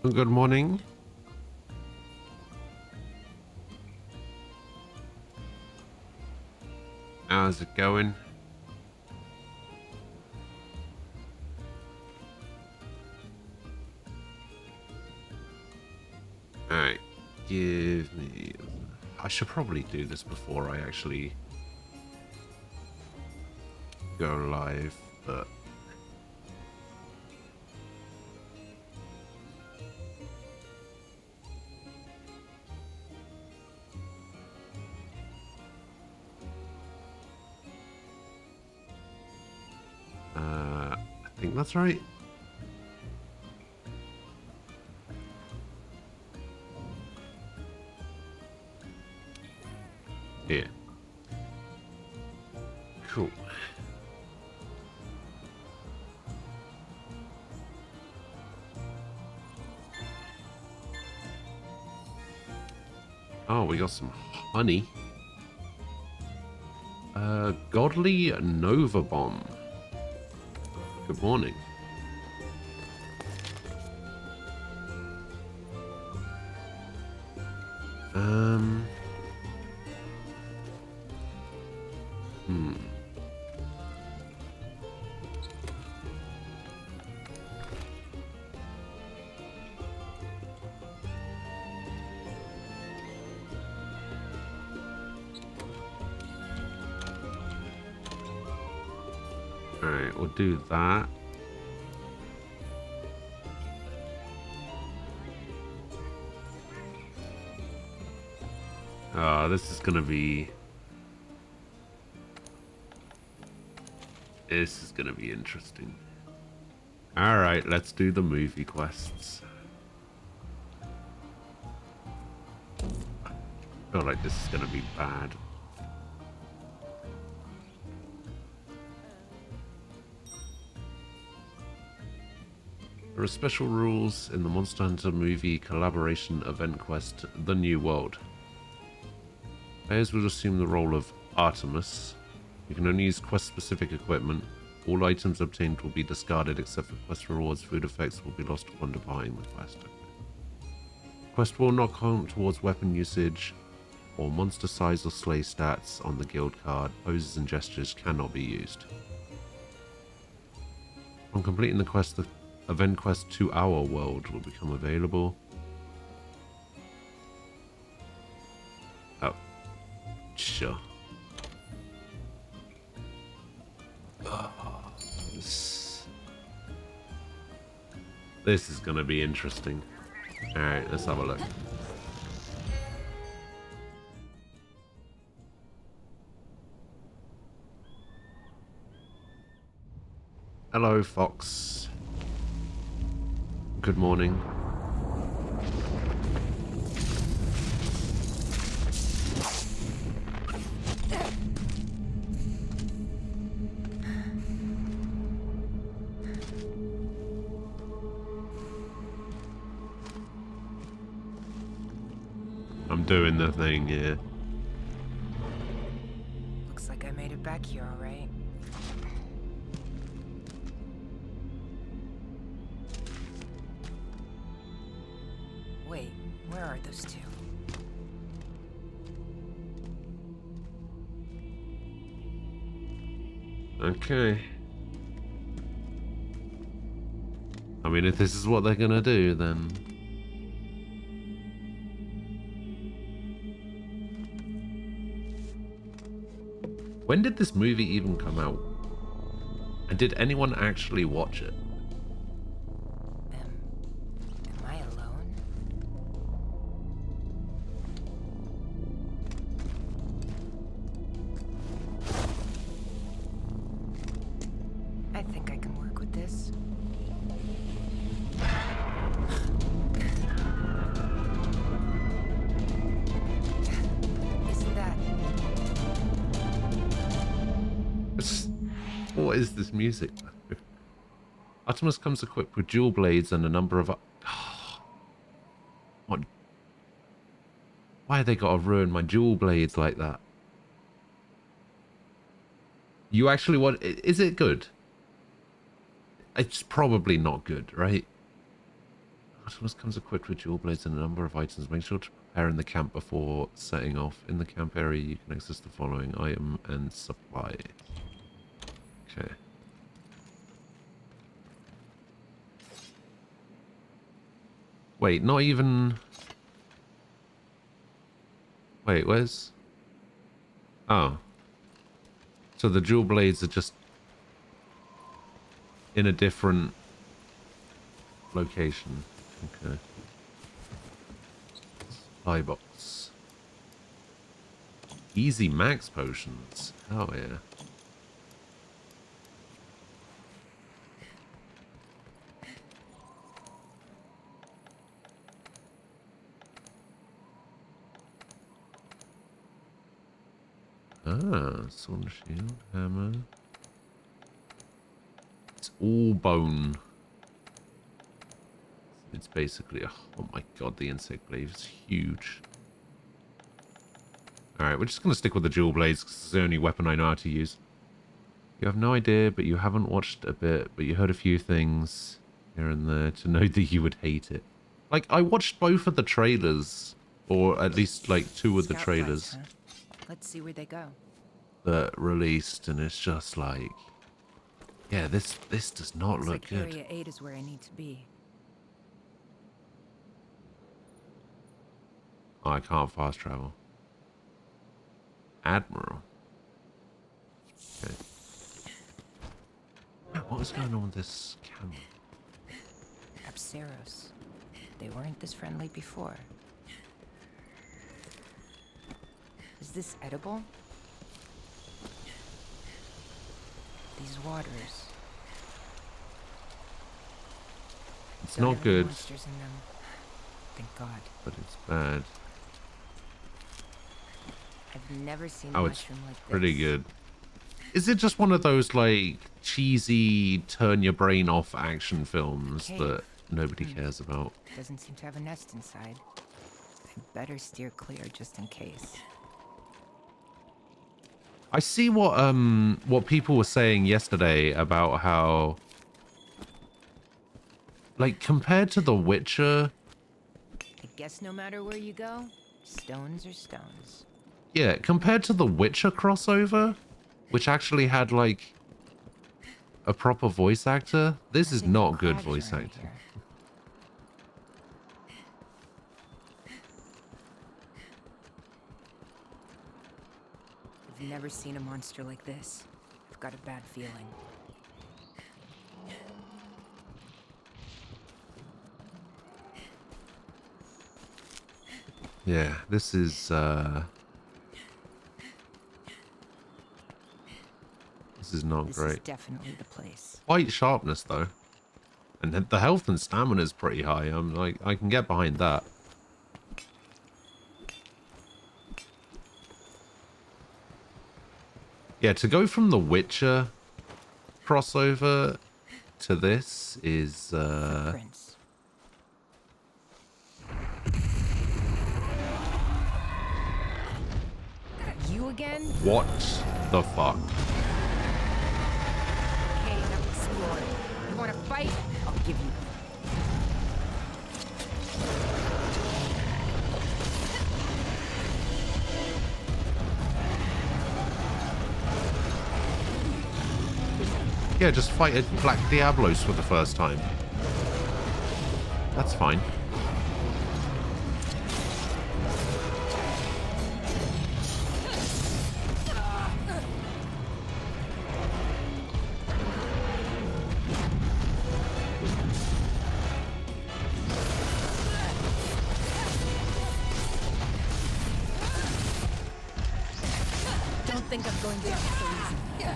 Good morning. How's it going? Alright, give me... I should probably do this before I actually go live, but... I think that's right. Yeah. Cool. Oh, we got some honey. Godly Nova Bomb. Good morning. Um... Hmm. Alright, we'll do that. This is gonna be... This is gonna be interesting. Alright, let's do the movie quests. I feel like this is gonna be bad. There are special rules in the Monster Hunter movie collaboration event quest, The New World. Players will assume the role of Artemis. You can only use quest-specific equipment. All items obtained will be discarded except for quest rewards. Food effects will be lost upon departing the quest. Quest will not count towards weapon usage or monster size or slay stats on the guild card. Poses and gestures cannot be used. On completing the quest, the event quest 2-hour world will become available. Oh, sure. This is gonna be interesting. Alright, let's have a look. Hello, Fox. Good morning. I'm doing the thing here. Looks like I made it back here all right. Wait, where are those two? Okay. I mean, if this is what they're gonna do, then... When did this movie even come out? And did anyone actually watch it? Am I alone? I think I can work with this. Isn't that... What is this music? Artemis comes equipped with dual blades and a number of... What? Why they gotta ruin my dual blades like that? You actually want... Is it good? It's probably not good, right? Artemis comes equipped with dual blades and a number of items. Make sure to prepare in the camp before setting off. In the camp area, you can access the following item and supply. Okay. Wait, not even... Wait, where's... Oh. So the dual blades are just in a different location. Okay. Supply box. Easy max potions. Oh yeah. Ah, sword shield, hammer. It's all bone. It's basically, oh my god, the insect blade is huge. Alright, we're just going to stick with the dual blades because it's the only weapon I know how to use. You have no idea, but you haven't watched a bit, but you heard a few things here and there to know that you would hate it. Like, I watched both of the trailers, or at least like two of the Scout trailers flights, huh? Let's see where they go. that released, and it's just like, yeah, this does not Looks look like good. Area 8 is where I need to be. Oh, I can't fast travel. Admiral. Okay. What was going on with this camera? Apceros. They weren't this friendly before. Is this edible? These waters. It's Don't not have any good, monsters in them. Thank God. but it's bad. I've never seen Oh, a it's mushroom like this. pretty good. Is it just one of those, like, cheesy, turn your brain off action films Cave. that nobody cares about? Doesn't seem to have a nest inside. I'd better steer clear just in case. I see what people were saying yesterday about how, like, compared to The Witcher, I guess no matter where you go, stones are stones. yeah, compared to The Witcher crossover, which actually had, like, a proper voice actor, this is I think the not good crabs voice around acting. here. I've never seen a monster like this. I've got a bad feeling. Yeah, this is not This great. is definitely the place. Quite sharpness though, and the health and stamina is pretty high. I'm like, I can get behind that. Yeah, to go from the Witcher crossover to this is Prince. You again? what the fuck? Okay, enough exploring. You want to fight? I'll give you. Yeah, just fight a Black Diablos for the first time. That's fine. Don't think I'm going down so easy.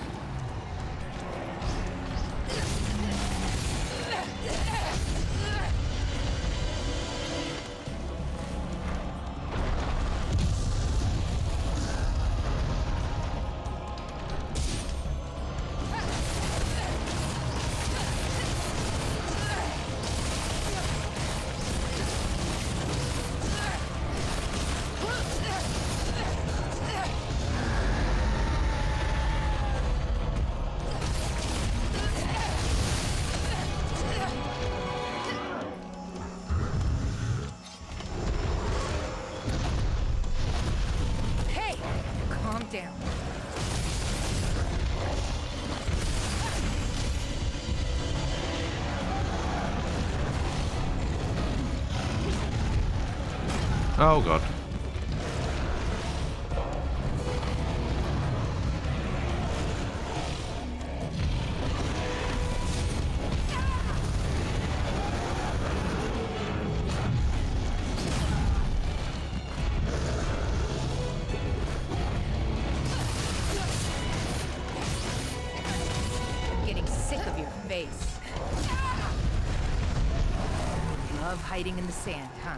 Oh god. Getting sick of your face. Love hiding in the sand, huh?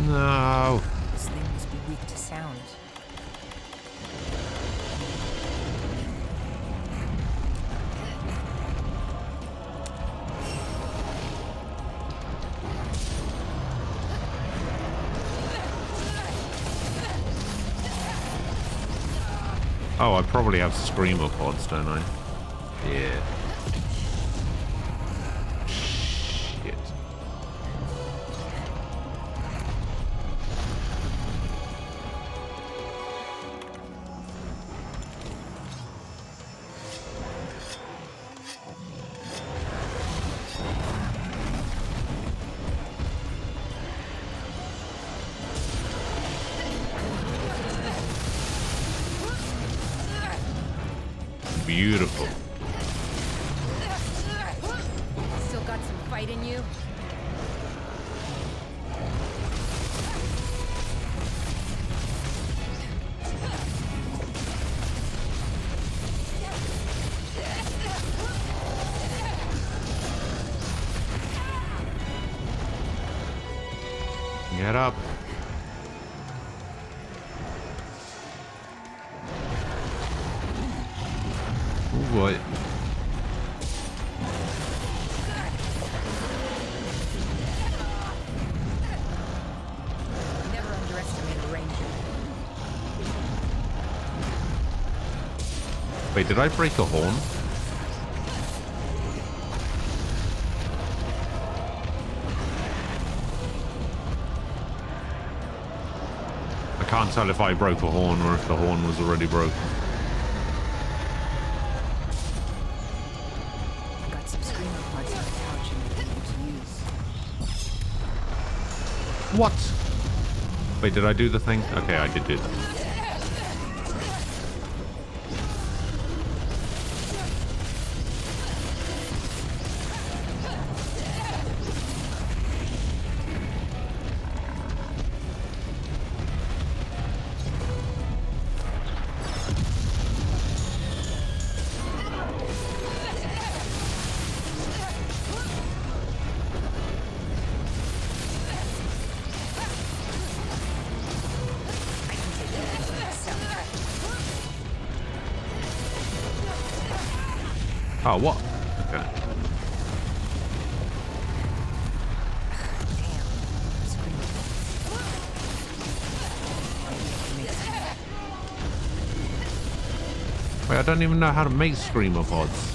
No. This thing must be weak to sound. Oh, I probably have screamer pods, don't I? Yeah. Shit. Beautiful. Still got some fight in you? Get up. Oh boy. Never underestimate a ranger. Wait, did I break a horn? I can't tell if I broke a horn or if the horn was already broken. I got some screamer parts on the couch and able to use. What? Wait, did I do the thing? Okay, I did do that. Oh, what? Okay. Wait, I don't even know how to make screamer pods.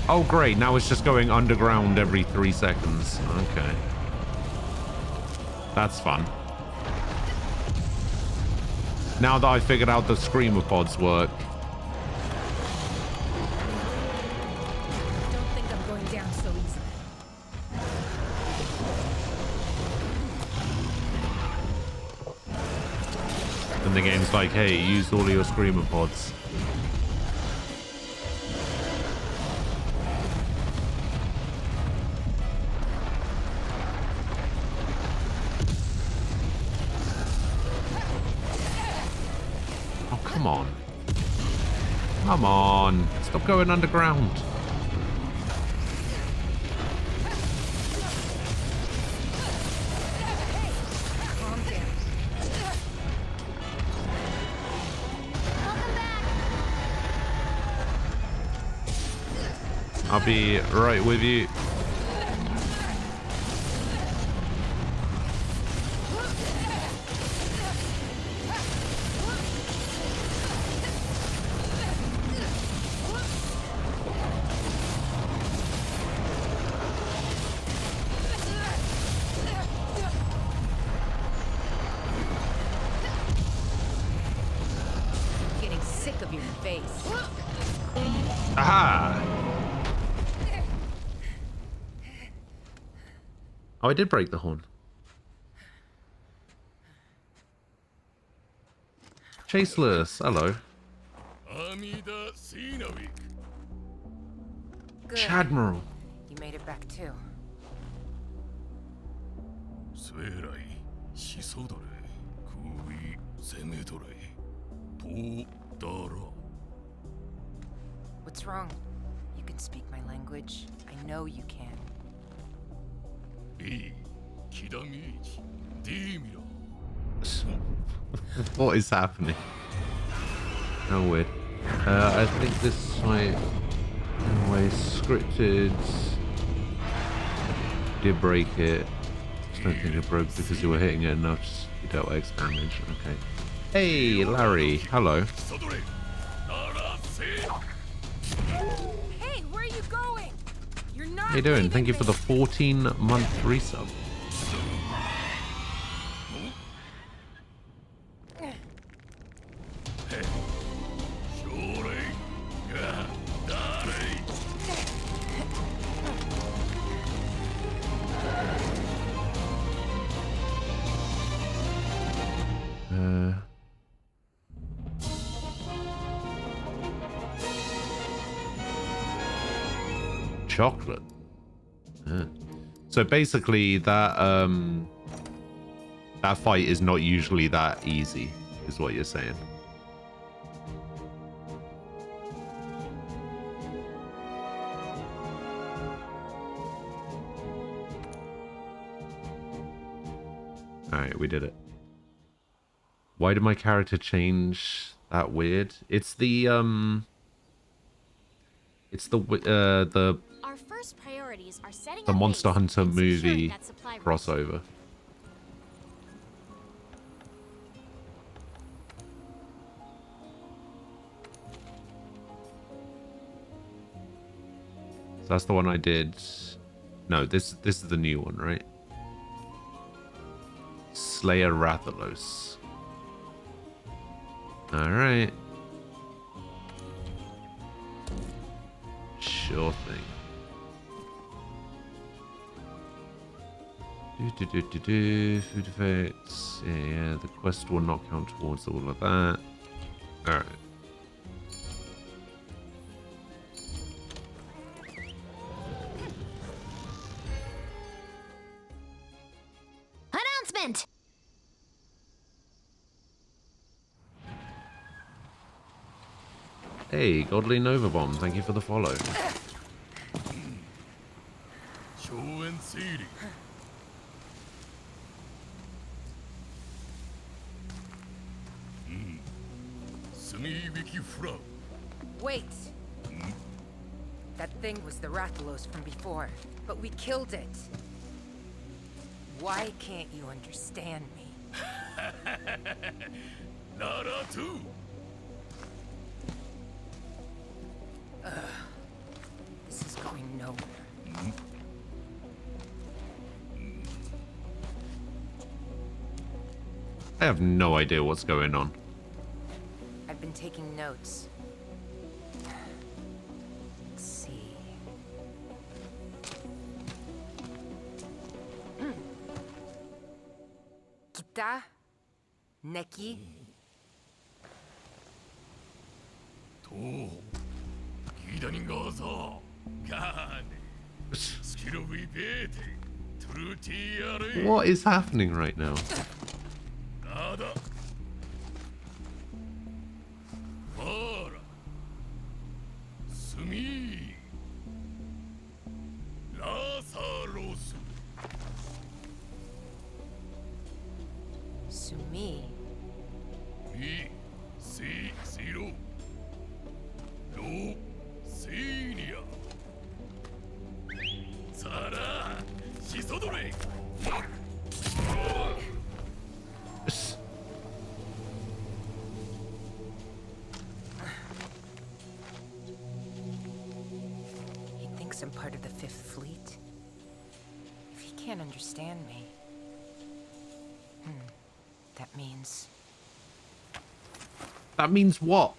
Oh, great. Now it's just going underground every 3 seconds. Okay. That's fun. Now that I figured out the screamer pods work. Don't think I'm going down so easily. And the game's like, hey, use all of your screamer pods. Come on. Come on. Stop going underground. Calm down. I'll be right with you. Getting sick of your face. Aha! Oh, I did break the horn. Chaseless, hello. Good. Chadmiral. You made it back too. What's wrong? You can speak my language. I know you can. What is happening? How weird. I think this might, in a way, scripted. Did break it. Just don't think it broke because you were hitting it enough. You dealt X damage. Okay. Hey, Larry. Hello. Hey, where are you going? You're not. How you doing? leaving Thank you for the me. 14-month resub. Chocolate. Yeah. So basically, that that fight is not usually that easy, is what you're saying. All right, we did it. Why did my character change that weird? It's the Our first priorities are setting the up Monster base Hunter and securing movie that supply route. crossover. So that's the one I did. No, this is the new one, right? Slayer Rathalos. All right. Sure thing. Food effects. Yeah, the quest will not count towards all of that. Alright. Announcement! Hey, Godly Nova Bomb, thank you for the follow. Wait. That thing was the Rathalos from before, but we killed it. Why can't you understand me? This is going nowhere. I have no idea what's going on. I've been taking notes. Let's see. Kita, Neki, What is happening right now? Sumi. He thinks I'm part of the Fifth Fleet. If he can't understand me, that means That means what?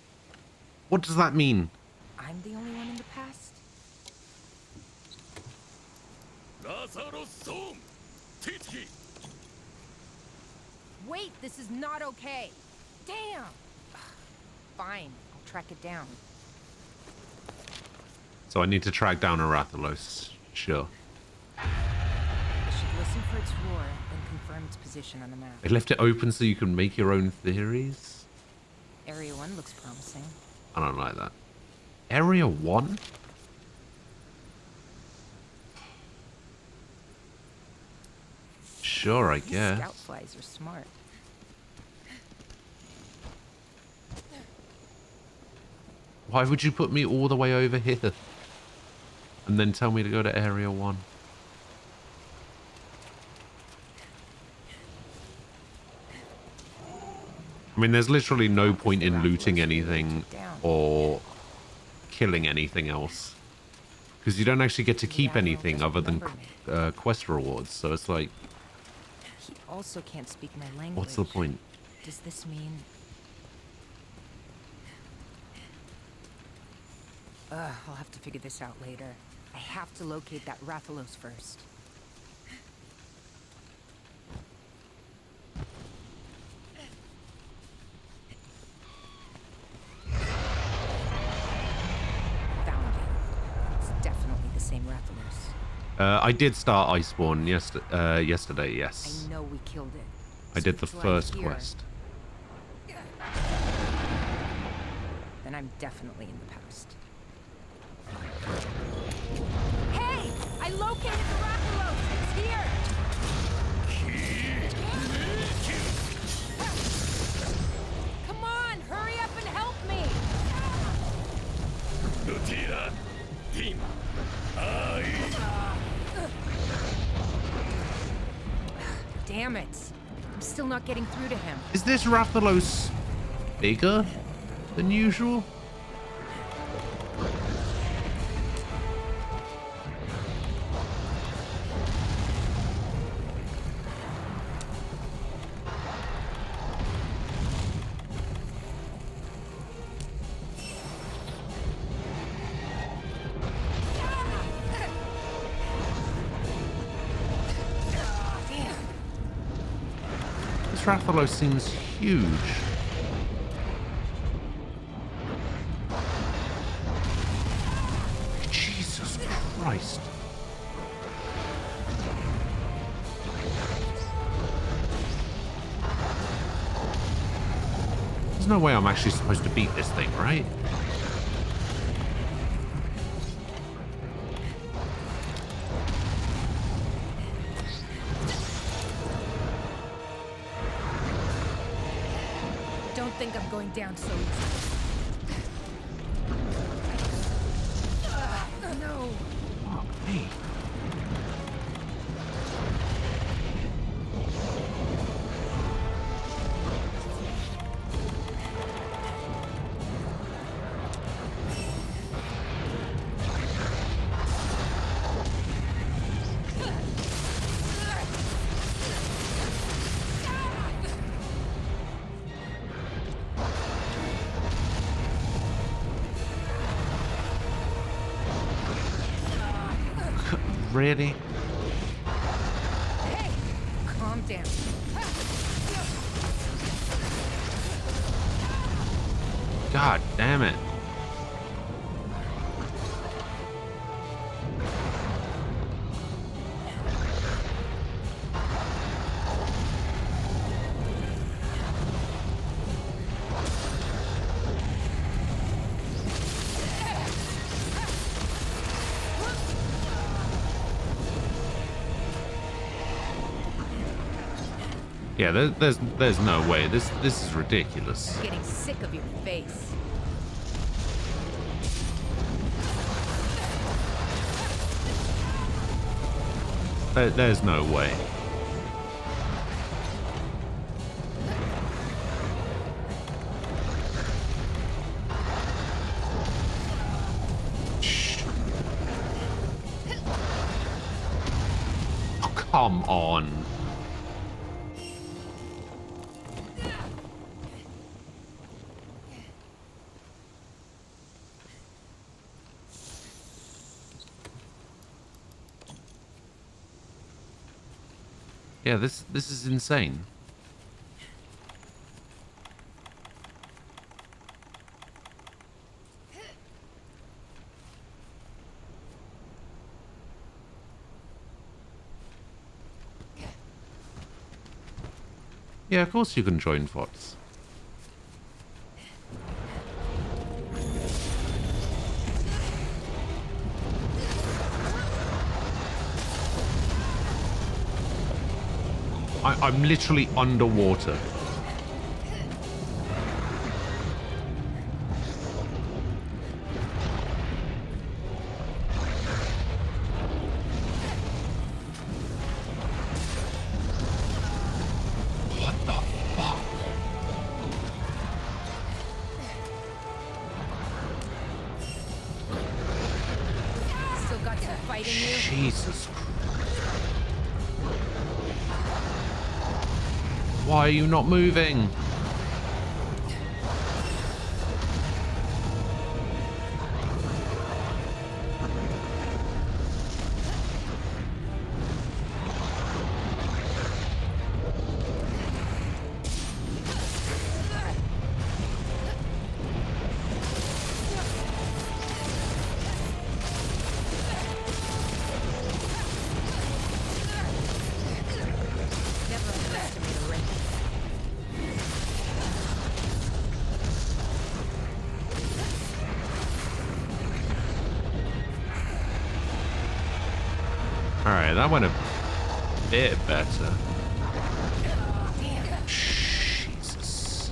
What does that mean? I'm the only one in the past? Wait, this is not okay. Damn! Fine, I'll track it down. So I need to track down a Rathalos. Sure. I should listen for its roar, then confirm its position on the map. They left it open so you can make your own theories? Area 1 looks promising. I don't like that. Area 1? Sure, I These guess. scout flies are smart. Why would you put me all the way over here? And then tell me to go to Area 1? I mean, there's literally no point in looting anything or killing anything else. Because you don't actually get to keep anything other than quest rewards. So it's like... He also can't speak my language. What's the point? Does this mean... I'll have to figure this out later. I have to locate that Rathalos first. Found it. It's definitely the same Rathalos. I did start Iceborne yesterday, yes. I know we killed it. I did the So it's first right here. quest. Then I'm definitely in the past. Hey! I located the Rathalos! It's here! Come on! Hurry up and help me! Damn it! I'm still not getting through to him. Is this Rathalos bigger than usual? This Rathalos seems huge. Jesus Christ. There's no way I'm actually supposed to beat this thing, right? Don't think I'm going down so easy. No. Fuck me. Really? Hey! Calm down. God damn it. Yeah, there's no way. This is ridiculous. I'm getting sick of your face. There's no way. Shh. Oh, come on. Yeah, this is insane. Yeah, of course you can join FOTS. I'm literally underwater. What the fuck? Still got some fight in you? Jesus Christ. Why are you not moving? Never underestimate a ring. Alright, that went a bit better. Damn. Jesus.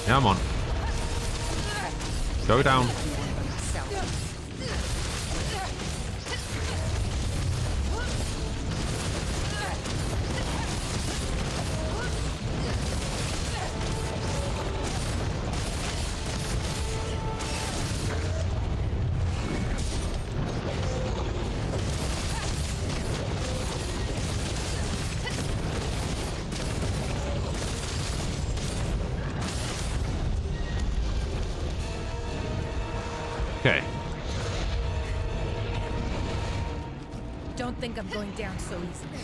Come on. Go down. So, Okay. don't think I'm going down so easily.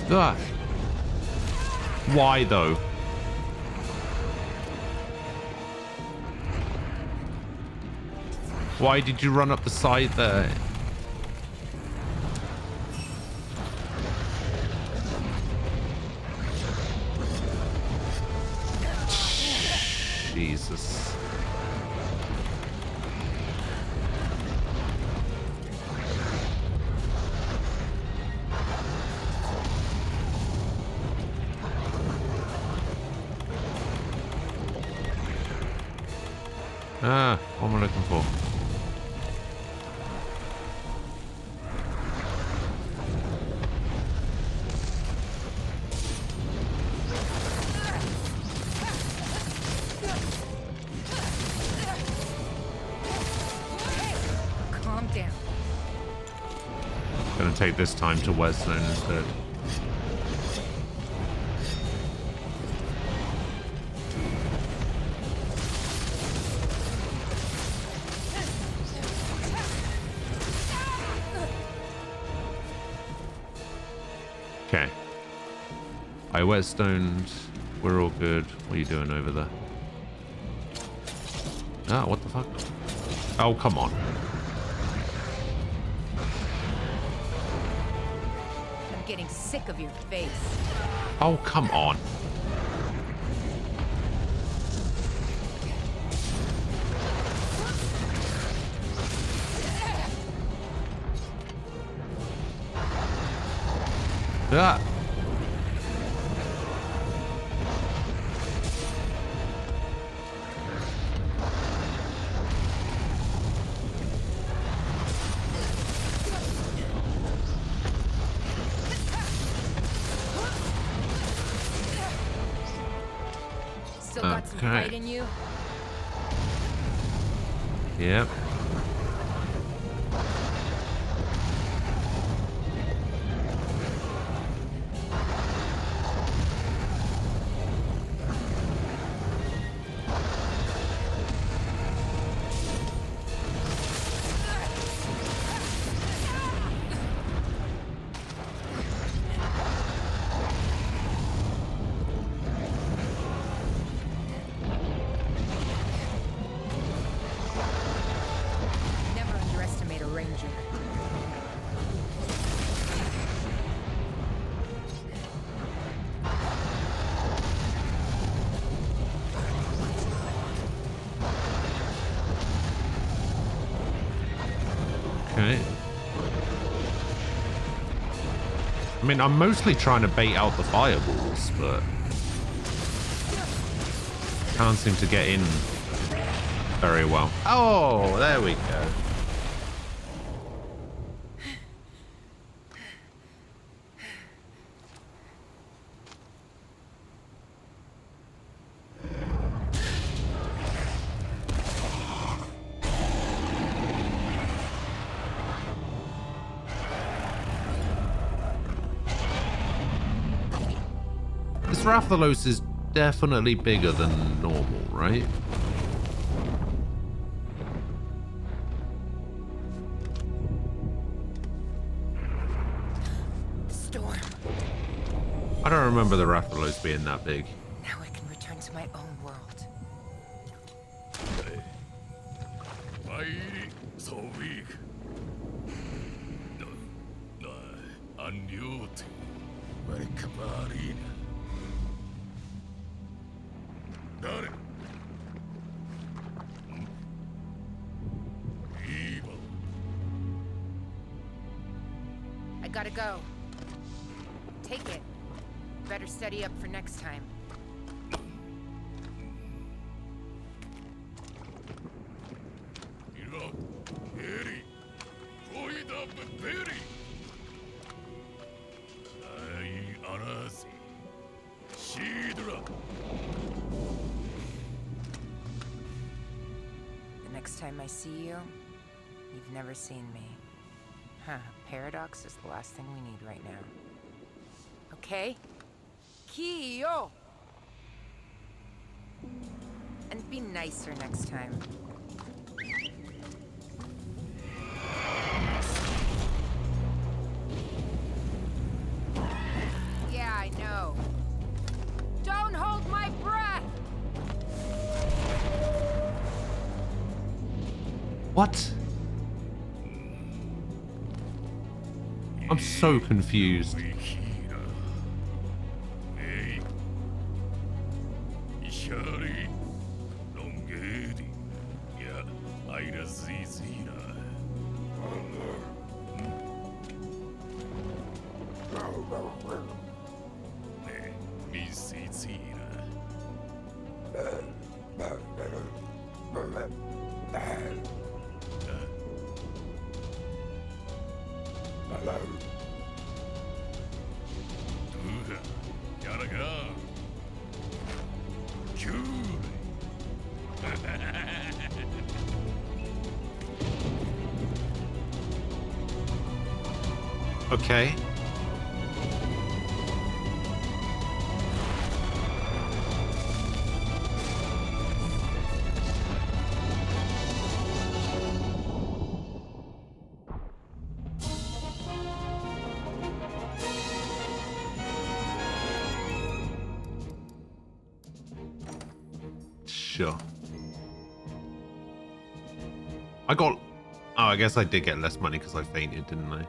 No. Ugh. Why though? Why did you run up the side there? Jesus. Ah, what am I looking for? Calm down. Gonna take this time to Westland instead. Okay. I wetstoned. We're all good. What are you doing over there? Ah, what the fuck? Oh, come on. I'm getting sick of your face. Oh, come on. Ah. Still got some Okay. fight in you? Yep. Never underestimate a ranger. Okay. I mean, I'm mostly trying to bait out the fireballs, but can't seem to get in very well. Oh, there we go. This Rathalos is definitely bigger than normal, right? Storm. I don't remember the Rathalos being that big. Now I can return to my own world. So weak. Unduty. Marina. Dare. Evil. I gotta go. Take it. Better study up for next time. Irak. Eri. Koida Beri. Ai Arasi. Shidra. The next time I see you, you've never seen me. Huh, paradox is the last thing we need right now. Okay? Kiyo! And be nicer next time. Yeah, I know. Don't hold my breath! What? I'm so confused. Wikira. Ei. Ishari. Longedi. Ya. Aira Zizira. Ne. Misizira. Duha. Yaraga. Kyuri. Okay. Sure. I got... Oh, I guess I did get less money because I fainted, didn't I?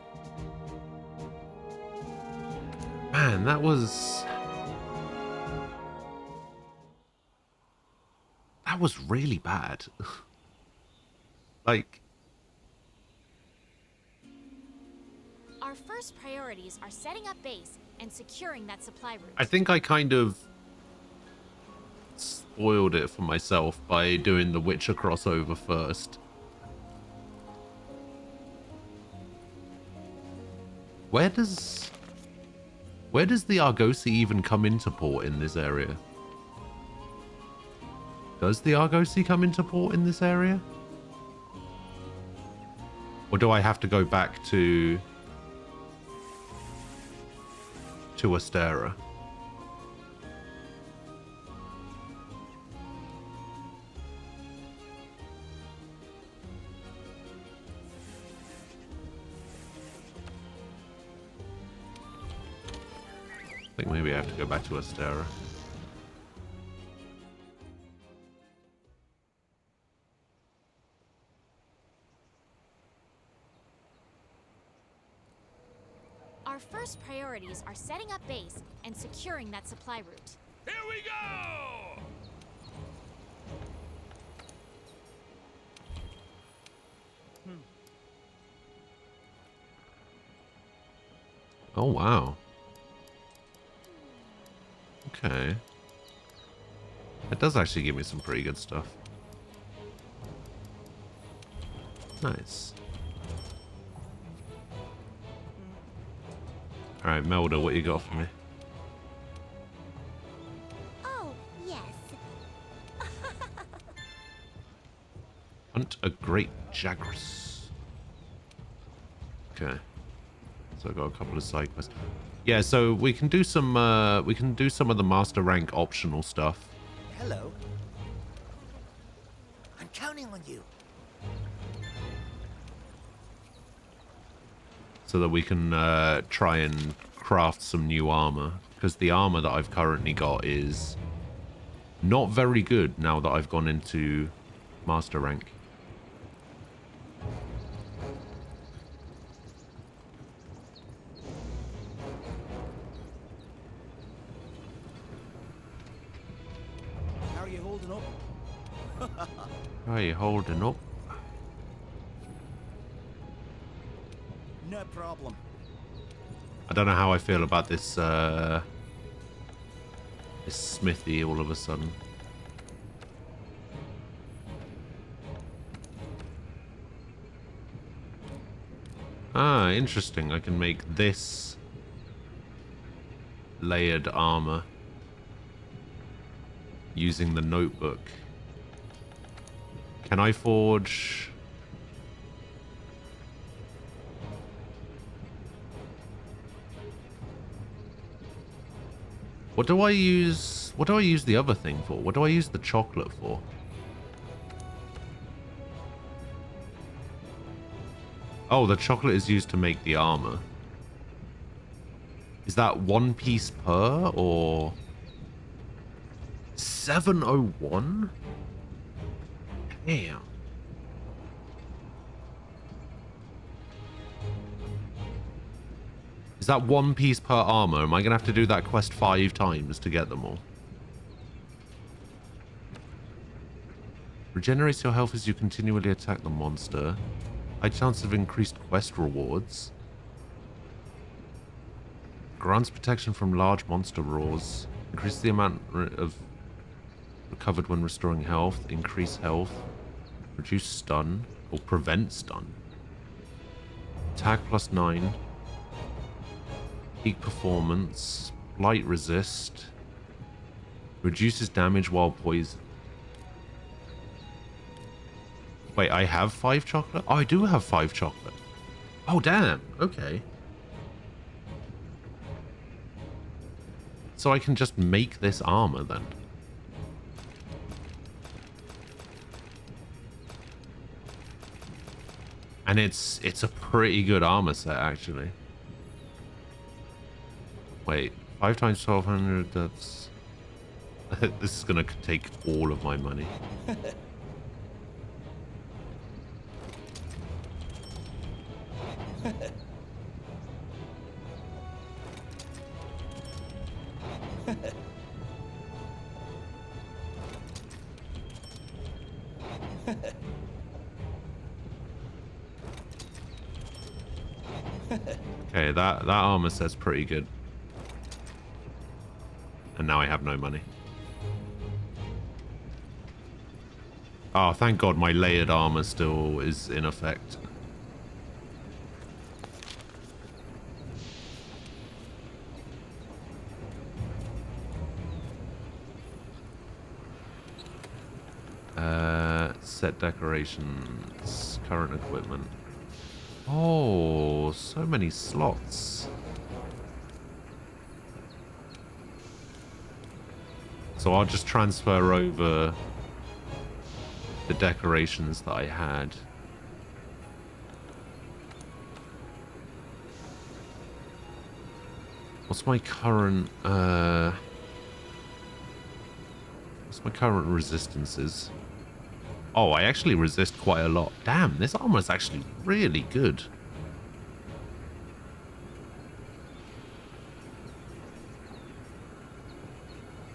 Man, that was... That was really bad. Like... Our first priorities are setting up base and securing that supply route. I think I kind of spoiled it for myself by doing the Witcher crossover first. Where does the Argosy even come into port in this area? Does the Argosy come into port in this area? Or do I have to go back to Astera? I think maybe I have to go back to Astera. Our first priorities are setting up base and securing that supply route. Here we go! Oh, wow. Okay. It does actually give me some pretty good stuff. Nice. Alright, Melda, what you got for me? Oh, yes. Hunt a great Jagras. Okay. So I got a couple of side quests. Yeah, so we can do some of the master rank optional stuff. Hello. I'm counting on you. So that we can try and craft some new armor. Because the armor that I've currently got is not very good now that I've gone into master rank. How are you holding up? How are you holding up? No problem. I don't know how I feel about this this smithy all of a sudden. Ah, interesting. I can make this layered armor using the notebook. Can I forge... What do I use the other thing for? What do I use the chocolate for? Oh, the chocolate is used to make the armor. Is that 1 piece per or 701? Damn. Is that 1 piece per armor? Am I going to have to do that quest 5 times to get them all? Regenerates your health as you continually attack the monster. High chance of increased quest rewards. Grants protection from large monster roars. Increase the amount of recovered when restoring health. Increase health. Reduce stun. Or prevent stun. Attack +9. Peak performance. Light resist. Reduces damage while poisoned. Wait, I have 5 chocolate? Oh, I do have 5 chocolate. Oh, damn. Okay. So I can just make this armor then. And it's a pretty good armor set, actually. Wait, 5 times 1200, that's... This is gonna take all of my money. Okay, that armor set's pretty good. And now I have no money. Oh, thank God my layered armor still is in effect. Set decorations, current equipment. Oh, so many slots. So I'll just transfer over the decorations that I had. What's my current resistances? Oh, I actually resist quite a lot. Damn, this armor is actually really good.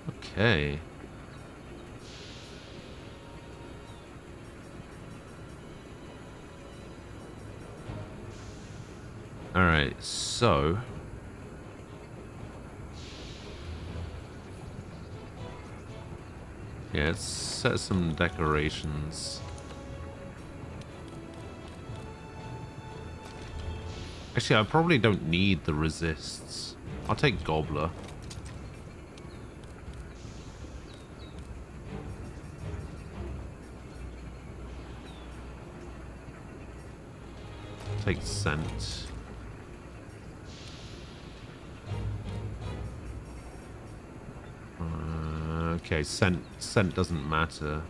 Okay. All right, so yeah, let's set some decorations. Actually, I probably don't need the resists. I'll take Gobbler. Take Scent. Okay, scent doesn't matter.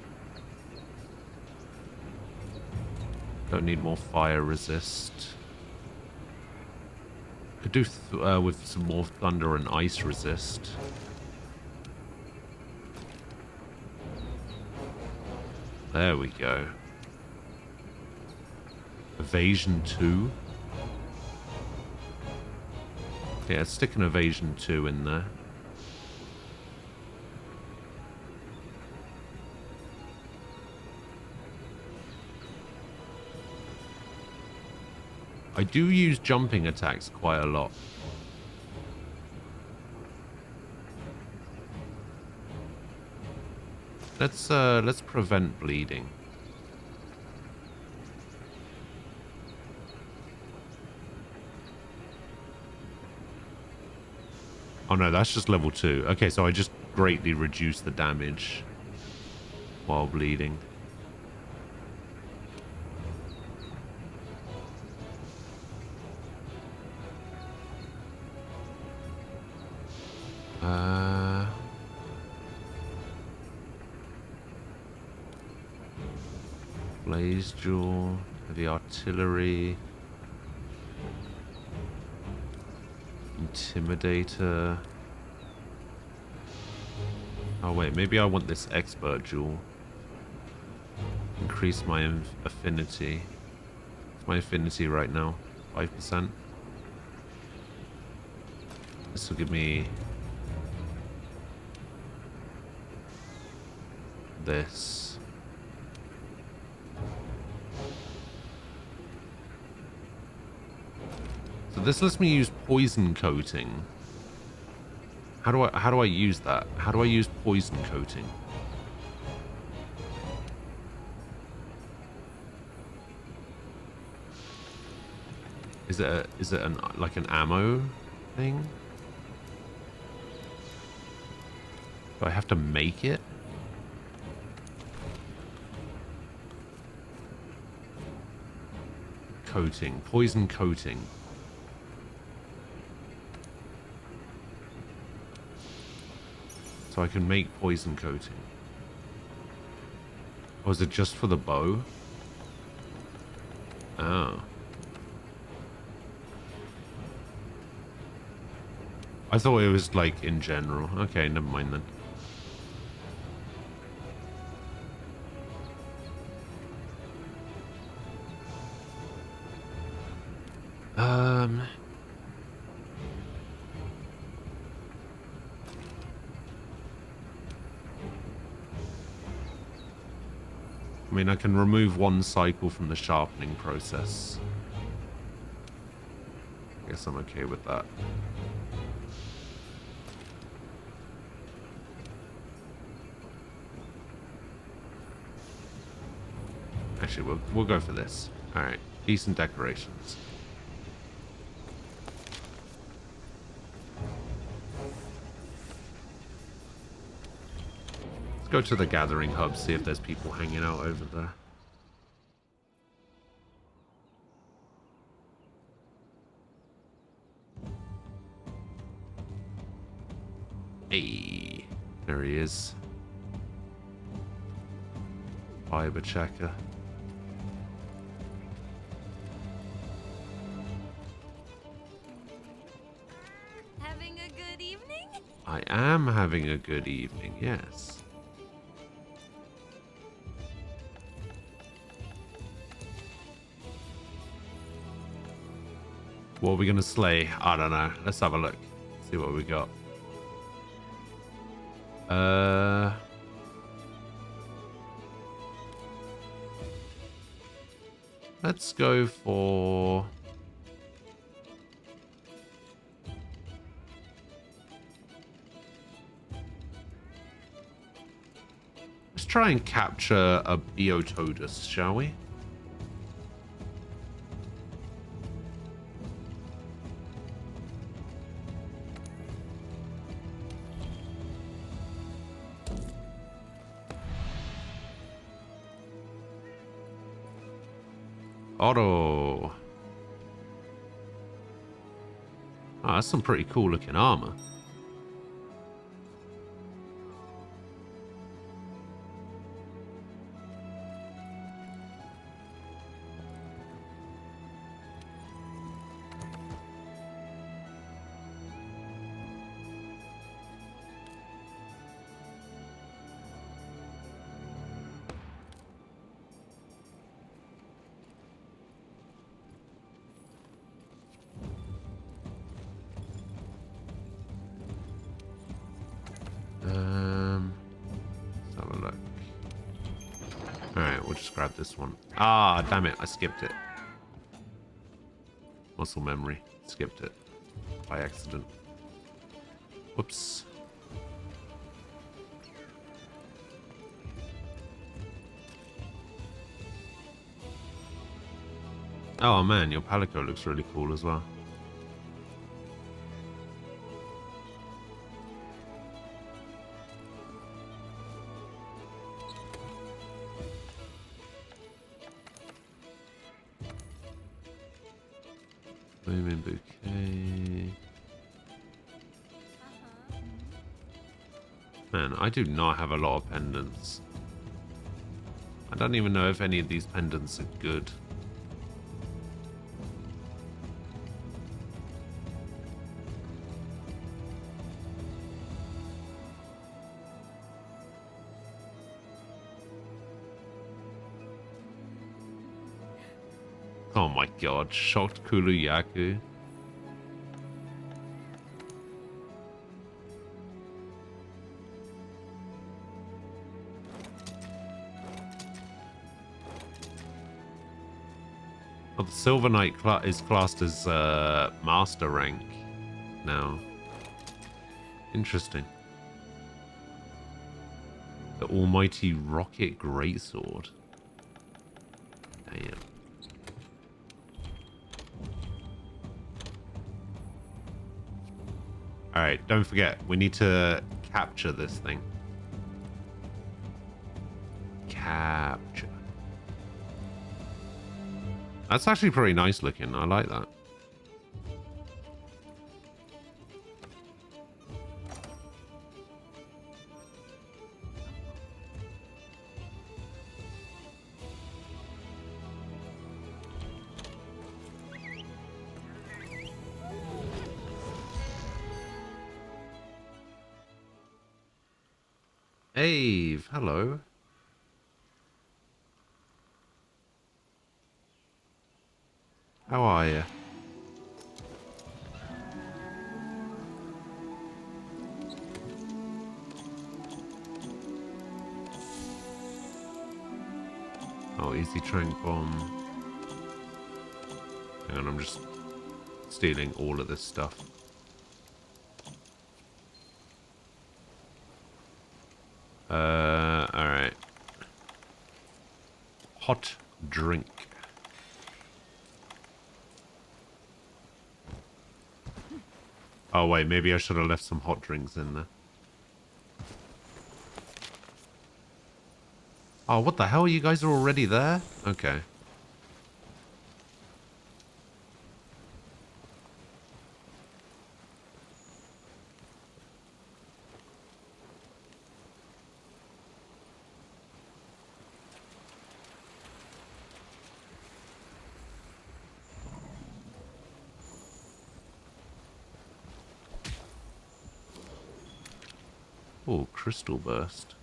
Don't need more fire resist. Could do with some more thunder and ice resist. There we go. Evasion 2. Yeah, stick an Evasion 2 in there. I do use jumping attacks quite a lot. Let's prevent bleeding. Oh no, that's just level 2. Okay, so I just greatly reduce the damage while bleeding. Blaze Jewel, heavy artillery, Intimidator. Oh wait, maybe I want this expert jewel. Increase my affinity. What's my affinity right now? 5%. This will give me this. So this lets me use poison coating. How do I use that? How do I use poison coating? Is it like an ammo thing? Do I have to make it? Coating, poison coating. So I can make poison coating. Or is it just for the bow? Oh. I thought it was like in general. Okay, never mind then. I mean, I can remove one cycle from the sharpening process. I guess I'm okay with that. Actually, we'll go for this. All right, decent decorations. Let's go to the gathering hub, see if there's people hanging out over there. Hey, there he is. Fiber checker. Having a good evening? I am having a good evening, yes. What are we gonna slay? I don't know. Let's have a look. See what we got. Let's go for... Let's try and capture a Biotodus, shall we? Auto. Oh, that's some pretty cool looking armor. Let's have a look. Alright, we'll just grab this one. Ah, damn it, I skipped it. Muscle memory. Skipped it. By accident. Whoops. Oh man, your Palico looks really cool as well. Blooming bouquet. Man, I do not have a lot of pendants. I don't even know if any of these pendants are good. Oh my god, shocked Kuluyaku. Oh, the Silver Knight is classed as master rank now. Interesting. The Almighty Rocket Greatsword. Damn. Alright, don't forget, we need to capture this thing. Capture. That's actually pretty nice looking. I like that. Ave, hello. How are you? Oh, easy trank bomb. Hang on, I'm just stealing all of this stuff. Alright. Hot drink. Oh wait, maybe I should have left some hot drinks in there. Oh, what the hell? You guys are already there? Okay. Oh, crystal burst.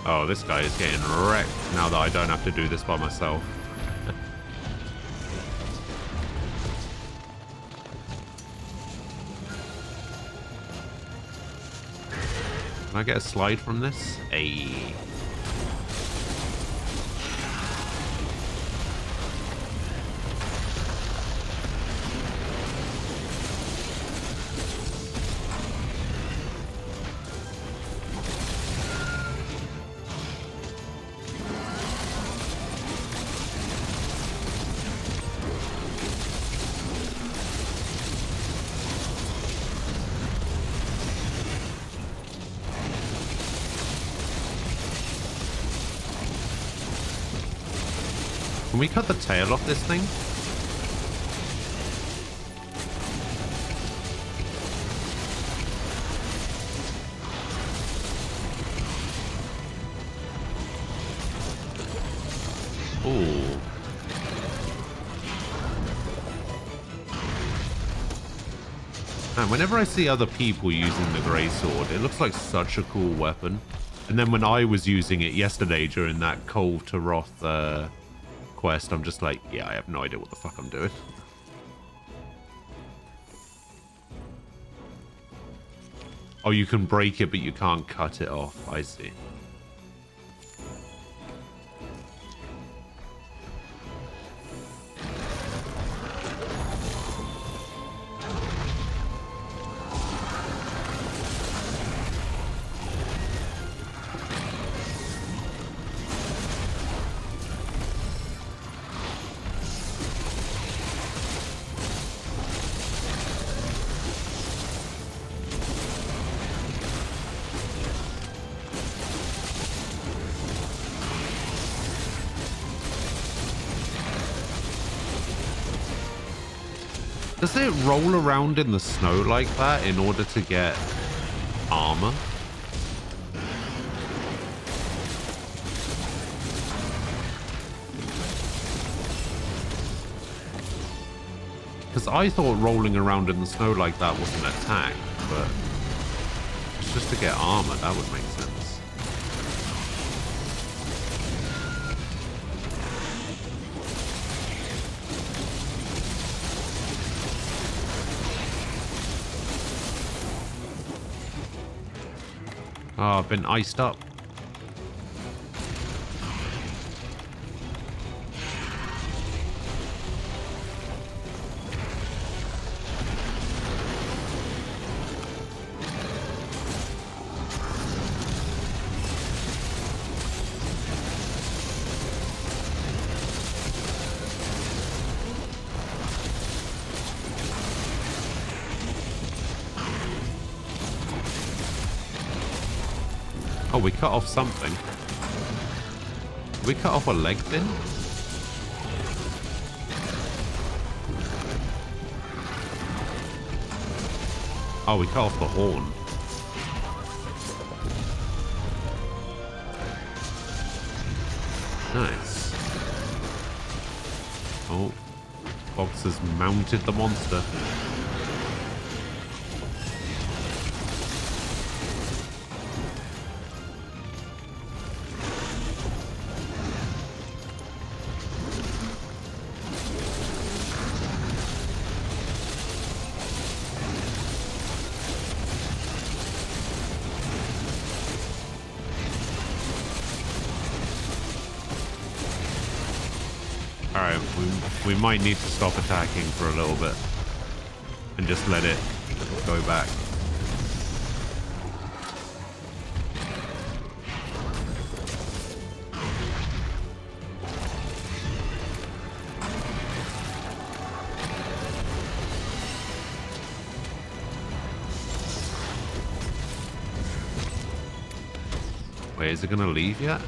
Oh, this guy is getting wrecked now that I don't have to do this by myself. Can I get a slide from this? Ayy. Can we cut the tail off this thing? Ooh. Man, whenever I see other people using the grey sword, it looks like such a cool weapon. And then when I was using it yesterday during that Cove to Wrath quest, I'm just like, yeah, I have no idea what the fuck I'm doing. Oh, you can break it, but you can't cut it off. I see. Does it roll around in the snow like that in order to get armor? Because I thought rolling around in the snow like that was an attack, but it's just to get armor. That would make sense. Oh, I've been iced up. Oh, we cut off something. We cut off a leg fin? Oh, we cut off the horn. Nice. Oh, Fox has mounted the monster. Alright, we might need to stop attacking for a little bit and just let it go back. Wait, is it gonna leave yet?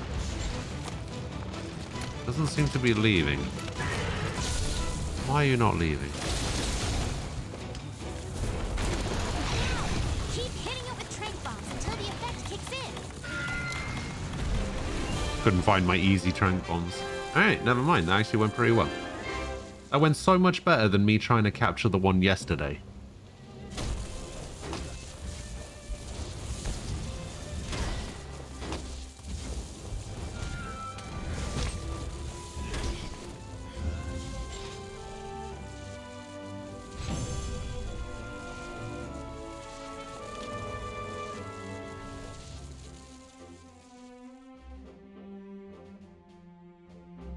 Doesn't seem to be leaving. Why are you not leaving? Keep hitting it with trank bombs until the effect kicks in. Couldn't find my easy trank bombs. Alright, never mind. That actually went pretty well. That went so much better than me trying to capture the one yesterday.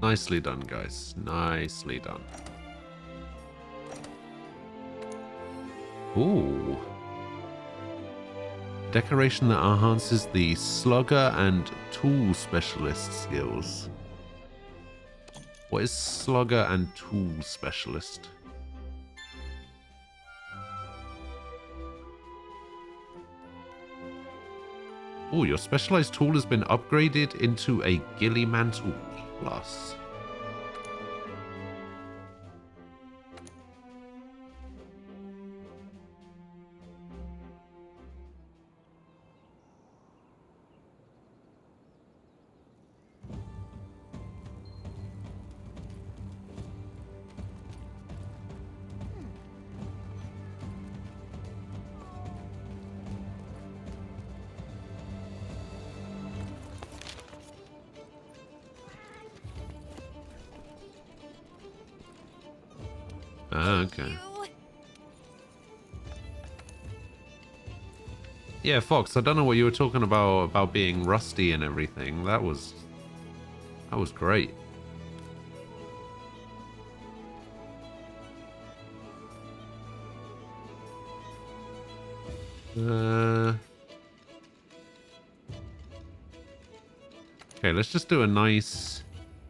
Nicely done, guys. Nicely done. Ooh. Decoration that enhances the slugger and tool specialist skills. What is slugger and tool specialist? Oh, your specialized tool has been upgraded into a Ghillie Mantle Plus. Okay. Yeah, Fox, I don't know what you were talking about being rusty and everything. That was great. Okay, let's just do a nice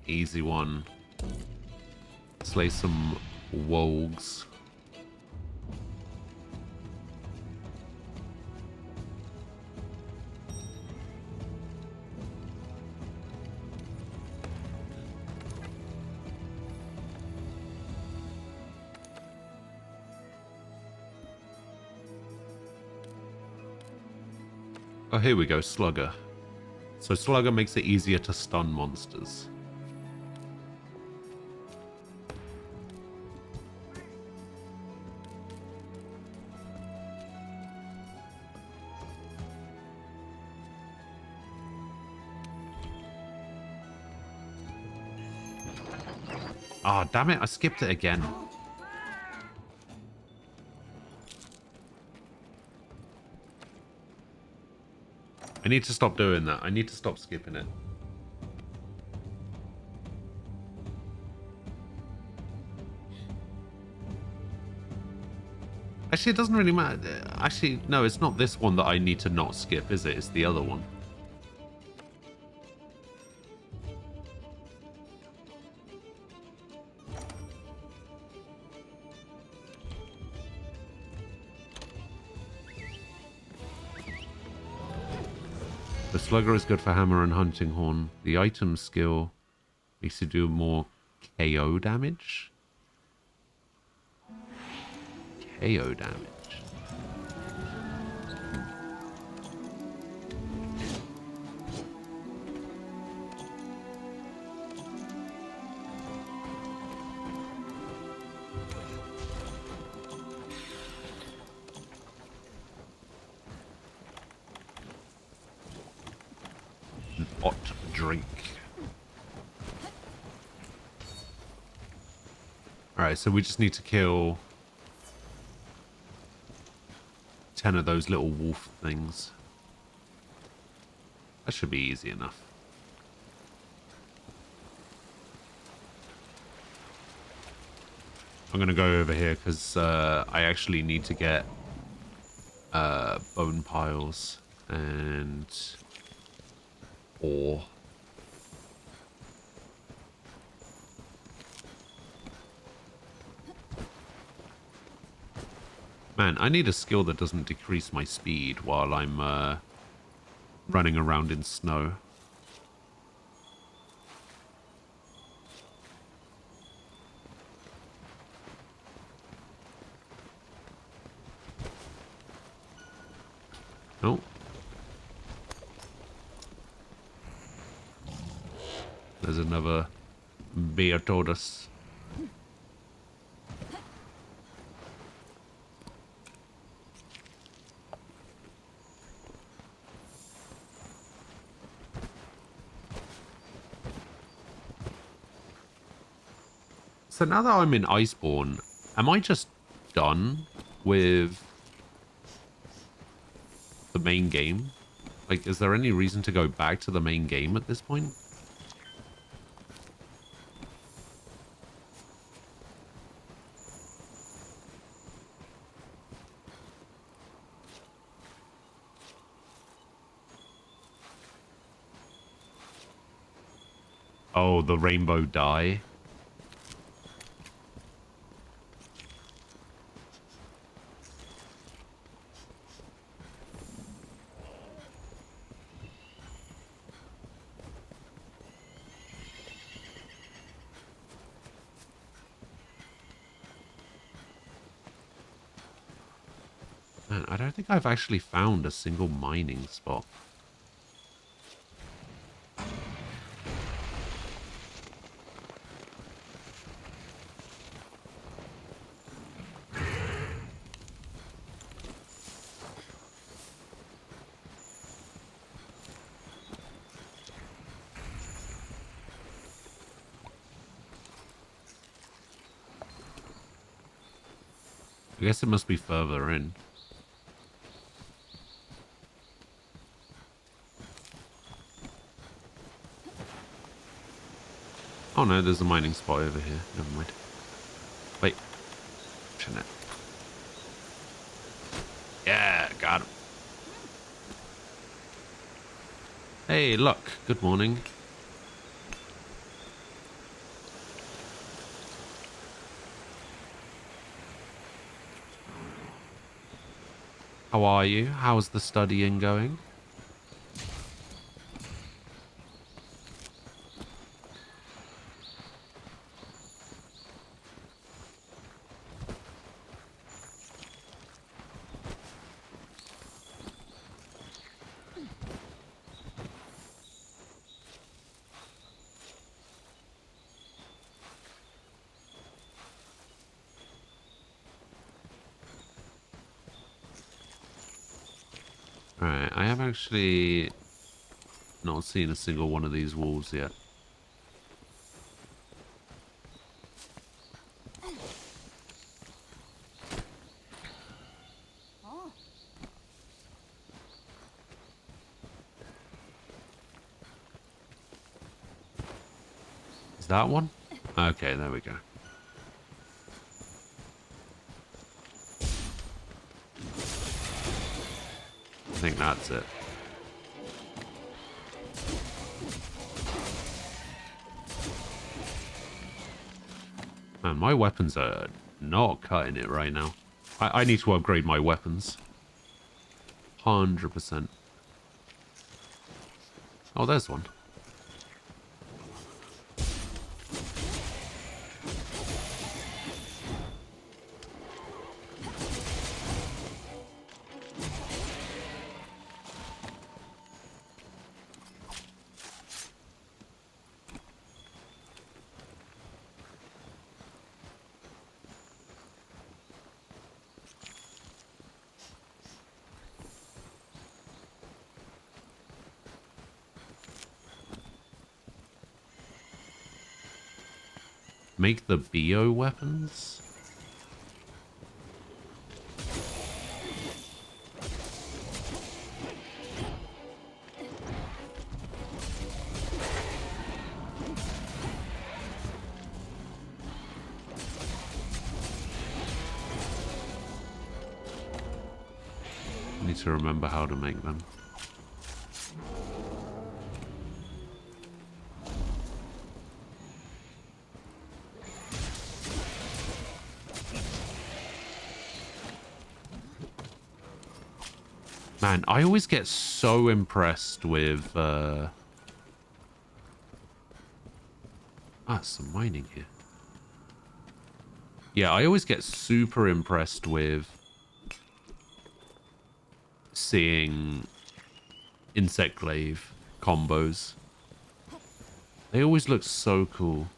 easy one. Slay some wogs. Oh, here we go, Slugger. So Slugger makes it easier to stun monsters. Ah, oh, damn it, I skipped it again. I need to stop doing that. I need to stop skipping it. Actually, it doesn't really matter. Actually, no, it's not this one that I need to not skip, is it? It's the other one. The slugger is good for hammer and hunting horn. The item skill makes you do more KO damage. KO damage. Hot drink. Alright, so we just need to kill 10 of those little wolf things. That should be easy enough. I'm going to go over here because I actually need to get bone piles and ore. Man, I need a skill that doesn't decrease my speed while I'm running around in snow. Oh. There's another Beartodus. So now that I'm in Iceborne, am I just done with the main game? Like, is there any reason to go back to the main game at this point? Oh, the rainbow dye. Man, I don't think I've actually found a single mining spot. I guess it must be further in. Oh no, there's a mining spot over here. Never mind. Wait. Shouldn't it? Yeah, got him. Hey, look. Good morning. How are you? How's the studying going? Alright, I have actually not seen a single one of these wolves yet. Is that one? Okay, there we go. I think that's it. Man, my weapons are not cutting it right now. I need to upgrade my weapons. 100%. Oh, there's one. Make the bio weapons? I need to remember how to make them. Man, I always get so impressed with some mining here. Yeah, I always get super impressed with seeing insect glaive combos. They always look so cool.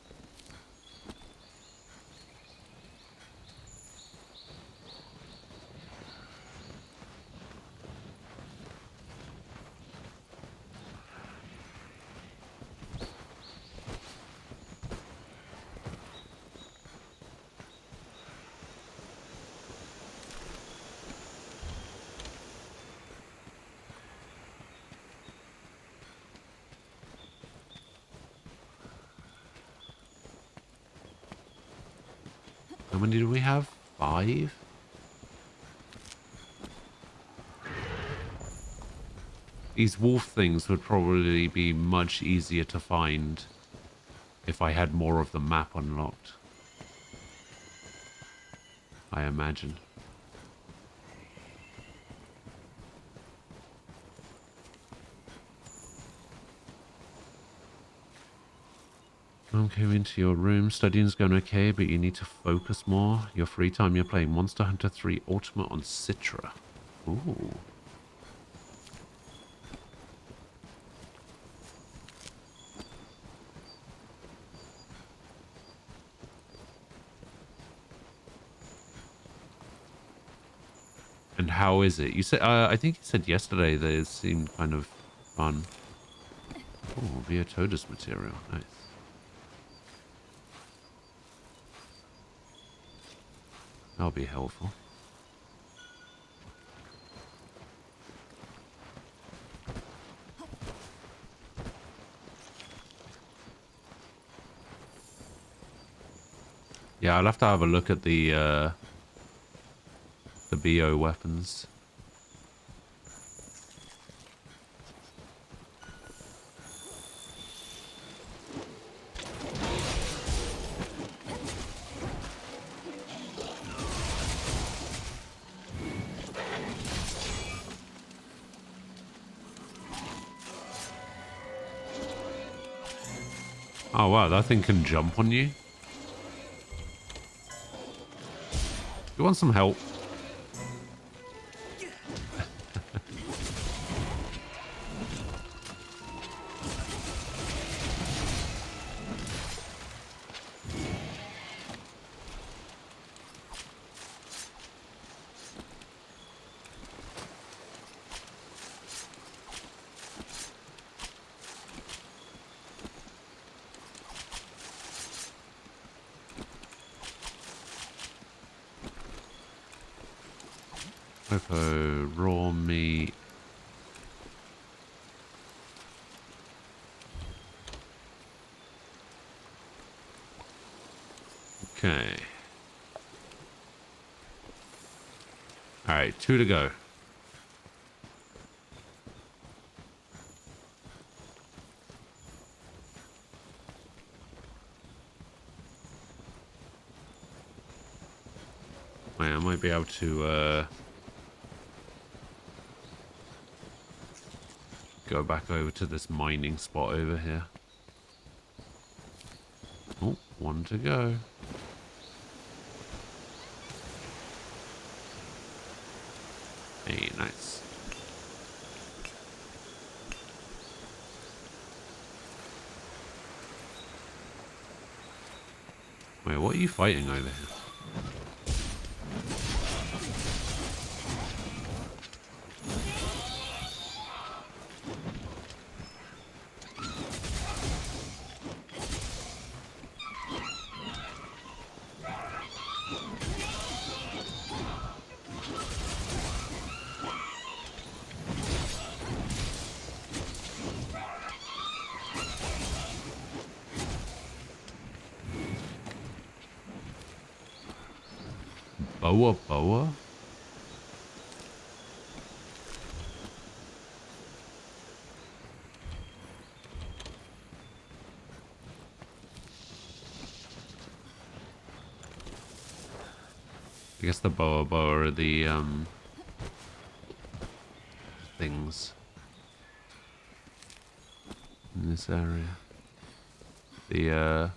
How many do we have? 5? These wolf things would probably be much easier to find if I had more of the map unlocked. I imagine. I'm coming into your room. Studying's going okay, but you need to focus more. Your free time, you're playing Monster Hunter 3 Ultimate on Citra. Ooh. And how is it? You said, I think you said yesterday that it seemed kind of fun. Oh, Viotodus material. Nice. That'll be helpful. Yeah, I'll have to have a look at the BO weapons. Oh wow, that thing can jump on you. You want some help? Popo, raw meat. Okay. Alright, 2 to go. Wait, I might be able to go back over to this mining spot over here. Oh, one to go. Hey, nice. Wait, what are you fighting over here? Boa? I guess the boa are the things in this area. The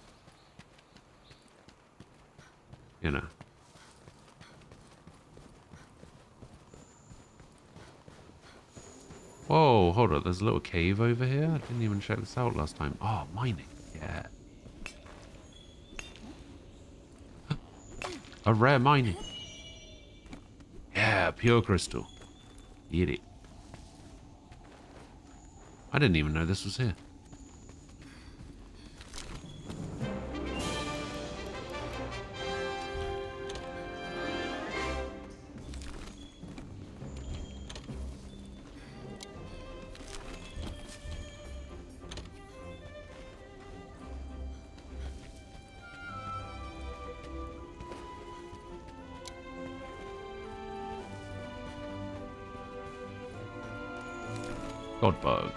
you know. Whoa, hold on, there's a little cave over here. I didn't even check this out last time. Oh, mining. Yeah. A rare mining. Yeah, pure crystal. Eat it. I didn't even know this was here. Godbug.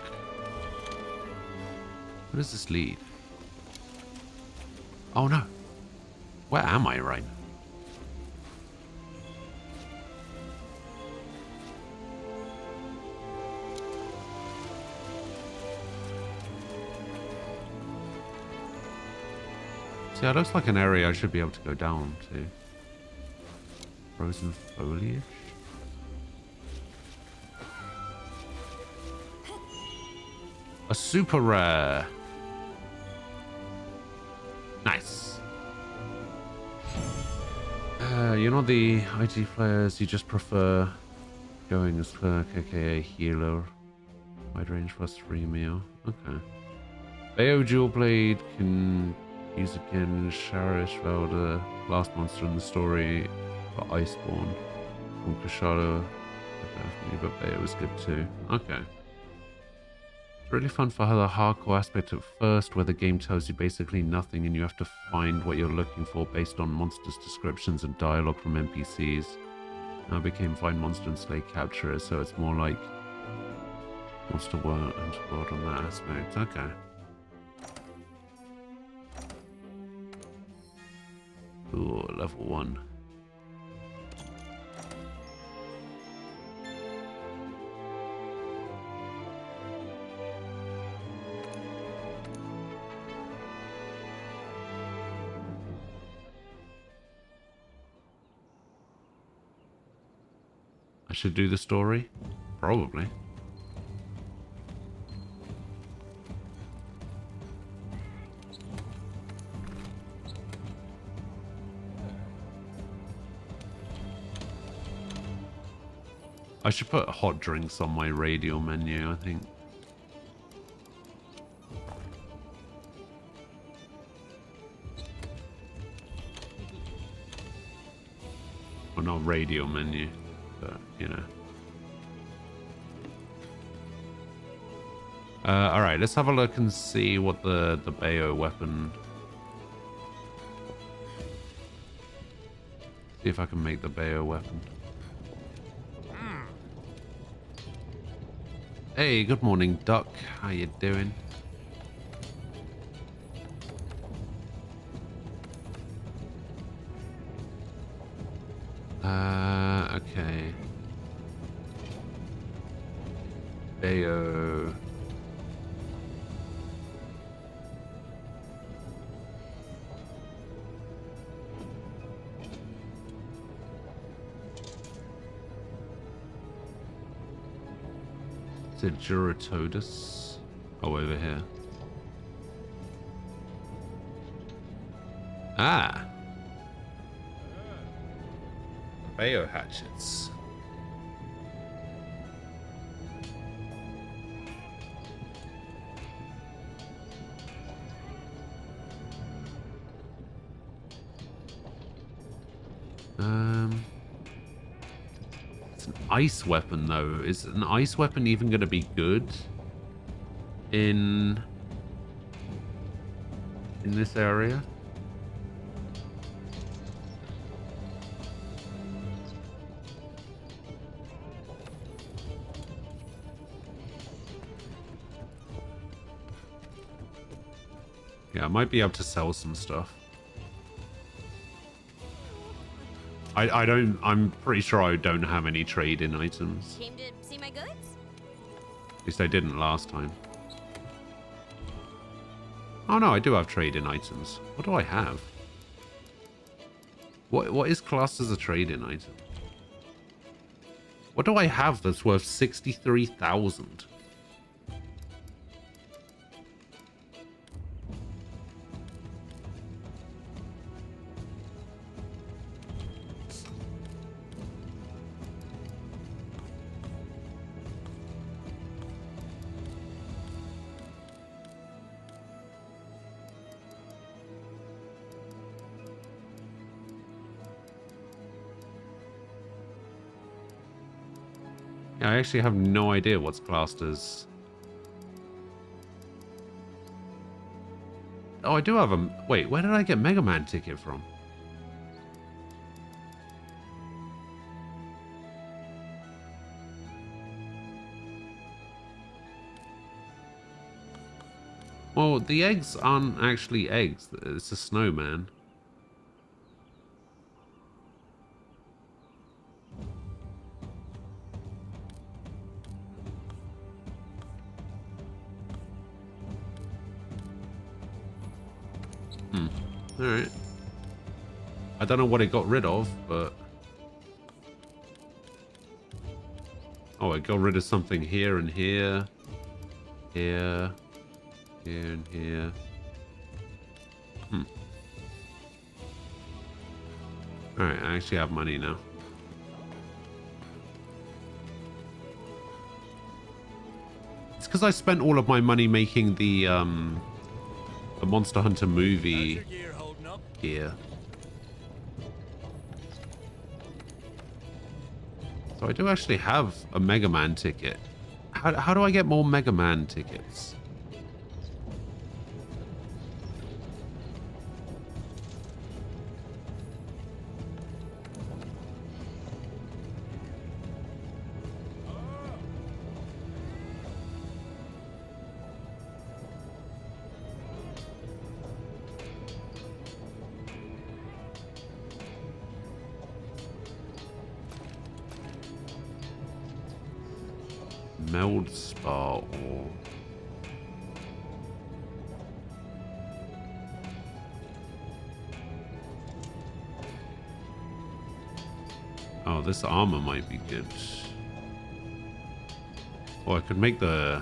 Where does this lead? Oh no. Where am I right now? See, it looks like an area I should be able to go down to. Frozen foliage? A super rare. Nice. You're not the IT players, you just prefer going as clerk, aka healer. Wide range plus 3 meal. Okay. Bayo dual blade can use again. Sharish Velda, last monster in the story for Iceborne. From Kushado. But Bayo was good too. Okay. Really fun for the hardcore aspect at first, where the game tells you basically nothing and you have to find what you're looking for based on monsters' descriptions and dialogue from NPCs. Now it became Find Monster and Slay Capture It, so it's more like Monster World on that aspect. Okay. Ooh, level 1. I should do the story? Probably. I should put hot drinks on my radio menu, I think. Well, not radio menu. But, you know. Alright, let's have a look and see what the Bayo weapon... See if I can make the Bayo weapon. Hey, good morning, Duck. How you doing? Okay. Bayo. Is it Juratodus? Oh, over here. Ah! Bayo hatchets. It's an ice weapon though. Is an ice weapon even going to be good in this area? Yeah, I might be able to sell some stuff. I'm pretty sure I don't have any trade-in items. Came to see my goods? At least I didn't last time. Oh no, I do have trade-in items. What do I have? What is classed as a trade-in item? What do I have that's worth 63,000? Yeah, I actually have no idea what's classed as... Oh, I do have a... Wait, where did I get Mega Man ticket from? Well, the eggs aren't actually eggs. It's a snowman. Alright. I don't know what it got rid of, but... Oh, it got rid of something here and here. Here. Here and here. Alright, I actually have money now. It's because I spent all of my money making the Monster Hunter movie How's your gear holding up? gear. So I do actually have a Mega Man ticket. How do I get more Mega Man tickets? Meld Spar or... Oh, this armor might be good. Oh, I could make the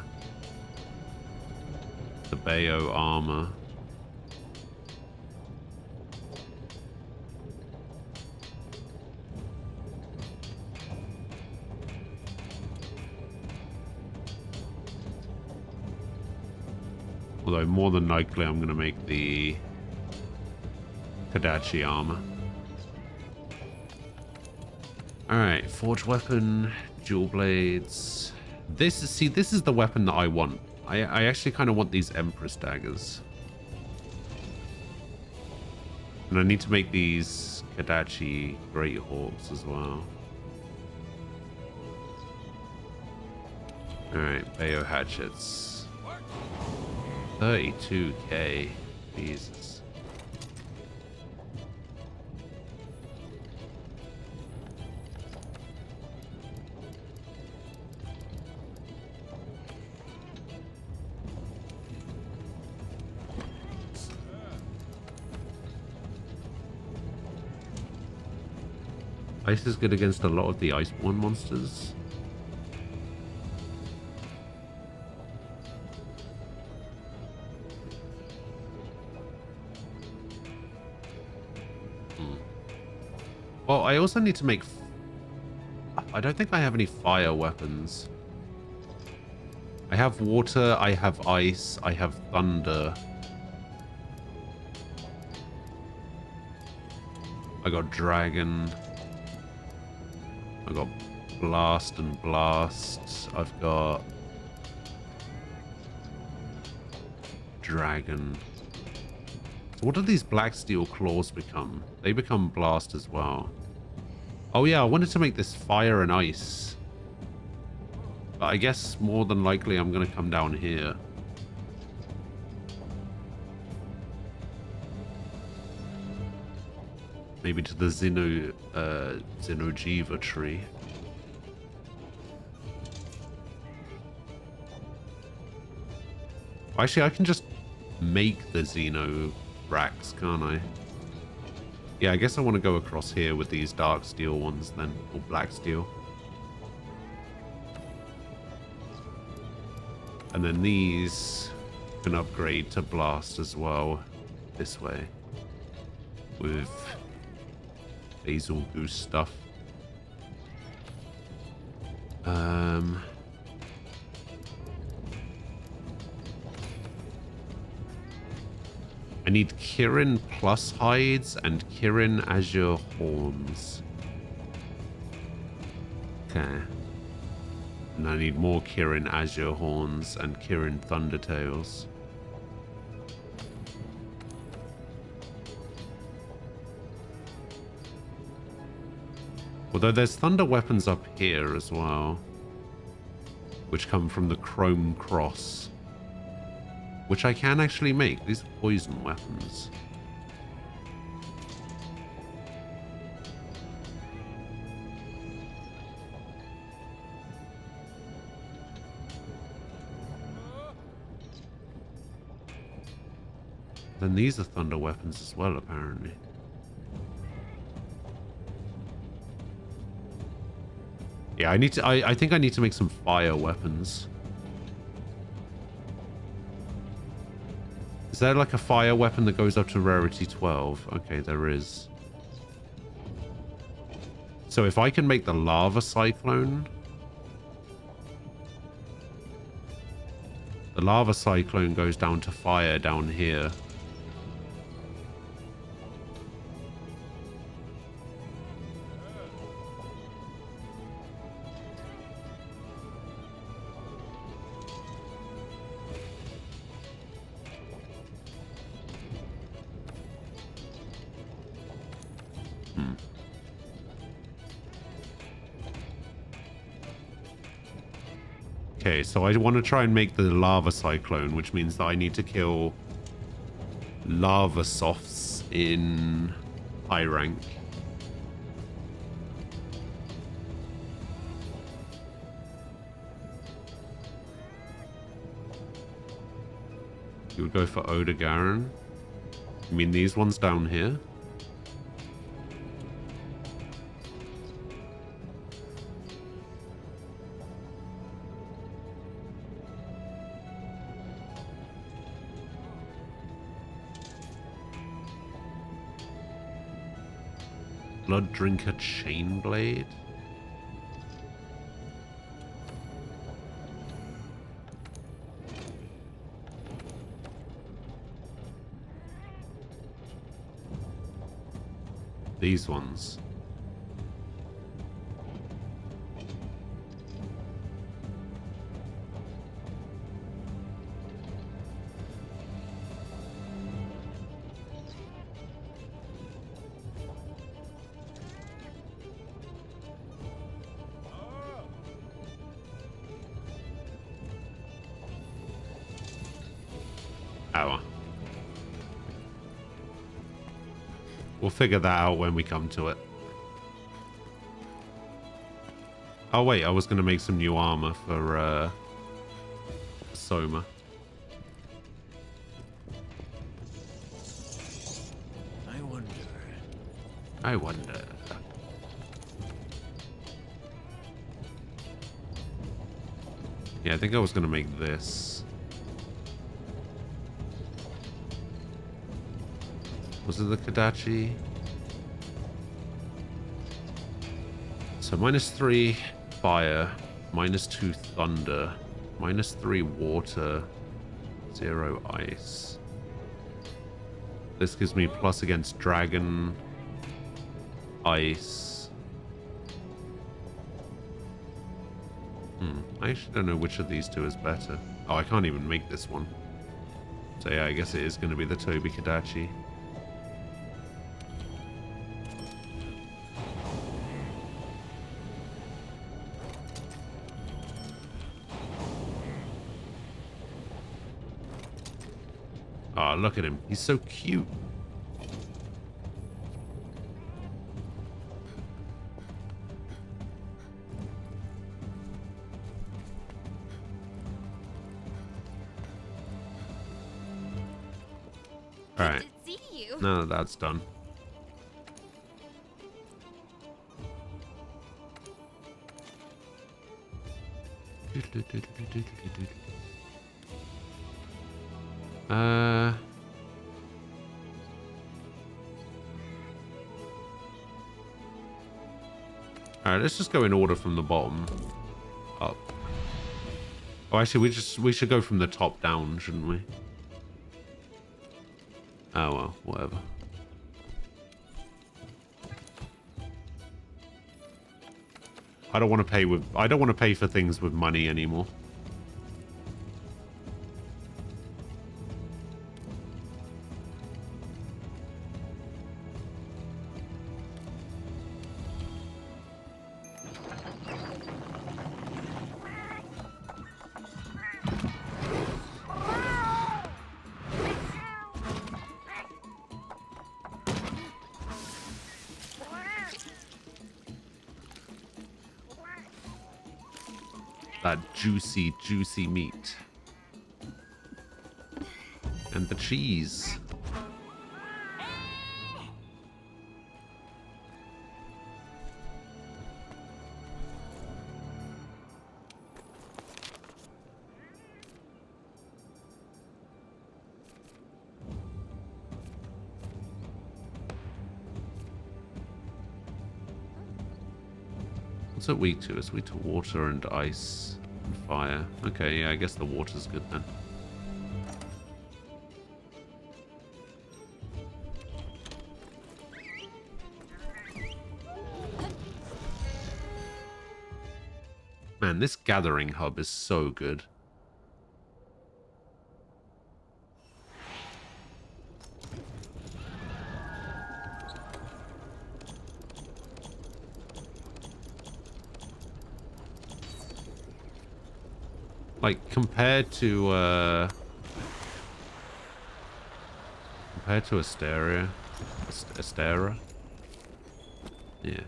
Bayo armor. Although more than likely I'm going to make the Kodachi armor. Alright, forge weapon, dual blades. This is the weapon that I want. I actually kind of want these Empress daggers. And I need to make these Kodachi Great Hawks as well. Alright, Bayo hatchets. 32k. Jesus. Ice is good against a lot of the Iceborne monsters. Well, I also need to make... I don't think I have any fire weapons. I have water, I have ice, I have thunder. I got dragon. I got blast and blast. I've got dragon. So what do these black steel claws become? They become blast as well. Oh yeah, I wanted to make this fire and ice. But I guess more than likely I'm going to come down here. Maybe to the Xeno'jiiva tree. Actually, I can just make the Xeno'rax, can't I? Yeah, I guess I want to go across here with these dark steel ones then, or black steel. And then these can upgrade to blast as well, this way. With Basil Goose stuff. I need Kirin plus hides and Kirin azure horns. Okay. And I need more Kirin azure horns and Kirin thundertails. Although there's thunder weapons up here as well, which come from the Chrome Cross, which I can actually make. These are poison weapons. Then these are thunder weapons as well, apparently. Yeah, I think I need to make some fire weapons. Is there like a fire weapon that goes up to rarity 12? Okay, there is. So if I can make the lava cyclone... The lava cyclone goes down to fire down here. Okay, so I want to try and make the lava cyclone, which means that I need to kill lava softs in high rank. You would go for Odogaron. You mean these ones down here? Blood Drinker Chainblade. These ones. We'll figure that out when we come to it. Oh wait, I was going to make some new armor for Soma. I wonder. Yeah, I think I was going to make this. Was it the Kodachi? So -3 fire, -2 thunder, -3 water, 0 ice. This gives me plus against dragon, ice. I actually don't know which of these two is better. Oh, I can't even make this one. So yeah, I guess it is going to be the Toby Kodachi. Oh, look at him. He's so cute. All right. Good to see you. Now that that's done. Alright, let's just go in order from the bottom up. Oh, actually, we should go from the top down, shouldn't we? Oh well, whatever. I don't want to pay for things with money anymore. That juicy, juicy meat. And the cheese. What's it weak to? It's weak to water and ice and fire. Okay, yeah, I guess the water's good then. Man, this gathering hub is so good. Like compared to Astera, yeah.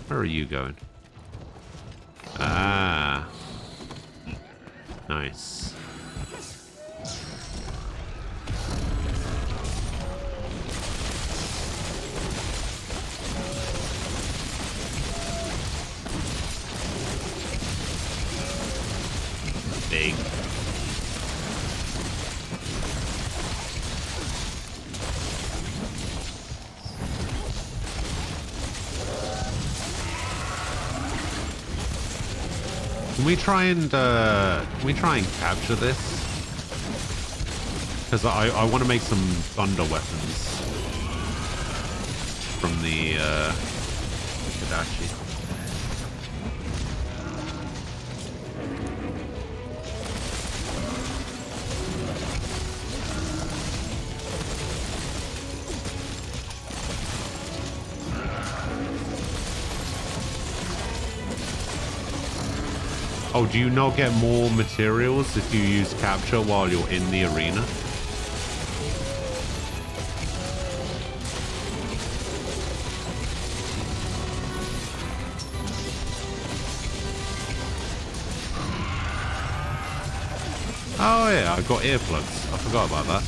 Where are you going? Ah. Nice. Big. Can we try and capture this? Because I want to make some thunder weapons from the Kodachi. Oh, do you not get more materials if you use capture while you're in the arena? Oh yeah, I got earplugs. I forgot about that.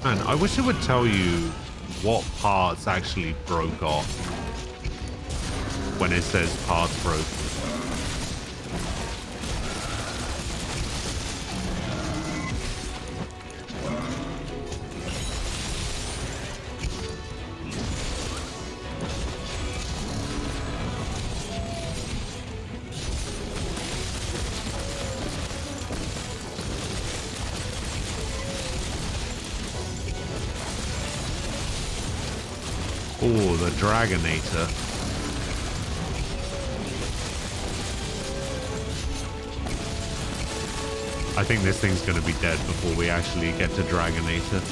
Man, I wish it would tell you what parts actually broke off when it says parts broke. Oh, the Dragonator. I think this thing's going to be dead before we actually get to Dragonator.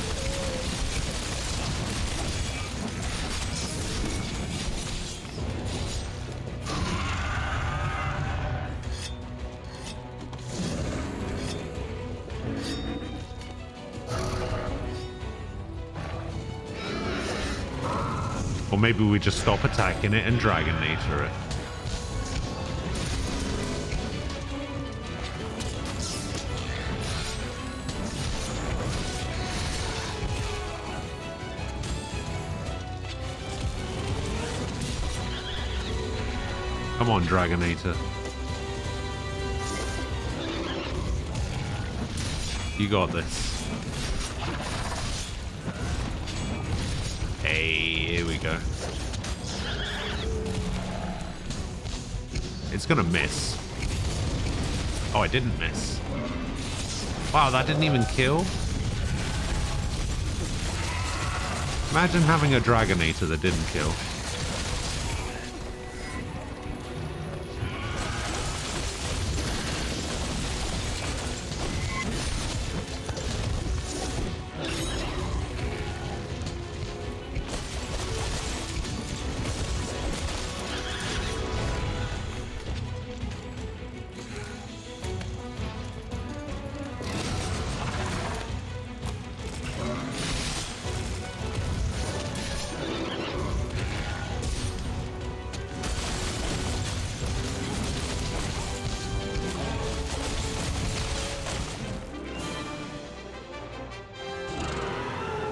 Or maybe we just stop attacking it and Dragonator it. Come on, Dragonator. You got this. Hey, here we go. It's gonna miss. Oh, I didn't miss. Wow, that didn't even kill. Imagine having a Dragonator that didn't kill.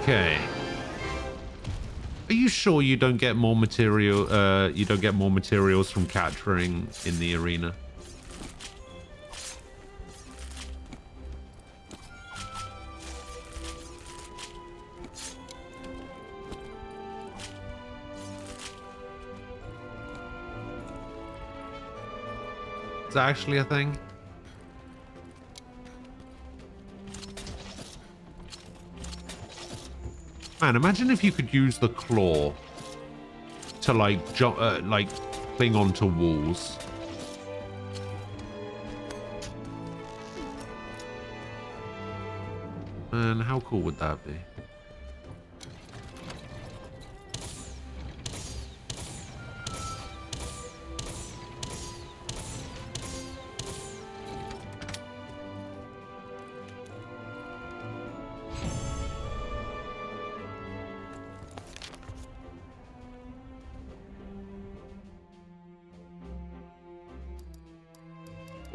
Okay. Are you sure you don't get more material? You don't get more materials from capturing in the arena? Is that actually a thing? Man, imagine if you could use the claw to like jump, like cling onto walls. Man, how cool would that be?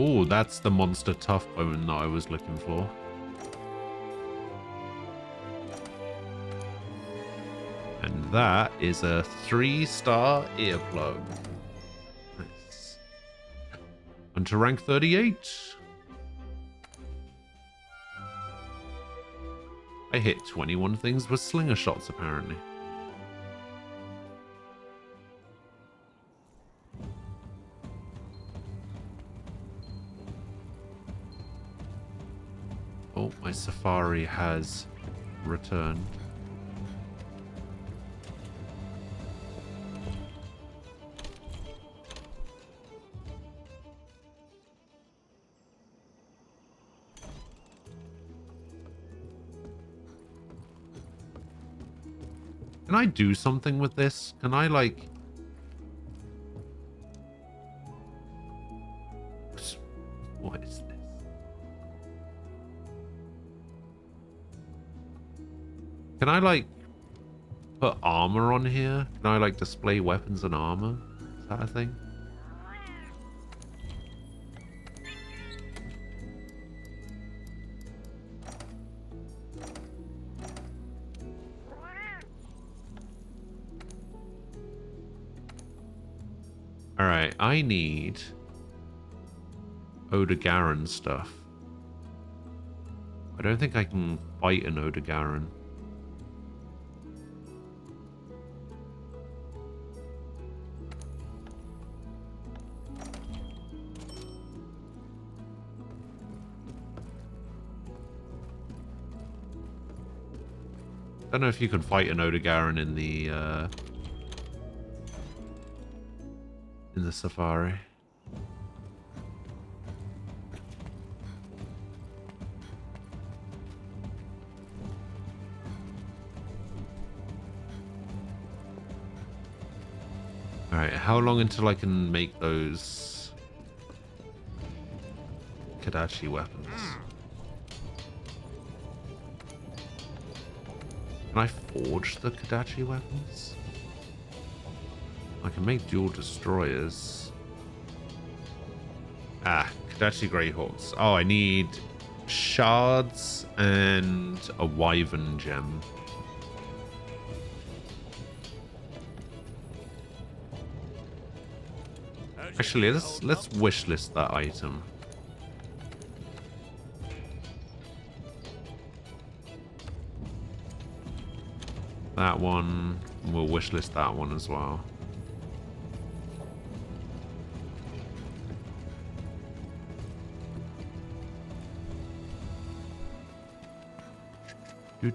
Oh, that's the monster tough bone that I was looking for. And that is a 3-star earplug. Nice. On to rank 38. I hit 21 things with slinger shots, apparently. Oh, my safari has returned. Can I do something with this? Can I, like... What is this? Can I, like, put armor on here? Can I, like, display weapons and armor? Is that a thing? Alright, I need Odogaron stuff. I don't think I can fight an Odogaron. I don't know if you can fight an Odogaron in the safari. Alright, how long until I can make those Kodachi weapons? Can I forge the Kodachi weapons? I can make dual destroyers. Ah, Kodachi Greyhawks. Oh, I need shards and a wyvern gem. Actually, let's wishlist that item. That one, we'll wishlist that one as well. I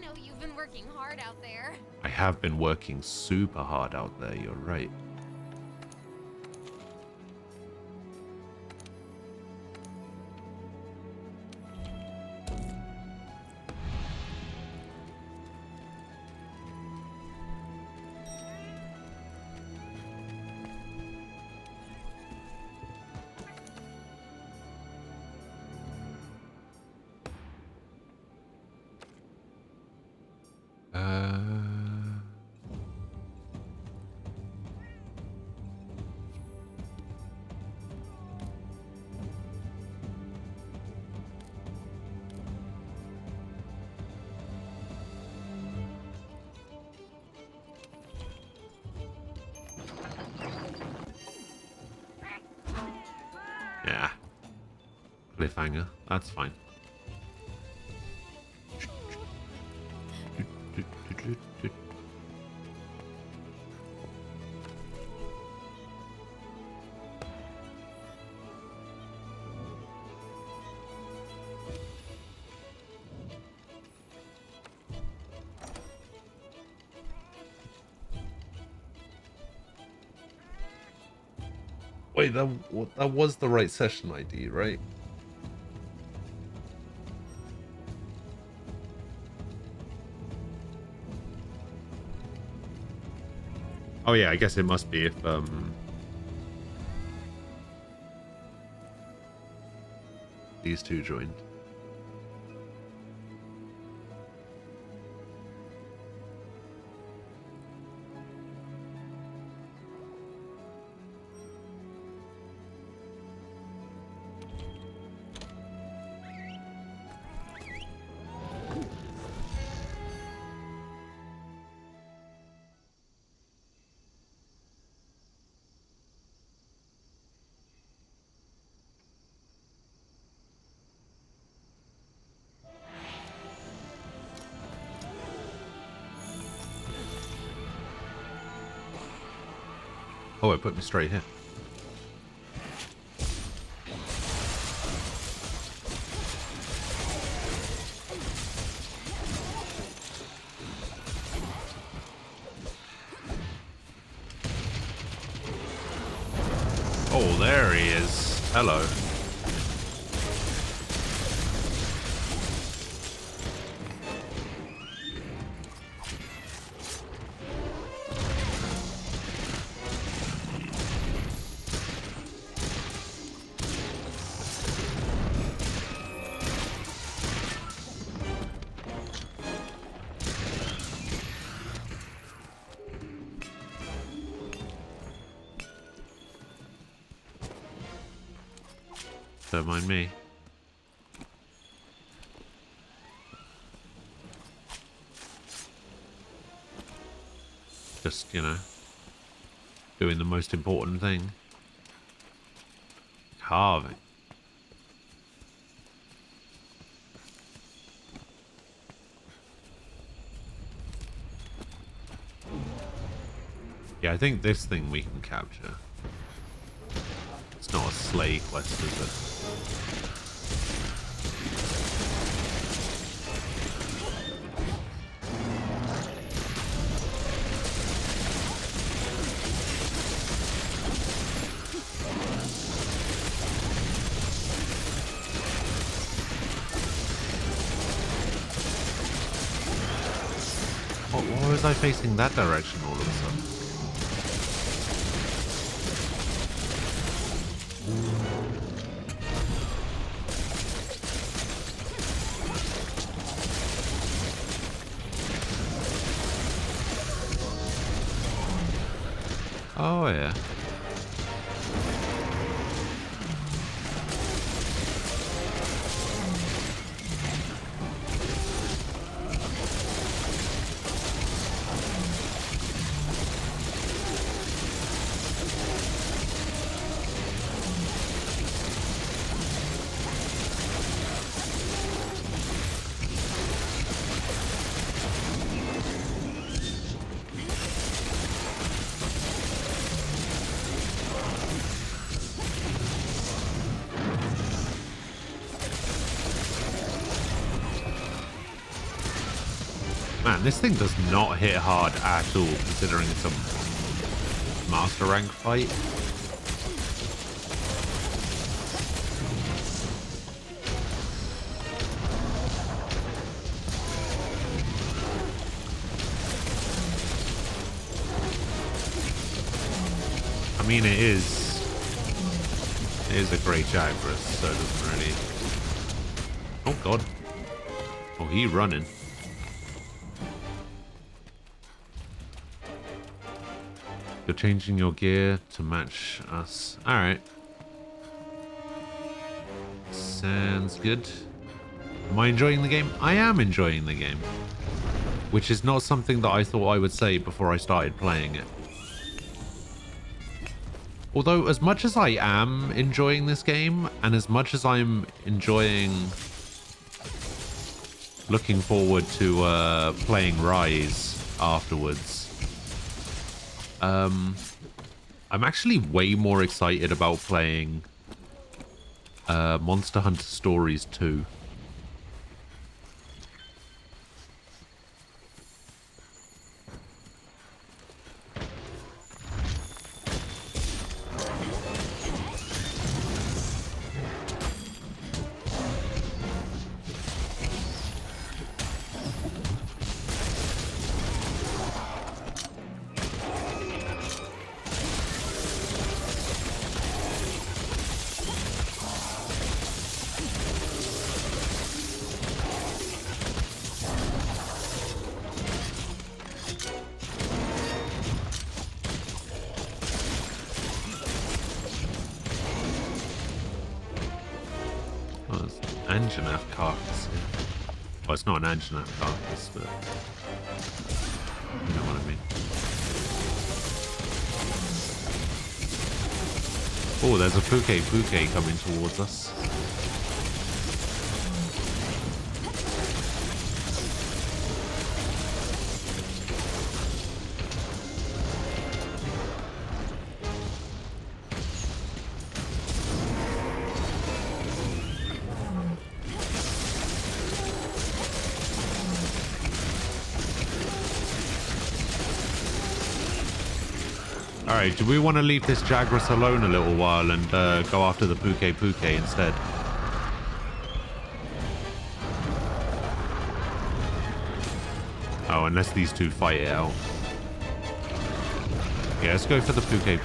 know you've been working hard out there. I have been working super hard out there, you're right. Yeah. Cliffhanger. That's fine. Wait, that was the right session ID, right? Oh yeah, I guess it must be if these two joined. Oh, it put me straight here. Oh, there he is. Hello. Don't mind me. Just, you know, doing the most important thing. Carving. Yeah, I think this thing we can capture. It's not a slay quest, is it? Why was I facing that direction all of a sudden? Oh, yeah. Man, this thing does not hit hard at all, considering it's a master rank fight. I mean, it is a great Jagras, so it doesn't really... Oh, God. Oh, he running. You're changing your gear to match us. Alright. Sounds good. Am I enjoying the game? I am enjoying the game. Which is not something that I thought I would say before I started playing it. Although, as much as I am enjoying this game, and as much as I'm enjoying looking forward to playing Rise afterwards, I'm actually way more excited about playing Monster Hunter Stories 2. Anjanath carcass here. Well, it's not an Anjanath carcass, but you know what I mean. Oh, there's a Puke coming towards us. Alright, do we want to leave this Jagras alone a little while and go after the Puke instead? Oh, unless these two fight it out. Yeah, let's go for the Puke.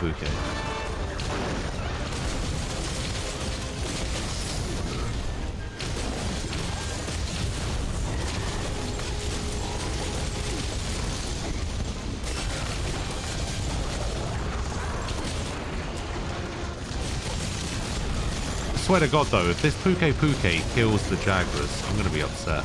I swear to God, though, if this Puke kills the Jagras, I'm going to be upset.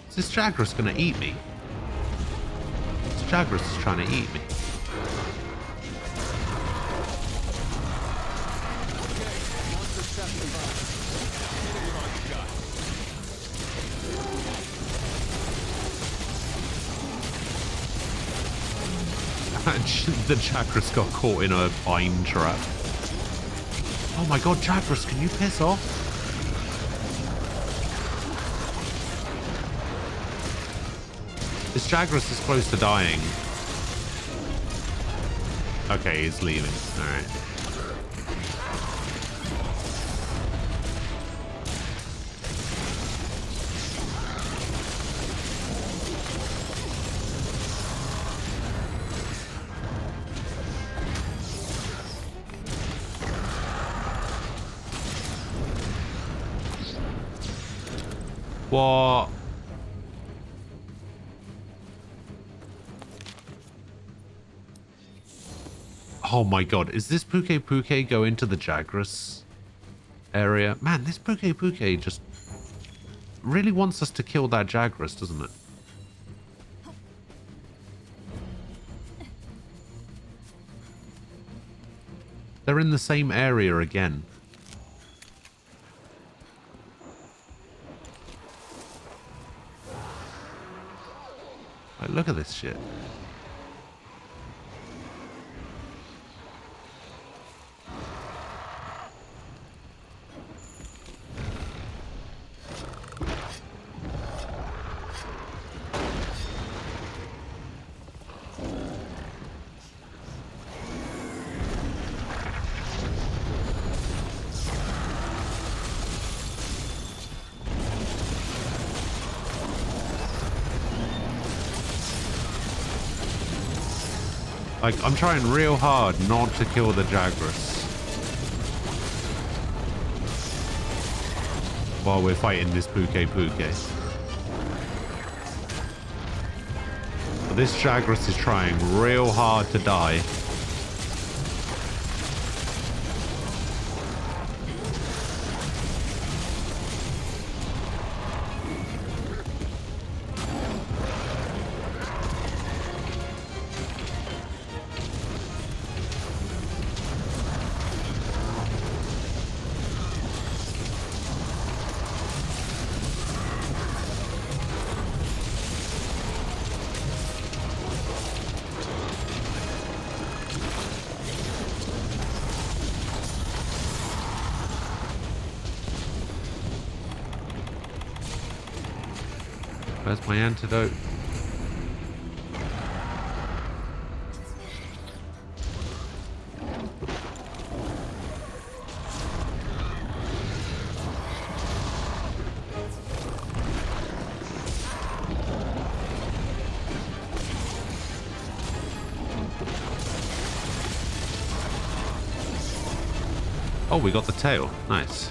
Is this Jagras gonna eat me? This Jagras is trying to eat me. The Jagras got caught in a vine trap. Oh my God, Jagras, can you piss off? This Jagras is close to dying. Okay, he's leaving. Alright. What? Oh my God, is this Puke go into the Jagras area? Man, this Puke just really wants us to kill that Jagras, doesn't it? They're in the same area again. Like, look at this shit. Like, I'm trying real hard not to kill the Jagras while we're fighting this Puke. But this Jagras is trying real hard to die. Where's my antidote? Oh, we got the tail. Nice.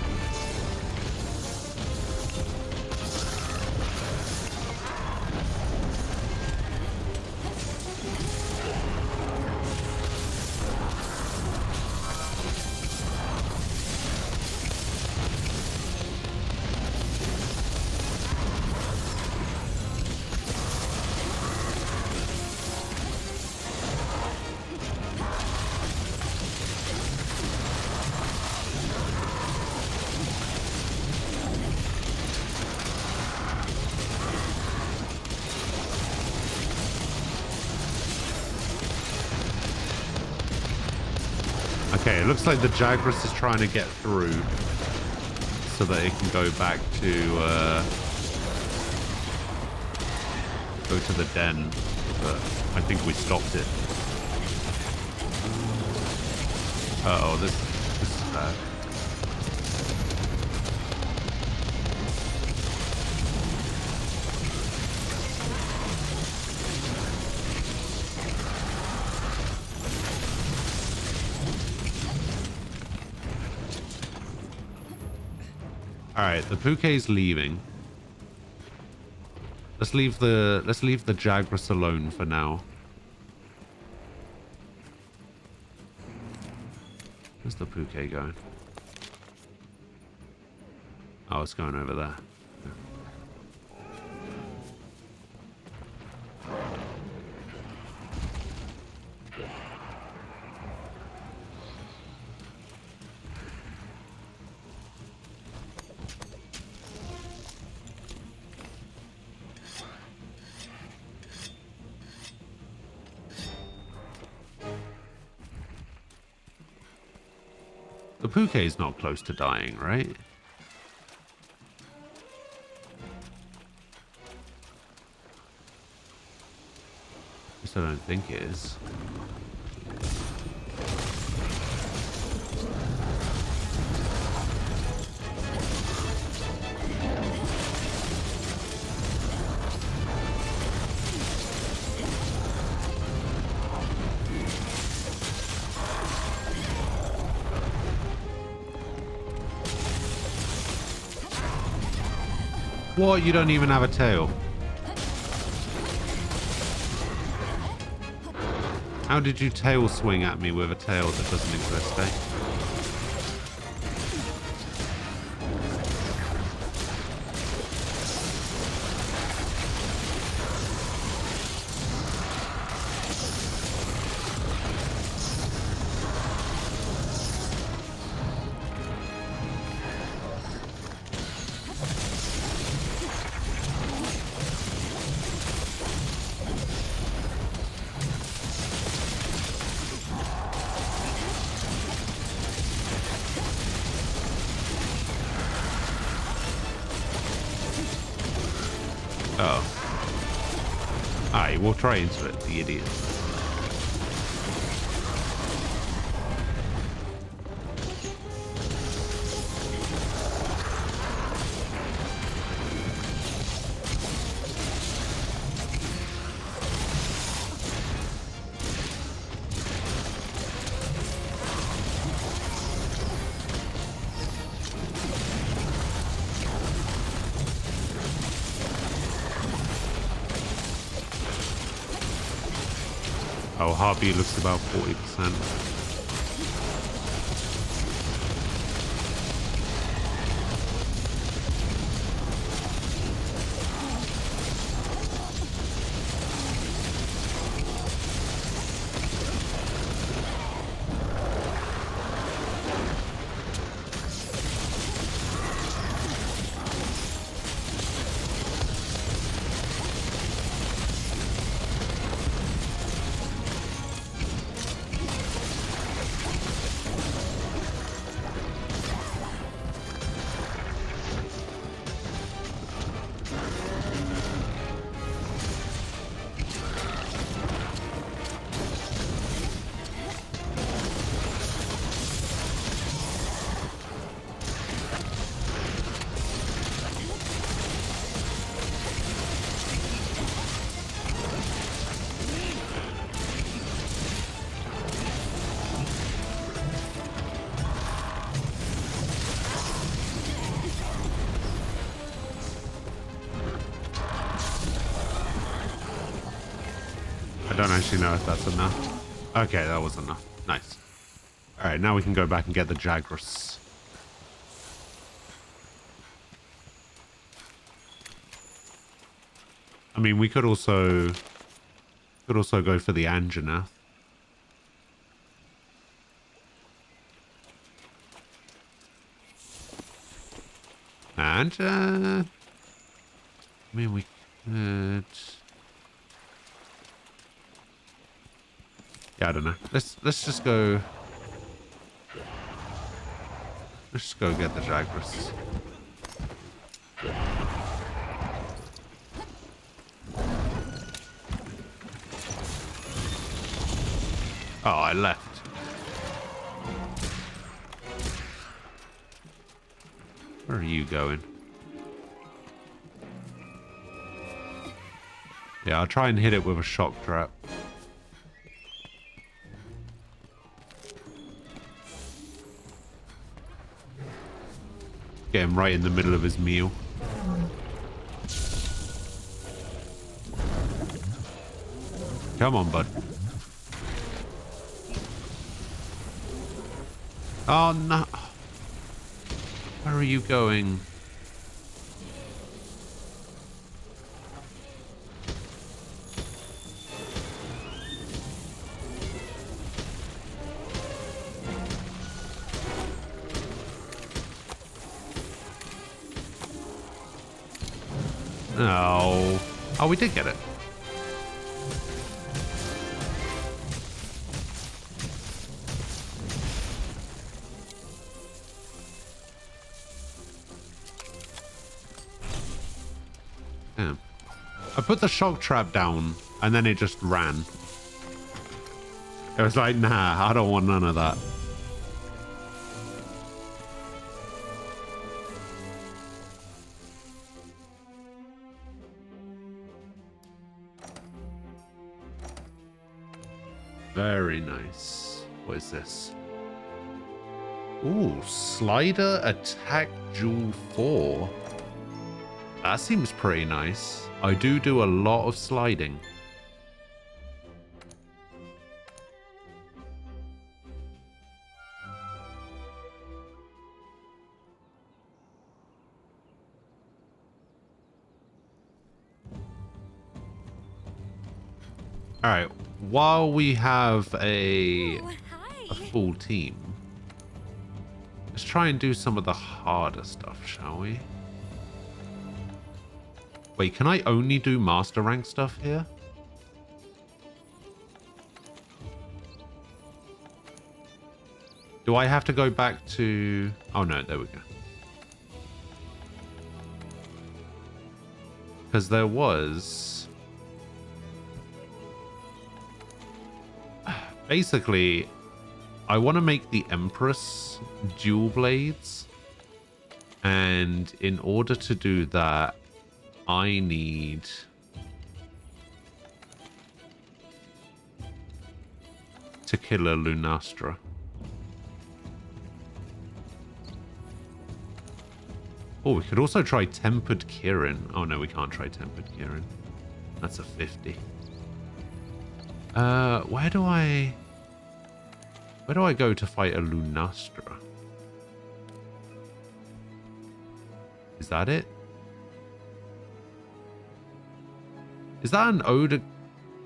Okay, it looks like the Jagras is trying to get through so that it can go back to go to the den, but I think we stopped it. Uh-oh, this is bad. All right, the Puke's leaving. Let's leave the Jagras alone for now. Where's the Puke going? Oh, it's going over there. The Puke's not close to dying, right? At least I don't think it is. What? You don't even have a tail? How did you tail swing at me with a tail that doesn't exist, eh? Alright, we'll try into it, the idiot. Oh, Harpy looks about 40%. don't actually know if that's enough. Okay, that was enough. Nice. All right, now we can go back and get the Jagras. I mean, we could also go for the Anjanath. And I mean, we could. Yeah, I don't know. Let's just go. Let's just go get the Jagras. Oh, I left. Where are you going? Yeah, I'll try and hit it with a shock trap. Get him right in the middle of his meal. Come on, bud. Oh, no. Where are you going? No. Oh, we did get it. Damn. I put the shock trap down and then it just ran. It was like, nah, I don't want none of that. Very nice. What is this? Ooh, slider attack jewel 4. That seems pretty nice. I do a lot of sliding. All right. While we have a full team, let's try and do some of the harder stuff, shall we? Wait, can I only do master rank stuff here? Do I have to go back to... Oh, no, there we go. Because there was... Basically, I want to make the Empress dual blades. And in order to do that, I need... to kill a Lunastra. Oh, we could also try Tempered Kirin. Oh, no, we can't try Tempered Kirin. That's a 50. Where do I go to fight a Lunastra? Is that it? Is that an Oda?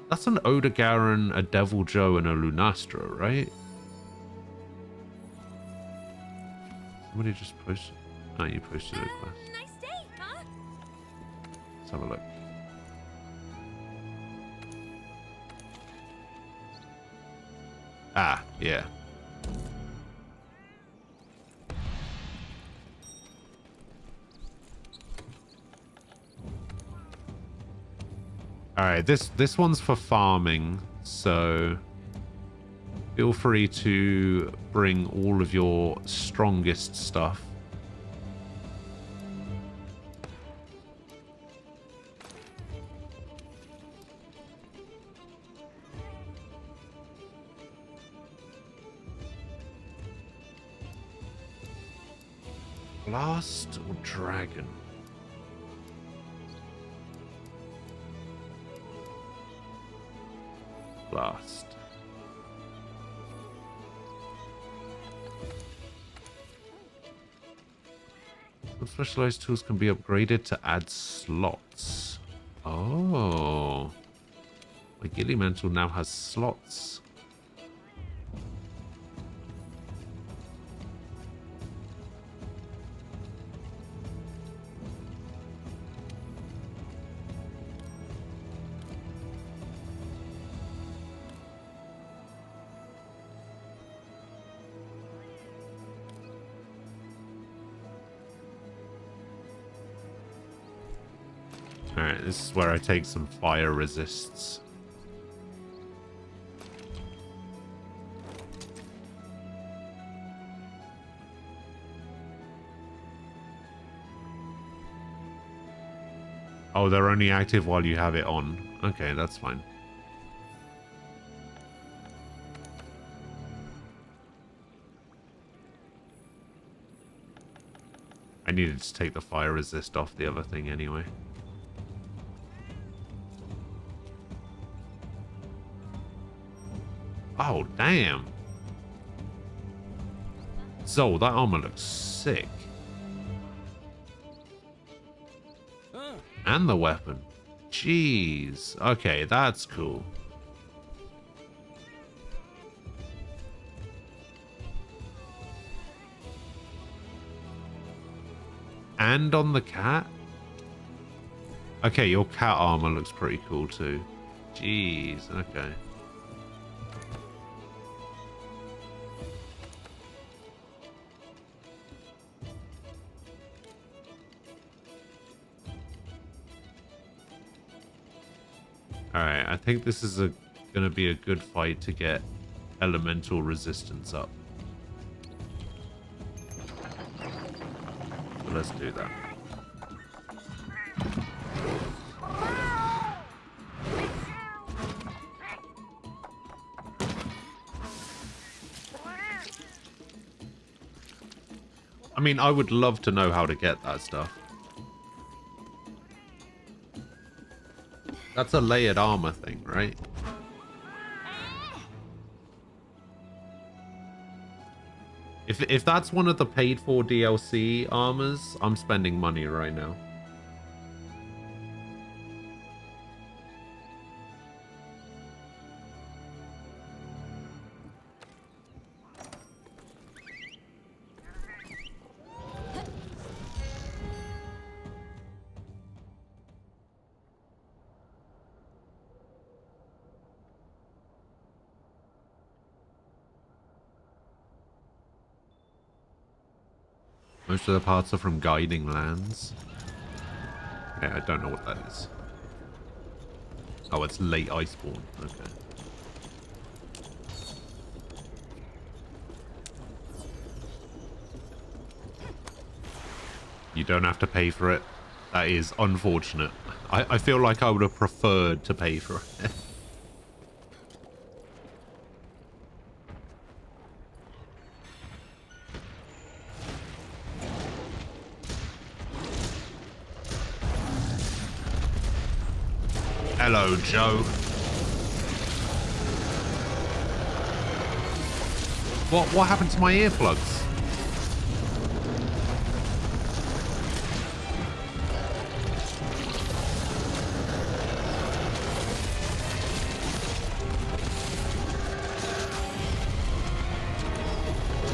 That's an Odogaron, a Deviljho, and a Lunastra, right? Somebody just posted. Oh, you posted a quest. Nice day, huh? Let's have a look. Ah, yeah. All right, this one's for farming, so feel free to bring all of your strongest stuff. Blast or dragon? fast. Some specialized tools can be upgraded to add slots. Oh. My ghillie mantle now has slots. Alright, this is where I take some fire resists. Oh, they're only active while you have it on. Okay, that's fine. I needed to take the fire resist off the other thing anyway. Oh, damn. So, that armor looks sick. And the weapon. Jeez. Okay, that's cool. And on the cat? Okay, your cat armor looks pretty cool too. Jeez, okay. Alright, I think this is gonna be a good fight to get elemental resistance up. So let's do that. I mean, I would love to know how to get that stuff. That's a layered armor thing, right? If that's one of the paid for DLC armors, I'm spending money right now. Most of the parts are from Guiding Lands. Yeah, I don't know what that is. Oh, it's late Iceborne. Okay. You don't have to pay for it. That is unfortunate. I feel like I would have preferred to pay for it. Hello, Joe. What happened to my earplugs?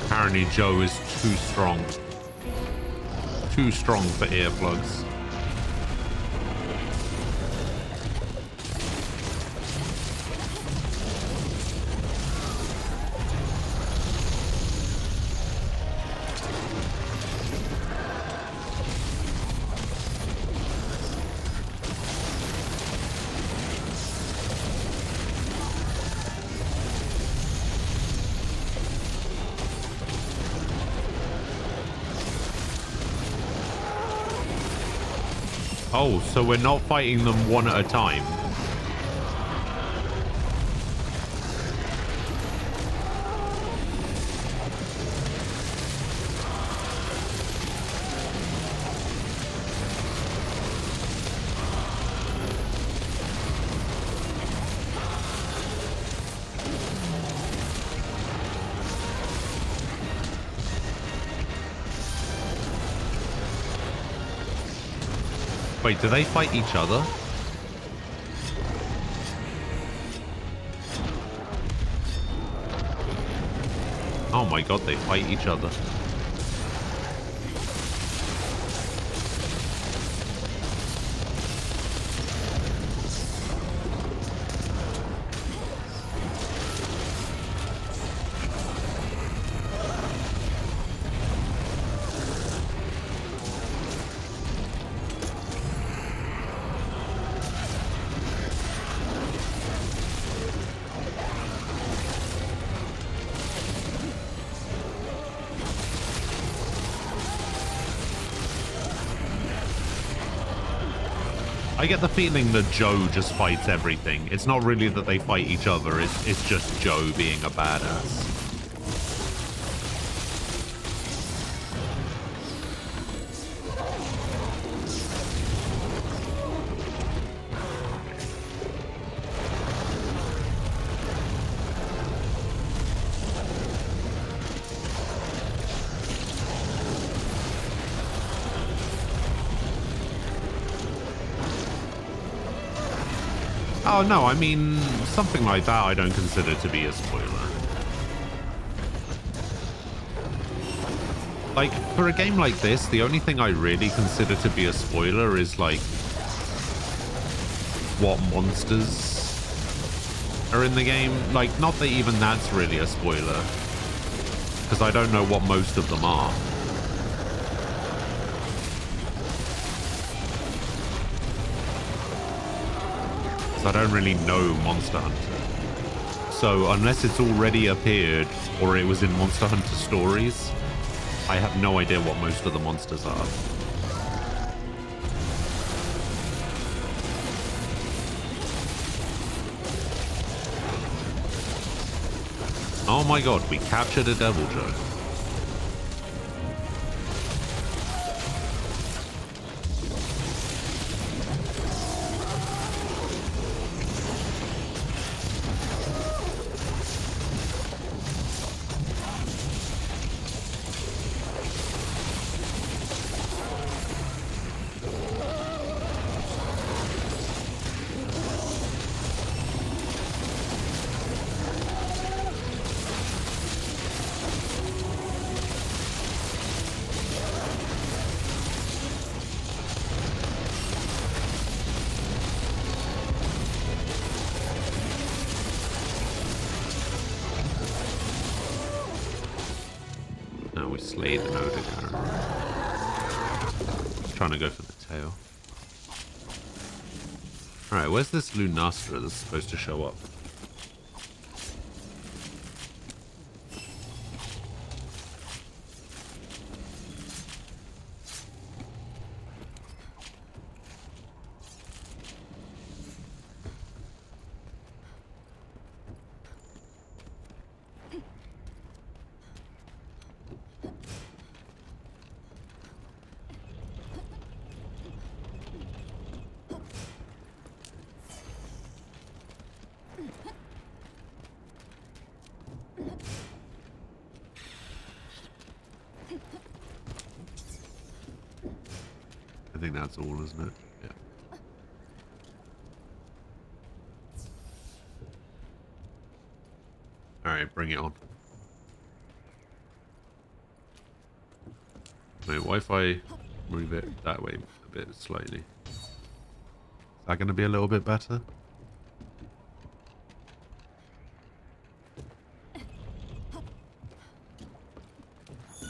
Apparently Joe is too strong. Too strong for earplugs. Oh, so we're not fighting them one at a time. Wait, do they fight each other? Oh my god, they fight each other. I get the feeling that Joe just fights everything. It's not really that they fight each other, it's just Joe being a badass. Oh, no, I mean, something like that I don't consider to be a spoiler. Like, for a game like this, the only thing I really consider to be a spoiler is, like, what monsters are in the game. Like, not that even that's really a spoiler, because I don't know what most of them are. I don't really know Monster Hunter. So unless it's already appeared or it was in Monster Hunter stories, I have no idea what most of the monsters are. Oh my god, we captured a Devil Joe. Slade and Odegaard. Trying to go for the tail. Alright, where's this Lunastra that's supposed to show up? I think that's all, isn't it? Yeah. Alright, bring it on. Wait, Wi-Fi, move it that way a bit slightly. Is that going to be a little bit better?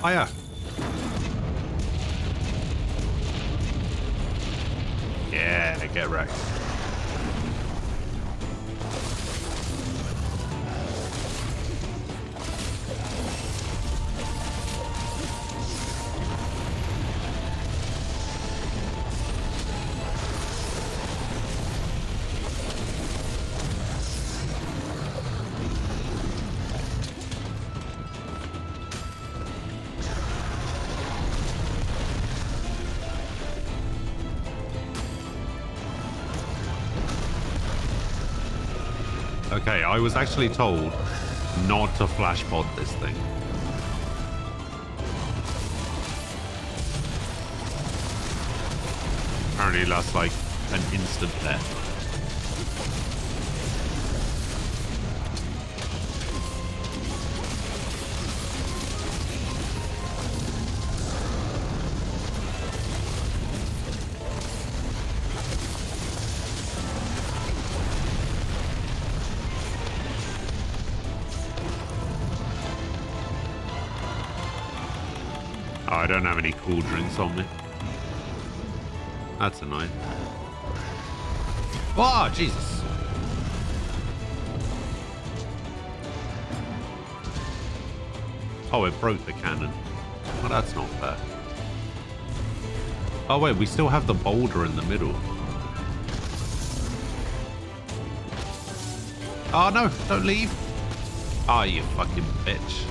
Oh yeah. Yeah, get wrecked. Okay, I was actually told not to flash pod this thing. Apparently apparently that's like an instant death. Oh, I don't have any cool drinks on me. That's annoying. Oh, Jesus. Oh, it broke the cannon. Well, that's not fair. Oh, wait, we still have the boulder in the middle. Oh, no, don't leave. Oh, you fucking bitch.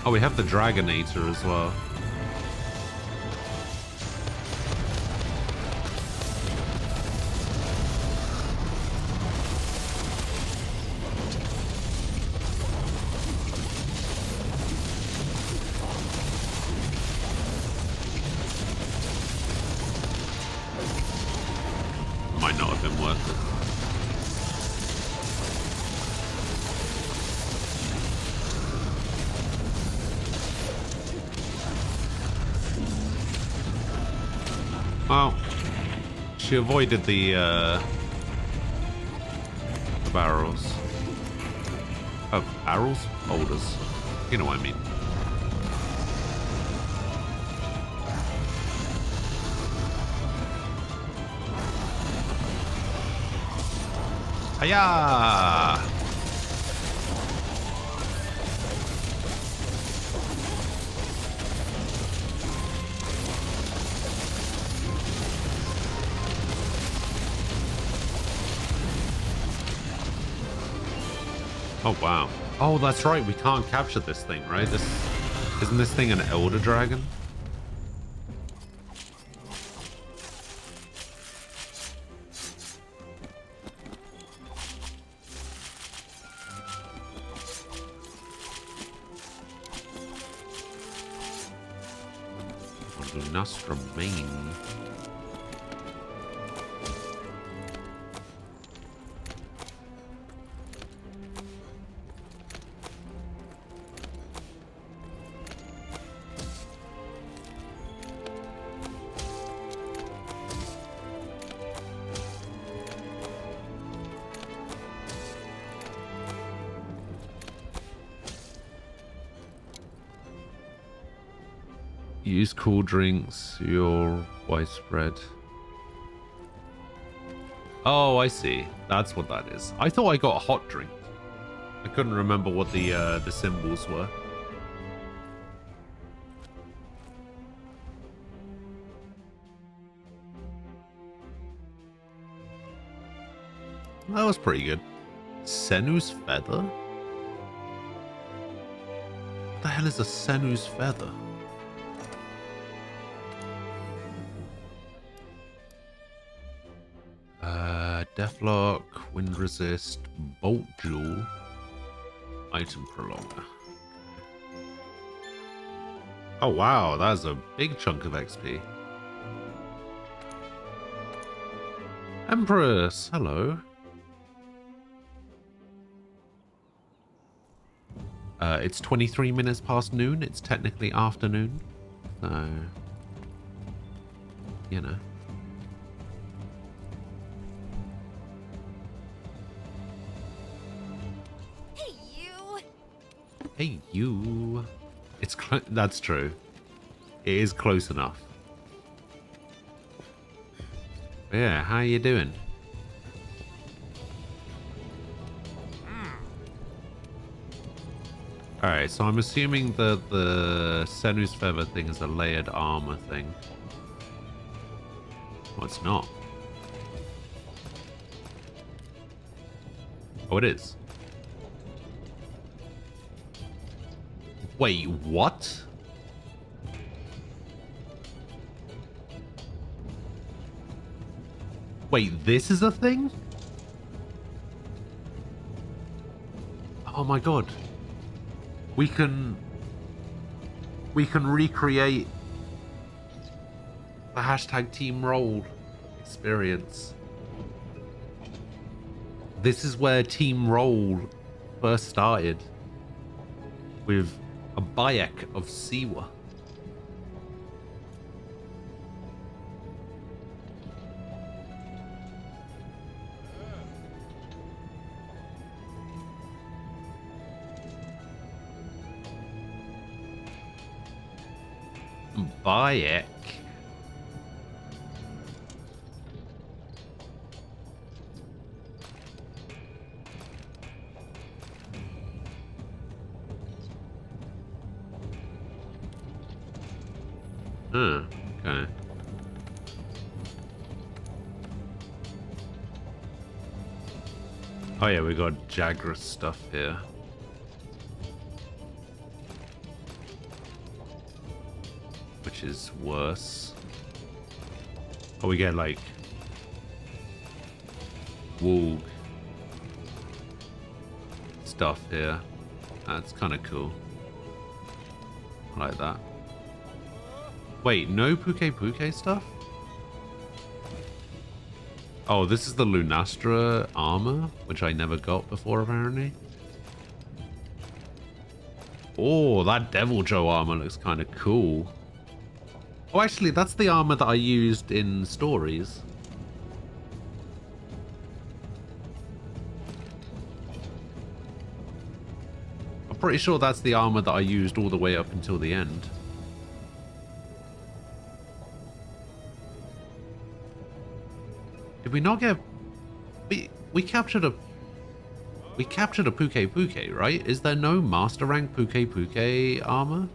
Oh, we have the Dragonator as well. Might not have been worth it. Well, she avoided the barrels. Oh, barrels? Boulders. You know what I mean. Hiya! Oh, wow. Oh, that's right. We can't capture this thing, right? Isn't this thing an Elder Dragon? Nostra Main. Use cool drinks, you're widespread. Oh, I see. That's what that is. I thought I got a hot drink. I couldn't remember what the symbols were. That was pretty good. Senu's feather? What the hell is a Senu's feather? Deathlock, Wind Resist, Bolt Jewel, Item Prolonger. Oh wow, that's a big chunk of XP. Empress, hello. It's 23 minutes past noon. It's technically afternoon. So, you know. Hey, you. It's that's true. It is close enough. But yeah, how you doing? Alright, so I'm assuming that the Senu's Feather thing is a layered armor thing. Well, it's not. Oh, it is. Wait, what? Wait, this is a thing? Oh my god. We can recreate the hashtag Team Roll experience. This is where Team Roll first started, with a Bayek of Siwa. Bayek. Okay. Oh yeah, we got Jagras stuff here. Which is worse. Oh, we get like Woog stuff here. That's kind of cool. I like that. Wait, no Puke Puke stuff? Oh, this is the Lunastra armor, which I never got before, apparently. Oh, that Devil Joe armor looks kind of cool. Oh, actually, that's the armor that I used in stories. I'm pretty sure that's the armor that I used all the way up until the end. Did we not get... We captured a... We captured a Puke Puke, right? Is there no master rank Puke Puke armor?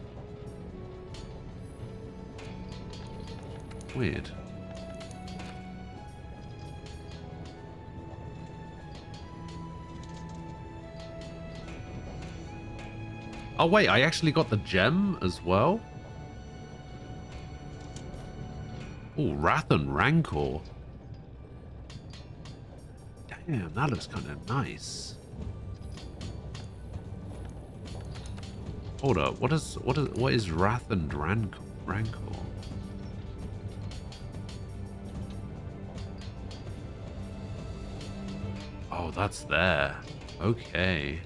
Weird. Oh wait, I actually got the gem as well? Oh, Wrath and Rancor. Damn, that looks kind of nice. Hold up, what is Wrath and Rancor? Oh, that's there. Okay.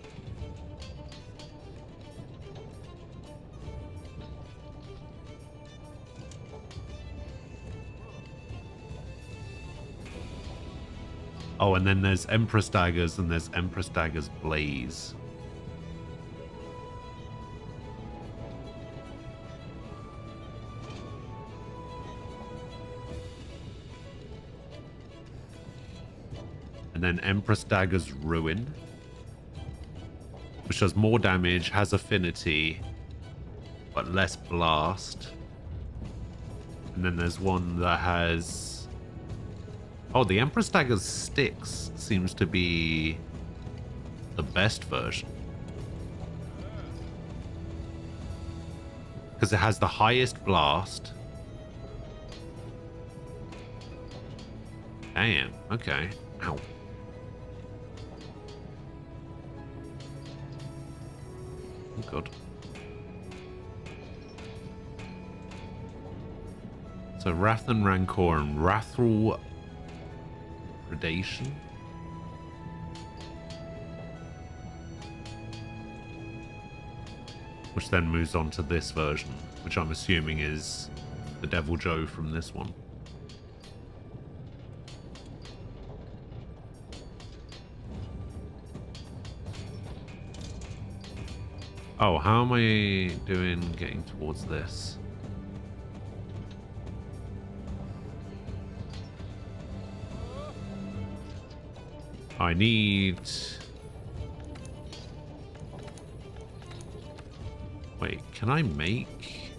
Oh, and then there's Empress Daggers and there's Empress Daggers Blaze. And then Empress Dagger's Ruin, which does more damage, has affinity, but less blast. And then there's one that has... Oh, the Empress Dagger's Styx seems to be the best version. Because it has the highest blast. Damn, okay. Ow. Oh god. So Wrath and Rancor and Wrathful Predation. Which then moves on to this version, which I'm assuming is the Devil Joe from this one. Oh, how am I doing getting towards this? I need... Wait, can I make...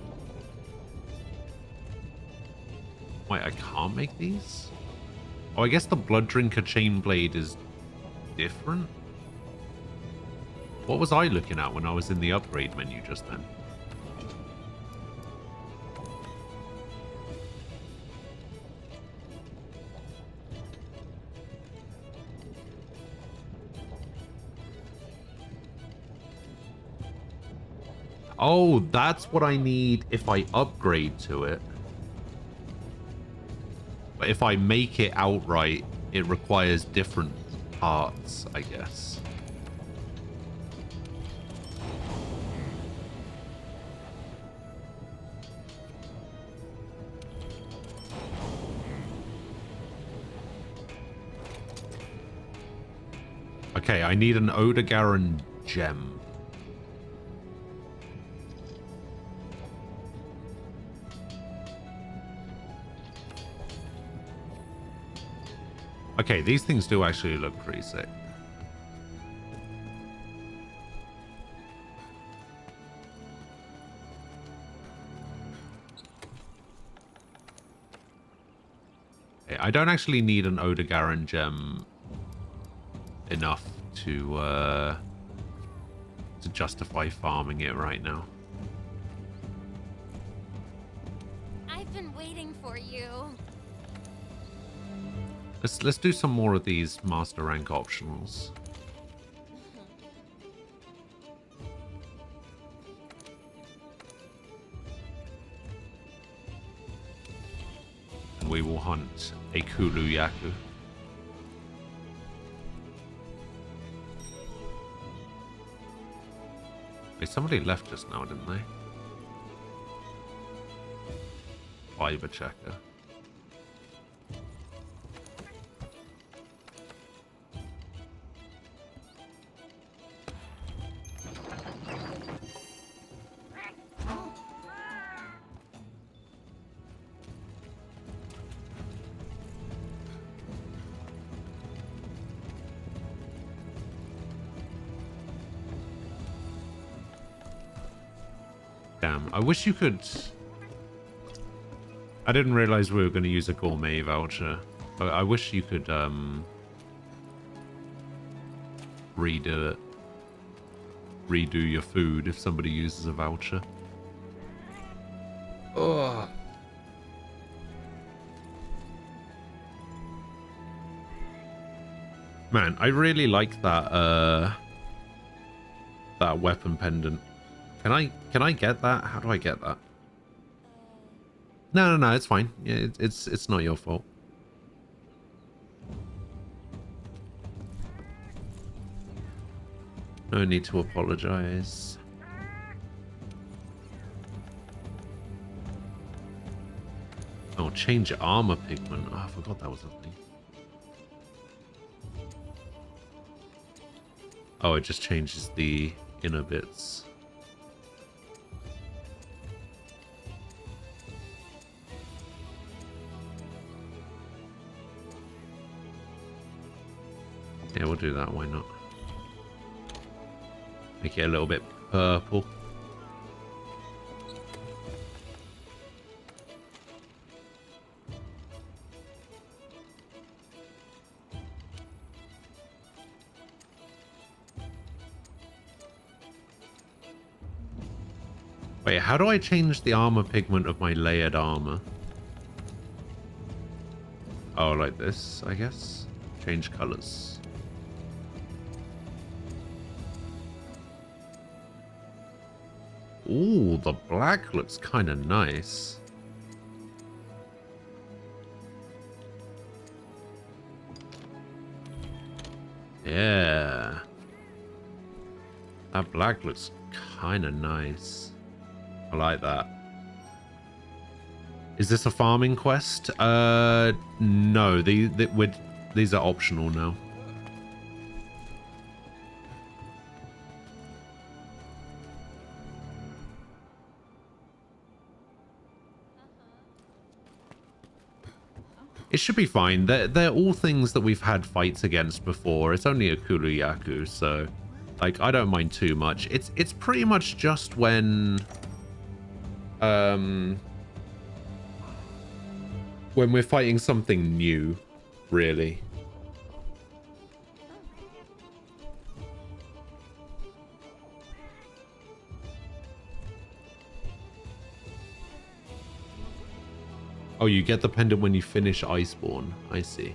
Wait, I can't make these? Oh, I guess the Blood Drinker Chain Blade is different? What was I looking at when I was in the upgrade menu just then? Oh, that's what I need if I upgrade to it. But if I make it outright, it requires different parts, I guess. Okay, I need an Odogaron gem. Okay, these things do actually look pretty sick. Okay, I don't actually need an Odogaron gem enough to justify farming it right now. I've been waiting for you. Let's do some more of these master rank optionals. And we will hunt a Kulu Yaku. Wait, somebody left just now, didn't they? Fiber checker. Damn, I wish you could... I didn't realize we were going to use a gourmet voucher. I wish you could, redo it. Redo your food if somebody uses a voucher. Ugh. Man, I really like that, that weapon pendant. Can I get that? How do I get that? No, it's fine. Yeah, it's not your fault. No need to apologize. Oh, change armor pigment. Oh, I forgot that was a thing. Oh, it just changes the inner bits. Yeah, we'll do that. Why not? Make it a little bit purple. Wait, how do I change the armor pigment of my layered armor? Oh, like this, I guess. Change colors. Ooh, the black looks kind of nice. Yeah. That black looks kind of nice. I like that. Is this a farming quest? No. These are optional now. It should be fine. They're all things that we've had fights against before. It's only a Kulu Yaku, so like I don't mind too much. It's pretty much just when we're fighting something new, really. Oh, you get the pendant when you finish Iceborne. I see.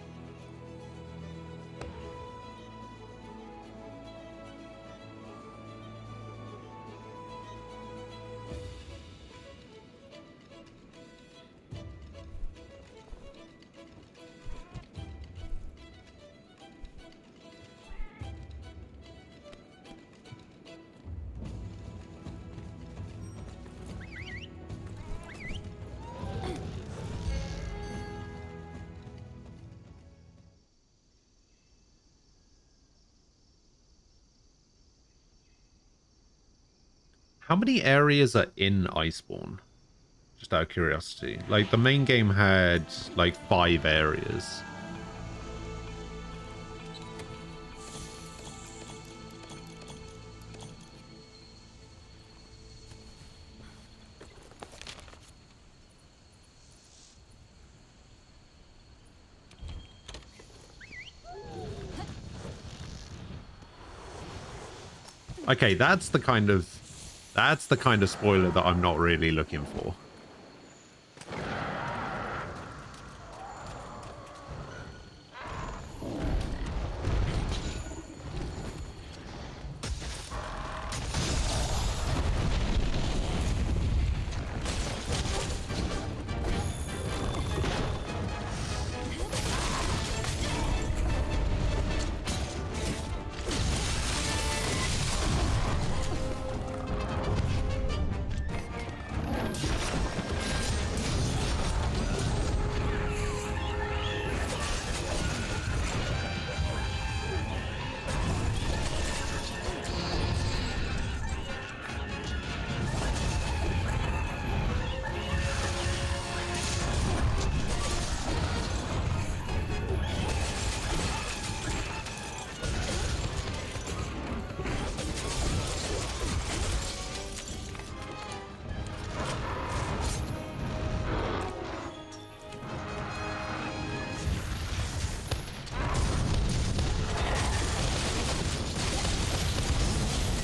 How many areas are in Iceborne? Just out of curiosity. Like, the main game had, like, 5 areas. Okay, that's the kind of spoiler that I'm not really looking for.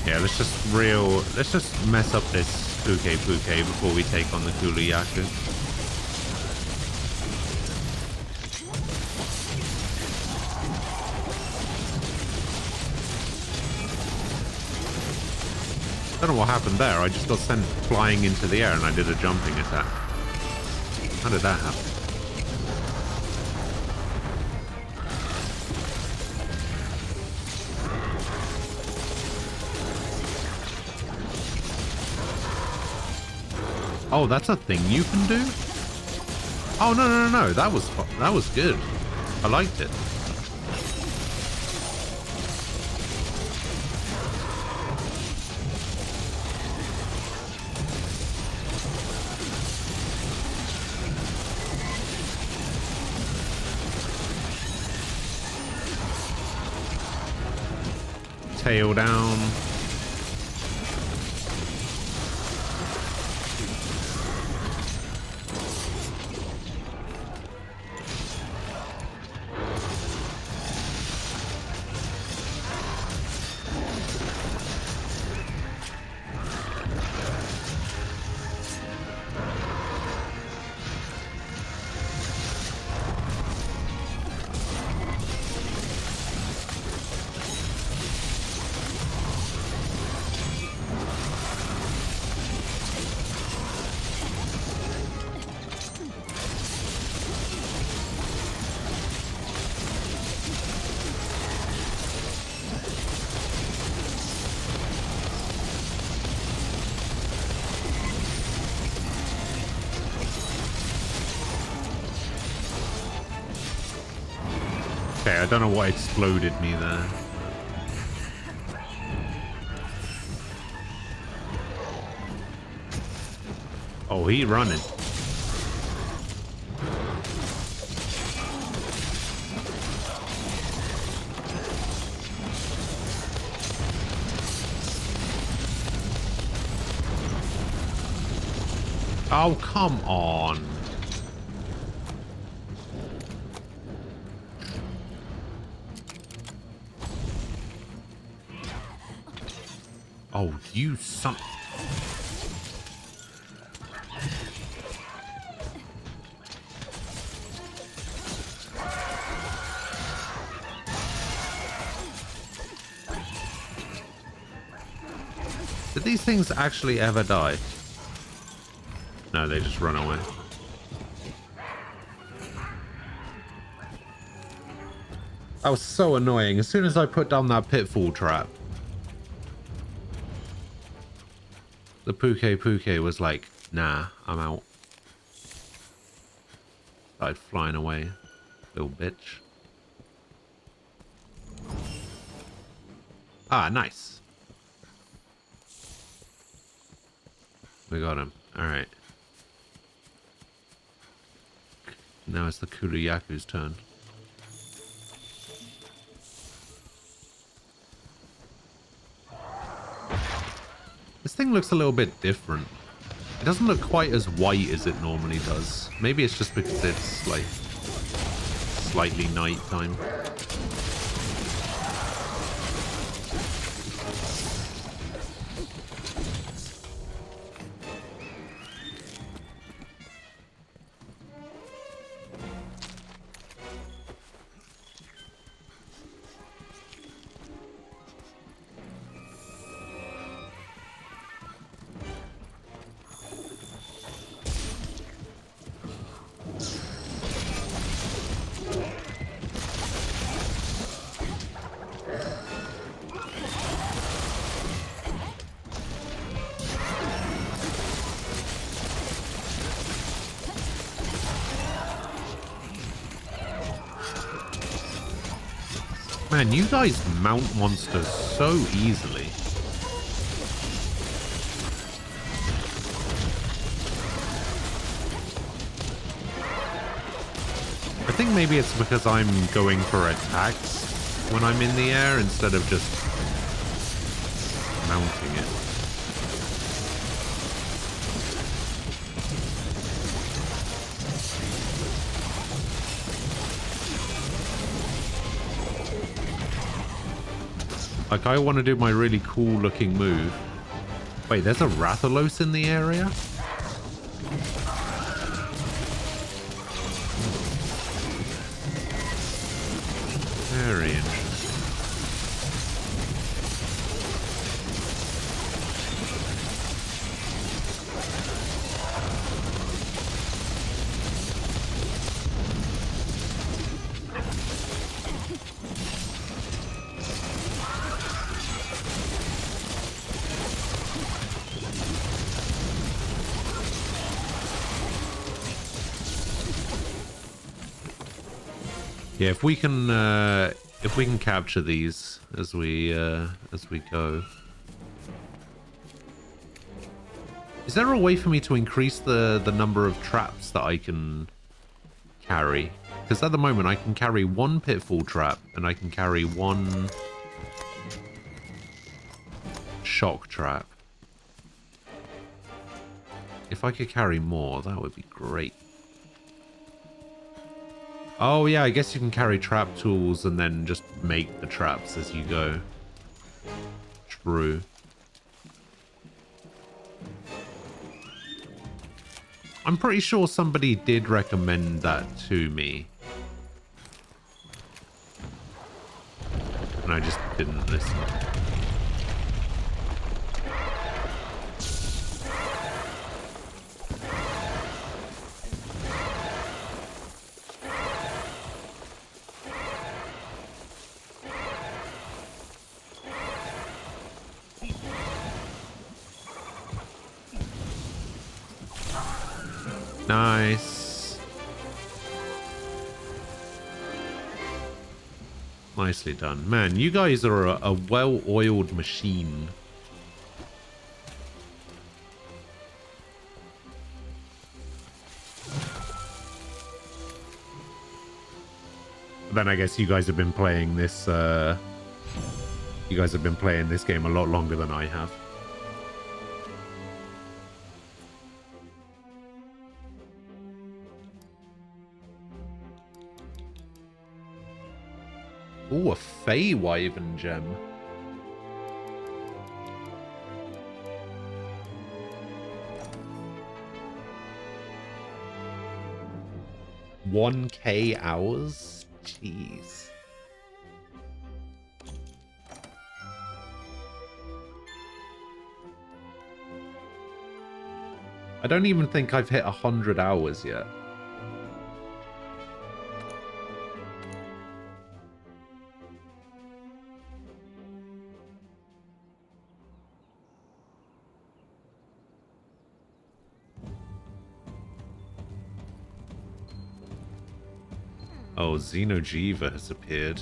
Yeah, let's just mess up this Puke before we take on the Kuluyaku. Don't know what happened there. I just got sent flying into the air and I did a jumping attack. How did that happen? Oh, that's a thing you can do? Oh, no. That was good. I liked it. Tail down. Okay, I don't know what exploded me there. Oh, he running. Oh, come on. Oh, you son. Did these things actually ever die? No, they just run away. That was so annoying. As soon as I put down that pitfall trap, the Puke was like, nah, I'm out. Started flying away, little bitch. Ah, nice. We got him. Alright. Now it's the Kurayaku's turn. This thing looks a little bit different. It doesn't look quite as white as it normally does. Maybe it's just because it's like slightly nighttime. Man, you guys mount monsters so easily. I think maybe it's because I'm going for attacks when I'm in the air instead of just mounting it. Like, I want to do my really cool looking move. Wait, there's a Rathalos in the area? Very interesting. Yeah, if we can capture these as we go. Is there a way for me to increase the number of traps that I can carry? Because at the moment I can carry one pitfall trap and I can carry one shock trap. If I could carry more, that would be great. Oh yeah, I guess you can carry trap tools and then just make the traps as you go. True. I'm pretty sure somebody did recommend that to me. And I just didn't listen. Nice. Nicely done. Man, you guys are a well-oiled machine. Then I guess you guys have been playing this, you guys have been playing this game a lot longer than I have. Ooh, a Feywyvern gem. $1K hours? Jeez. I don't even think I've hit 100 hours yet. Oh, Xeno'jiiva has appeared.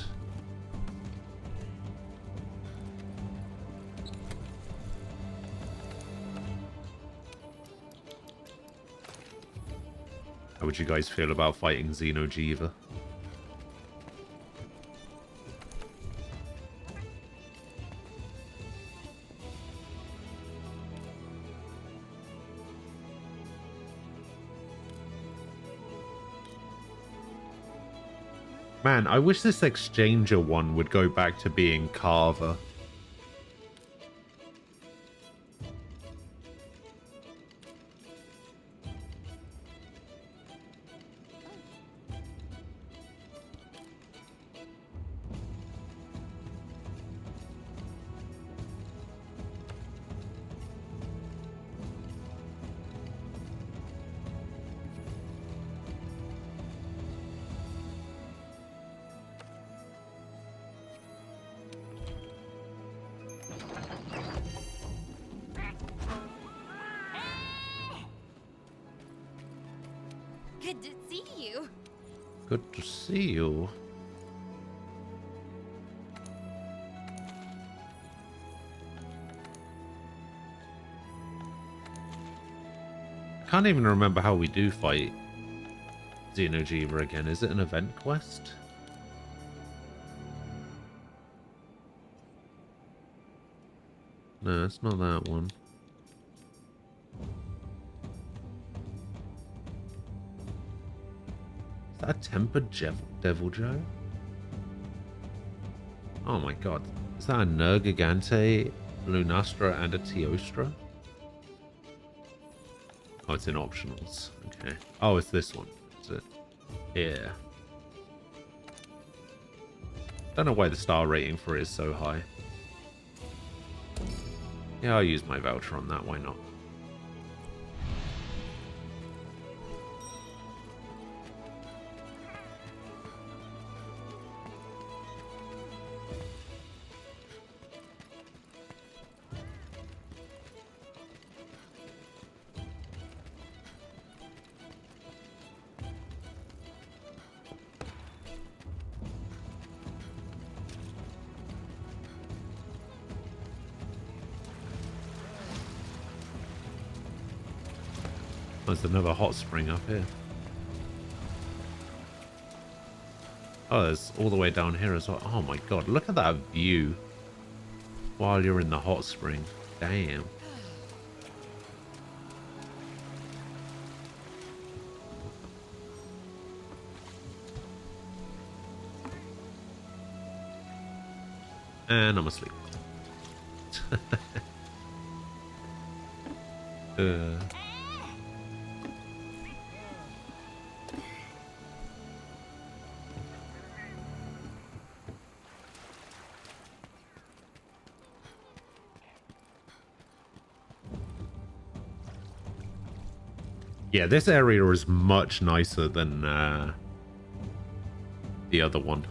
How would you guys feel about fighting Xeno'jiiva? Man, I wish this Exchanger one would go back to being Carver. Good to see you. Good to see you. I can't even remember how we do fight Xeno'jiiva again. Is it an event quest? No, it's not that one. Is that a tempered Devil Joe? Oh my god. Is that a Nergigante, Lunastra, and a Teostra? Oh, it's in optionals. Okay. Oh, it's this one. Is it? Yeah. Don't know why the star rating for it is so high. Yeah, I'll use my voucher on that. Why not? There's another hot spring up here. Oh, there's all the way down here as well. Oh my god, look at that view while you're in the hot spring. Damn. And I'm asleep. Yeah, this area is much nicer than the other one.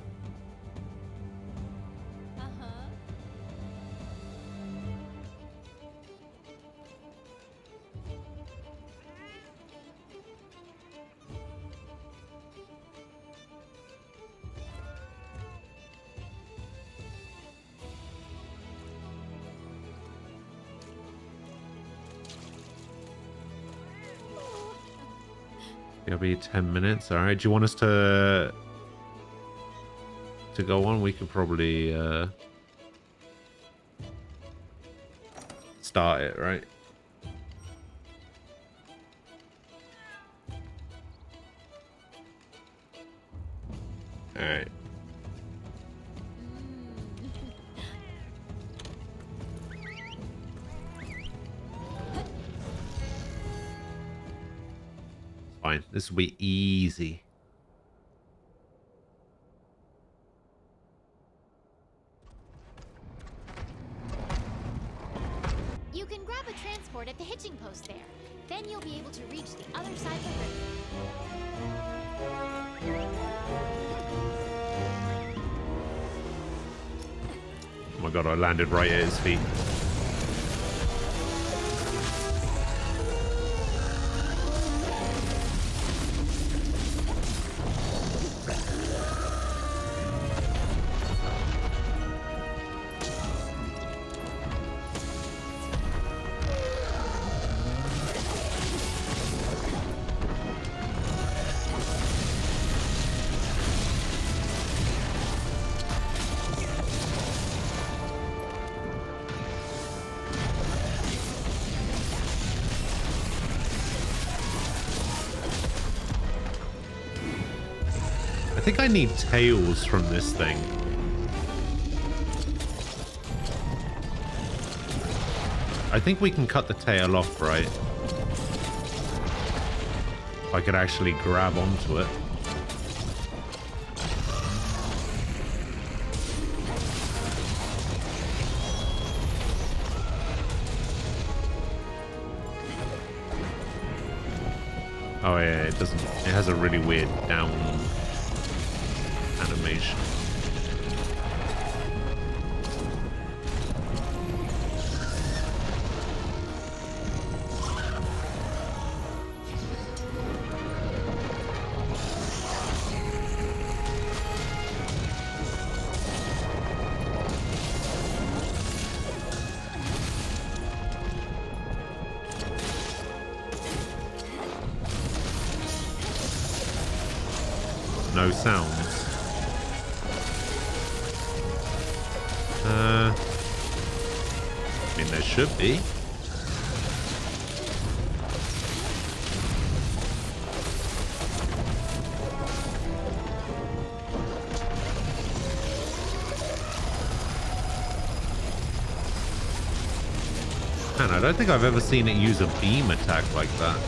It'll be 10 minutes. All right. Do you want us to go on? We could probably start it, right? All right. Fine. This will be easy. You can grab a transport at the hitching post there. Then you'll be able to reach the other side of the river. Oh my god, I landed right at his feet. think I need tails from this thing. I think we can cut the tail off, right? If I could actually grab onto it. Oh yeah, it doesn't. It has a really weird down animation. No sounds. I mean, there should be. Man, I don't think I've ever seen it use a beam attack like that.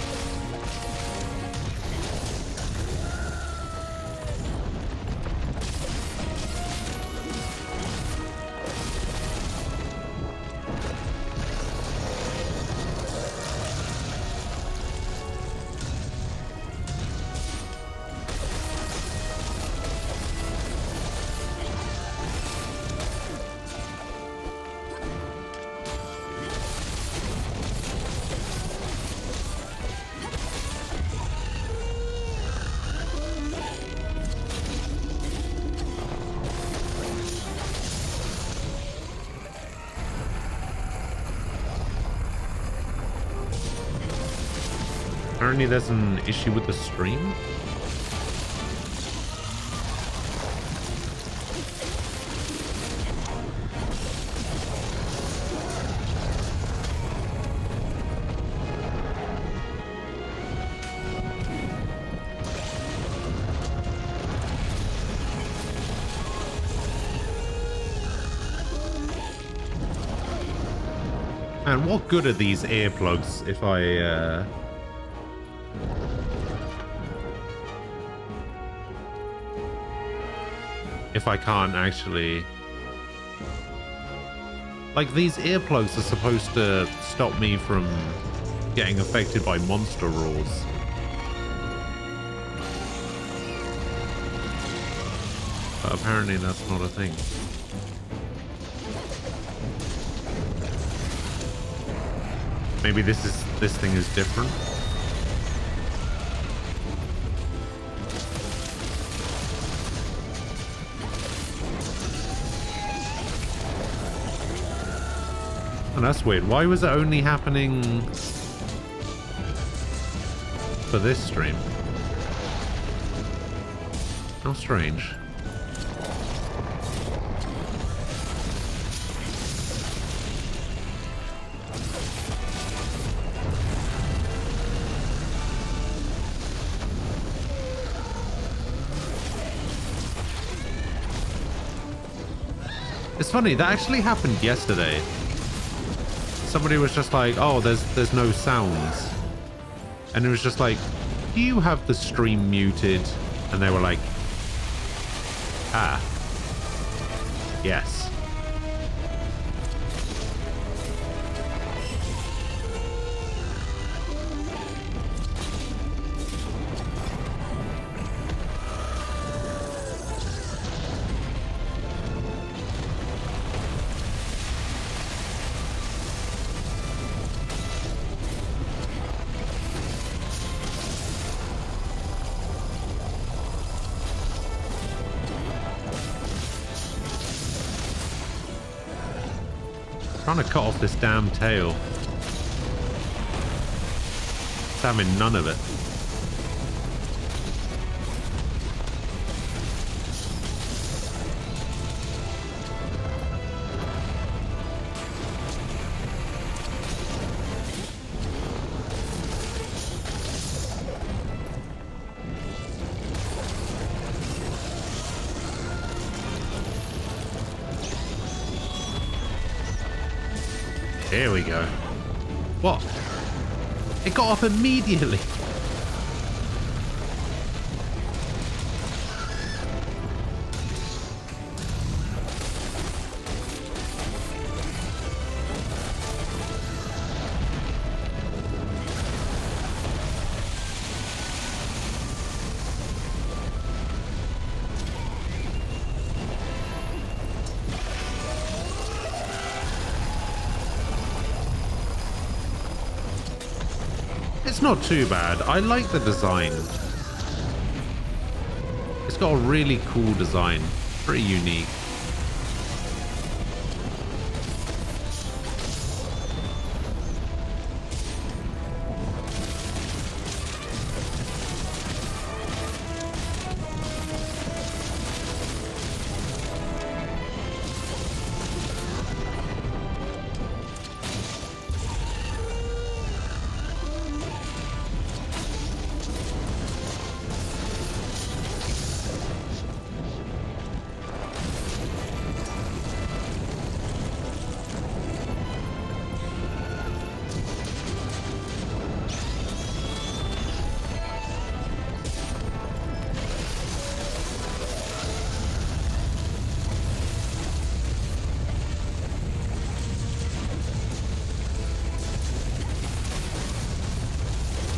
Apparently there's an issue with the stream. Man, what good are these earplugs if I can't actually... Like, these earplugs are supposed to stop me from getting affected by monster roars. But apparently that's not a thing. Maybe this thing is different. Oh, that's weird. Why was it only happening for this stream? How strange. It's funny, that actually happened yesterday. Somebody was just like, oh, there's no sounds. And it was just like, do you have the stream muted? And they were like, ah, yes. Trying to cut off this damn tail. It's having none of it. Here we go. What? It got up immediately. It's not too bad. I like the design. It's got a really cool design. Pretty unique.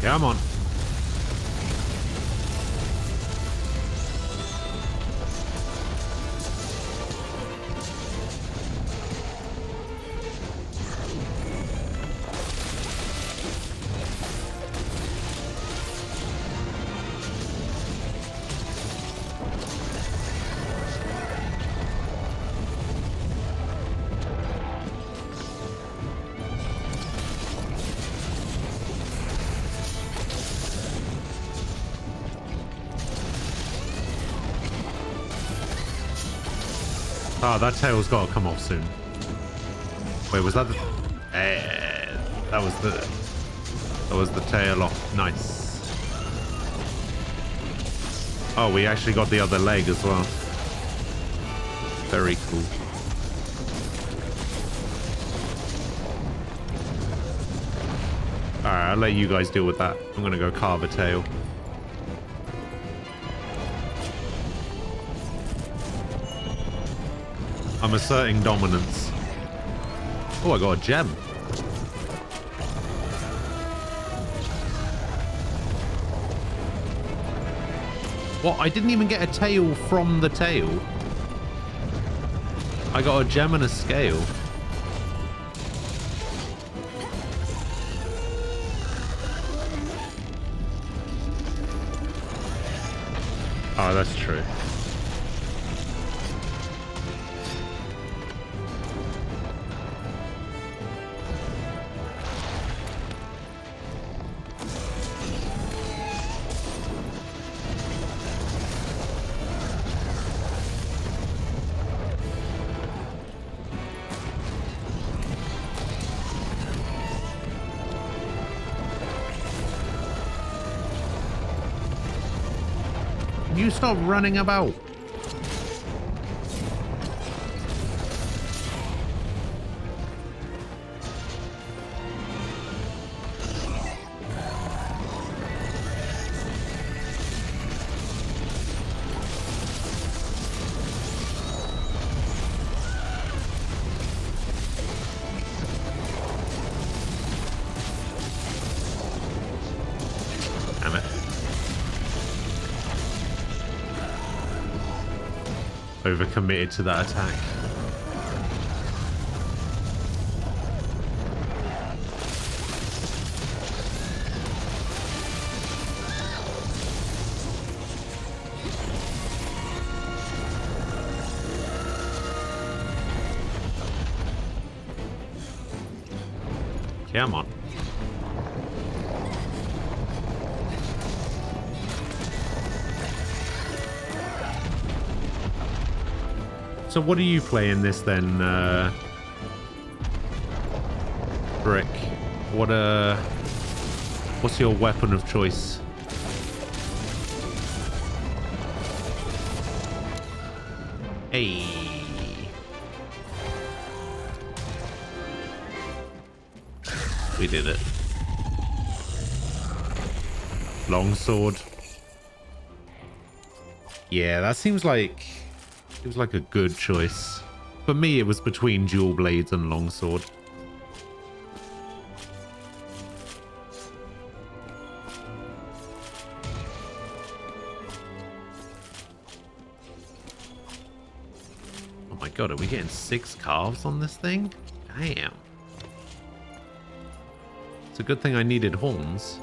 Come on. Ah, that tail's got to come off soon. Wait, was that the... that was the tail off. Nice. Oh, we actually got the other leg as well. Very cool. Alright, I'll let you guys deal with that. I'm gonna go carve a tail. I'm asserting dominance. Oh, I got a gem. What? I didn't even get a tail from the tail. I got a gem and a scale. Oh, that's true. You stop running about. Damn it. Overcommitted to that attack. Come on. So what are you playing this then, Brick? What's your weapon of choice? Hey. We did it. Longsword. Yeah, that seems like a good choice. For me, it was between dual blades and longsword. Oh my god, are we getting 6 calves on this thing? Damn. It's a good thing I needed horns.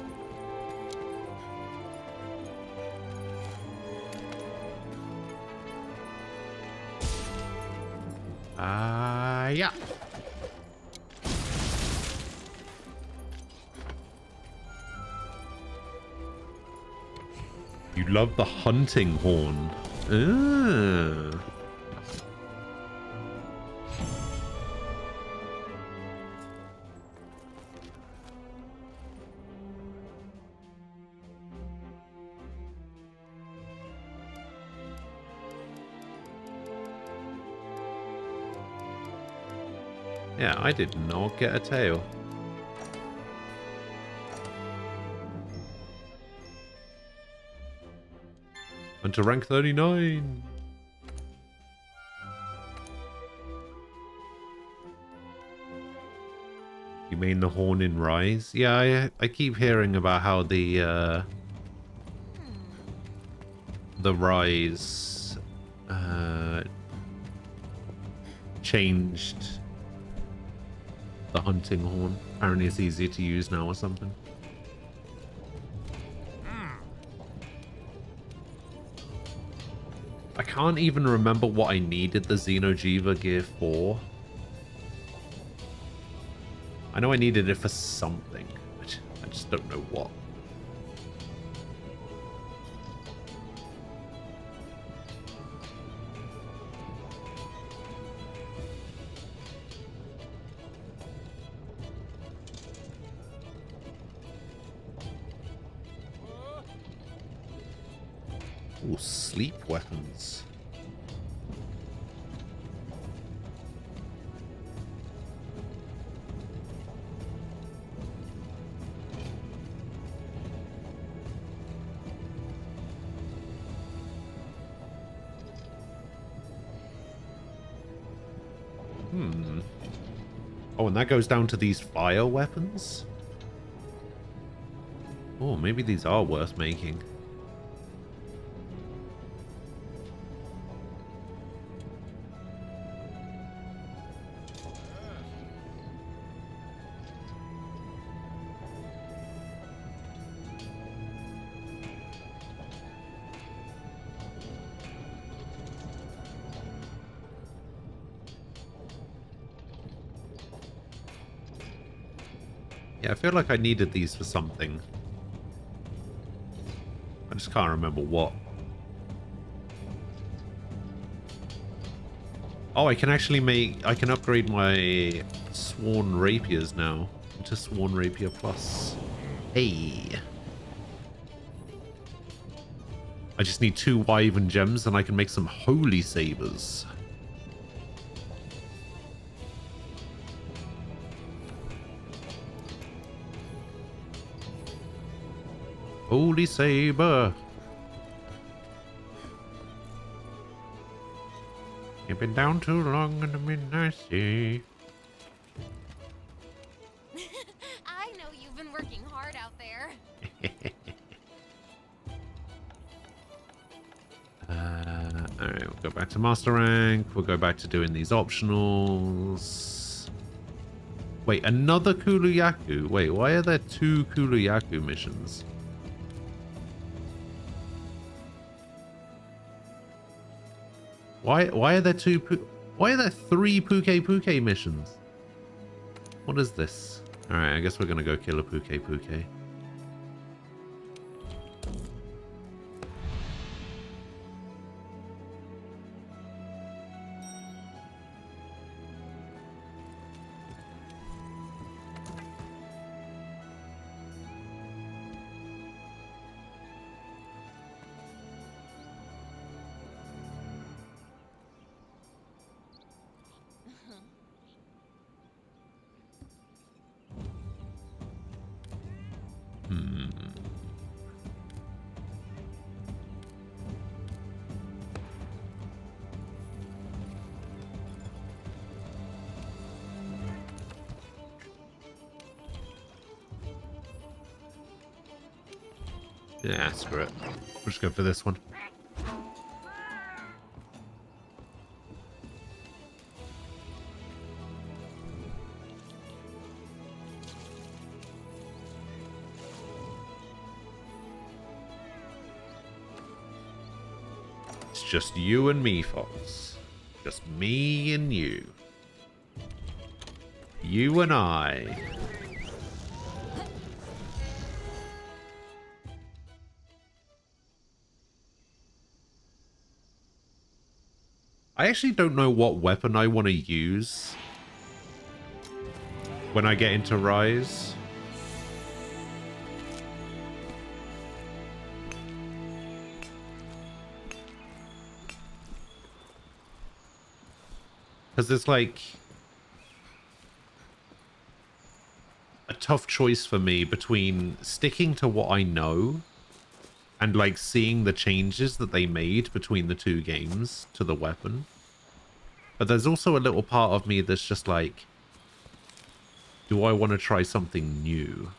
Yeah. You love the hunting horn. Yeah, I did not get a tail. And to rank 39. You mean the horn in Rise? Yeah, I keep hearing about how the Rise changed the hunting horn. Apparently it's easier to use now or something. I can't even remember what I needed the Xeno'jiiva gear for. I know I needed it for something. I just don't know what. Ooh, sleep weapons. Oh, and that goes down to these fire weapons? Oh, maybe these are worth making. Yeah, I feel like I needed these for something. I just can't remember what. Oh, I can actually I can upgrade my Sworn Rapiers now into Sworn Rapier Plus. Hey. I just need 2 Wyvern Gems and I can make some Holy Sabers. Holy Saber. You've been down too long in the midnight sea. I know you've been working hard out there. Alright, we'll go back to Master Rank. We'll go back to doing these optionals. Wait, another Kuluyaku? Wait, why are there 2 Kuluyaku missions? Why are there 3 Puke missions? What is this? Alright, I guess we're gonna go kill a Puke. Yeah, screw it. We'll just go for this one. It's just you and me, folks. Just me and you. You and I. I actually don't know what weapon I want to use when I get into Rise. Because it's like a tough choice for me between sticking to what I know and like seeing the changes that they made between the two games to the weapon. But there's also a little part of me that's just like, do I want to try something new?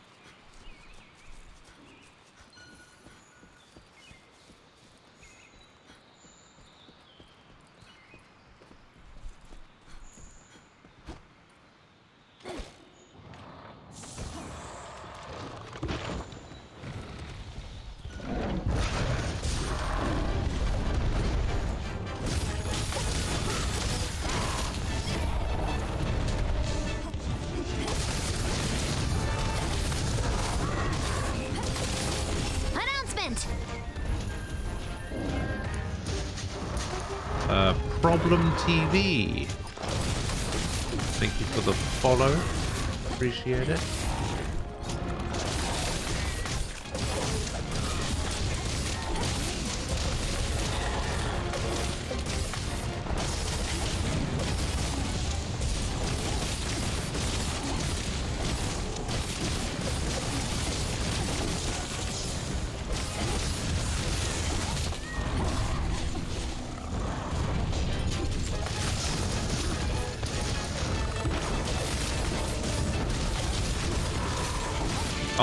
Problem TV. Thank you for the follow. Appreciate it.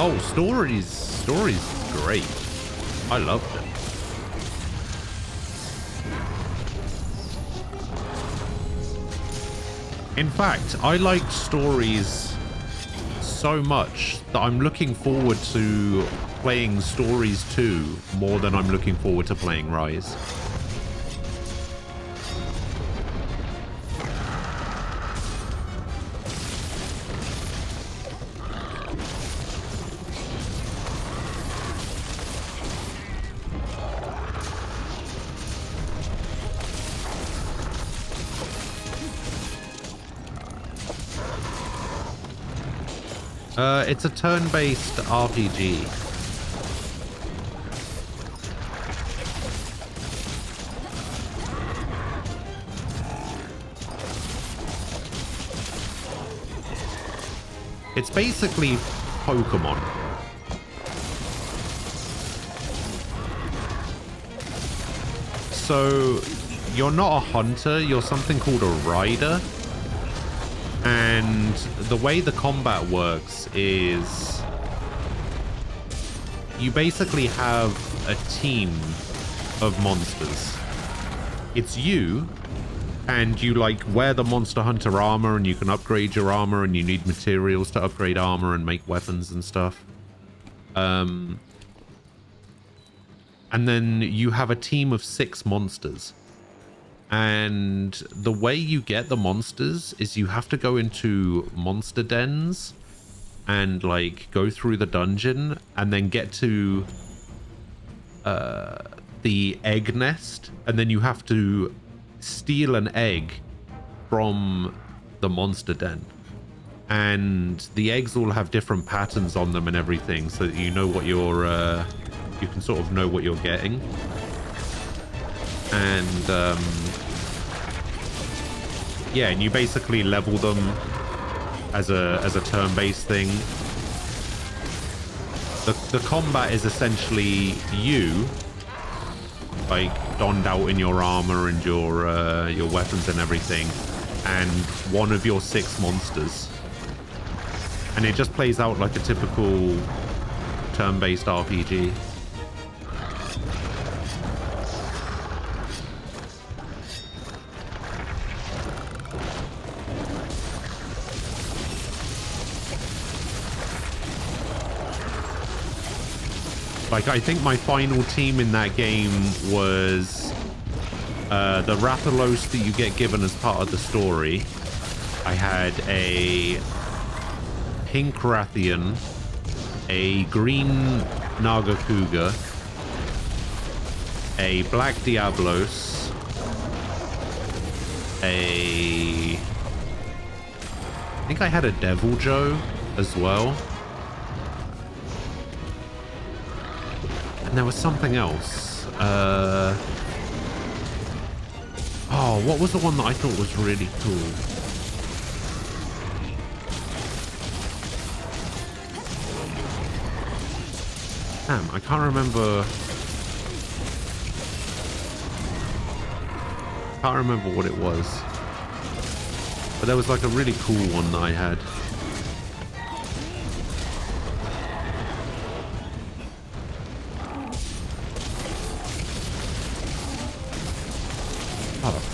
Oh, stories great. I loved it. In fact, I liked stories so much that I'm looking forward to playing Stories 2 more than I'm looking forward to playing Rise. It's a turn-based RPG. It's basically Pokemon. So, you're not a hunter, you're something called a rider. And the way the combat works is you basically have a team of monsters. It's you, and you like wear the Monster Hunter armor, and you can upgrade your armor, and you need materials to upgrade armor and make weapons and stuff. And then you have a team of 6 monsters. And the way you get the monsters is you have to go into monster dens and like go through the dungeon and then get to the egg nest, and then you have to steal an egg from the monster den. And the eggs all have different patterns on them and everything, so that you know what you're you can sort of know what you're getting. And yeah, and you basically level them as a turn-based thing. the combat is essentially you, like, donned out in your armor and your weapons and everything, and one of your 6 monsters. And it just plays out like a typical turn-based RPG. Like, I think my final team in that game was the Rathalos that you get given as part of the story. I had a pink Rathian, a green Nagakuga, a black Diablos, I think I had a Devil Joe as well. And there was something else. Oh, what was the one that I thought was really cool? Damn, I can't remember. Can't remember what it was. But there was like a really cool one that I had.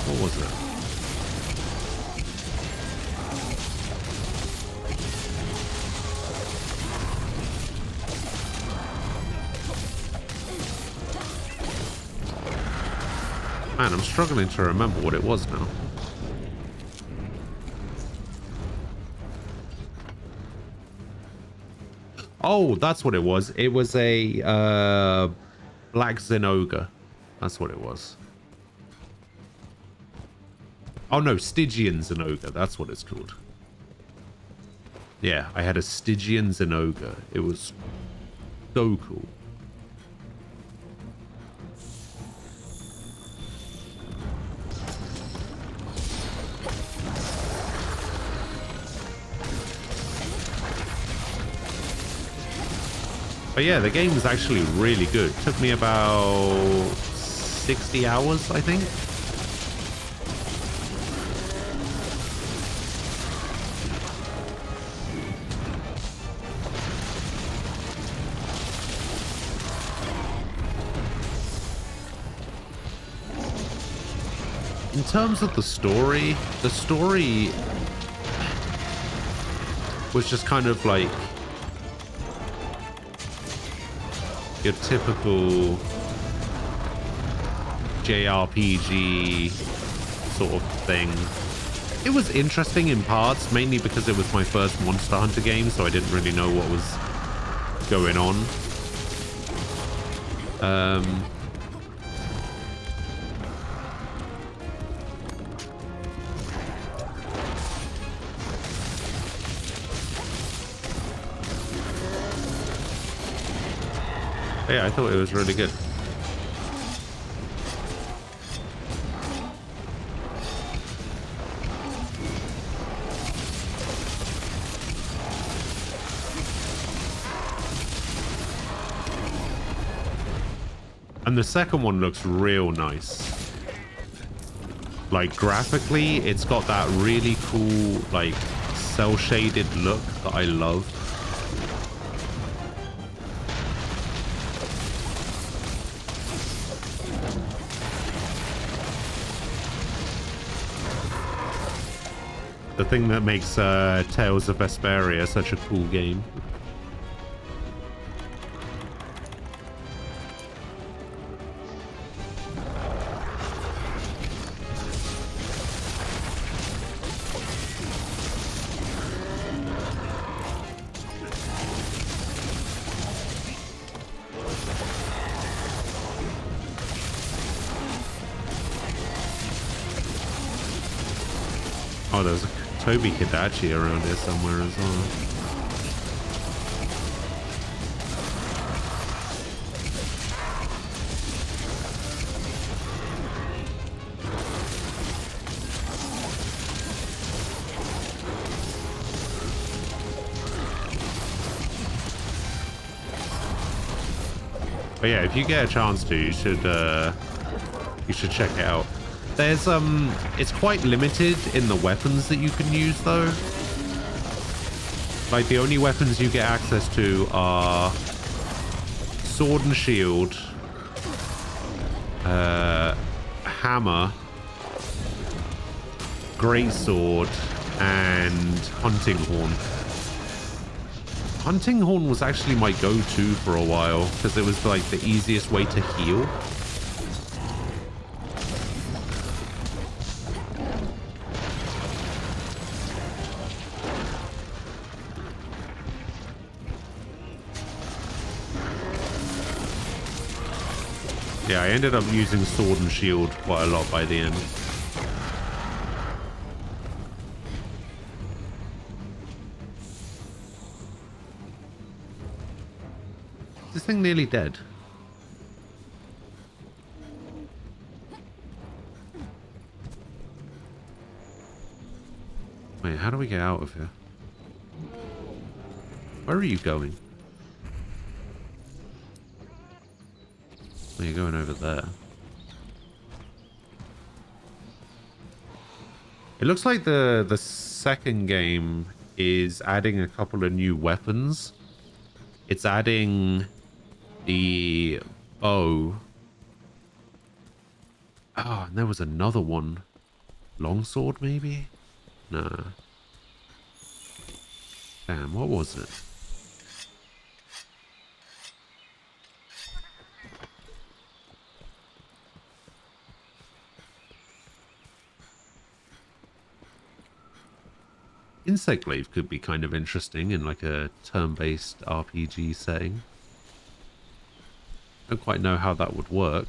What was it? Man, I'm struggling to remember what it was now. Oh, that's what it was. It was a Black Zinogre. That's what it was. Oh no, Stygian Zinogre. That's what it's called. Yeah, I had a Stygian Zinogre. It was so cool. But yeah, the game was actually really good. Took me about 60 hours, I think. In terms of the story was just kind of like your typical JRPG sort of thing. It was interesting in parts, mainly because it was my first Monster Hunter game, so I didn't really know what was going on. Yeah, I thought it was really good. And the second one looks real nice. Like, graphically, it's got that really cool, like, cel-shaded look that I love. The thing that makes Tales of Vesperia such a cool game. Oh, there's a Toby Kadachi around here somewhere as well. But yeah, if you get a chance to, you should check it out. There's it's quite limited in the weapons that you can use though. Like the only weapons you get access to are sword and shield, hammer, greatsword, and hunting horn. Hunting horn was actually my go-to for a while because it was like the easiest way to heal. Yeah, I ended up using sword and shield quite a lot by the end. Is this thing nearly dead? Wait, how do we get out of here? Where are you going? Oh, you're going over there. It looks like the second game is adding a couple of new weapons. It's adding the bow. Oh, and there was another one. Longsword, maybe? No. Damn, what was it? Insect Glaive could be kind of interesting in like a turn-based RPG setting. Don't quite know how that would work.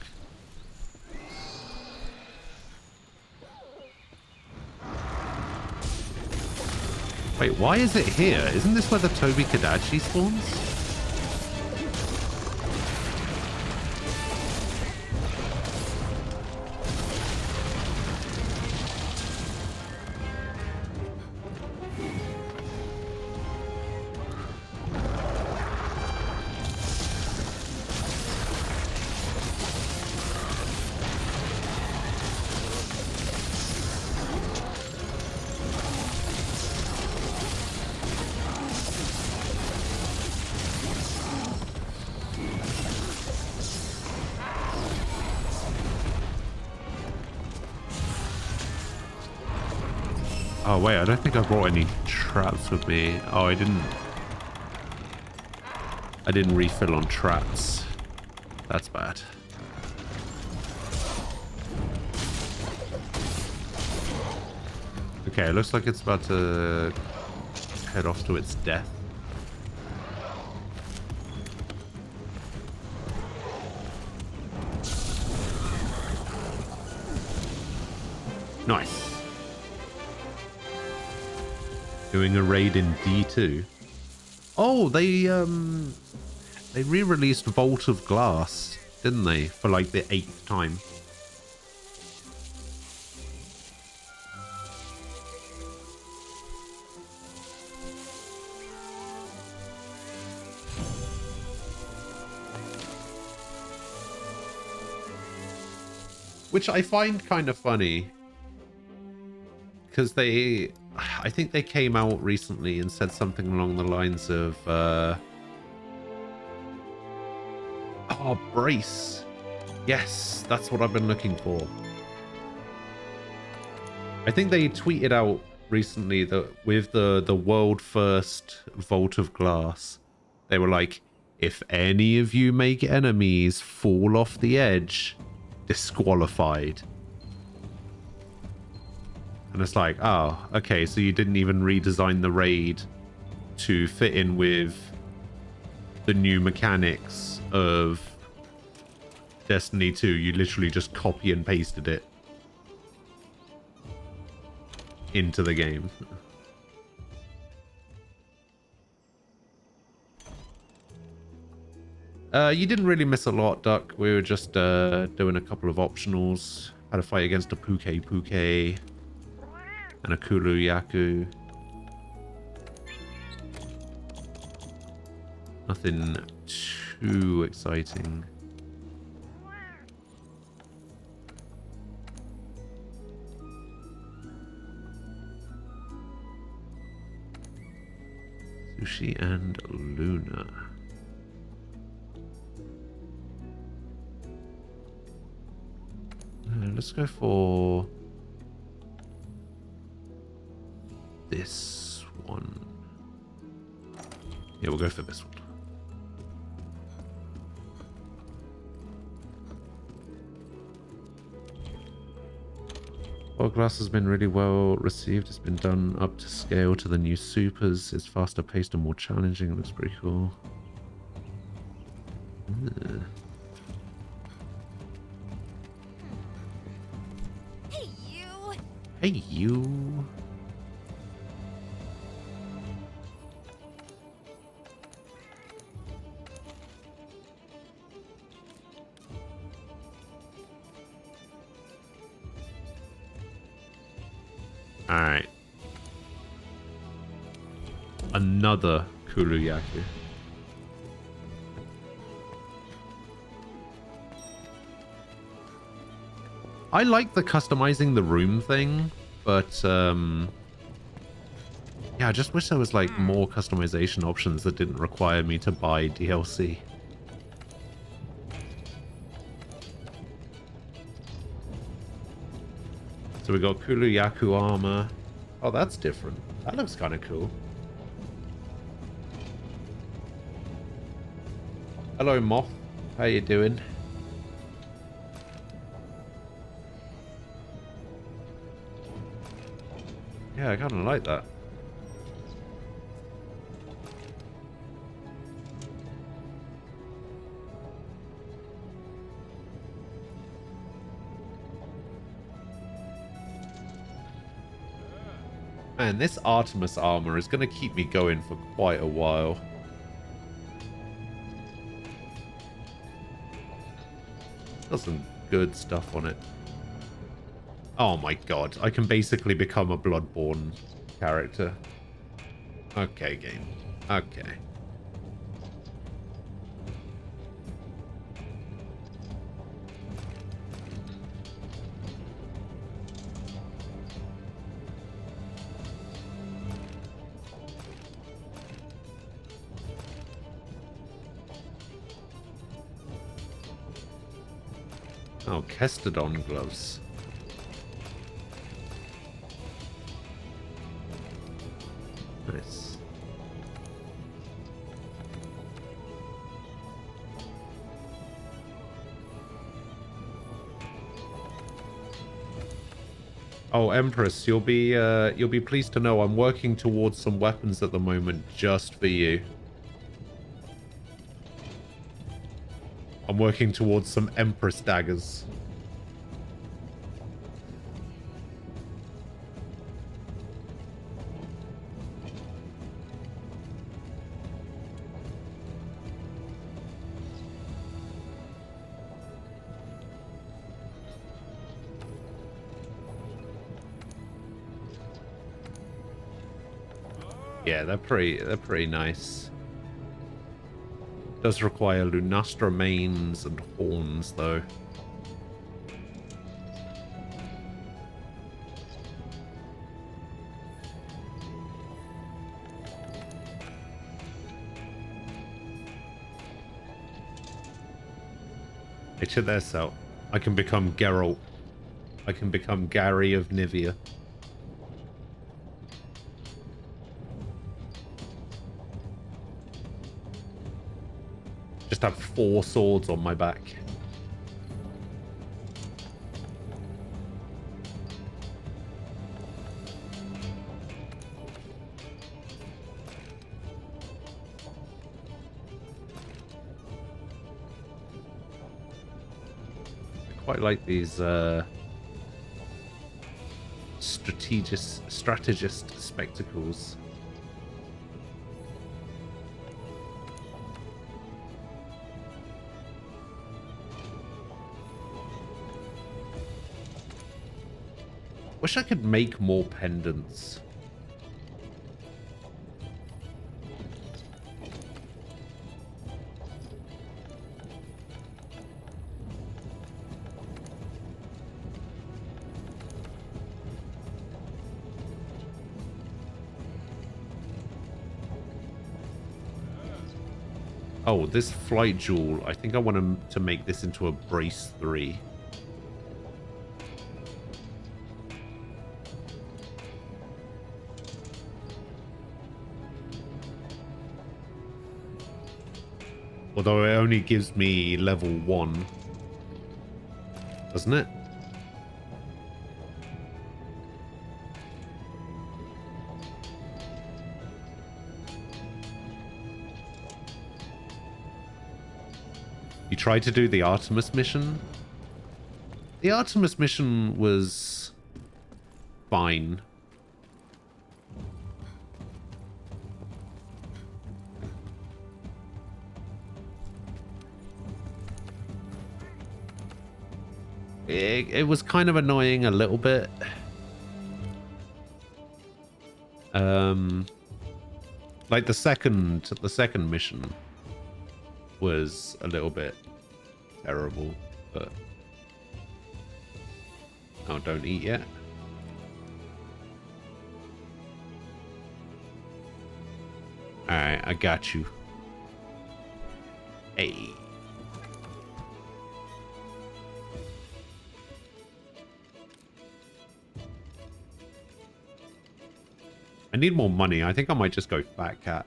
Wait, why is it here? Isn't this where the Toby Kadachi spawns? Oh wait, I don't think I brought any traps with me. Oh, I didn't refill on traps. That's bad. Okay, it looks like it's about to head off to its death. Nice. Doing a raid in D2. Oh, they re-released Vault of Glass, didn't they? For like the 8th time. Which I find kind of funny. Because I think they came out recently and said something along the lines of, oh, brace. Yes, that's what I've been looking for. I think they tweeted out recently that with the world first Vault of Glass, they were like, if any of you make enemies fall off the edge, disqualified. And it's like, oh, okay, so you didn't even redesign the raid to fit in with the new mechanics of Destiny 2. You literally just copy and pasted it into the game. You didn't really miss a lot, Duck. We were just doing a couple of optionals. Had a fight against a Puke and a Kuru-Yaku. Nothing too exciting. Yushi and Luna. Let's go for this one. Yeah, we'll go for this one. Glass has been really well received. It's been done up to scale to the new supers. It's faster paced and more challenging. It looks pretty cool. Hey, you! Hey, you. Alright. Another Kuluyaku. I like the customizing the room thing, but yeah, I just wish there was like more customization options that didn't require me to buy DLC. So we got Kuluyaku armor. Oh, that's different. That looks kind of cool. Hello, Moth. How you doing? Yeah, I kind of like that. Man, this Artemis armor is going to keep me going for quite a while. Got some good stuff on it. Oh my god, I can basically become a Bloodborne character. Okay, game. Okay. Oh, Kestodon gloves. Nice. Oh, Empress, you'll be pleased to know I'm working towards some weapons at the moment just for you. I'm working towards some Empress daggers. Yeah, they're pretty nice. Does require Lunastra manes and horns, though. Picture this out. I can become Geralt. I can become Gary of Nivea. Just have 4 swords on my back. I quite like these strategist spectacles. Wish I could make more pendants. Oh, this flight jewel. I think I want to make this into a brace 3. Although it only gives me level 1. Doesn't it? You tried to do the Artemis mission? The Artemis mission was fine. It was kind of annoying a little bit. Like the second mission was a little bit terrible, but oh, don't eat yet. All right, I got you. Hey. I need more money. I think I might just go Fat Cat.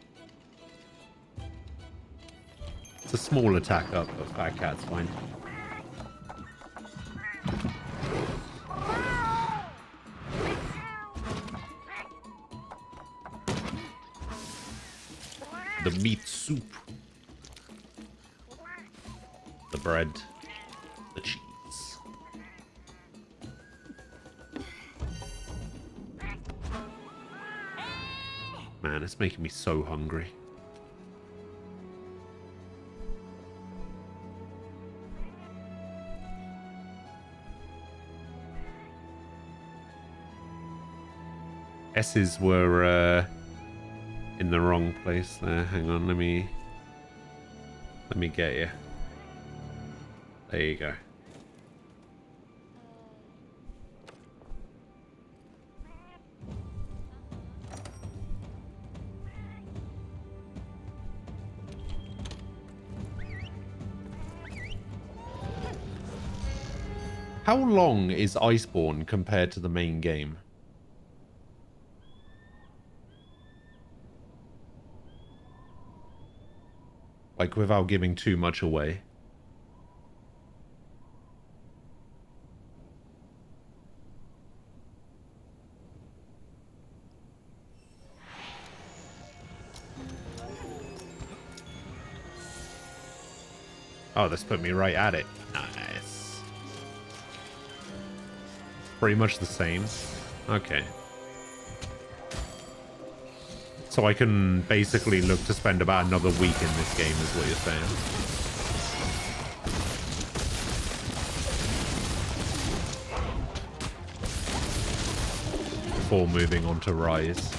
It's a small attack up, but Fat Cat's fine. The meat soup. The bread. The cheese. Man, it's making me so hungry. S's were in the wrong place there. Hang on, let me get you. There you go. How long is Iceborne compared to the main game? Like, without giving too much away. Oh, this put me right at it. Nice. Pretty much the same. Okay. So I can basically look to spend about another week in this game, is what you're saying. Before moving on to Rise.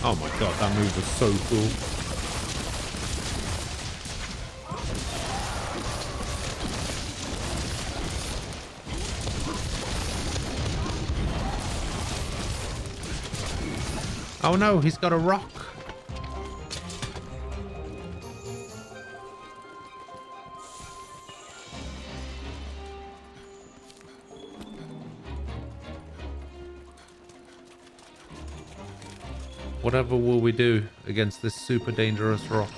Oh my god, that move was so cool. Oh no, he's got a rock. Whatever will we do against this super dangerous rock?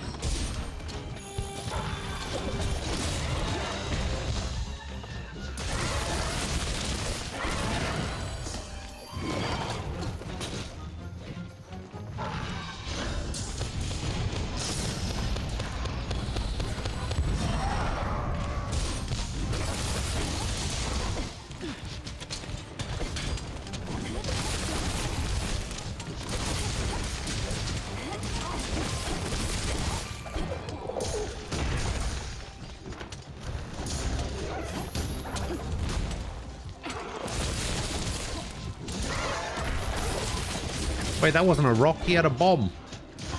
Wait, that wasn't a rock. He had a bomb.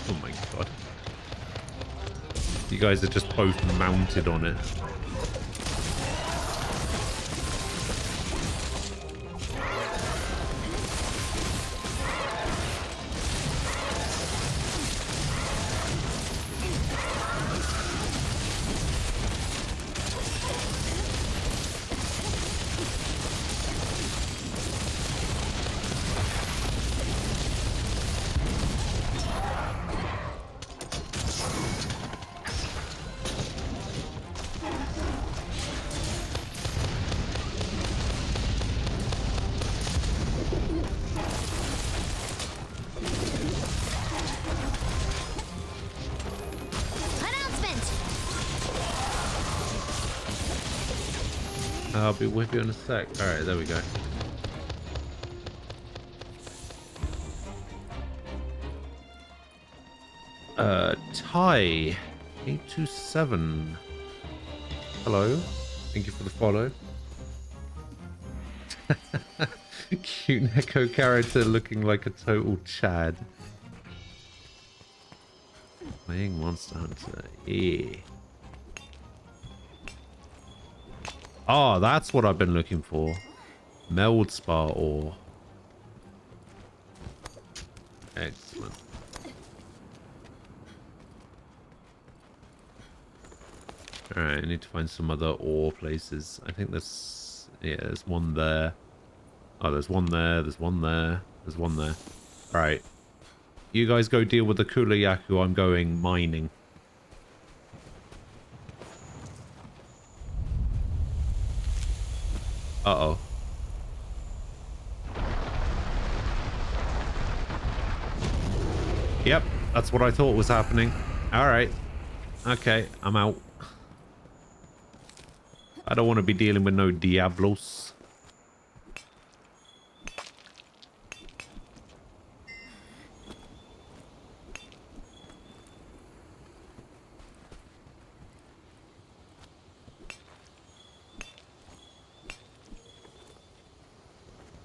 Oh my god. You guys are just both mounted on it. I'll be with you in a sec. Alright, there we go. Ty 827. Hello. Thank you for the follow. Cute Neko character looking like a total Chad. Playing Monster Hunter. Yeah. Oh, that's what I've been looking for. Meldspar ore. Excellent. Alright, I need to find some other ore places. I think there's... yeah, there's one there. Oh, there's one there, there's one there, there's one there. Alright. You guys go deal with the Kulayaku, I'm going mining. Uh-oh. Yep, that's what I thought was happening. Alright. Okay, I'm out. I don't want to be dealing with no Diablos.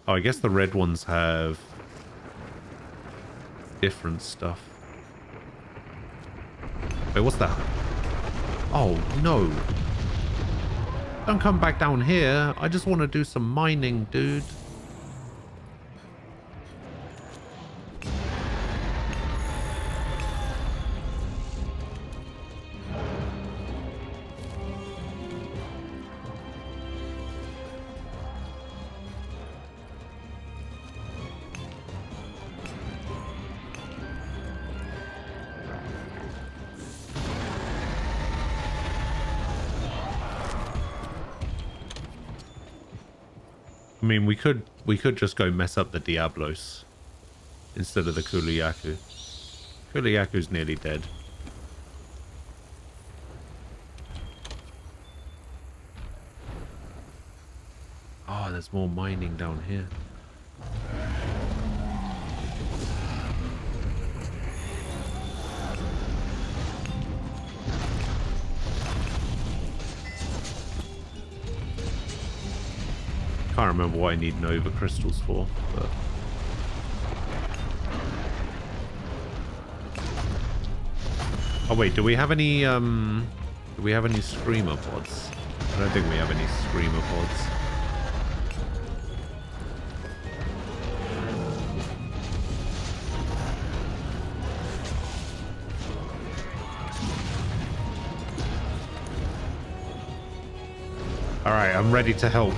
Oh, I guess the red ones have different stuff. Wait, what's that? Oh, no. Don't come back down here. I just want to do some mining, dude. I mean, we could just go mess up the Diablos instead of the Kulayaku. Kulayaku's nearly dead. Oh, there's more mining down here. Can't remember what I need Nova crystals for, but oh wait, do we have any screamer pods? I don't think we have any screamer pods. All right, I'm ready to help.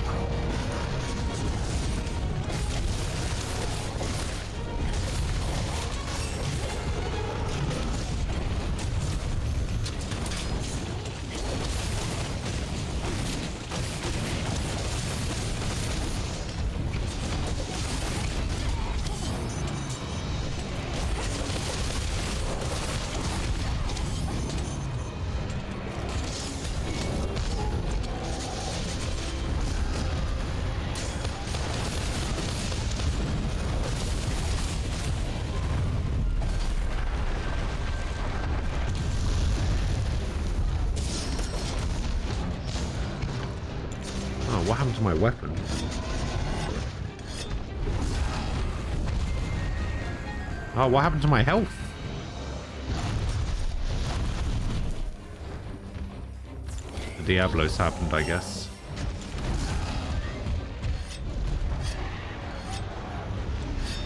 What happened to my weapon? Oh, what happened to my health? The Diablos happened, I guess.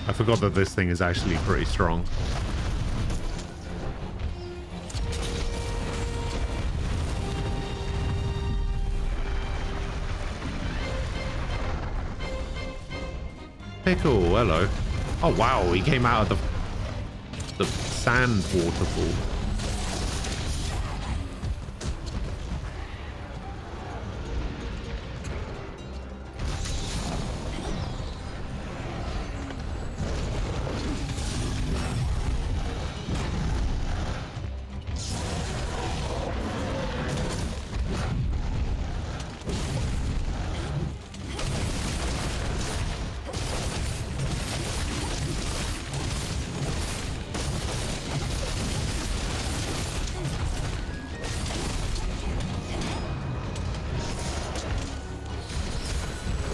I forgot that this thing is actually pretty strong. Pickle, hello. Oh wow, he came out of the sand waterfall.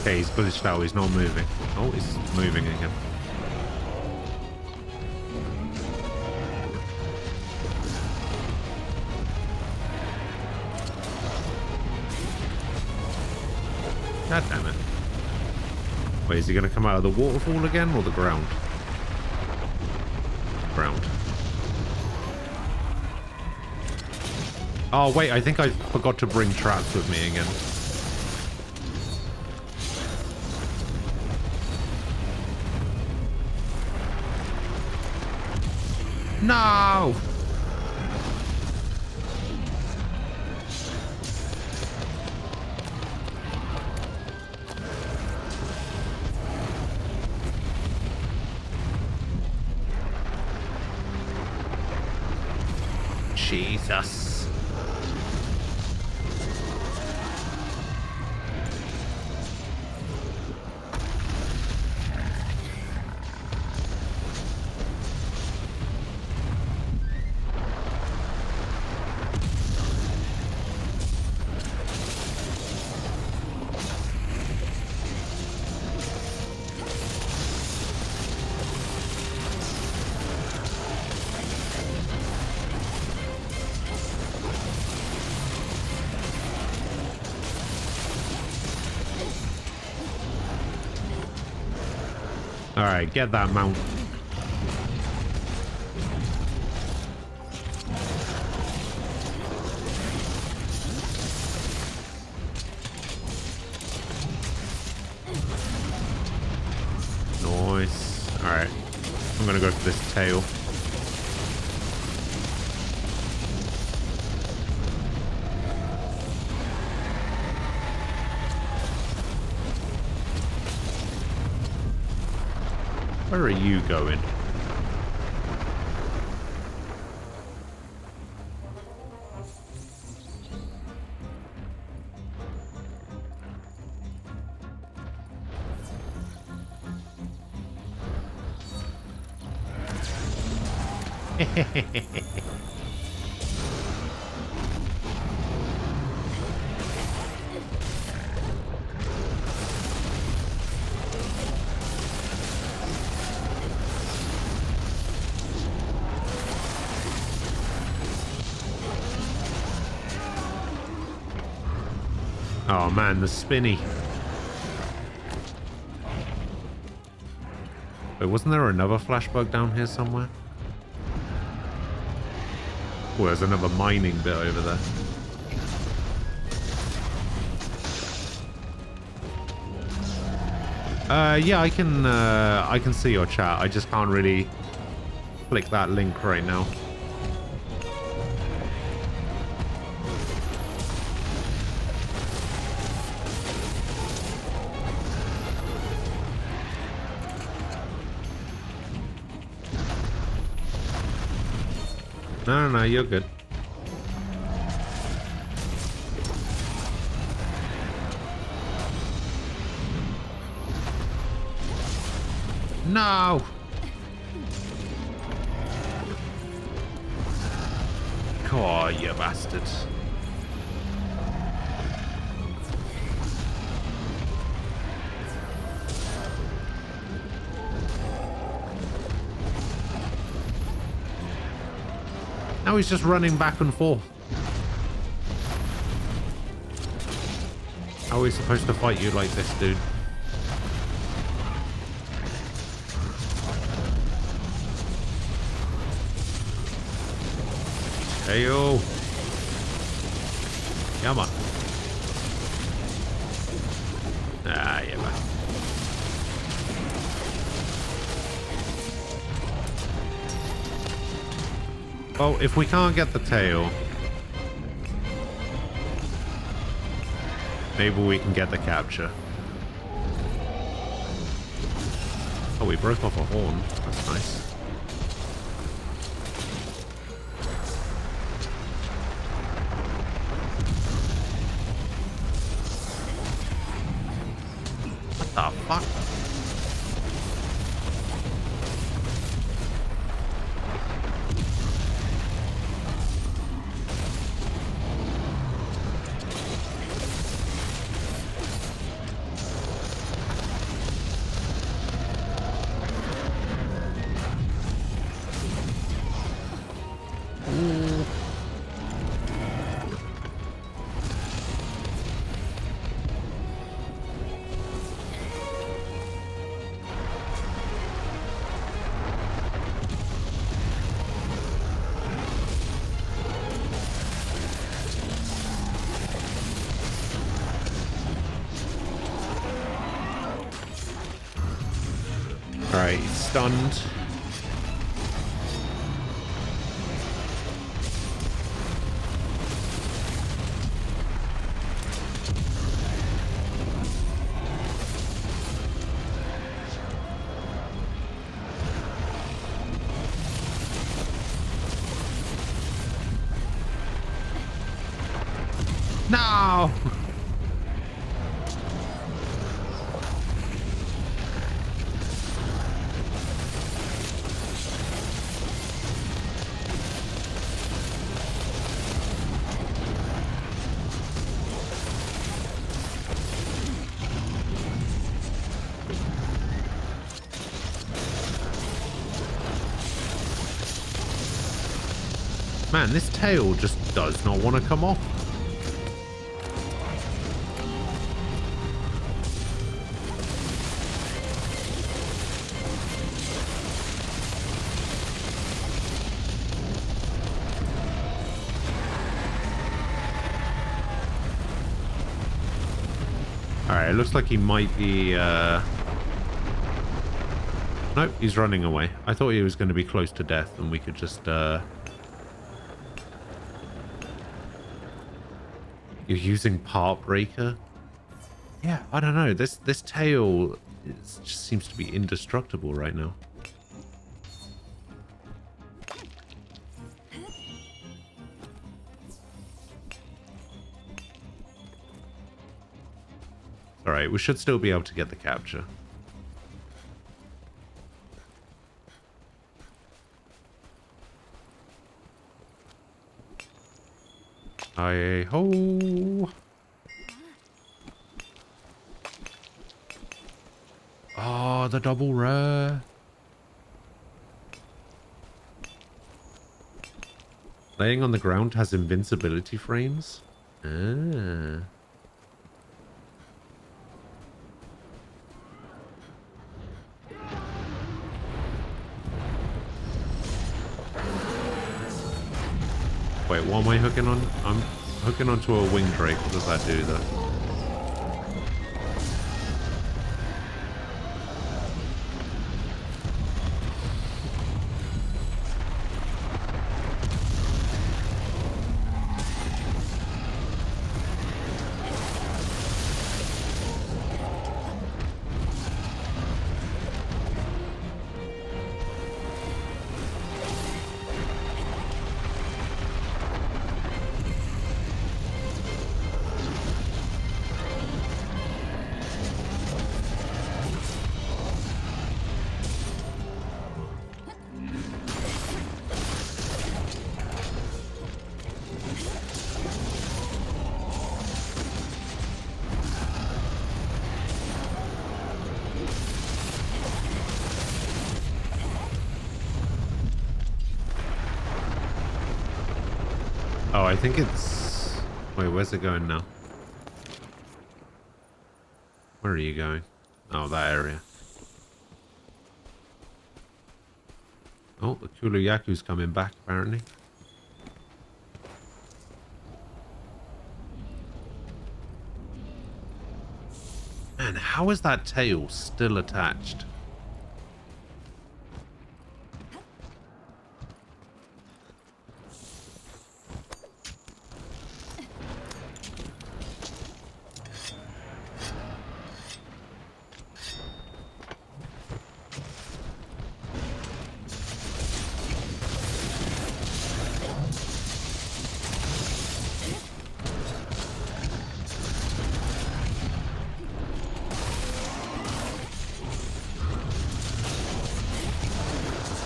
Okay, he's glitched out, he's not moving. Oh, he's moving again. God damn it. Wait, is he going to come out of the waterfall again or the ground? Ground. Oh, wait, I think I forgot to bring traps with me again. No! Jesus. Alright, get that mount. Nice. Alright. I'm gonna go for this tail. Where are you going? Oh man, the spinny. Wait, wasn't there another flash bug down here somewhere? Oh, there's another mining bit over there. Yeah, I can see your chat. I just can't really click that link right now. No, you're good. No! Oh, you bastards. Now he's just running back and forth. How are we supposed to fight you like this, dude? Hey, yo. Come on. Ah, yeah, man. Well, if we can't get the tail, maybe we can get the capture. Oh, we broke off a horn. That's nice. What the fuck? Alright, he's stunned. No! Man, this tail just does not want to come off. Alright, it looks like he might be, Nope, he's running away. I thought he was going to be close to death and we could just, You're using Part Breaker? Yeah, I don't know. This tail just seems to be indestructible right now. Alright, we should still be able to get the capture. Hi-ho! Oh, the double rare. Laying on the ground has invincibility frames. Ah. Wait, what am I hooking on? I'm hooking onto a wing drake. What does that do, though? I think it's... Wait, where's it going now? Where are you going? Oh, that area. Oh, the Kulayaku's coming back, apparently. Man, how is that tail still attached?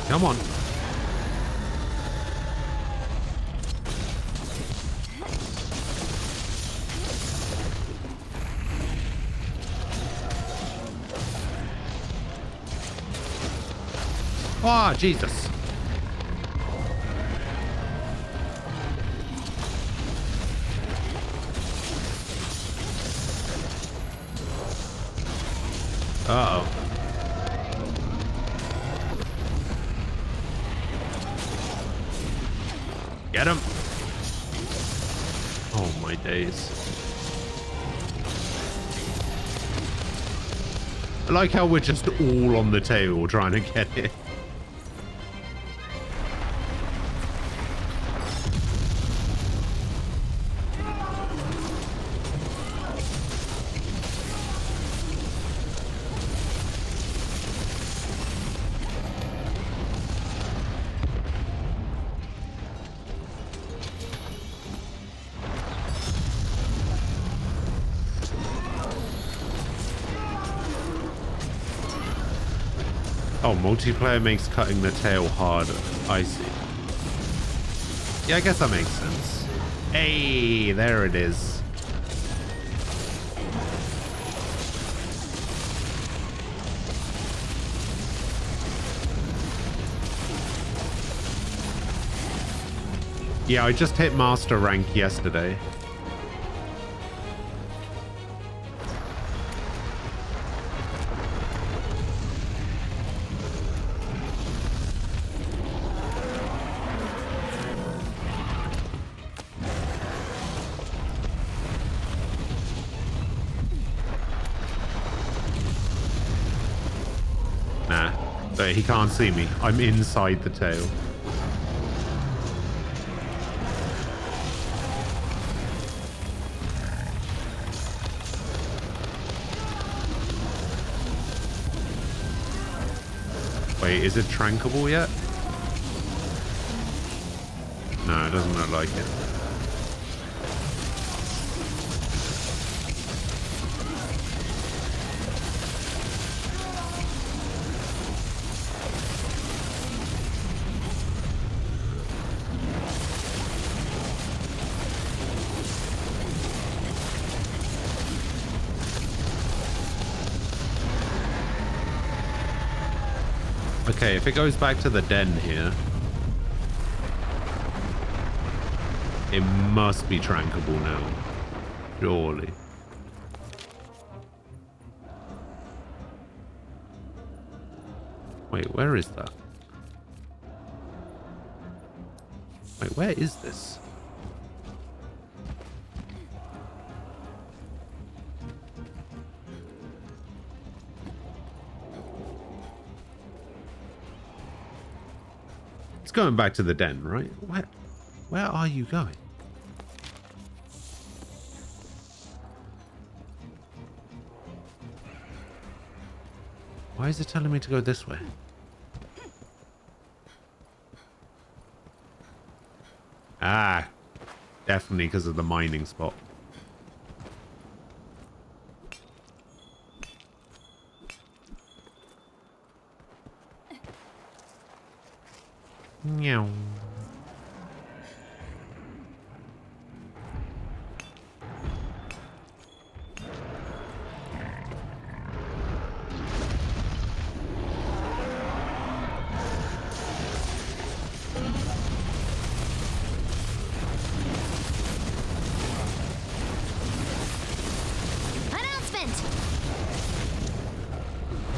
Come on. Oh, Jesus. Uh-oh. Get him. Oh, my days. I like how we're just all on the tail trying to get it. Oh, multiplayer makes cutting the tail harder. I see. Yeah, I guess that makes sense. Hey, there it is. Yeah, I just hit master rank yesterday. He can't see me. I'm inside the tail. Wait, is it trankable yet? No, it doesn't look like it. Okay, if it goes back to the den here, it must be trankable now. Surely. Wait, where is that? Wait, where is this? Going back to the den, right? Where are you going? Why is it telling me to go this way? Ah, definitely because of the mining spot. Meow. Announcement!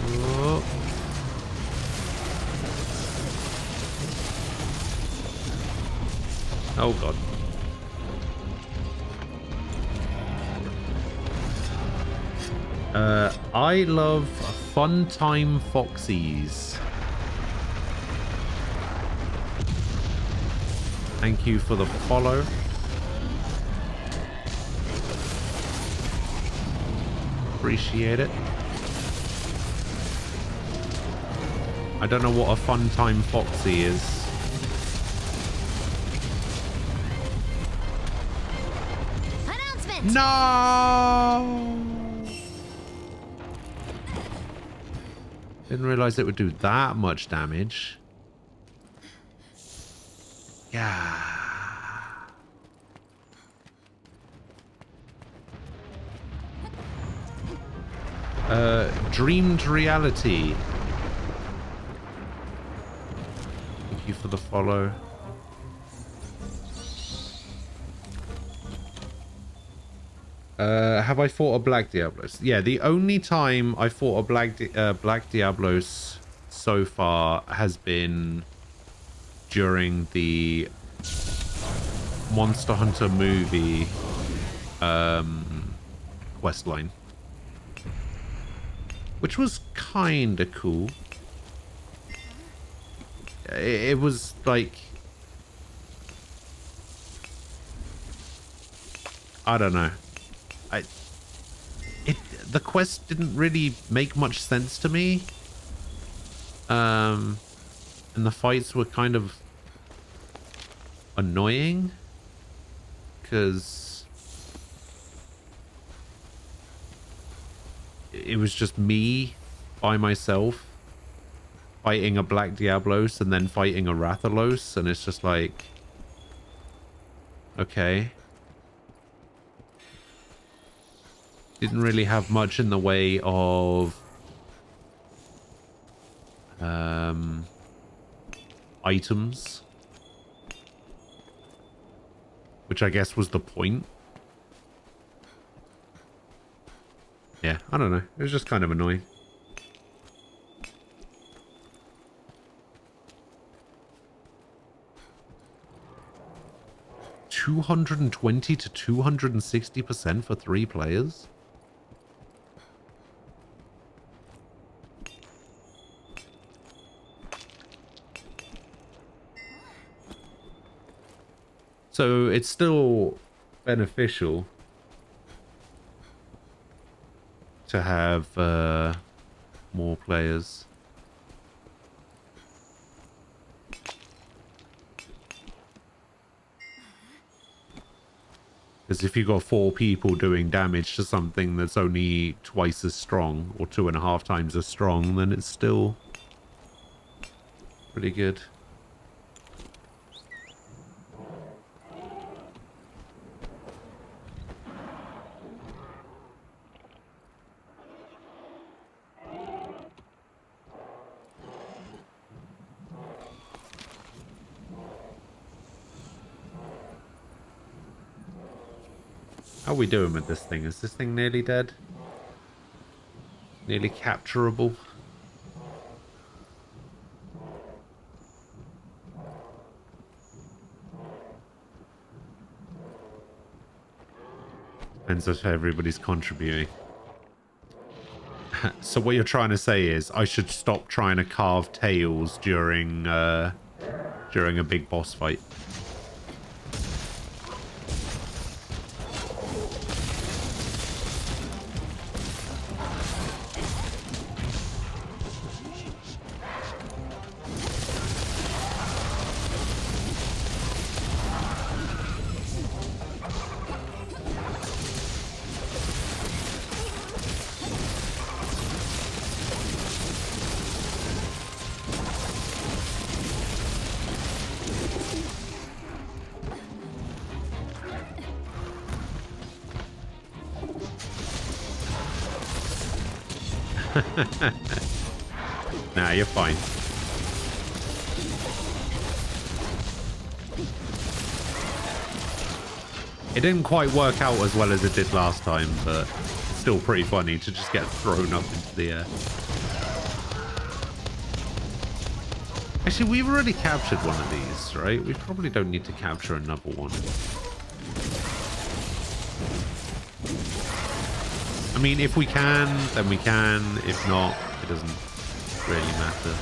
Oh. Oh god. I love Fun Time Foxies. Thank you for the follow. Appreciate it. I don't know what a Fun Time Foxy is. Announcement! No! Didn't realize it would do that much damage. Yeah. Dreamed reality. Thank you for the follow. Have I fought a Black Diablos? Yeah, the only time I fought a Black Diablos so far has been during the Monster Hunter movie quest line, which was kind of cool. It was like, I don't know. The quest didn't really make much sense to me. And the fights were kind of annoying because it was just me by myself fighting a Black Diablos and then fighting a Rathalos, and it's just like, okay. Didn't really have much in the way of items, which I guess was the point. Yeah, I don't know. It was just kind of annoying. $220 to 260% for 3 players. So it's still beneficial to have more players. Because if you got 4 people doing damage to something that's only twice as strong or 2.5 times as strong, then it's still pretty good. How are we doing with this thing? Is this thing nearly dead? Nearly capturable? Depends if everybody's contributing. So what you're trying to say is I should stop trying to carve tails during a big boss fight. Nah, you're fine. It didn't quite work out as well as it did last time, but still pretty funny to just get thrown up into the air. Actually, we've already captured one of these, right? We probably don't need to capture another one. I mean, if we can, then we can. If not, it doesn't really matter.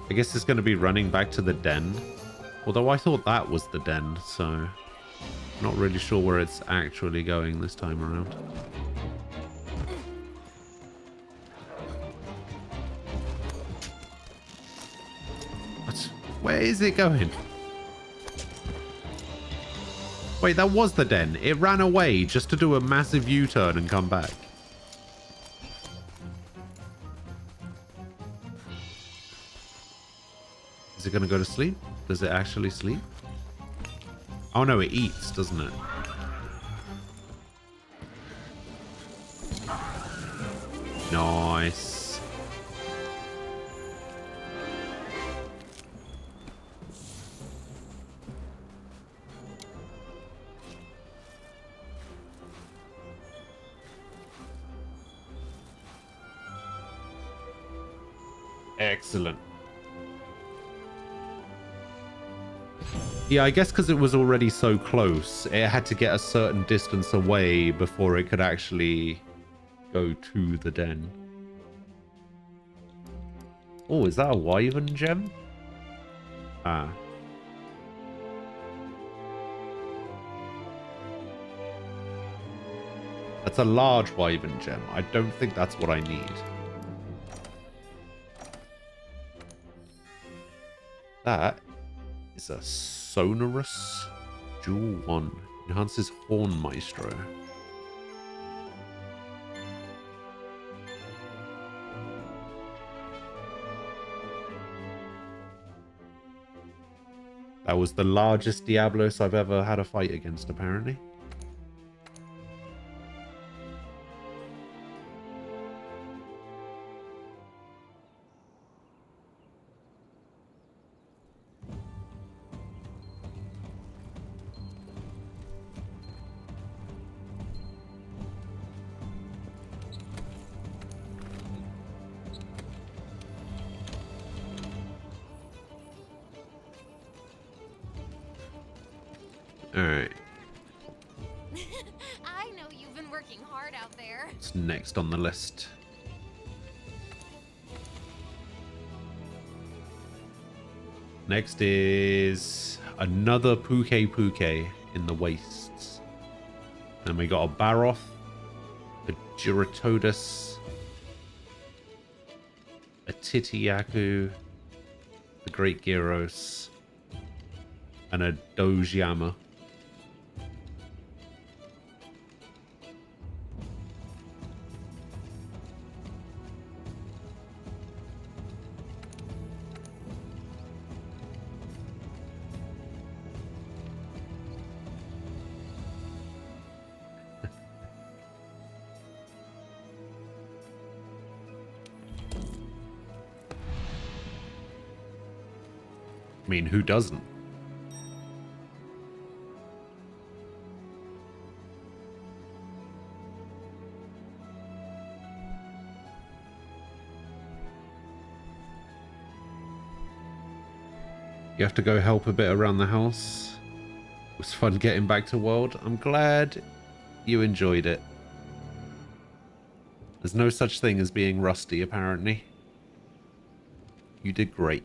I guess it's going to be running back to the den. Although I thought that was the den, so... Not really sure where it's actually going this time around. What? Where is it going? Wait, that was the den. It ran away just to do a massive U-turn and come back. Is it going to go to sleep? Does it actually sleep? Oh no, it eats, doesn't it? Nice. Excellent. Yeah, I guess because it was already so close, it had to get a certain distance away before it could actually go to the den. Oh, is that a wyvern gem? Ah. That's a large wyvern gem. I don't think that's what I need. That is a Sonorous Jewel 1. Enhances Horn Maestro. That was the largest Diablos I've ever had a fight against, apparently. Alright. I know you've been working hard out there. What's next on the list? Next is another Puke in the wastes. And we got a Baroth, a Giratodus, a Titiyaku, the Great Gyros, and a Dojiyama. I mean, who doesn't? You have to go help a bit around the house. It was fun getting back to World. I'm glad you enjoyed it. There's no such thing as being rusty, apparently. You did great.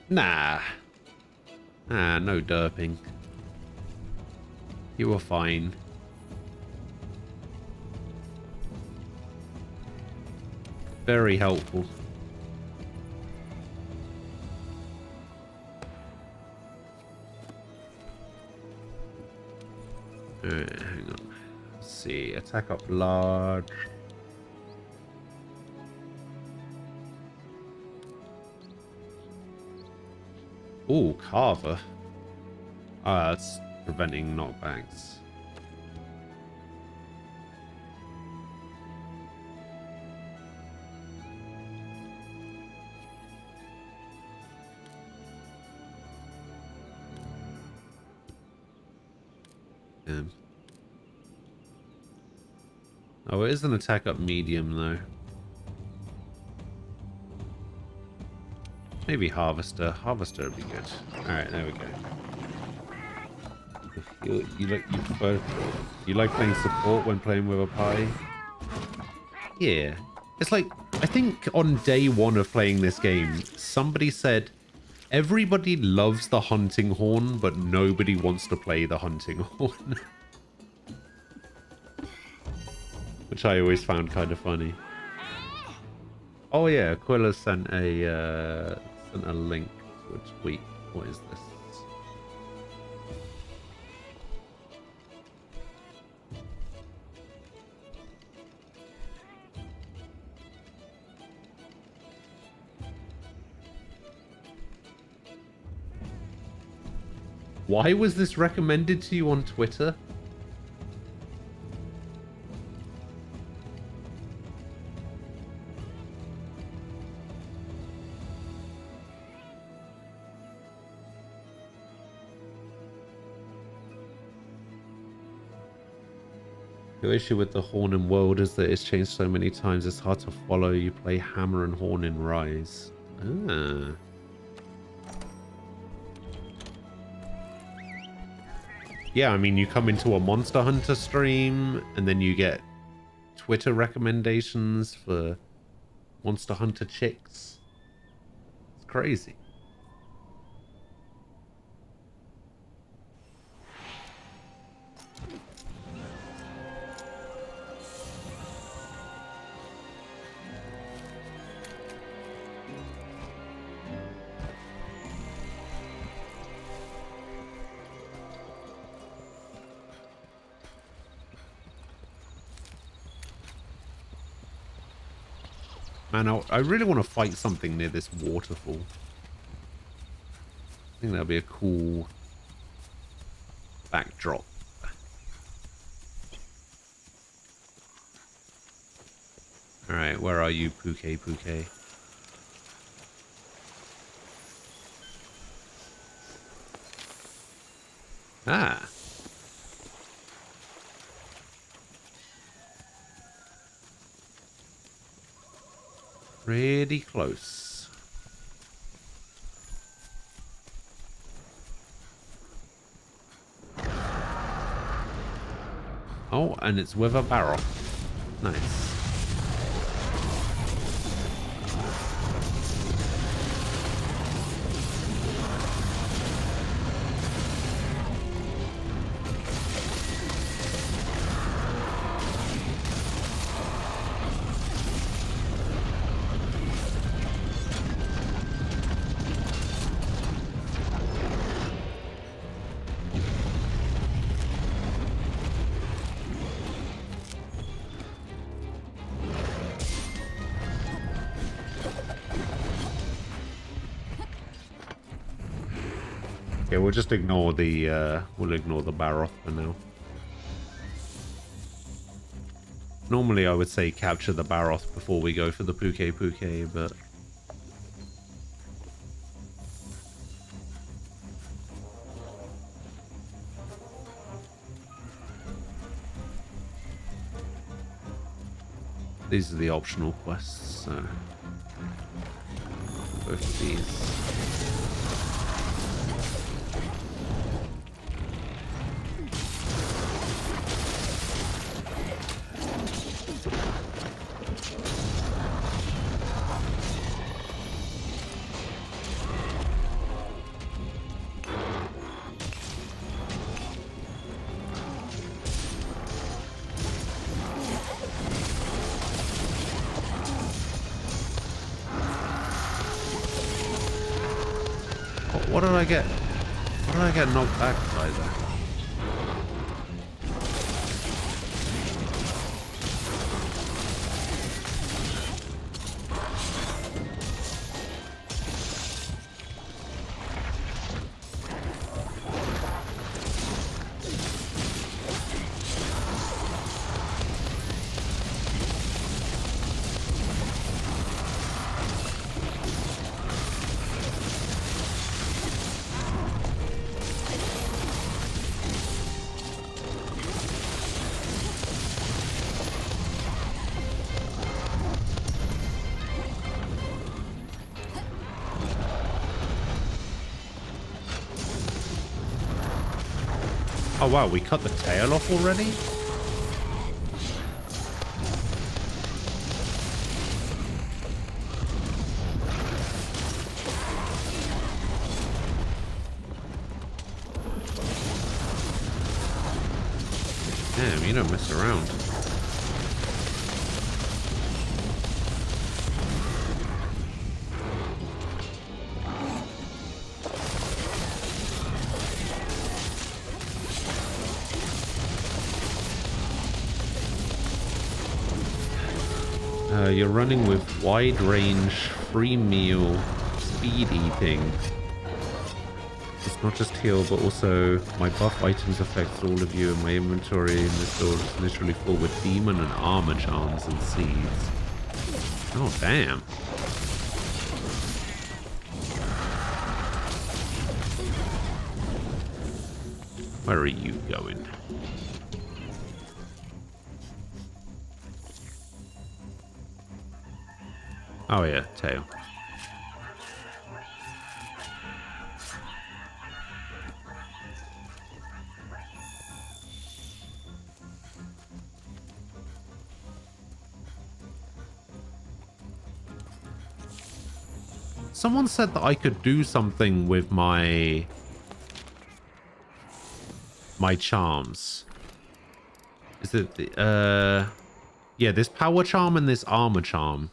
Nah. Ah, no derping. You were fine. Very helpful. Hang on. Let's see. Attack up large. Ooh, Carver. Ah, that's preventing knockbacks. Oh, it is an attack up medium, though. Maybe Harvester. Harvester would be good. Alright, there we go. You like playing support when playing with a pie? Yeah. It's like, I think on day one of playing this game, somebody said, everybody loves the hunting horn, but nobody wants to play the hunting horn. Which I always found kind of funny. Oh yeah, Aquila sent a link to a tweet. What is this? Why was this recommended to you on Twitter? The issue with the Horn and World is that it's changed so many times it's hard to follow. You play Hammer and Horn in Rise. Ah. Yeah, I mean, you come into a Monster Hunter stream and then you get Twitter recommendations for Monster Hunter chicks. It's crazy. Man, I really want to fight something near this waterfall. I think that'd be a cool backdrop. Alright, where are you, Puke Puke? Ah. Pretty close. Oh, and it's with a barrel. Nice. Okay, we'll just ignore the Baroth for now. Normally I would say capture the Baroth before we go for the Puke Puke, but these are the optional quests, so both of these. What did I get? What did I get knocked back by there? Oh wow, we cut the tail off already? Damn, you don't mess around. You're running with wide range, free meal, speed eating. It's not just heal, but also my buff items affects all of you, and my inventory in this build is literally full with demon and armor charms and seeds. Oh, damn. Where are you going? Oh yeah, tail. Someone said that I could do something with my charms. Is it the yeah, this power charm and this armor charm.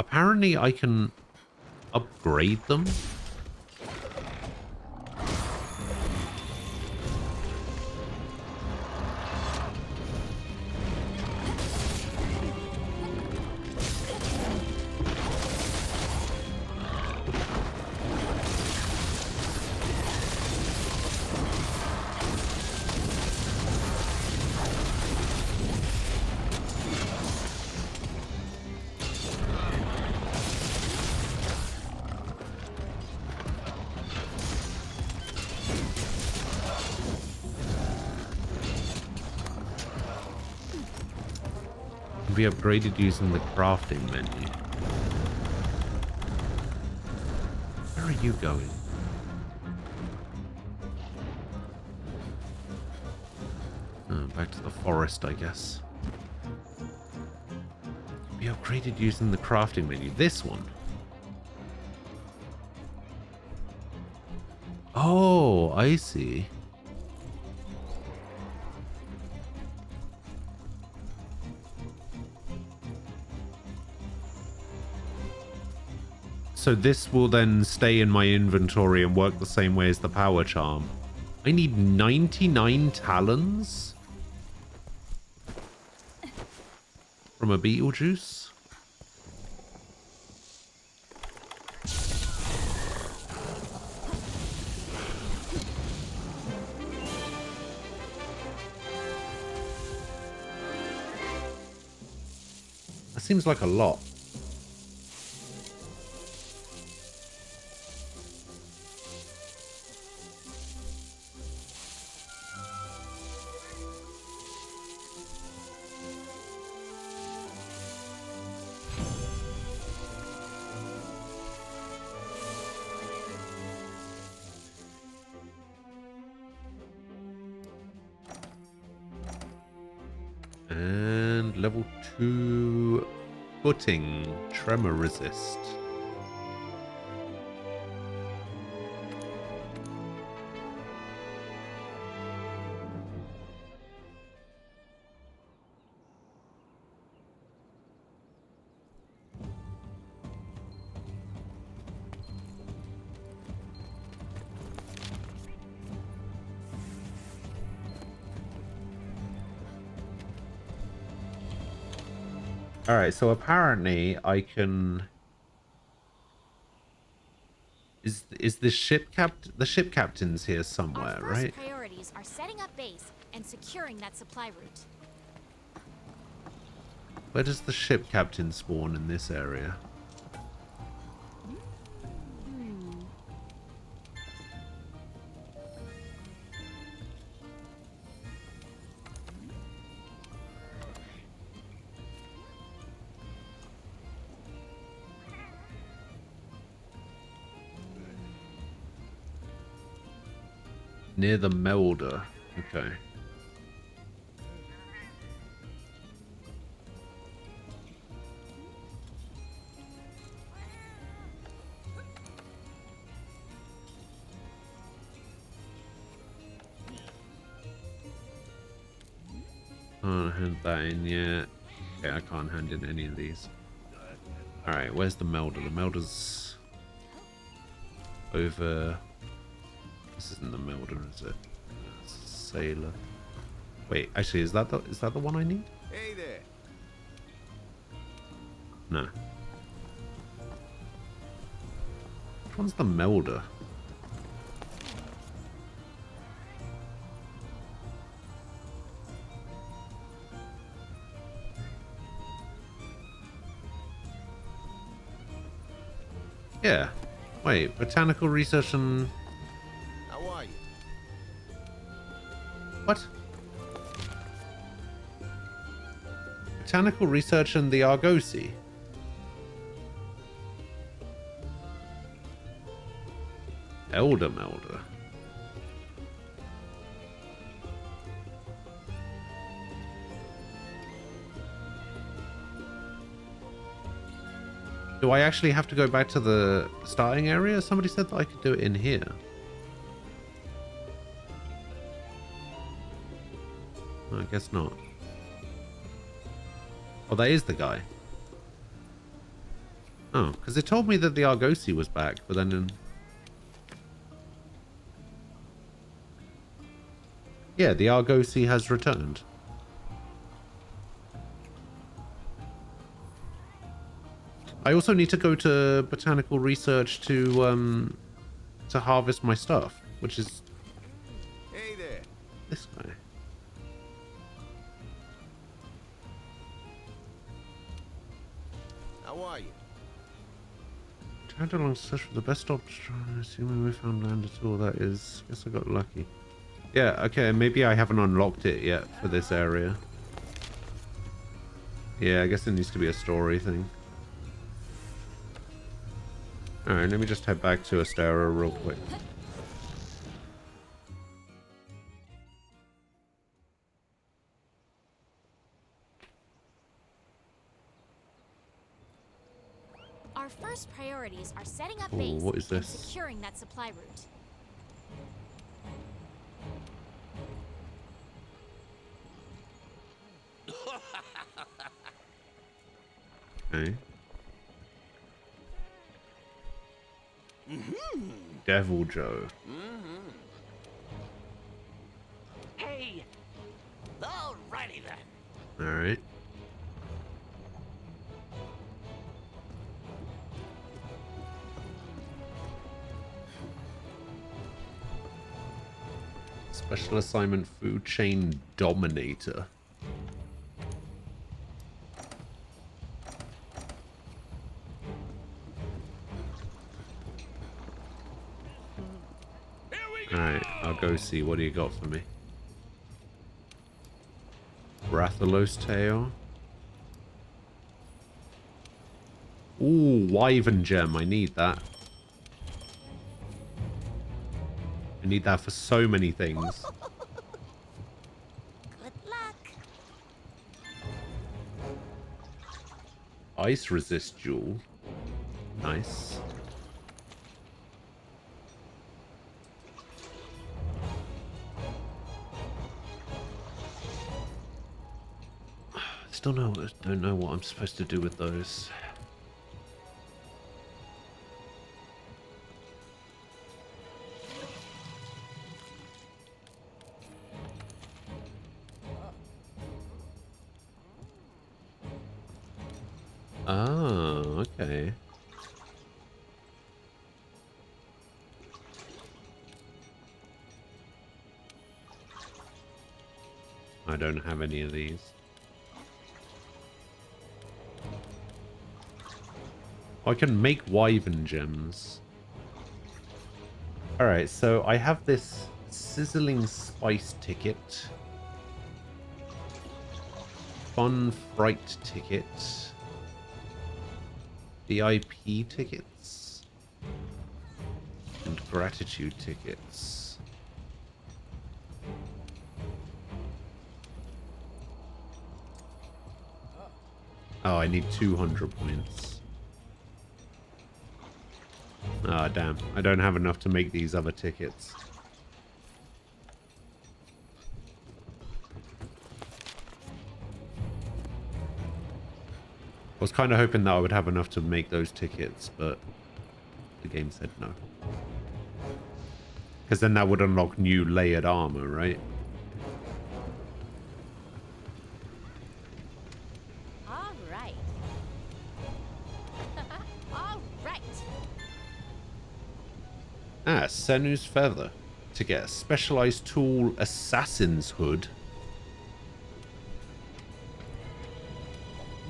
Apparently I can upgrade them. Be upgraded using the crafting menu. Where are you going? Back to the forest, I guess. Be upgraded using the crafting menu. This one. Oh, I see. So this will then stay in my inventory and work the same way as the power charm. I need 99 talons from a Beetlejuice. That seems like a lot. And level 2 footing, tremor resist. Alright, so apparently I can... Is the ship captain's here somewhere, Our first right? priorities are setting up base and securing that supply route. Where does the ship captain spawn in this area? Near the melder. Okay. Can't hand that in yet. Okay, I can't hand in any of these. Alright, where's the melder? The melder's over... This isn't the melder, is it? Sailor. Wait, actually, is that the one I need? Hey there. No. Which one's the melder? Yeah. Wait, botanical research and... How are you? What? Botanical research and the Argosy. Elder Melder. Do I actually have to go back to the starting area? Somebody said that I could do it in here. I guess not. Oh, that is the guy. Oh, because it told me that the Argosy was back, but then... Yeah, the Argosy has returned. I also need to go to botanical research to harvest my stuff, which is Hey there. this guy. How are you? Tried along search for the best option. Assuming we found land at all, that is. Guess I got lucky. Yeah, okay, maybe I haven't unlocked it yet for this area. Yeah, I guess it needs to be a story thing. Alright, let me just head back to Astera real quick. Our first priorities are setting up Ooh, base what is and this? securing that supply route. Okay. Devil Joe. Hey! Alrighty then. Alright. Special assignment food chain dominator. Here we go! Alright, I'll go see. What do you got for me? Rathalos tail. Ooh, Wyvern gem. I need that. I need that for so many things. Good luck. Ice resist jewel. Nice. Still don't know what I'm supposed to do with those. Oh, okay. I don't have any of these. I can make Wyvern gems. Alright, so I have this Sizzling Spice ticket. Fun Fright ticket. VIP tickets. And Gratitude tickets. Oh, I need 200 points. Ah, damn. I don't have enough to make these other tickets. I was kind of hoping that I would have enough to make those tickets, but the game said no. Because then that would unlock new layered armor, right? All right. All right. Ah, Senu's Feather. To get a specialized tool, Assassin's Hood.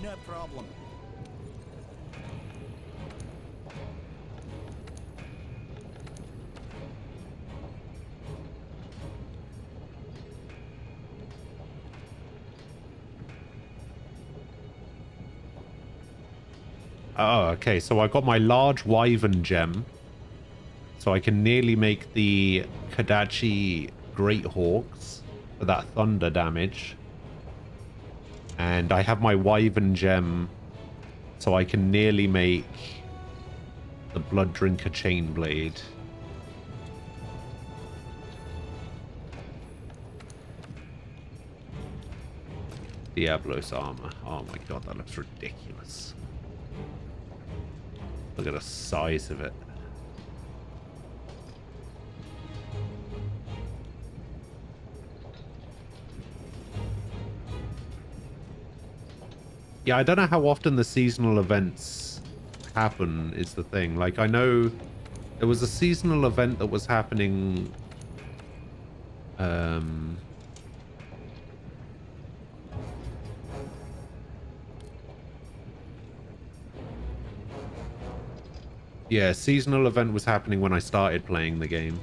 No problem. Oh, okay. So I got my large Wyvern gem. So I can nearly make the Kodachi Great Hawks for that thunder damage. And I have my Wyvern gem. So I can nearly make the Blood Drinker Chain Blade. Diablos armor. Oh my god, that looks ridiculous. Look at the size of it. Yeah, I don't know how often the seasonal events happen is the thing. Like, I know there was a seasonal event that was happening... Yeah, seasonal event was happening when I started playing the game.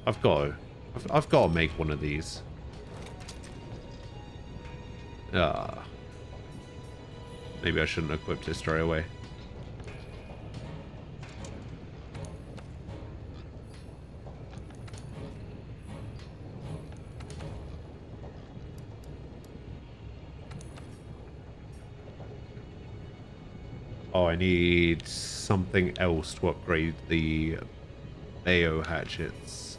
I've got to make one of these. Ah. Maybe I shouldn't have equipped it straight away. Oh, I need something else to upgrade the Bayo hatchets.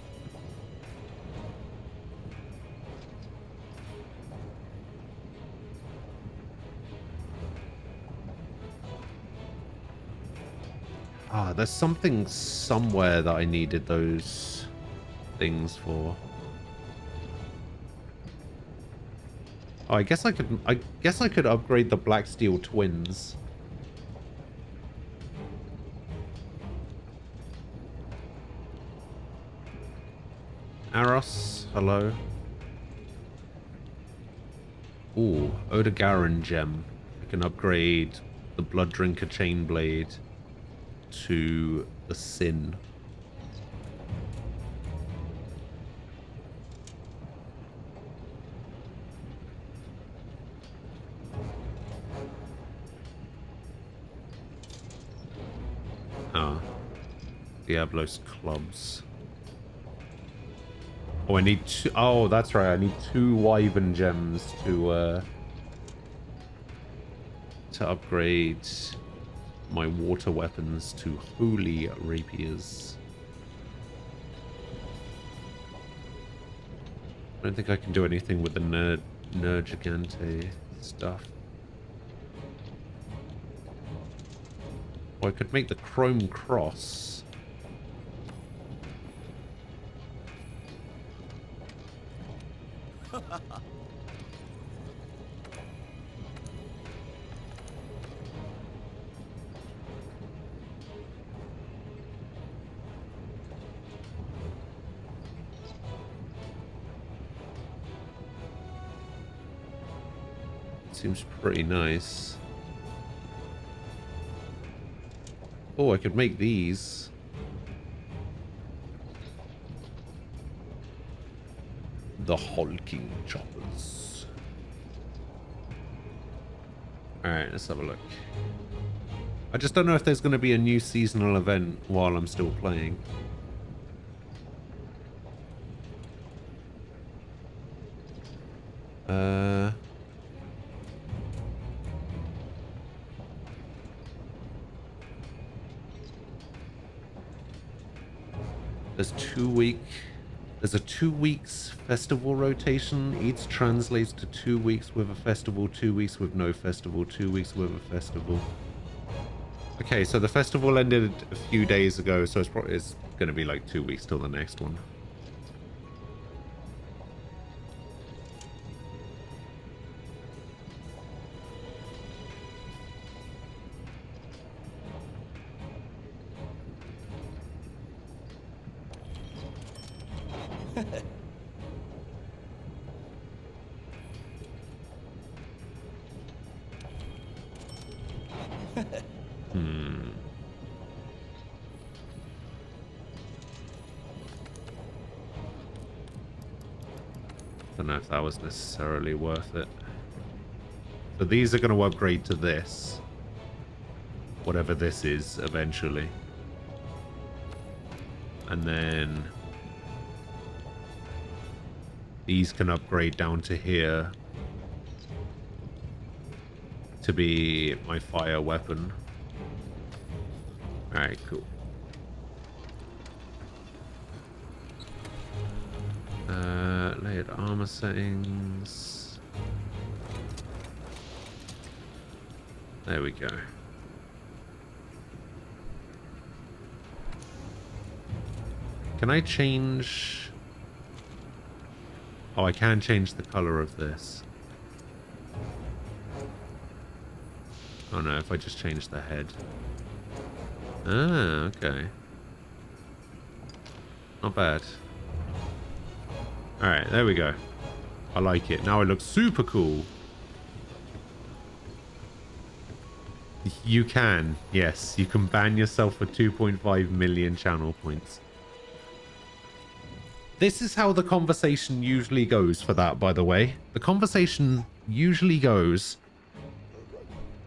Ah, there's something somewhere that I needed those things for. Oh, I guess I could upgrade the Black Steel Twins. Aros, hello. Ooh, Odogaron gem. I can upgrade the Blood Drinker Chain Blade to the Sin. Ah, Diablos clubs. Oh, I need two. Oh, that's right. I need 2 Wyvern gems to upgrade my water weapons to holy rapiers. I don't think I can do anything with the Ner Gigante stuff. Oh, I could make the Chrome Cross. seems pretty nice. Oh, I could make these. The hulking choppers. Alright, let's have a look. I just don't know if there's going to be a new seasonal event while I'm still playing. There's a 2 weeks festival rotation. Each translates to 2 weeks with a festival, 2 weeks with no festival, 2 weeks with a festival. Okay, so the festival ended a few days ago, so it's going to be like 2 weeks till the next one. Don't know if that was necessarily worth it. So these are going to upgrade to this. Whatever this is, eventually. And then these can upgrade down to here to be my fire weapon. Alright, cool. Layered armor settings. There we go. Can I change... Oh, I can change the color of this. Oh no, if I just change the head. Ah, okay. Not bad. Alright, there we go. I like it. Now it looks super cool. You can. Yes, you can ban yourself for 2.5 million channel points. This is how the conversation usually goes for that, by the way. The conversation usually goes...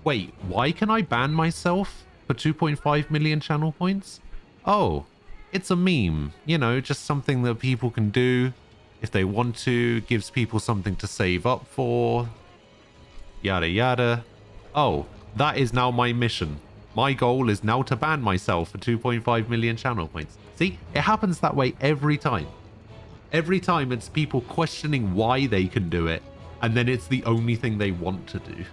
Wait, why can I ban myself for 2.5 million channel points? Oh, it's a meme. You know, just something that people can do if they want to. Gives people something to save up for. Yada yada. Oh, that is now my mission. My goal is now to ban myself for 2.5 million channel points. See, it happens that way every time. Every time it's people questioning why they can do it, and then it's the only thing they want to do.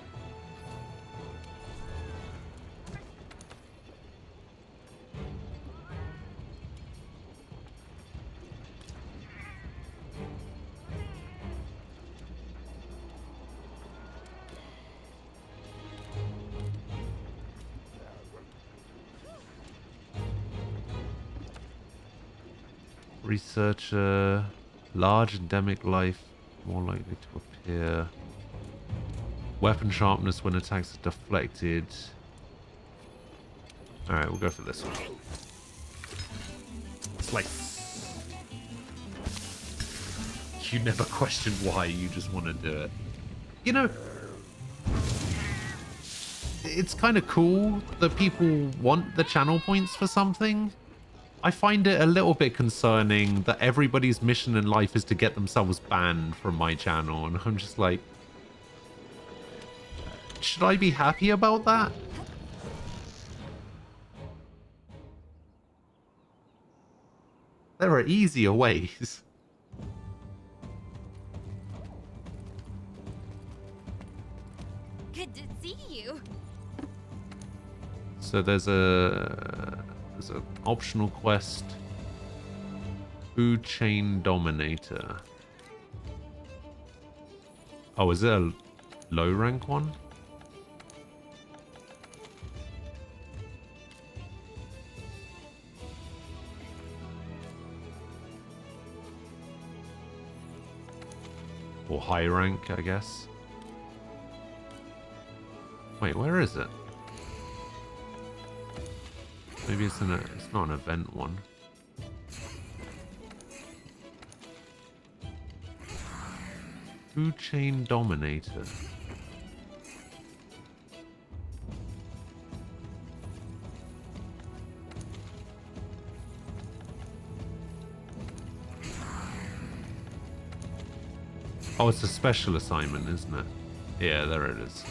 Researcher, large endemic life, more likely to appear. Weapon sharpness when attacks are deflected. Alright, we'll go for this one. Slice. You never question why, you just want to do it. You know, it's kind of cool that people want the channel points for something. I find it a little bit concerning that everybody's mission in life is to get themselves banned from my channel, and I'm just like, should I be happy about that? There are easier ways. Good to see you. So there's an optional quest, Food Chain Dominator. Oh, is it a low rank one? Or high rank, I guess. Wait, where is it? Maybe it's not an event one. Food Chain Dominator. Oh, it's a special assignment, isn't it? Yeah, there it is.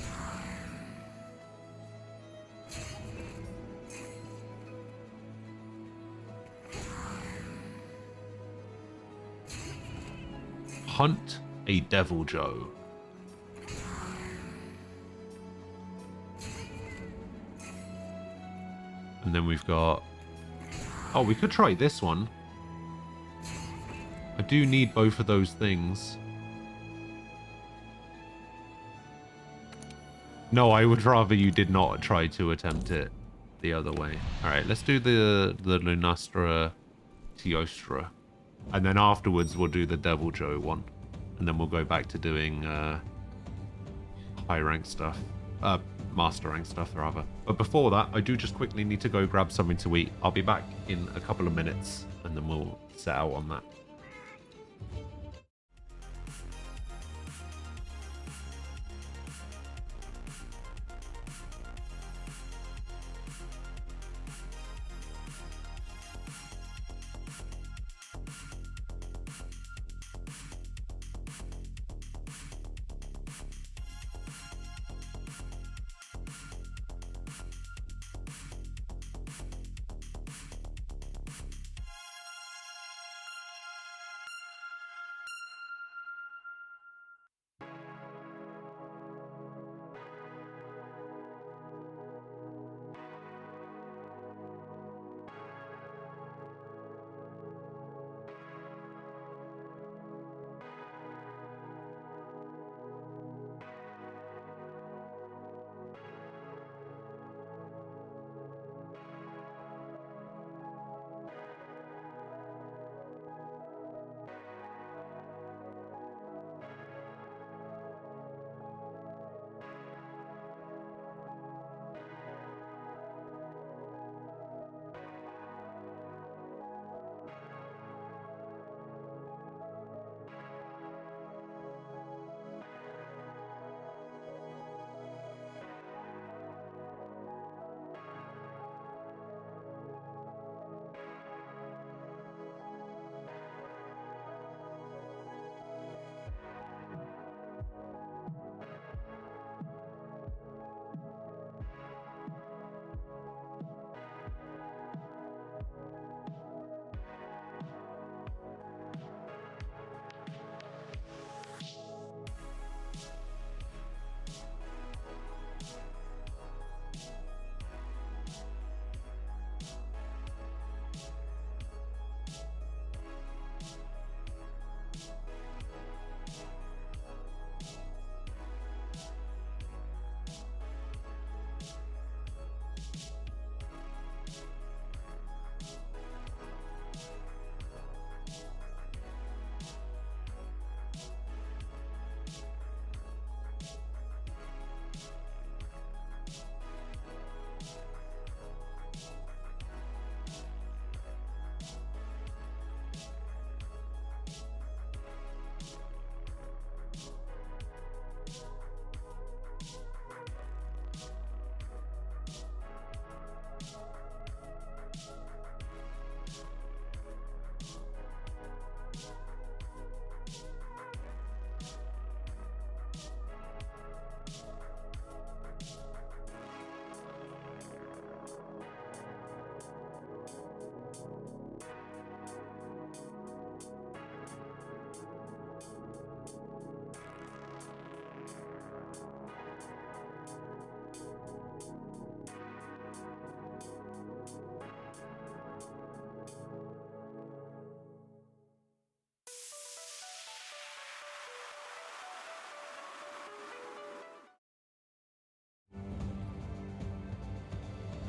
Hunt a Devil Joe. And then we've got... Oh, we could try this one. I do need both of those things. No, I would rather you did not try to attempt it the other way. Alright, let's do the Lunastra Teostra. And then afterwards we'll do the Devil Joe one. And then we'll go back to doing high rank stuff. Master rank stuff, rather. But before that, I do just quickly need to go grab something to eat. I'll be back in a couple of minutes, and then we'll set out on that.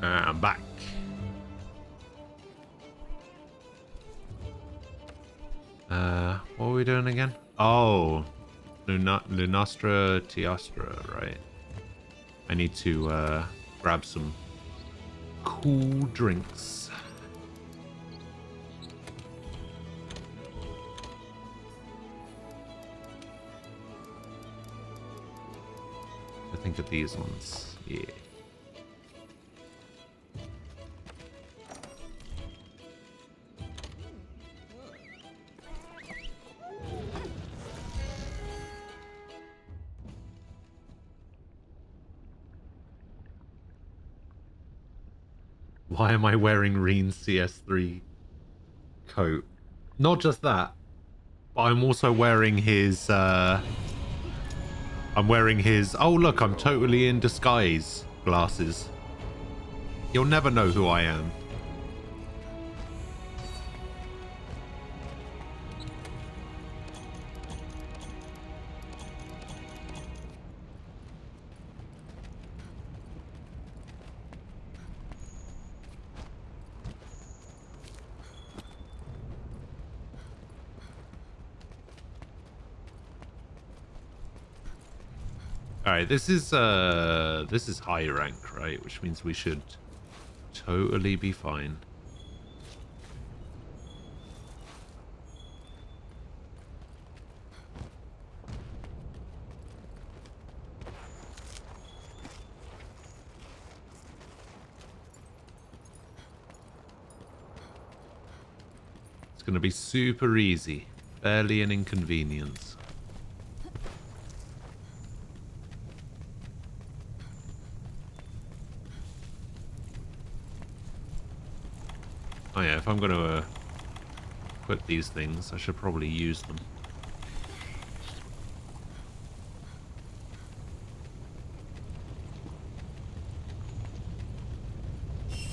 I'm back. What are we doing again? Oh, Lunastra Teostra, right? I need to grab some cool drinks. I think of these ones. Yeah. Why am I wearing Reen's CS3 coat? Not just that, but I'm also wearing his, I'm wearing his, oh look, I'm totally in disguise glasses. You'll never know who I am. Alright, this is high rank, right? Which means we should totally be fine. It's gonna be super easy. Barely an inconvenience. Oh yeah, if I'm going to equip these things, I should probably use them.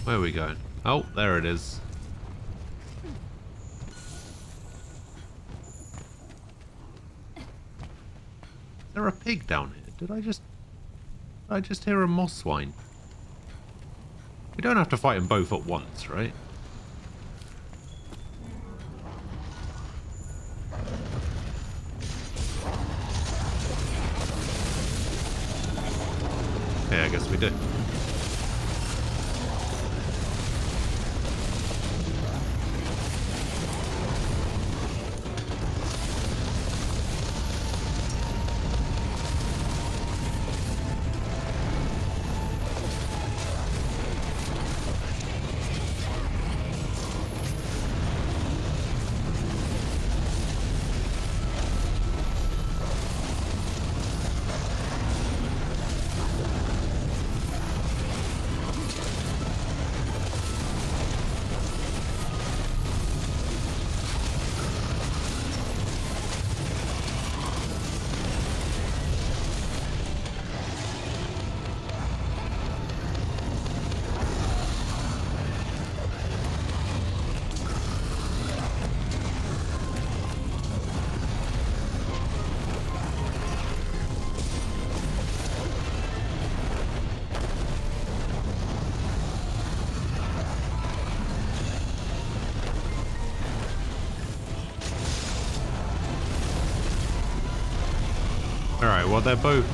Where are we going? Oh, there it is. Is there a pig down here? Did I just hear a moss swine? We don't have to fight them both at once, right? Yeah, I guess we did. Alright, well they're both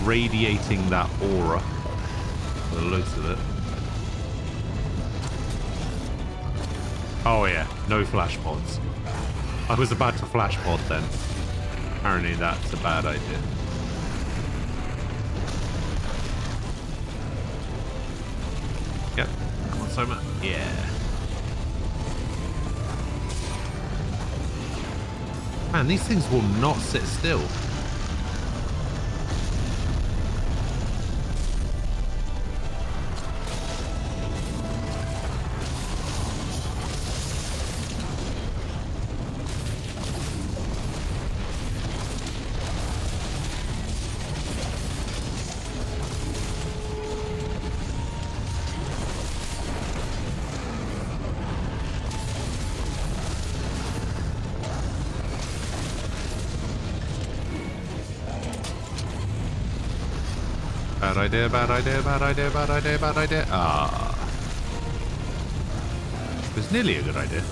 radiating that aura by the looks of it. Oh yeah, no flash pods. I was about to flash pod then. Apparently that's a bad idea. Yep, come on Soma. Yeah. Man, these things will not sit still. Bad idea, bad idea, bad idea, bad idea, bad idea. Ah. It was nearly a good idea.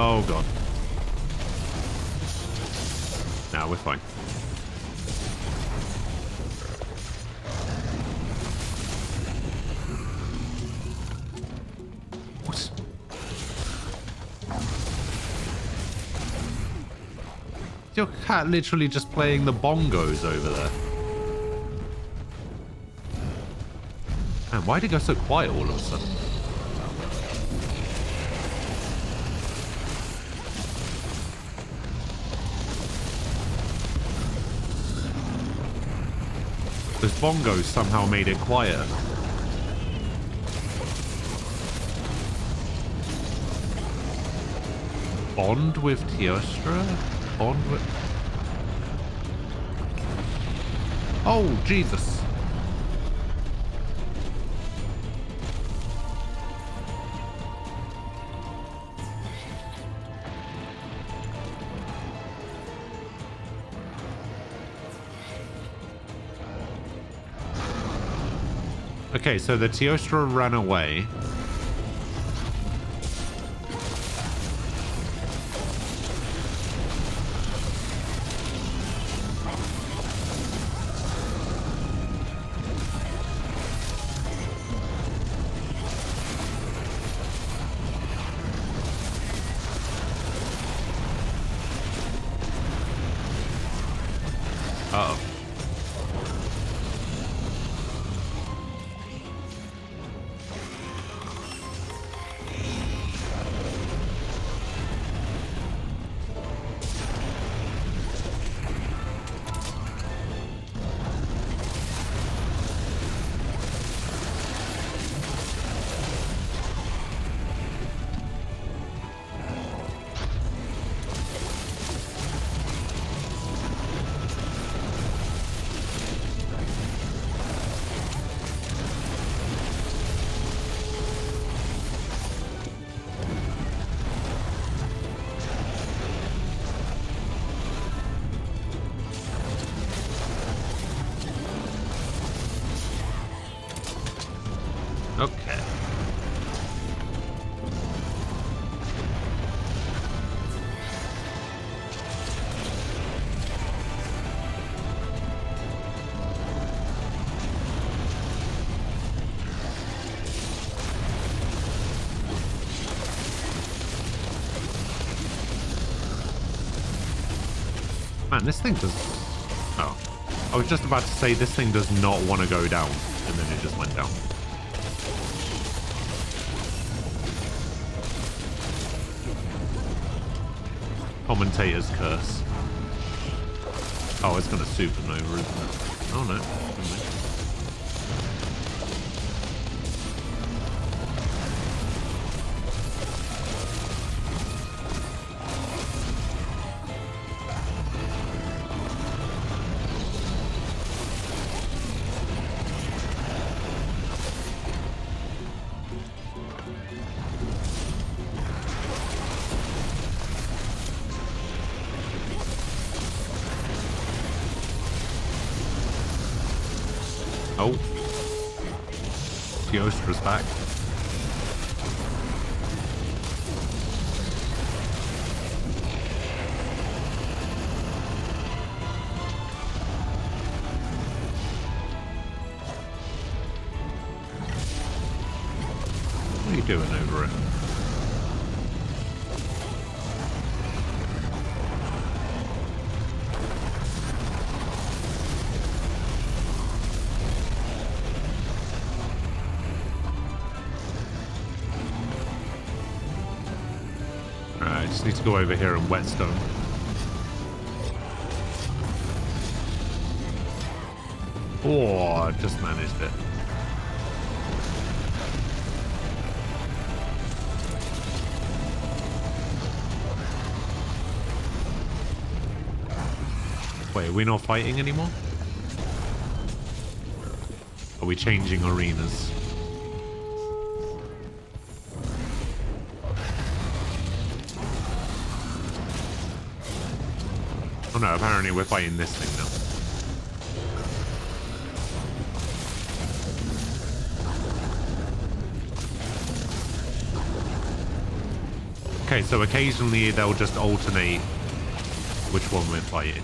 Oh, God. Nah, we're fine. What? Is your cat literally just playing the bongos over there? Man, why did it go so quiet all of a sudden? Those bongos somehow made it quiet. Bond with Teostra? Bond with... Oh, Jesus. Okay, so the Teostra ran away. Uh-oh. Okay. Man, this thing does... Oh. I was just about to say this thing does not want to go down, and then it just went down. Commentator's curse. Oh, it's gonna supernova, isn't it? Oh no. Never mind. Oh. Teostra's back. What are you doing over it? Just need to go over here and whetstone. Oh, I just managed it. Wait, are we not fighting anymore? Are we changing arenas? Oh no, apparently we're fighting this thing now. Okay, so occasionally they'll just alternate which one we're fighting.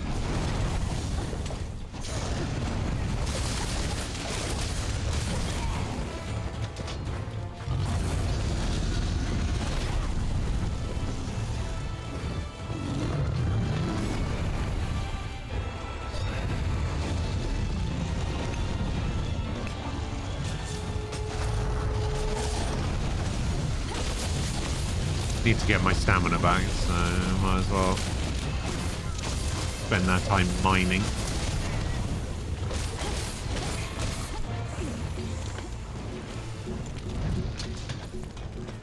Need to get my stamina back, so might as well spend that time mining.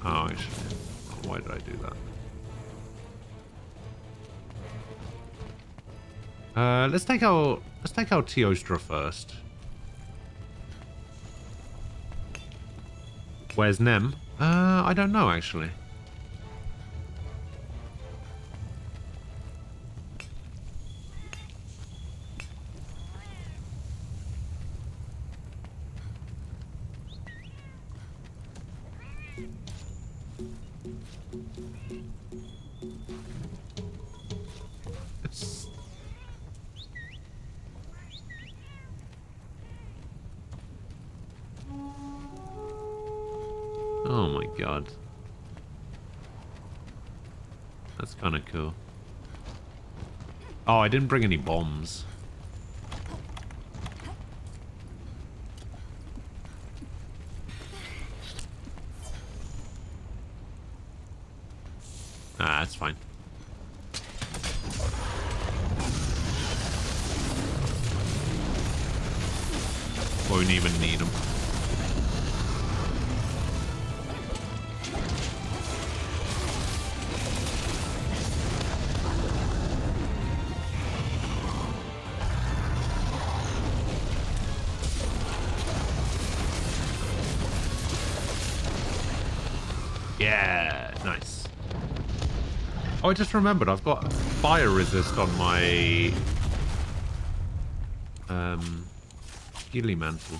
Oh, actually, why did I do that? Let's take out Teostra first. Where's Nem? I don't know actually. Oh my god. That's kind of cool. Oh, I didn't bring any bombs. Ah, that's fine. Won't even need them. Yeah, nice. Oh, I just remembered I've got fire resist on my Healy mantle.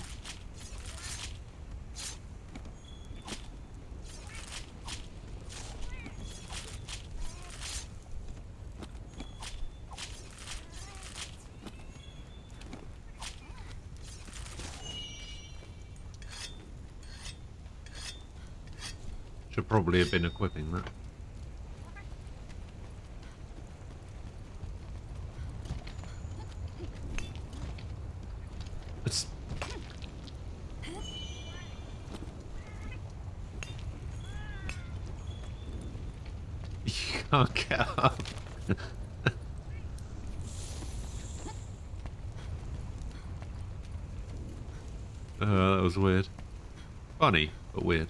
Should probably have been equipping that. It's... You can't get up. That was weird. Funny, but weird.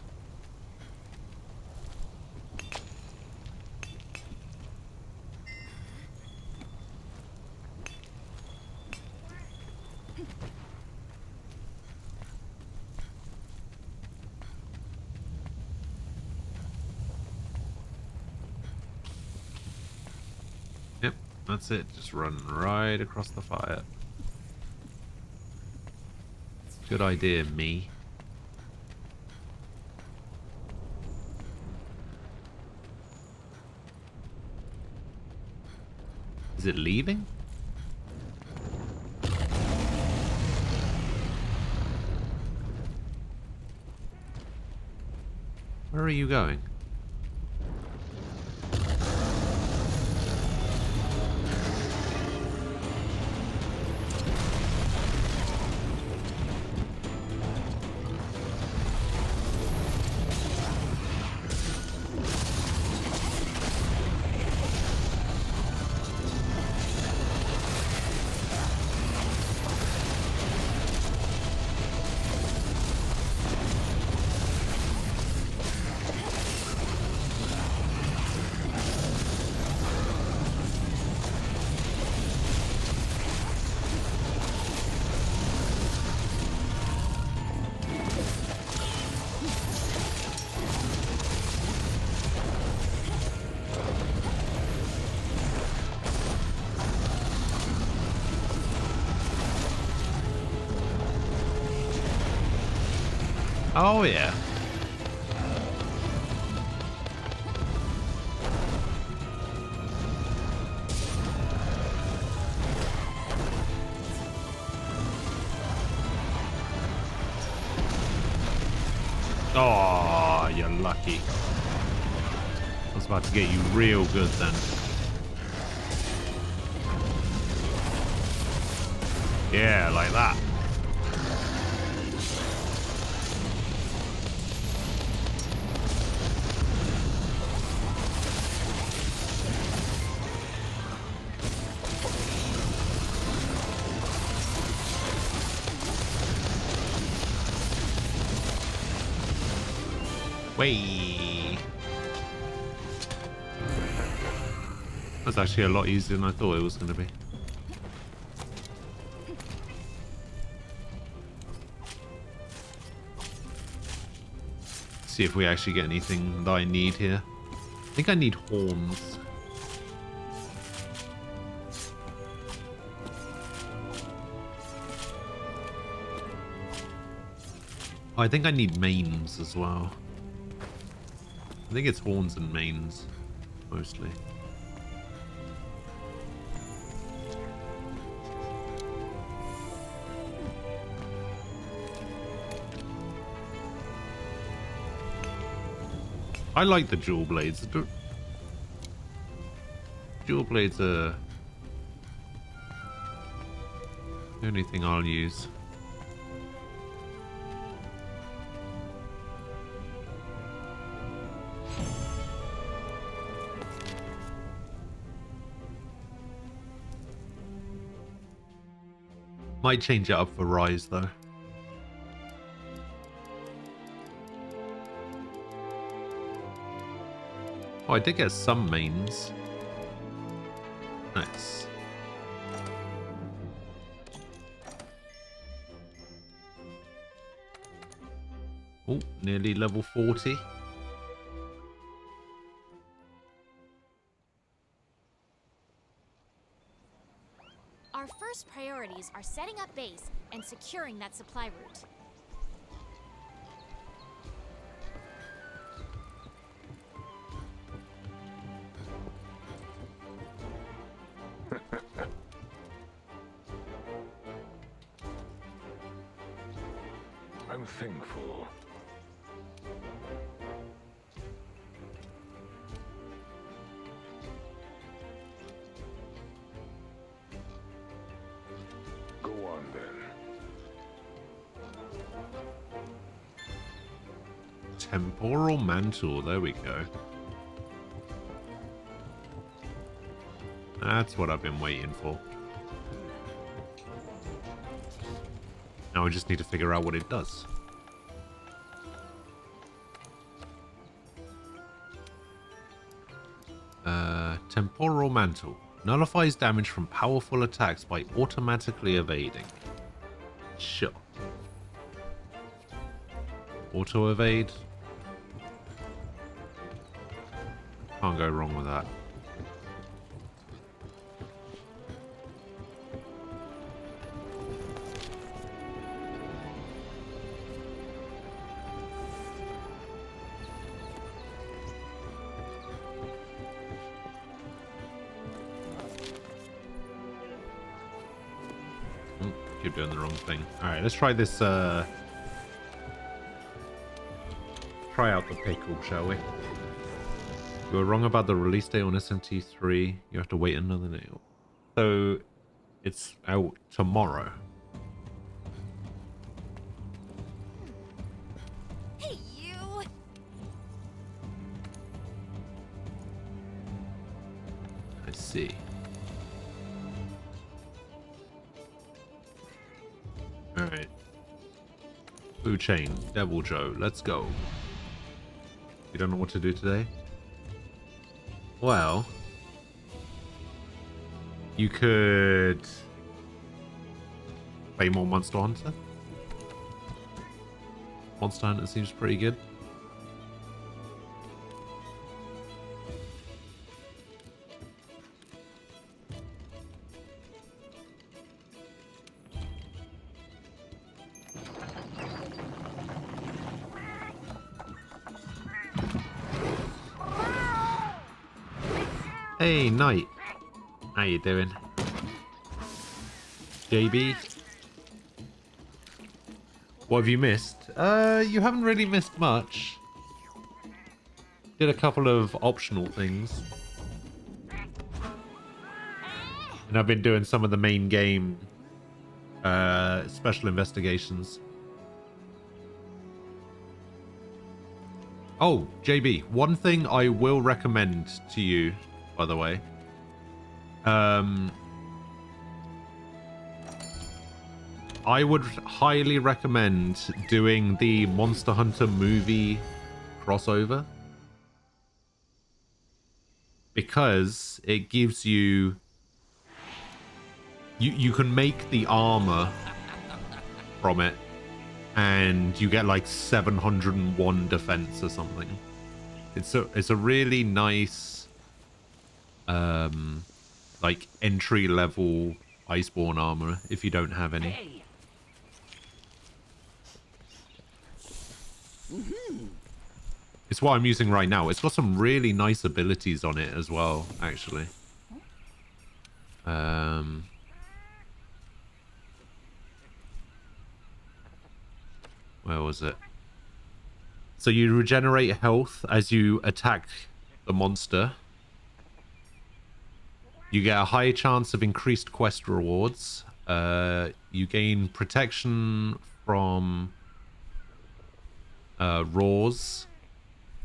Yep, that's it. Just run right across the fire. Good idea, me. Is it leaving? Where are you going? Oh, yeah. Oh, you're lucky. I was about to get you real good then. Yeah, like that. Way. That's actually a lot easier than I thought it was going to be. See if we actually get anything that I need here. I think I need horns. Oh, I think I need manes as well. I think it's horns and manes, mostly. I like the dual blades. The dual blades are the only thing I'll use. Might change it up for Rise though. Oh, I did get some mains. Nice. Oh, nearly level 40. Our first priorities are setting up base and securing that supply route. I'm thankful. Go on then. Temporal mantle, there we go. That's what I've been waiting for. Now I just need to figure out what it does. Temporal mantle. Nullifies damage from powerful attacks by automatically evading. Sure. Auto evade. Can't go wrong with that. Keep doing the wrong thing. Alright, let's try this, try out the pickle, shall we? You were wrong about the release date on SMT3. You have to wait another day. So, it's out tomorrow. Hey, you! I see. Alright. Blue Chain, Devil Joe, let's go. You don't know what to do today? Well, you could play more Monster Hunter. Monster Hunter seems pretty good. Hey, Knight. How you doing? JB? What have you missed? You haven't really missed much. Did a couple of optional things. And I've been doing some of the main game special investigations. Oh, JB, one thing I will recommend to you, by the way. I would highly recommend doing the Monster Hunter movie crossover. Because it gives you... You can make the armor from it. And you get like 701 defense or something. It's a really nice... like entry level Iceborne armor if you don't have any. Hey. It's what I'm using right now. It's got some really nice abilities on it as well, actually. Where was it? So you regenerate health as you attack the monster. You get a high chance of increased quest rewards. You gain protection from roars.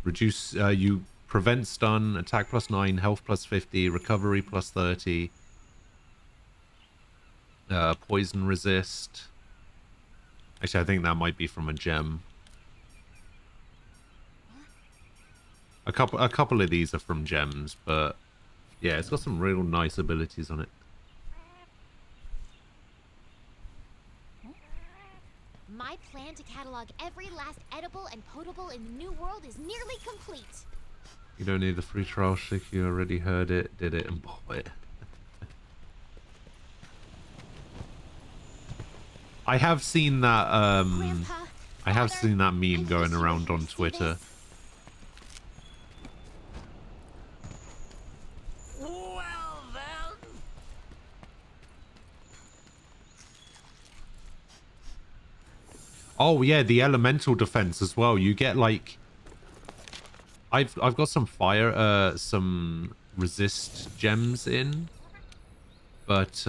Reduce, you prevent stun, attack +9, health +50, recovery +30, poison resist. Actually, I think that might be from a gem. A couple of these are from gems, but yeah, it's got some real nice abilities on it. My plan to catalog every last edible and potable in the New World is nearly complete. You don't need the free trial shit. You already heard it, did it, and bought it. I have seen that. Grandpa, I have Father, seen that meme I going wish you around were on here to see Twitter. this. Well then. Oh yeah, the elemental defense as well. You get like, I've got some fire, some resist gems in, but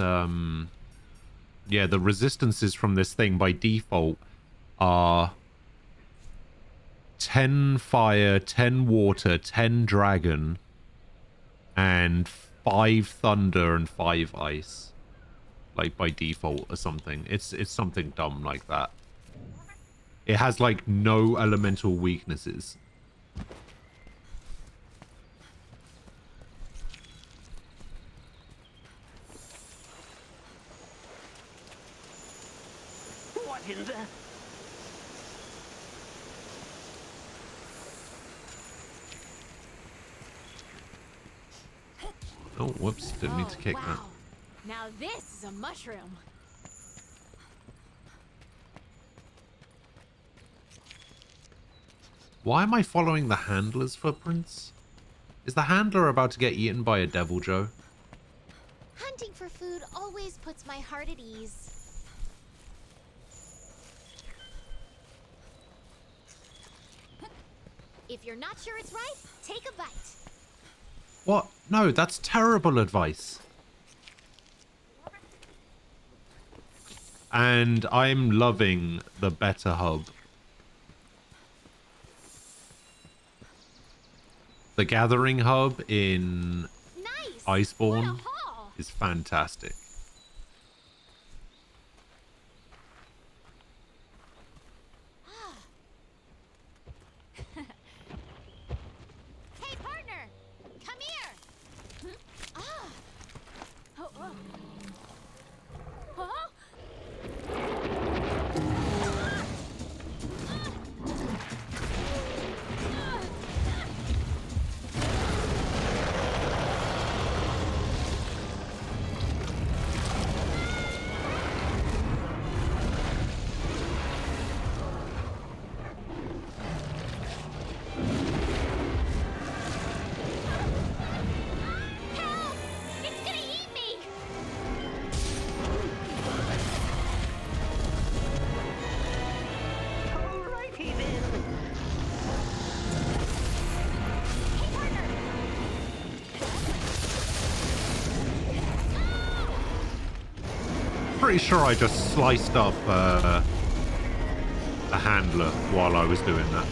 yeah, the resistances from this thing by default are 10 fire, 10 water, 10 dragon, and 5 thunder and 5 ice, like by default or something. It's something dumb like that. It has like no elemental weaknesses. What in the... Oh, whoops, didn't mean to kick wow. that. Now this is a mushroom. Why am I following the handler's footprints? Is the handler about to get eaten by a devil, Joe? Hunting for food always puts my heart at ease. If you're not sure it's right, take a bite. What? No, that's terrible advice. And I'm loving the Better Hub. The Gathering Hub in Nice. Iceborne What a haul. is fantastic. Hey, partner, come here. Ah. Oh, oh. Huh? pretty sure I just sliced up a handler while I was doing that.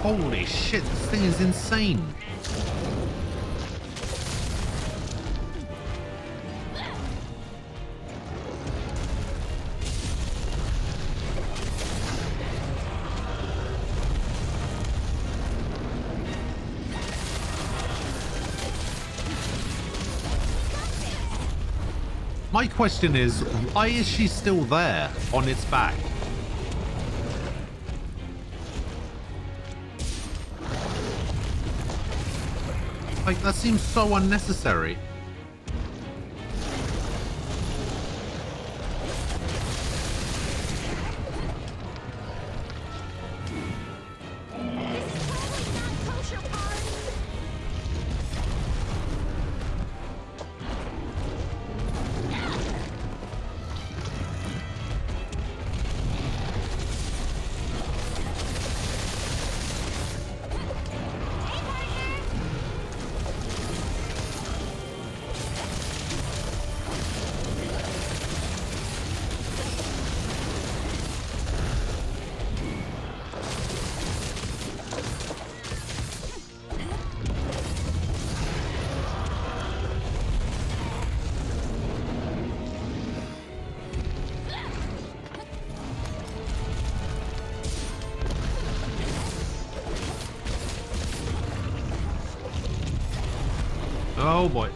Holy shit, this thing is insane. My question is, why is she still there on its back? Like, that seems so unnecessary. Oh boy.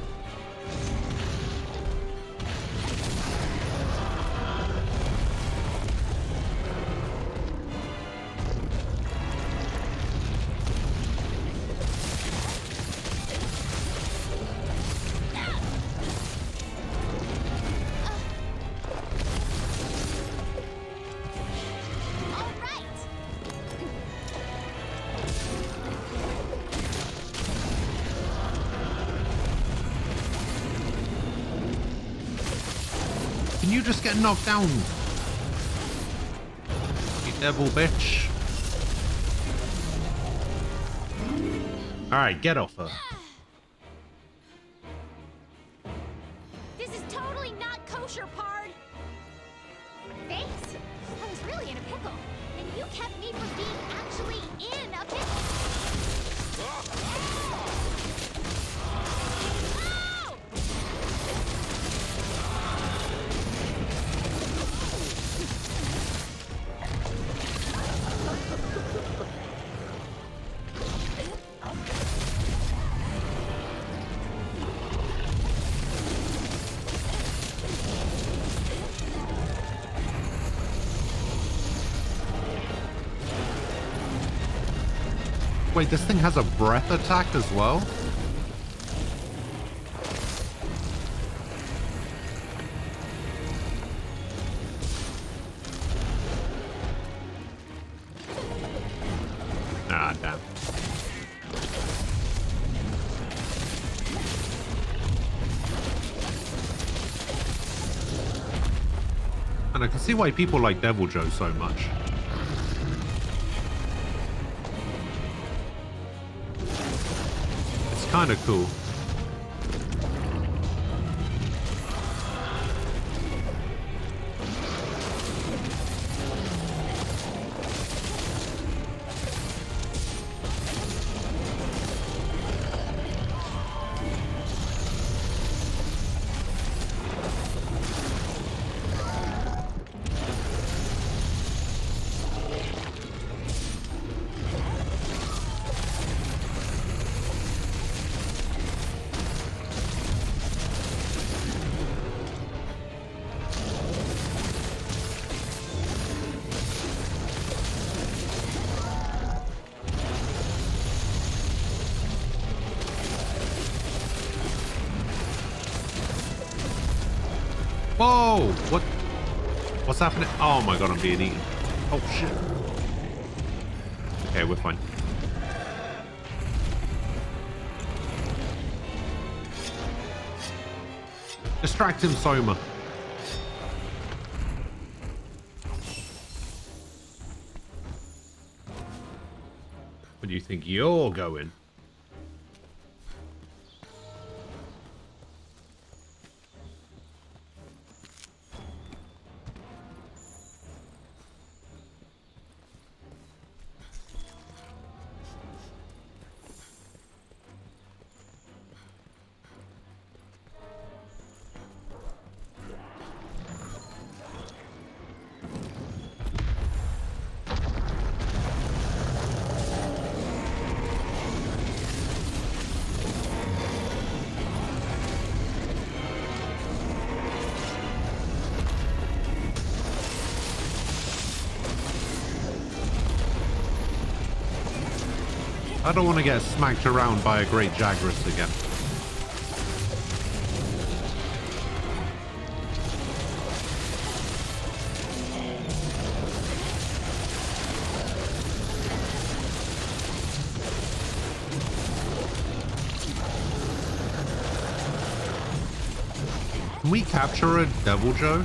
Can you just get knocked down? You devil bitch. Alright, get off her. This is totally not kosher, Pard. Thanks. I was really in a pickle, and you kept me from being actually in a pickle. Wait, this thing has a breath attack as well? Ah, damn. And I can see why people like Devil Joe so much. Kind of cool. Whoa! What's happening? Oh my god, I'm being eaten. Oh shit. Okay, we're fine. Distract him, Soma. Where do you think you're going? I don't want to get smacked around by a great Jagras again. Can we capture a Devil Joe?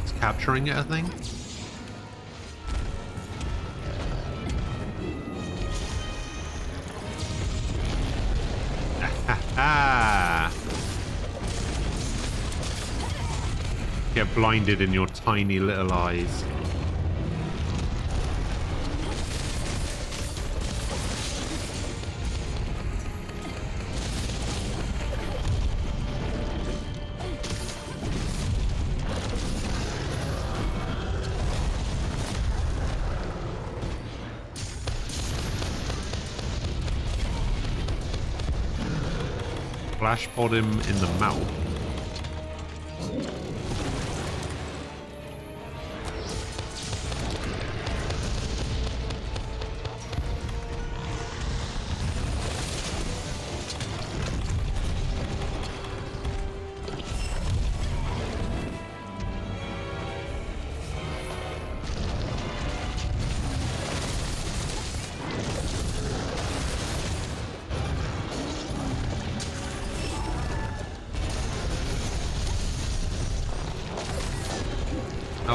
Is capturing it a thing? Get blinded in your tiny little eyes. Flash pod him in the mouth.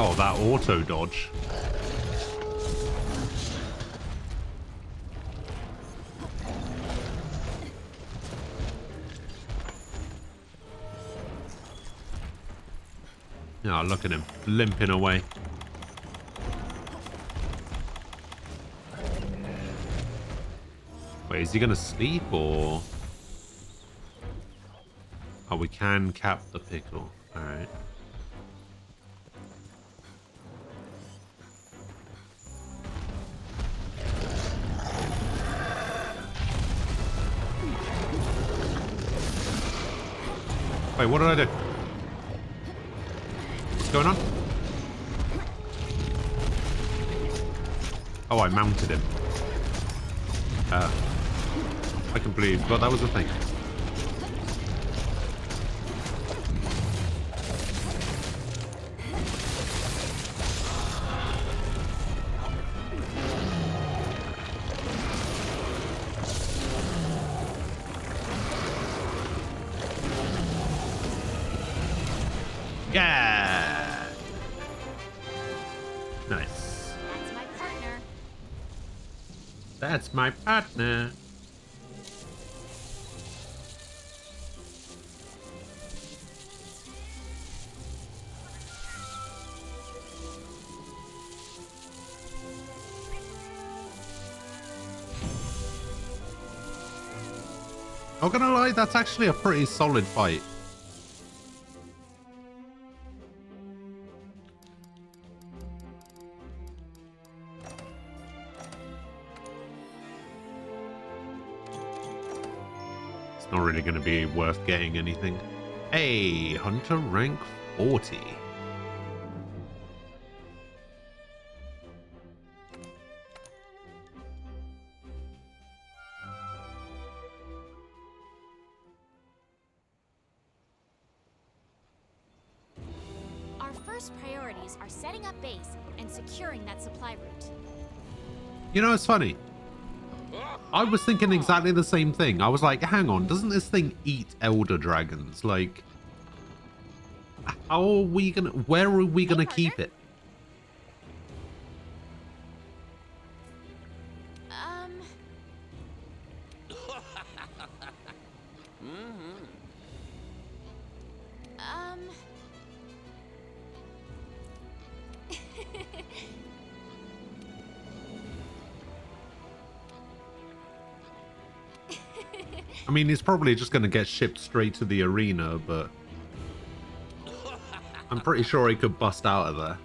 Oh, that auto dodge. Oh, look at him limping away. Wait, is he gonna sleep or? Oh, we can cap the pickle. All right. Wait, what did I do? What's going on? Oh, I mounted him. I completely forgot that was a thing. Yeah. Nice. That's my partner. That's my partner. Not gonna lie, that's actually a pretty solid fight. It's not really gonna be worth getting anything. Hey, Hunter rank 40. Our first priorities are setting up base and securing that supply route. You know, it's funny. I was thinking exactly the same thing. I was like, hang on, doesn't this thing eat elder dragons? Like, how are we gonna, where are we gonna keep it? I mean, he's probably just going to get shipped straight to the arena, but I'm pretty sure he could bust out of there.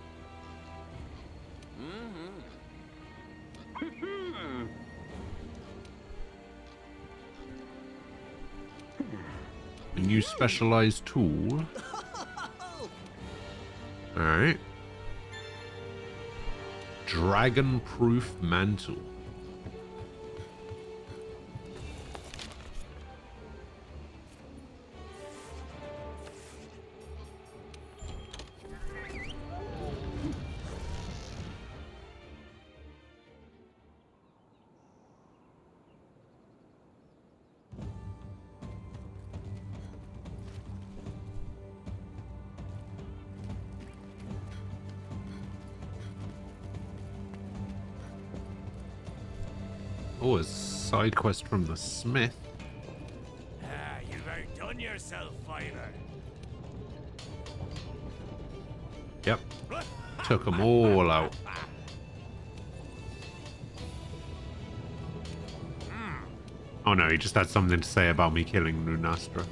A new specialized tool. Alright. Dragon-proof mantle. Oh, a side quest from the smith. Ah, you've outdone yourself, Fiver. Yep. Took them all out. Oh no, he just had something to say about me killing Lunastra.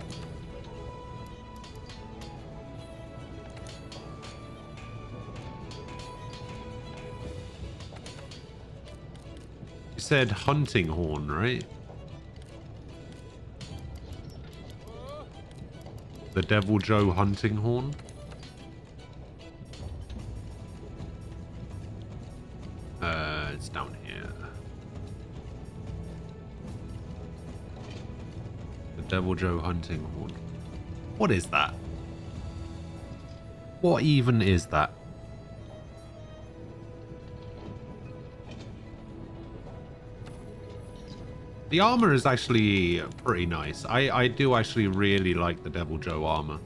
You said hunting horn, right? The Devil Joe hunting horn? It's down here. The Devil Joe hunting horn. What is that? What even is that? The armor is actually pretty nice. I do actually really like the Devil Joe armor.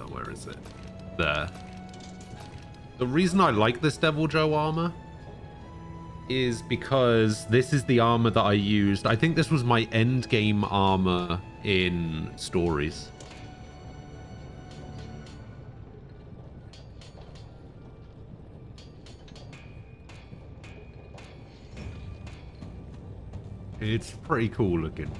Where is it? There. The reason I like this Devil Joe armor is because this is the armor that I used. I think this was my end game armor in Stories. It's pretty cool looking.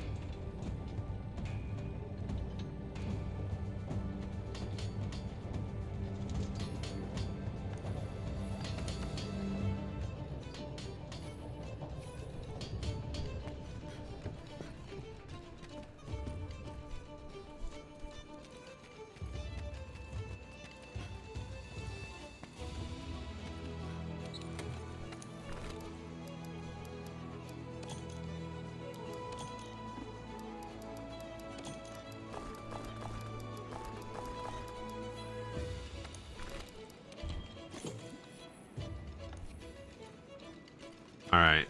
Alright,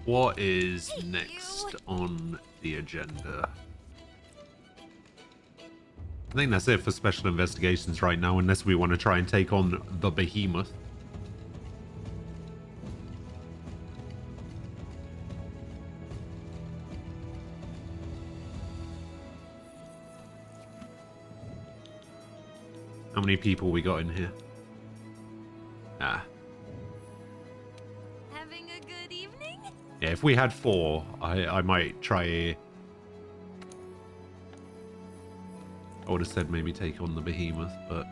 what is next on the agenda? I think that's it for special investigations right now, unless we want to try and take on the behemoth. How many people we got in here? Ah. Having a good evening? Yeah, if we had 4, I might try. I would have said maybe take on the behemoth, but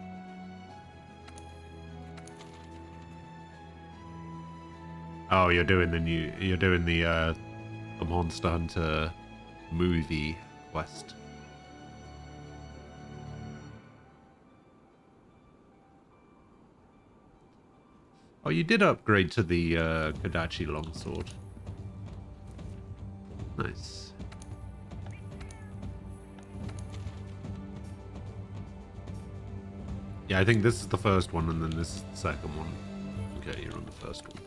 oh, you're doing the Monster Hunter movie quest. Oh, you did upgrade to the Kodachi longsword. Nice. Yeah, I think this is the first one, and then this is the second one. Okay, you're on the first one.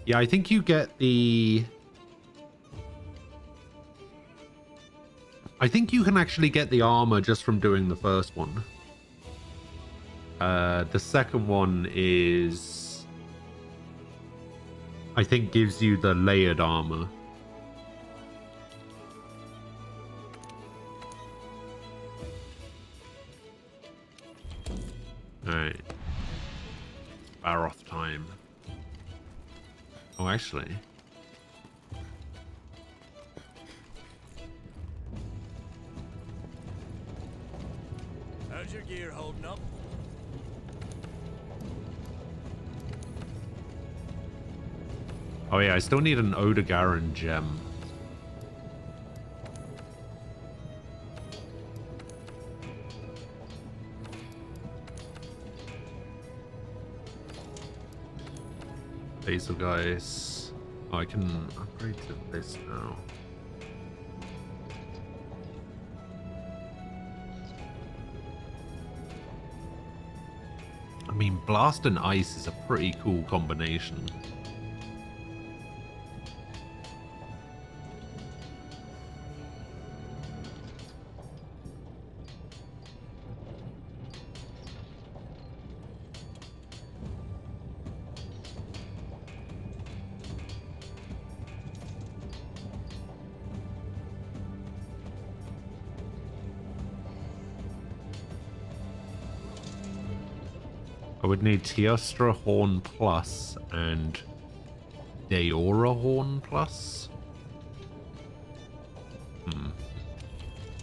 Yeah, I think you get the... I think you can actually get the armor just from doing the first one. The second one is... I think gives you the layered armor. Alright. Baroth time. Oh, actually. How's your gear holding up? Oh yeah, I still need an Odogaron gem. Basil guys. Oh, I can upgrade to this now. I mean, Blast and Ice is a pretty cool combination. I would need Teostra Horn Plus and Deora Horn Plus.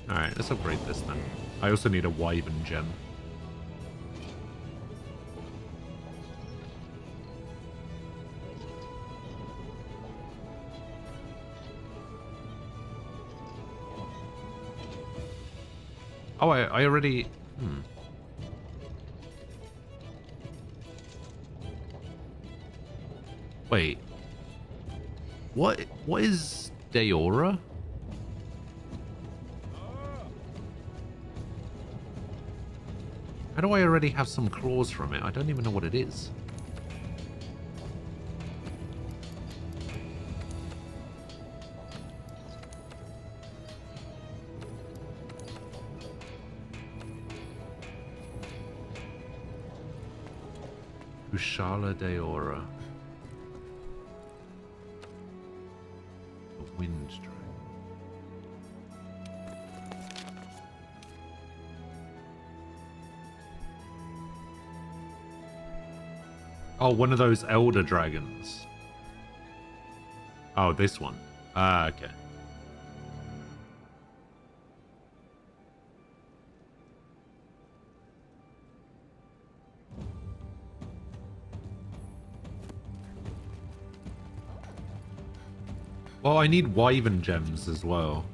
Alright, let's upgrade this then. I also need a Wyvern gem. Oh, I already... Wait. What is Deora? How do I already have some claws from it? I don't even know what it is. Ushala Deora. The Wind Dragon. Oh, one of those Elder Dragons. Oh, this one. Ah, okay. Well, I need Wyvern gems as well.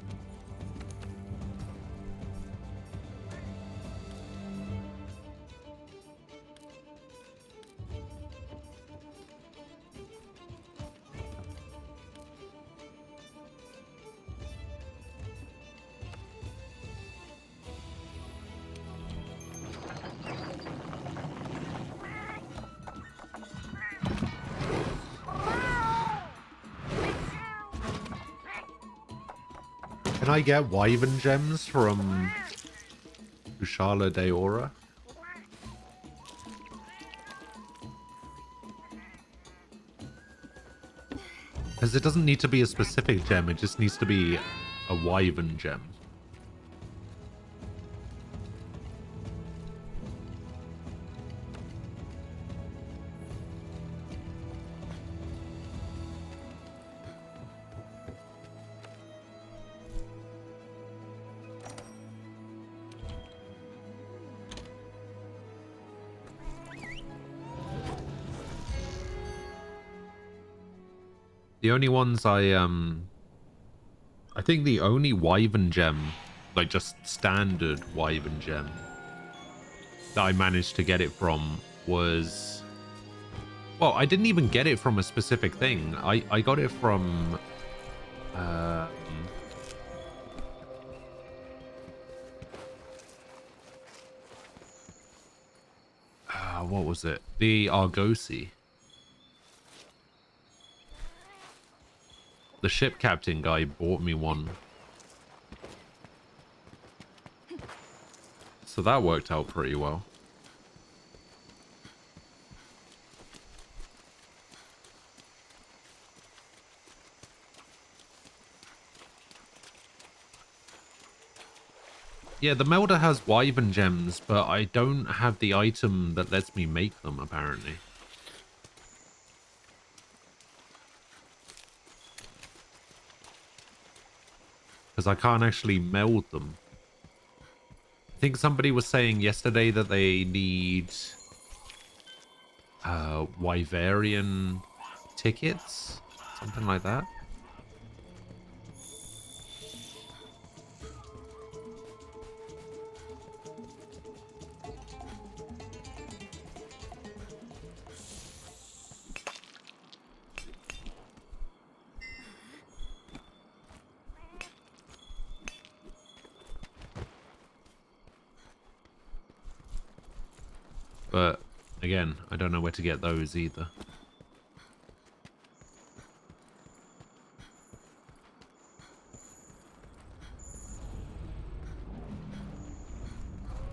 Can I get Wyvern gems from Ushala Deora? Because it doesn't need to be a specific gem, it just needs to be a Wyvern gem. The only ones I think the only Wyvern gem, like just standard Wyvern gem, that I managed to get it from was... Well, I didn't even get it from a specific thing. I got it from... what was it? The Argosy. The ship captain guy bought me one. So that worked out pretty well. Yeah, the melder has wyvern gems, but I don't have the item that lets me make them, apparently. Because I can't actually meld them. I think somebody was saying yesterday that they need Wyverian tickets, something like that. But again, I don't know where to get those either.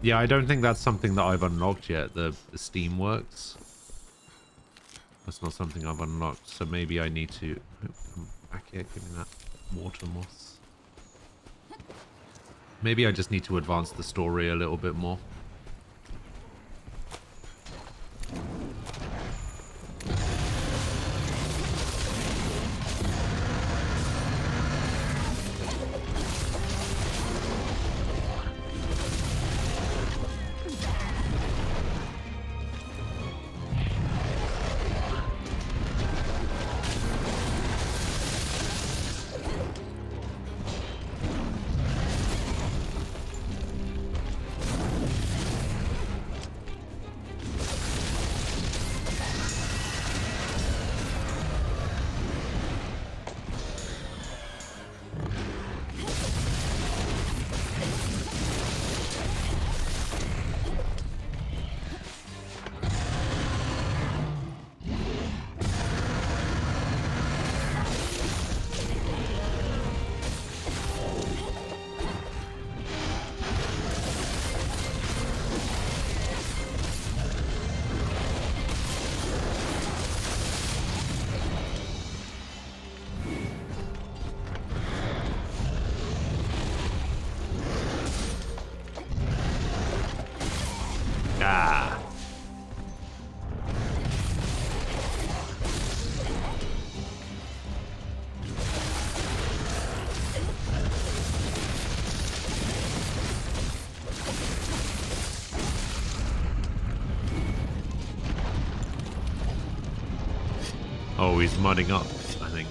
Yeah, I don't think that's something that I've unlocked yet, the Steamworks. That's not something I've unlocked, so maybe I need to... Oh, come back here, give me that water moss. Maybe I just need to advance the story a little bit more. Oh, he's mudding up, I think.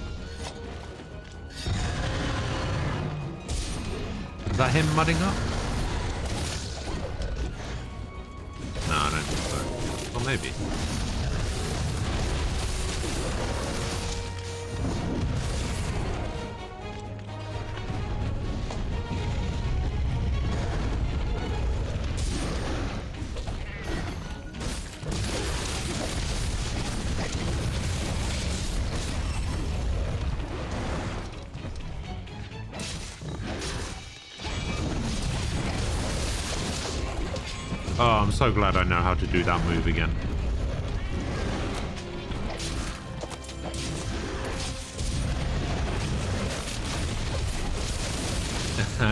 Is that him mudding up? No, I don't think so. Or maybe. Oh, I'm so glad I know how to do that move again.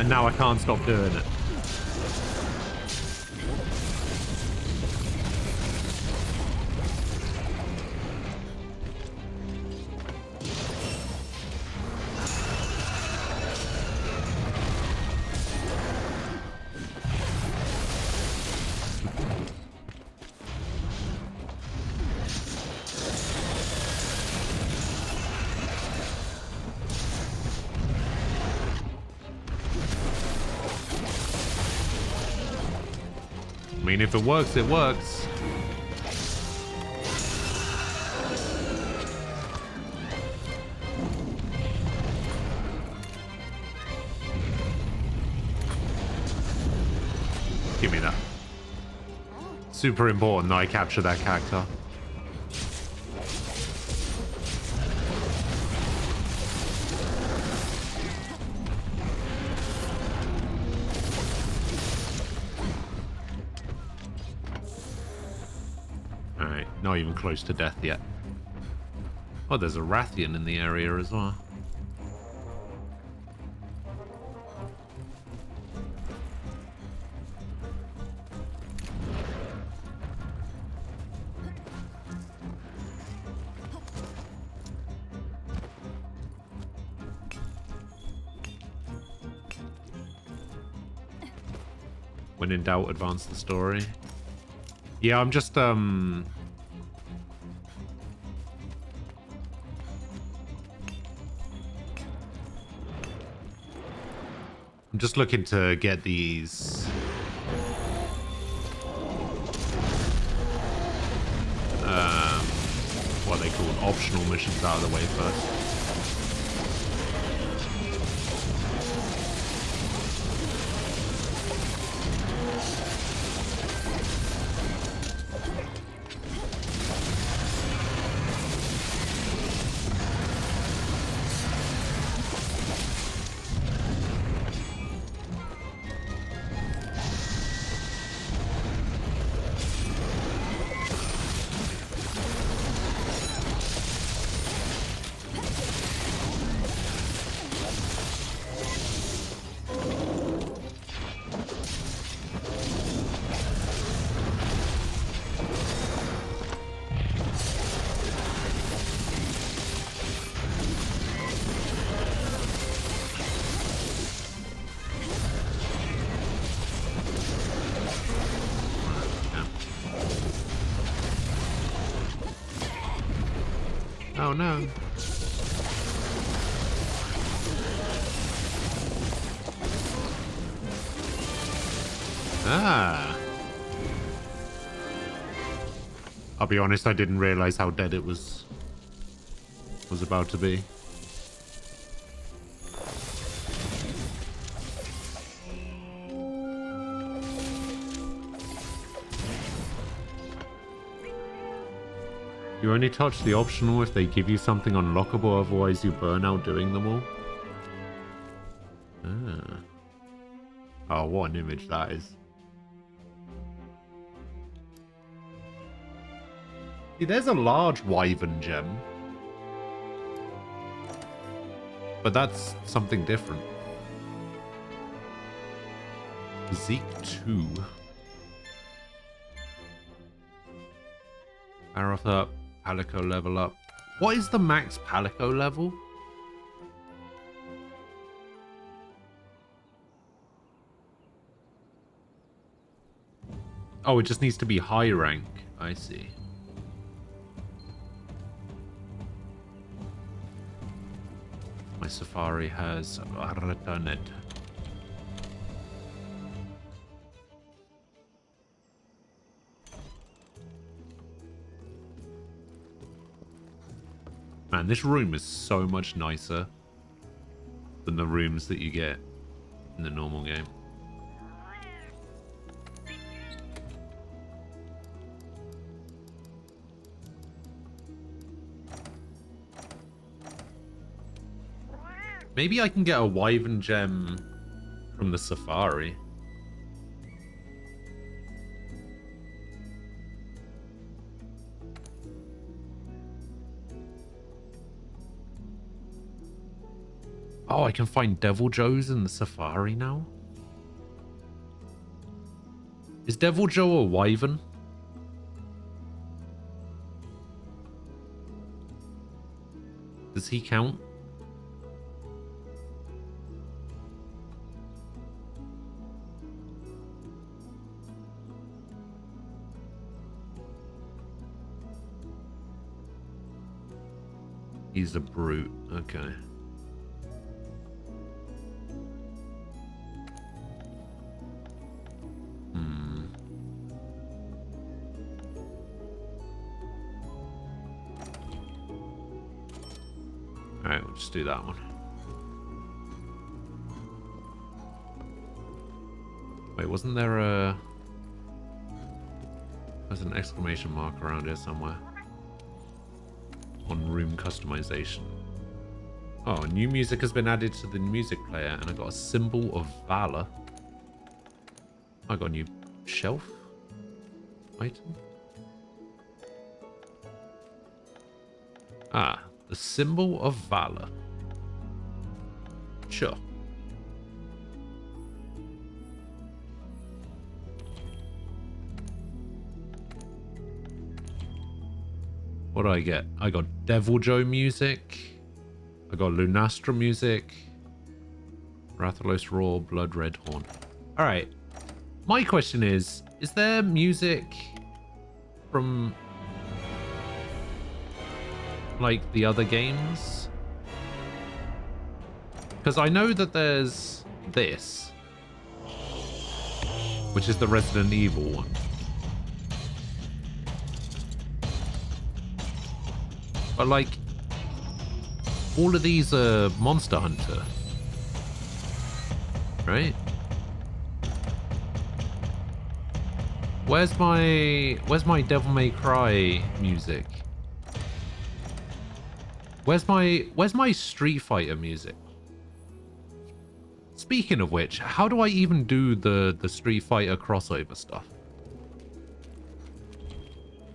Now I can't stop doing it. I mean, if it works, it works. Give me that. Super important that I capture that character. Alright, not even close to death yet. Oh, there's a Rathian in the area as well. When in doubt, advance the story. Yeah, I'm just I'm just looking to get these what are they called, optional missions out of the way first. Oh no. Ah. I'll be honest, I didn't realize how dead it was about to be. You only touch the optional if they give you something unlockable, otherwise you burn out doing them all. Ah. Oh, what an image that is. See, there's a large Wyvern gem. But that's something different. Zeke 2. Aroth up. Palico level up. What is the max Palico level? Oh, it just needs to be high rank. I see. My Safari has Artanet. Man, this room is so much nicer than the rooms that you get in the normal game. Maybe I can get a Wyvern gem from the Safari. Oh, I can find Devil Joes in the Safari now? Is Devil Joe a Wyvern? Does he count? He's a brute. Okay. Alright, we'll just do that one. Wait, wasn't there a... There's an exclamation mark around here somewhere. On room customization. Oh, new music has been added to the music player, and I got a symbol of valor. I got a new shelf item. Ah, the symbol of valor. Sure. What do I get? I got Devil Joe music. I got Lunastra music. Rathalos Roar, Blood Red Horn. Alright. My question is there music from like the other games? Because I know that there's this, which is the Resident Evil one. But like, all of these are Monster Hunter, right? Where's my Devil May Cry music? Where's my Street Fighter music? Speaking of which, how do I even do the Street Fighter crossover stuff?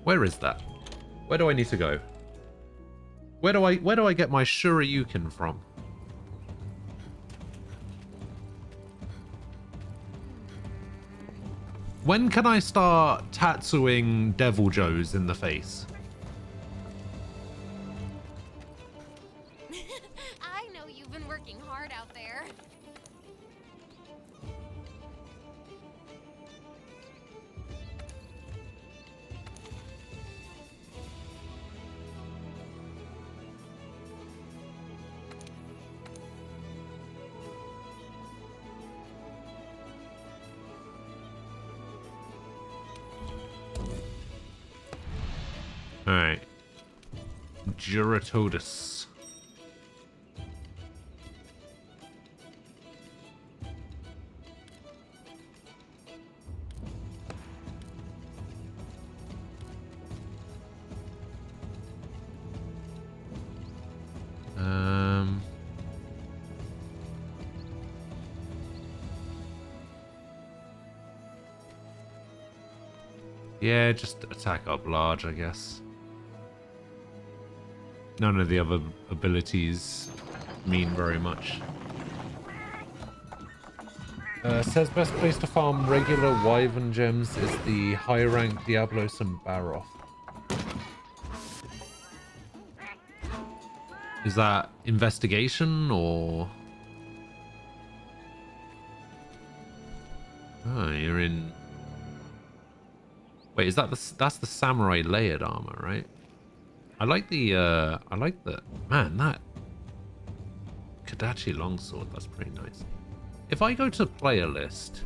Where is that? Where do I need to go? Where do I get my Shoryuken from? When can I start tattooing Devil Joes in the face? I know you've been working hard out there. Alright. Juratodus. Yeah, just attack up large, I guess. None of the other abilities mean very much. Says best place to farm regular Wyvern gems is the high rank Diablos and Baroth. Is that investigation or? Oh, you're in. Wait, is that that's the samurai layered armor, right? I like the man, that Kadachi longsword, that's pretty nice. If I go to player list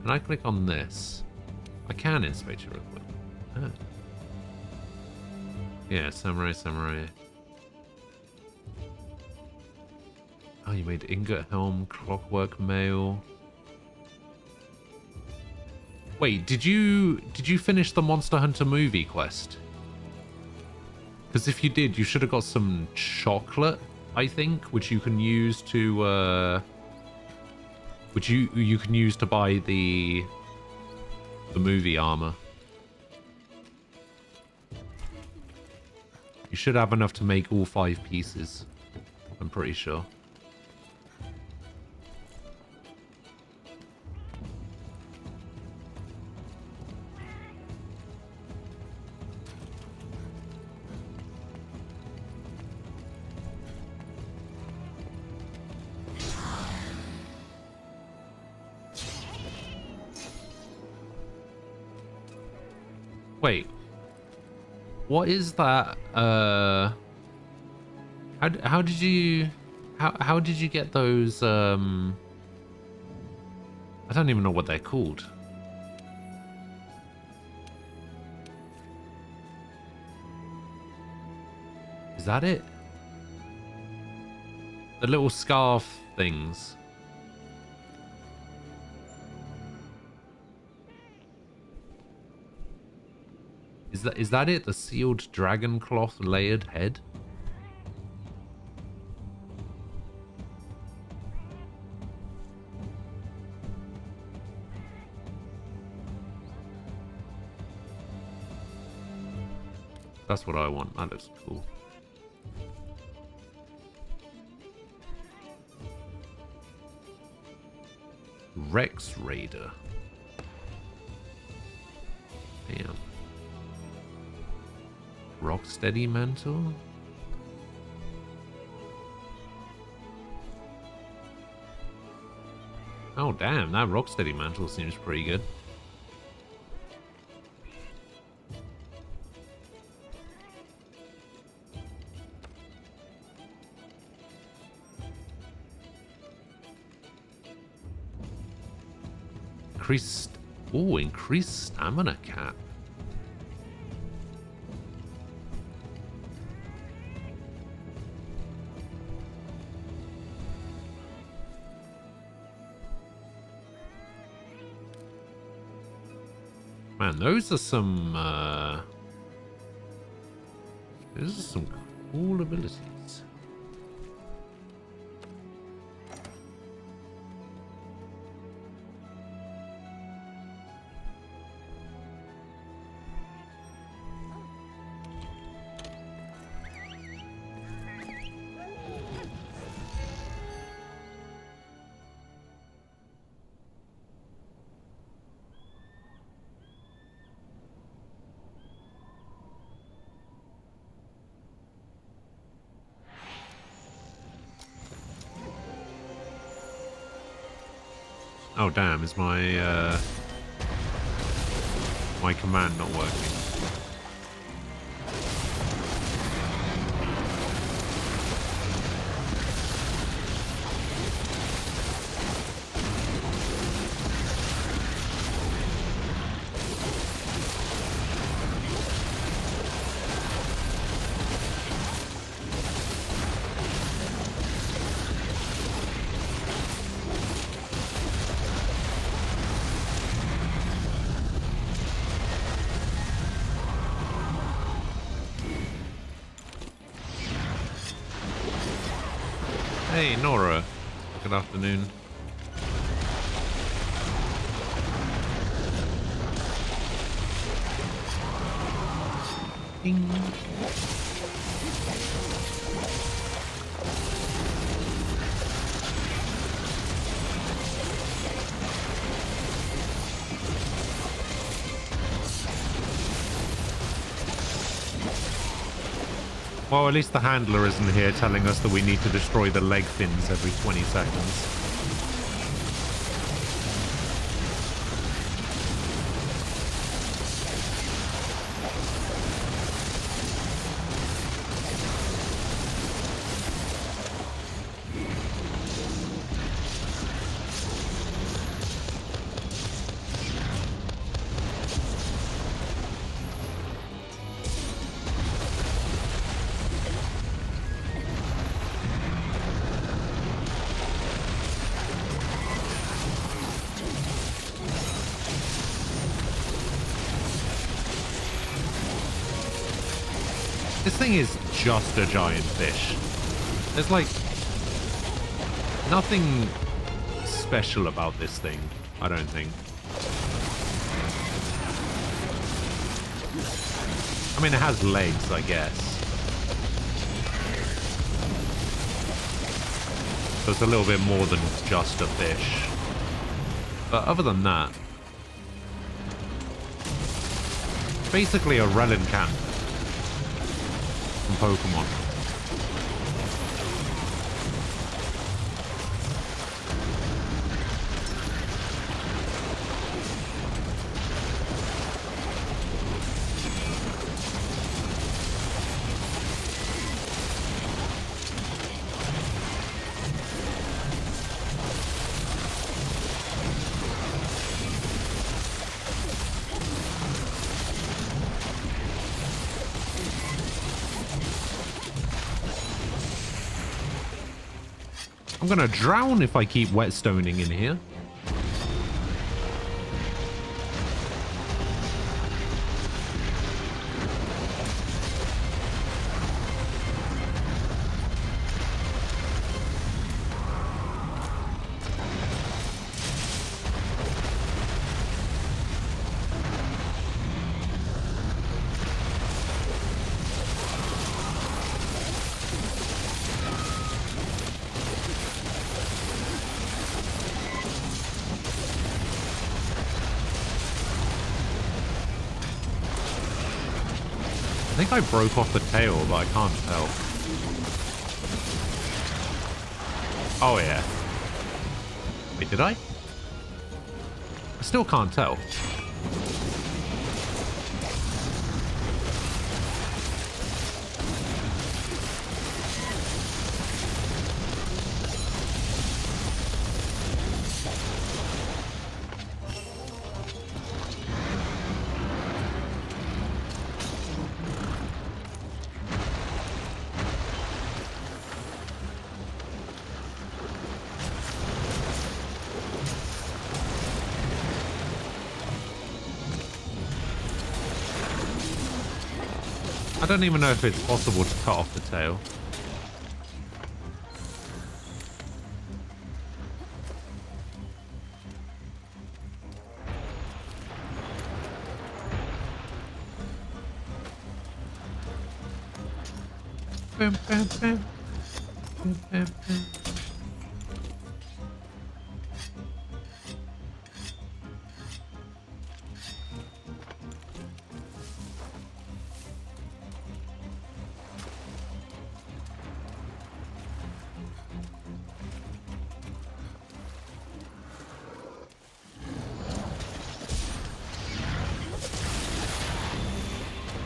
and I click on this, I can inspect your equipment. Ah. Yeah, samurai. Oh, you made ingot helm, clockwork mail. Wait, did you finish the Monster Hunter movie quest? Because if you did, you should have got some chocolate, I think, which you can use to which you can use to buy the movie armor. You should have enough to make all 5 pieces, I'm pretty sure. Wait, what is that? How did you get those? I don't even know what they're called. Is that it? The little scarf things. Is that it? The sealed dragon cloth layered head? That's what I want. That looks cool. Rex Raider. Damn. Rocksteady mantle? Oh damn, that Rocksteady mantle seems pretty good. Increased stamina cap. Man, those are some cool abilities. Oh damn, is my my command not working? Hey, Nora. Good afternoon. Ding. Well, at least the handler isn't here telling us that we need to destroy the leg fins every 20 seconds. This thing is just a giant fish. There's like nothing special about this thing, I don't think. I mean, it has legs, I guess. So it's a little bit more than just a fish. But other than that, basically a Relicanth from Pokemon. I'm gonna drown if I keep whetstoning in here. I broke off the tail, but I can't tell. Oh, yeah. Wait, did I? I still can't tell. I don't even know if it's possible to cut off the tail. Bam, bam, bam. Bam, bam, bam.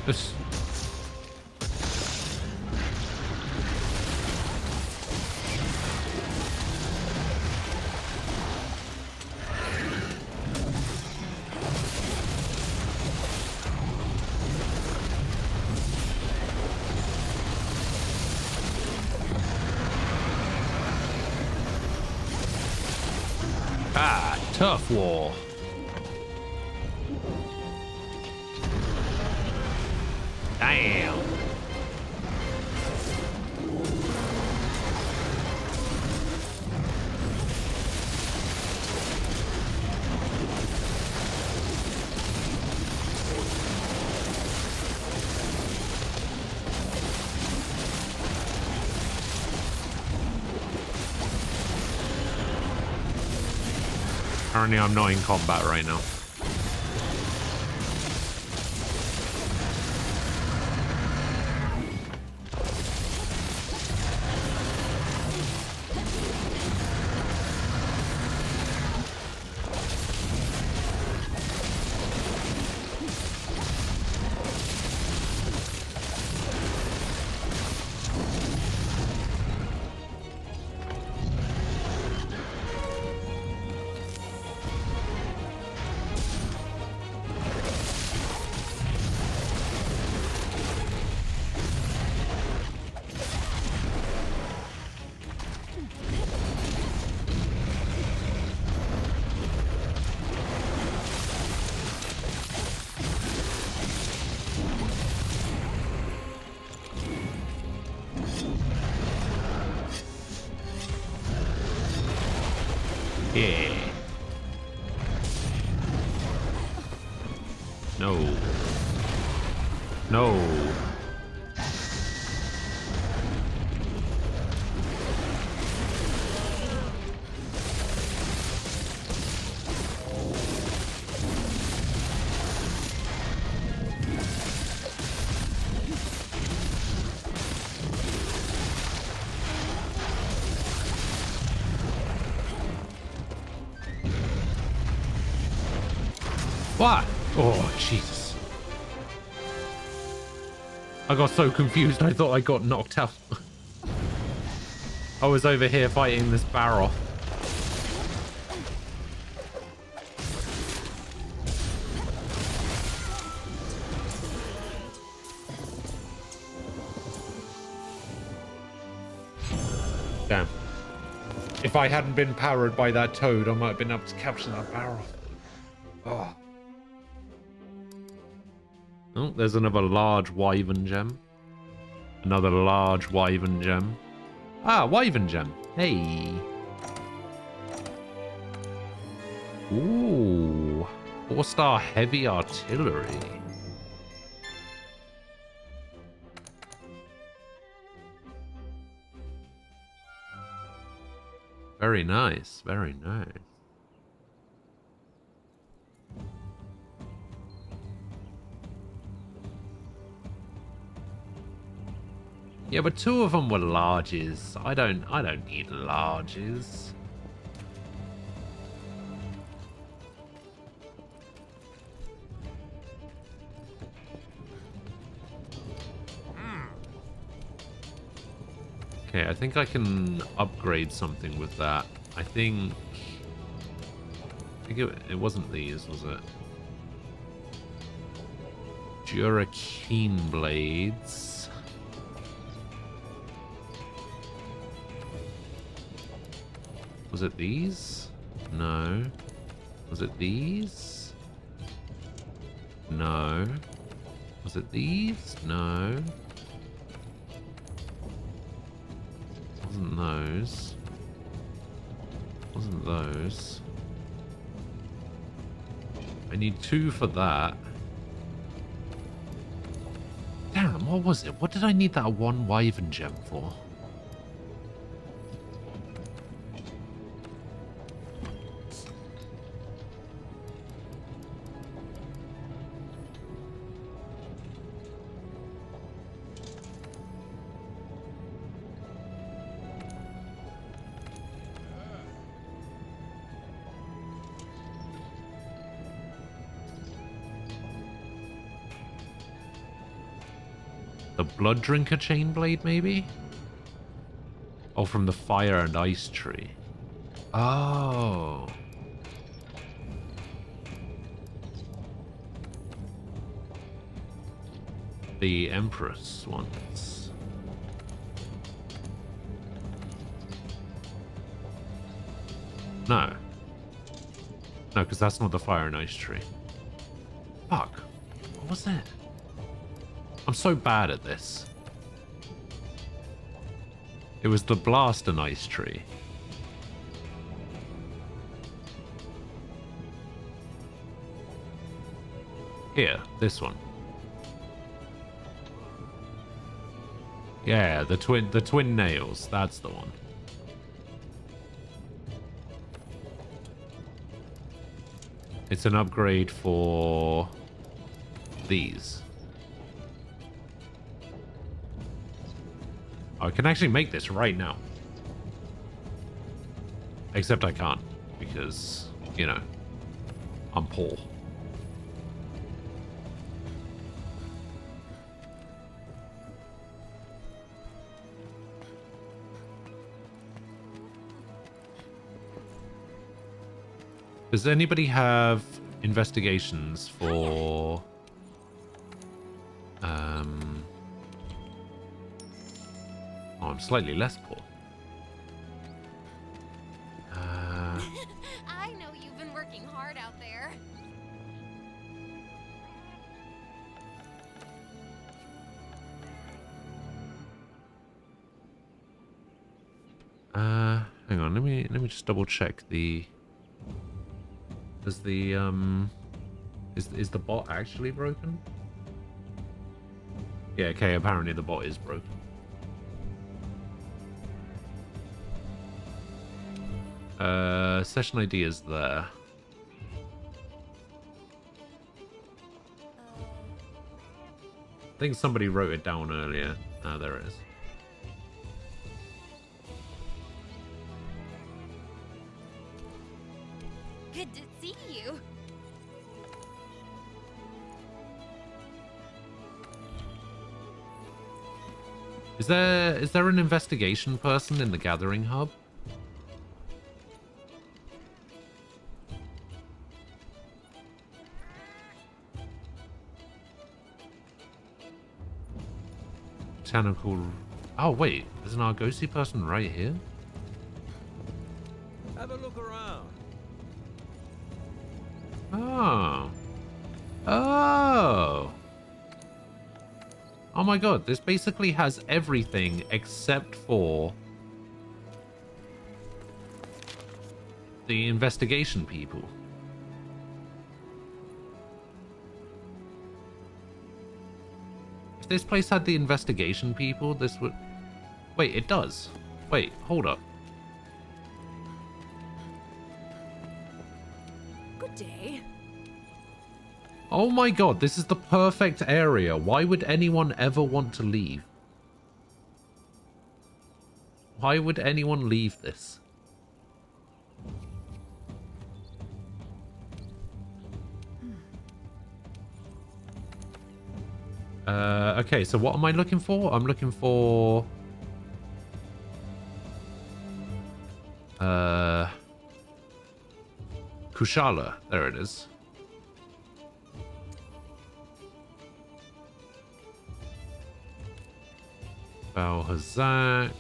This. Ah, tough war. Damn. Apparently I'm not in combat right now. Yeah. No. No. What? Oh, Jesus. I got so confused, I thought I got knocked out. I was over here fighting this Barroth. Damn. If I hadn't been powered by that toad, I might have been able to capture that Barroth. Oh. Oh, there's another large Wyvern gem. Another large Wyvern gem. Ah, Wyvern gem. Hey. Ooh. 4-star heavy artillery. Very nice. Very nice. Yeah, but two of them were larges. I don't need larges. Okay, I think I can upgrade something with that. I think it wasn't these, was it? Durakeen blades. Was it these? No. Was it these? No. Was it these? No. Wasn't those. Wasn't those. I need 2 for that. Damn, what was it? What did I need that 1 Wyvern gem for? The Blood Drinker chain blade, maybe? Oh, from the Fire and Ice tree. Oh. The Empress ones. No. No, because that's not the Fire and Ice tree. Fuck. What was it? I'm so bad at this. It was the Blast and Ice tree. Here, this one. Yeah, the twin nails. That's the one. It's an upgrade for these. I can actually make this right now. Except I can't, because, you know, I'm poor. Does anybody have investigations for... Oh, I'm slightly less poor. I know you've been working hard out there. Hang on, let me just double check the... Does the, is the bot actually broken? Yeah, okay, apparently the bot is broken. Session ID is there. I think somebody wrote it down earlier. Ah, there it is. Good to see you. Is there an investigation person in the Gathering Hub? Botanical... Oh, wait. There's an Argosy person right here? Have a look around. Oh. Oh. Oh my god, this basically has everything except for the investigation people. If this place had the investigation people, this would... Wait, it does. Wait, hold up. Good day. Oh my god, this is the perfect area. Why would anyone ever want to leave? Why would anyone leave this? Okay, so what am I looking for? I'm looking for... Kushala. There it is. Balhazak.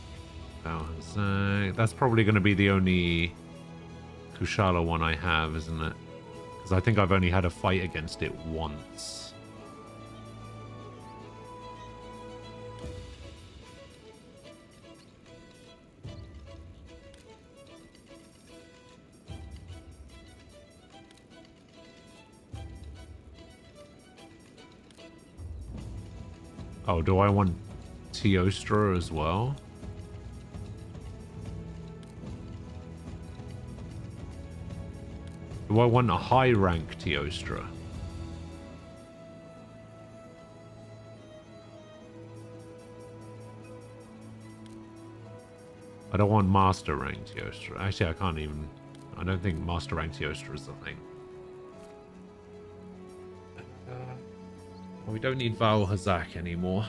Balhazak. That's probably going to be the only Kushala one I have, isn't it? Because I think I've only had a fight against it once. Oh, do I want Teostra as well? Do I want a high rank Teostra? I don't want master rank Teostra. Actually, I can't even... I don't think master rank Teostra is the thing. We don't need Val Hazak anymore.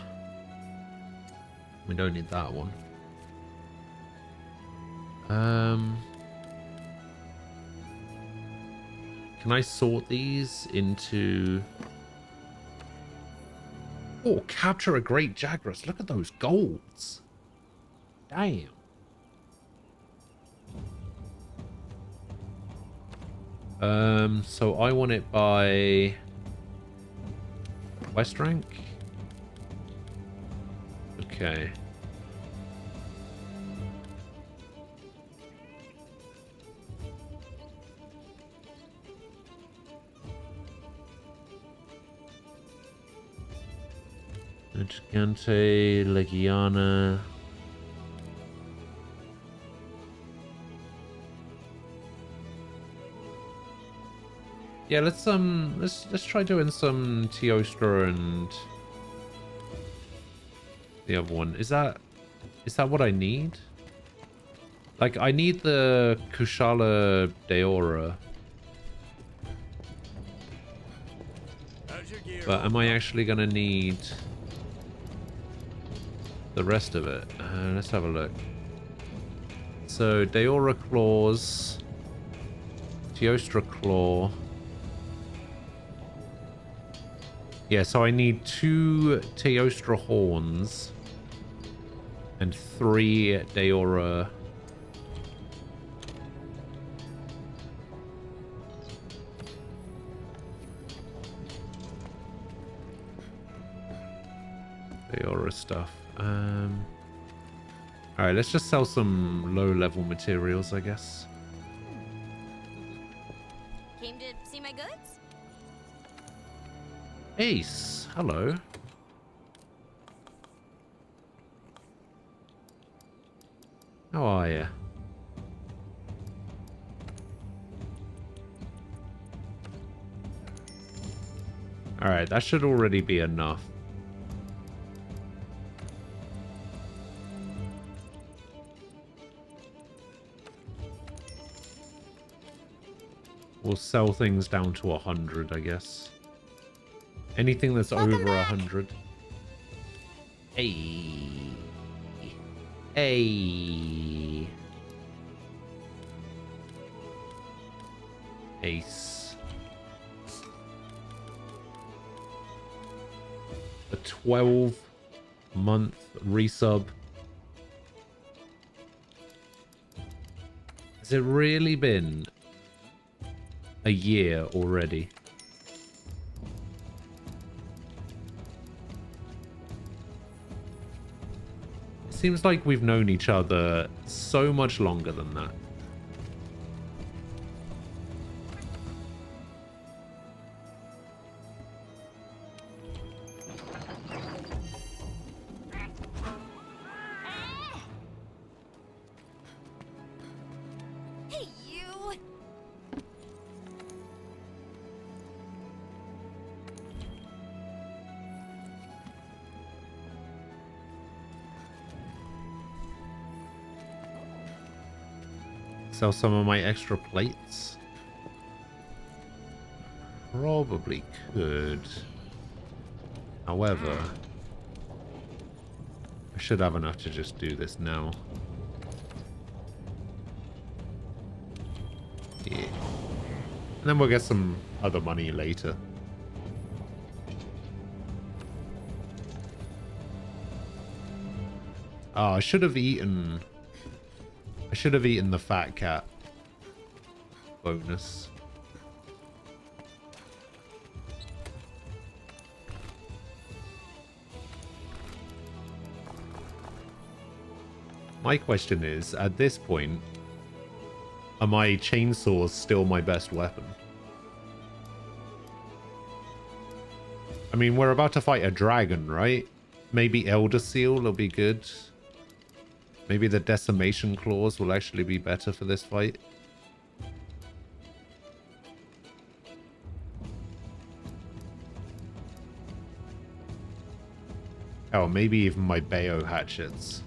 We don't need that one. Can I sort these into... Oh, capture a great Jagras. Look at those golds. Damn. So I want it by... West rank? Okay. Gigante, Legiana. Yeah, let's try doing some Teostra and the other one. Is that what I need? Like, I need the Kushala Deora. But am I actually gonna need the rest of it? Let's have a look. So Deora Claws, Teostra Claw. Yeah, so I need 2 Teostra Horns and 3 Deora. Deora stuff. Alright, let's just sell some low-level materials, I guess. Came to see my goods? Ace, hello. How are you? Alright, that should already be enough. We'll sell things down to 100, I guess. Anything that's over 100. Hey. Hey. Ace. A 12-month resub. Has it really been a year already? It seems like we've known each other so much longer than that. Hey, you! Sell some of my extra plates? Probably could. However, I should have enough to just do this now. Yeah. And then we'll get some other money later. Oh, I should have eaten the fat cat bonus. My question is, at this point, are my chainsaws still my best weapon? I mean, we're about to fight a dragon, right? Maybe Elder Seal will be good. Maybe the Decimation Claws will actually be better for this fight. Oh, maybe even my Bayo hatchets.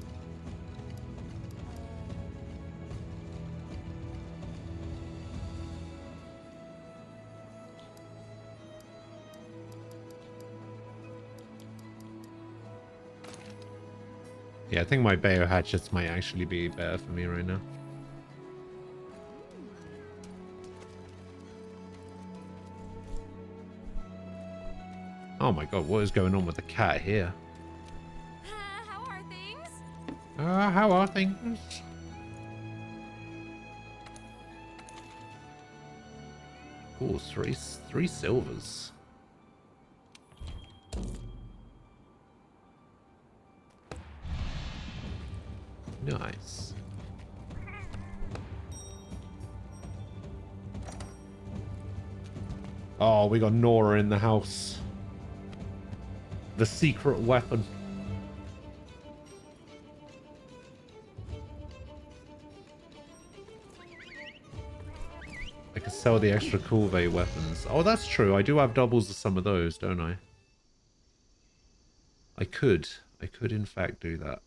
Yeah, I think my Bayo hatchets might actually be better for me right now. Oh my god, what is going on with the cat here? How are things? How are things? Ooh, three silvers. Nice. Oh, we got Nora in the house. The secret weapon. I could sell the extra Coolvay weapons. Oh, that's true. I do have doubles of some of those, don't I? I could in fact do that.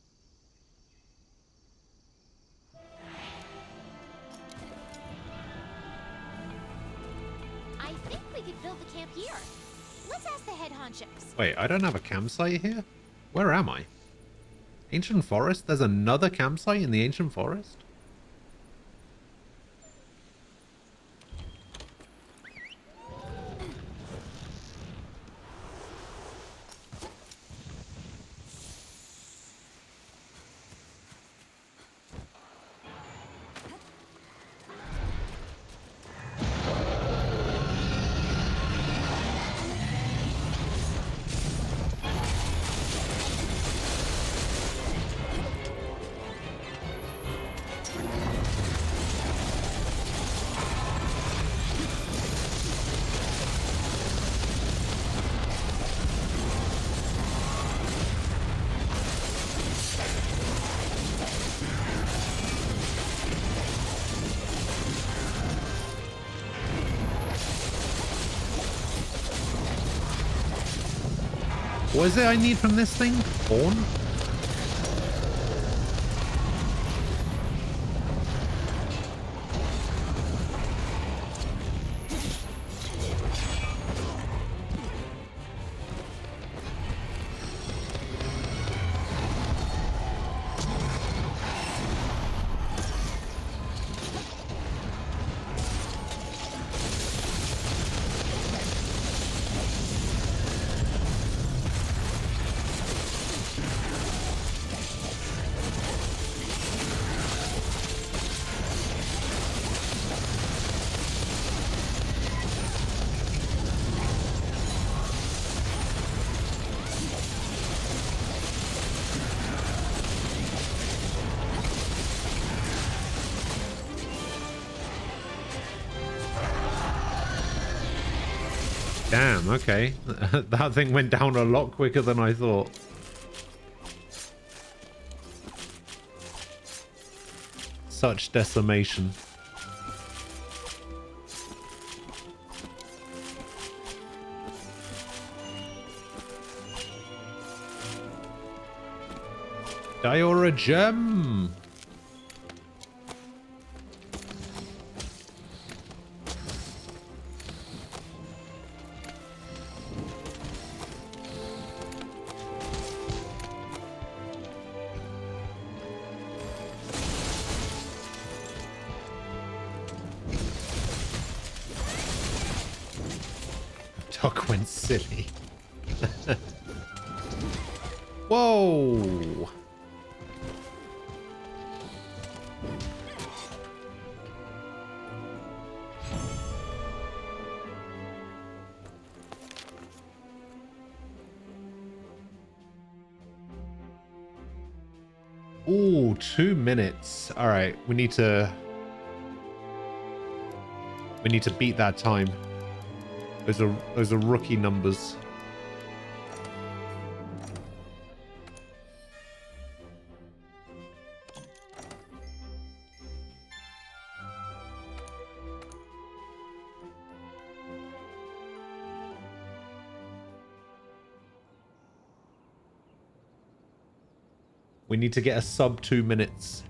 I think we could build the camp here. Let's ask the head honchos. Wait, I don't have a campsite here? Where am I? Ancient Forest? There's another campsite in the Ancient Forest? What is it I need from this thing? Horn? Damn, okay. That thing went down a lot quicker than I thought. Such decimation. Diora gem. Duck went silly. Whoa! Ooh, 2 minutes. All right, we need to beat that time. Those are rookie numbers. We need to get a sub 2 minutes.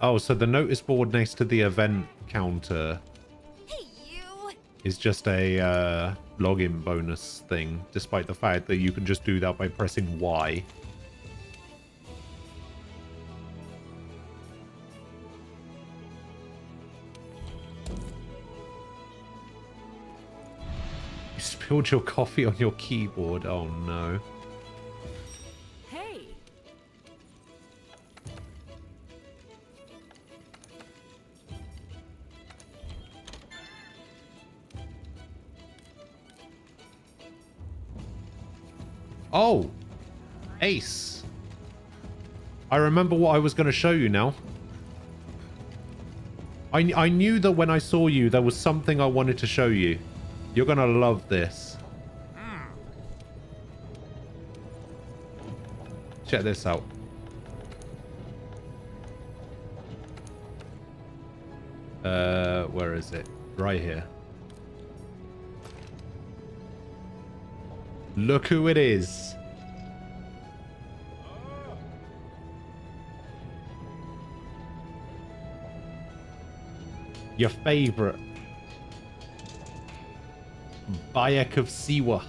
Oh, so the notice board next to the event counter Hey, you! is just a login bonus thing, despite the fact that you can just do that by pressing Y. You spilled your coffee on your keyboard. Oh no. Hey! Oh! Ace! I remember what I was going to show you now. I knew that when I saw you, there was something I wanted to show you. You're going to love this. Check this out. Where is it? Right here. Look who it is. Your favorite. Bayek of Siwa.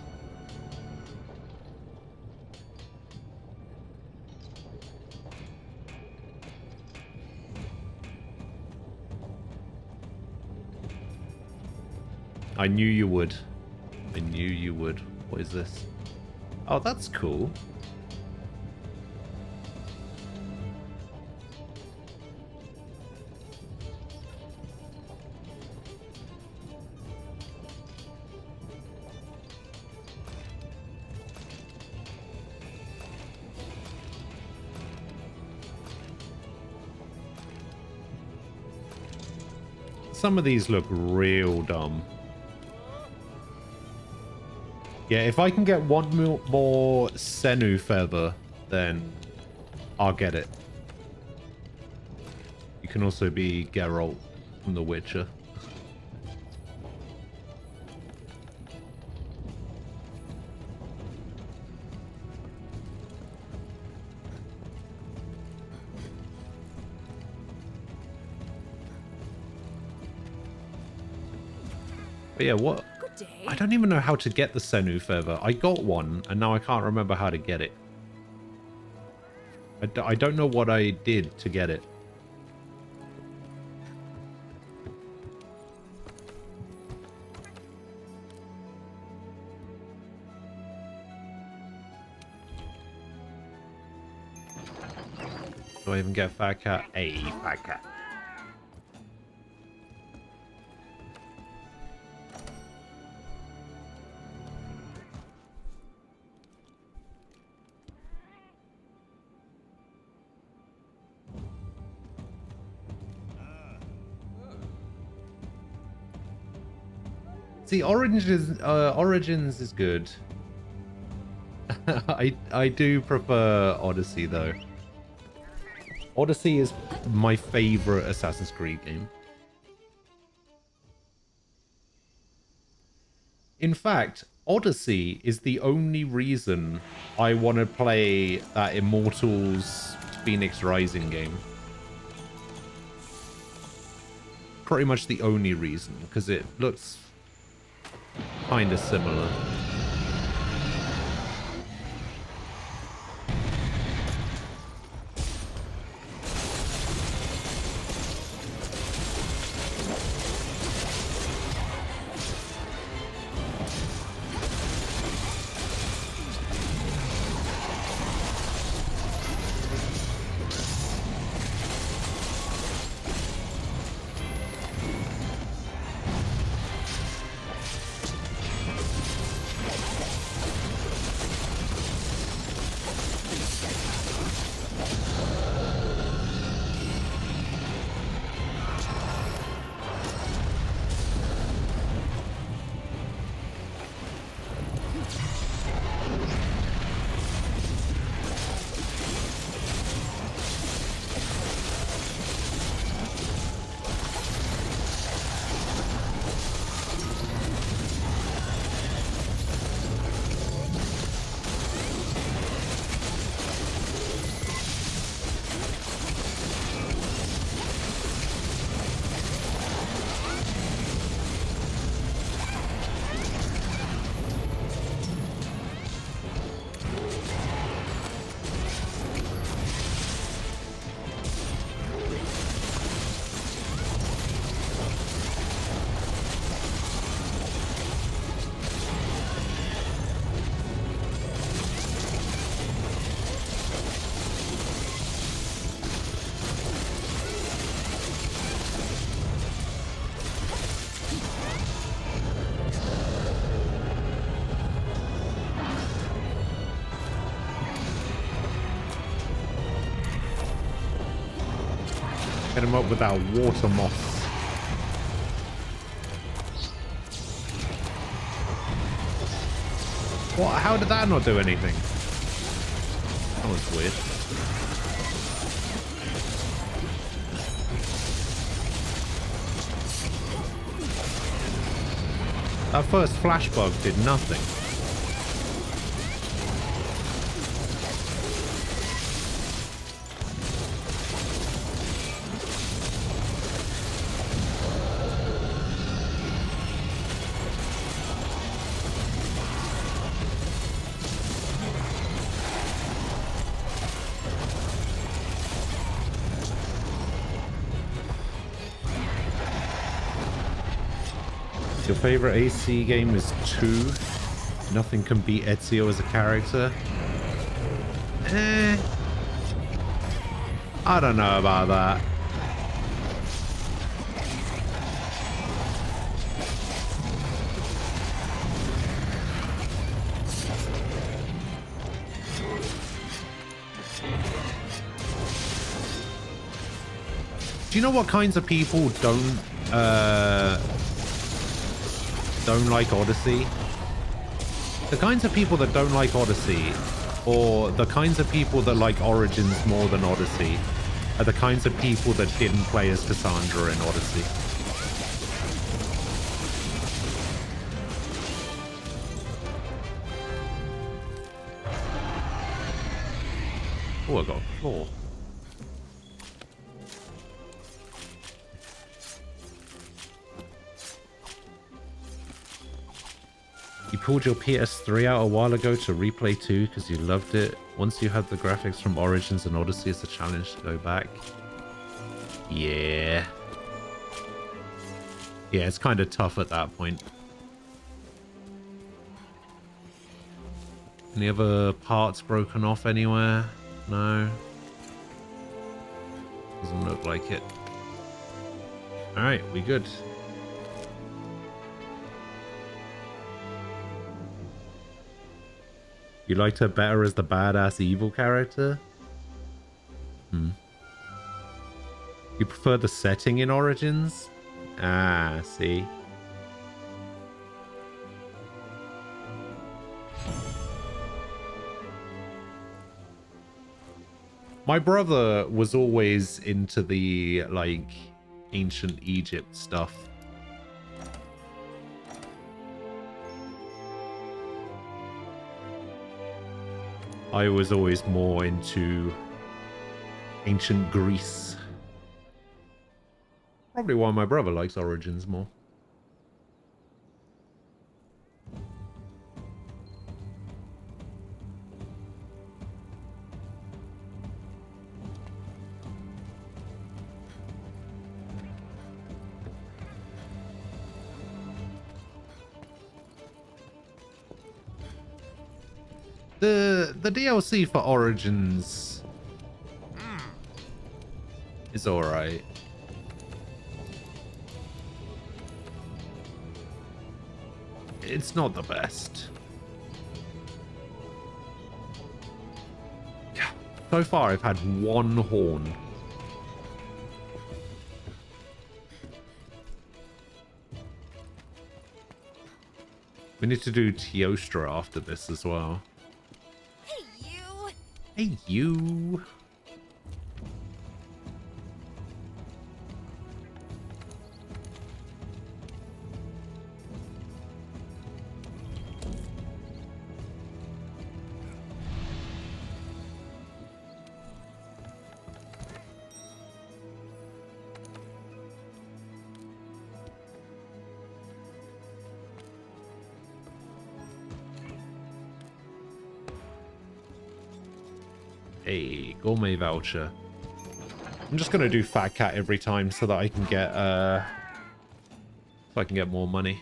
I knew you would. I knew you would. What is this? Oh, that's cool. Some of these look real dumb. Yeah, if I can get one more Senu feather, then I'll get it. You can also be Geralt from The Witcher. But yeah, what? Good day. I don't even know how to get the Senu feather. I got one, and now I can't remember how to get it. I don't know what I did to get it. Do I even get Fat Cat? A Fat Cat. See, Origins is good. I do prefer Odyssey though. Odyssey is my favorite Assassin's Creed game. In fact, Odyssey is the only reason I want to play that Immortals Phoenix Rising game. Pretty much the only reason, because it looks kind of similar. him up with that water moss. What? How did that not do anything? That was weird. That first flash bug did nothing. Your favorite AC game is 2. Nothing can beat Ezio as a character. I don't know about that. Do you know what kinds of people don't like Odyssey? The kinds of people that don't like Odyssey, or the kinds of people that like Origins more than Odyssey, are the kinds of people that didn't play as Cassandra in Odyssey. Oh, I got a claw. You pulled your PS3 out a while ago to replay 2 because you loved it. Once you had the graphics from Origins and Odyssey, it's a challenge to go back. Yeah. Yeah, it's kind of tough at that point. Any other parts broken off anywhere? No. Doesn't look like it. Alright, we good. You liked her better as the badass evil character? You prefer the setting in Origins? Ah, see. My brother was always into the, like, ancient Egypt stuff. I was always more into ancient Greece. Probably why my brother likes Origins more. The DLC for Origins is alright. It's not the best. So far I've had one horn. We need to do Teostra after this as well. Hey, you. Hey, gourmet voucher. I'm just gonna do Fat Cat every time so that I can get more money.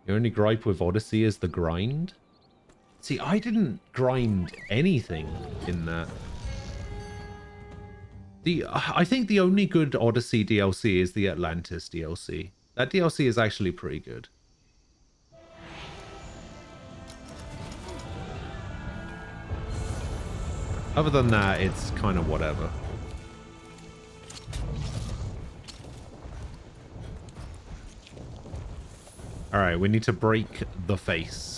The only gripe with Odyssey is the grind. See, I didn't grind anything in that. I think the only good Odyssey DLC is the Atlantis DLC. That DLC is actually pretty good. Other than that, it's kind of whatever. All right, we need to break the face.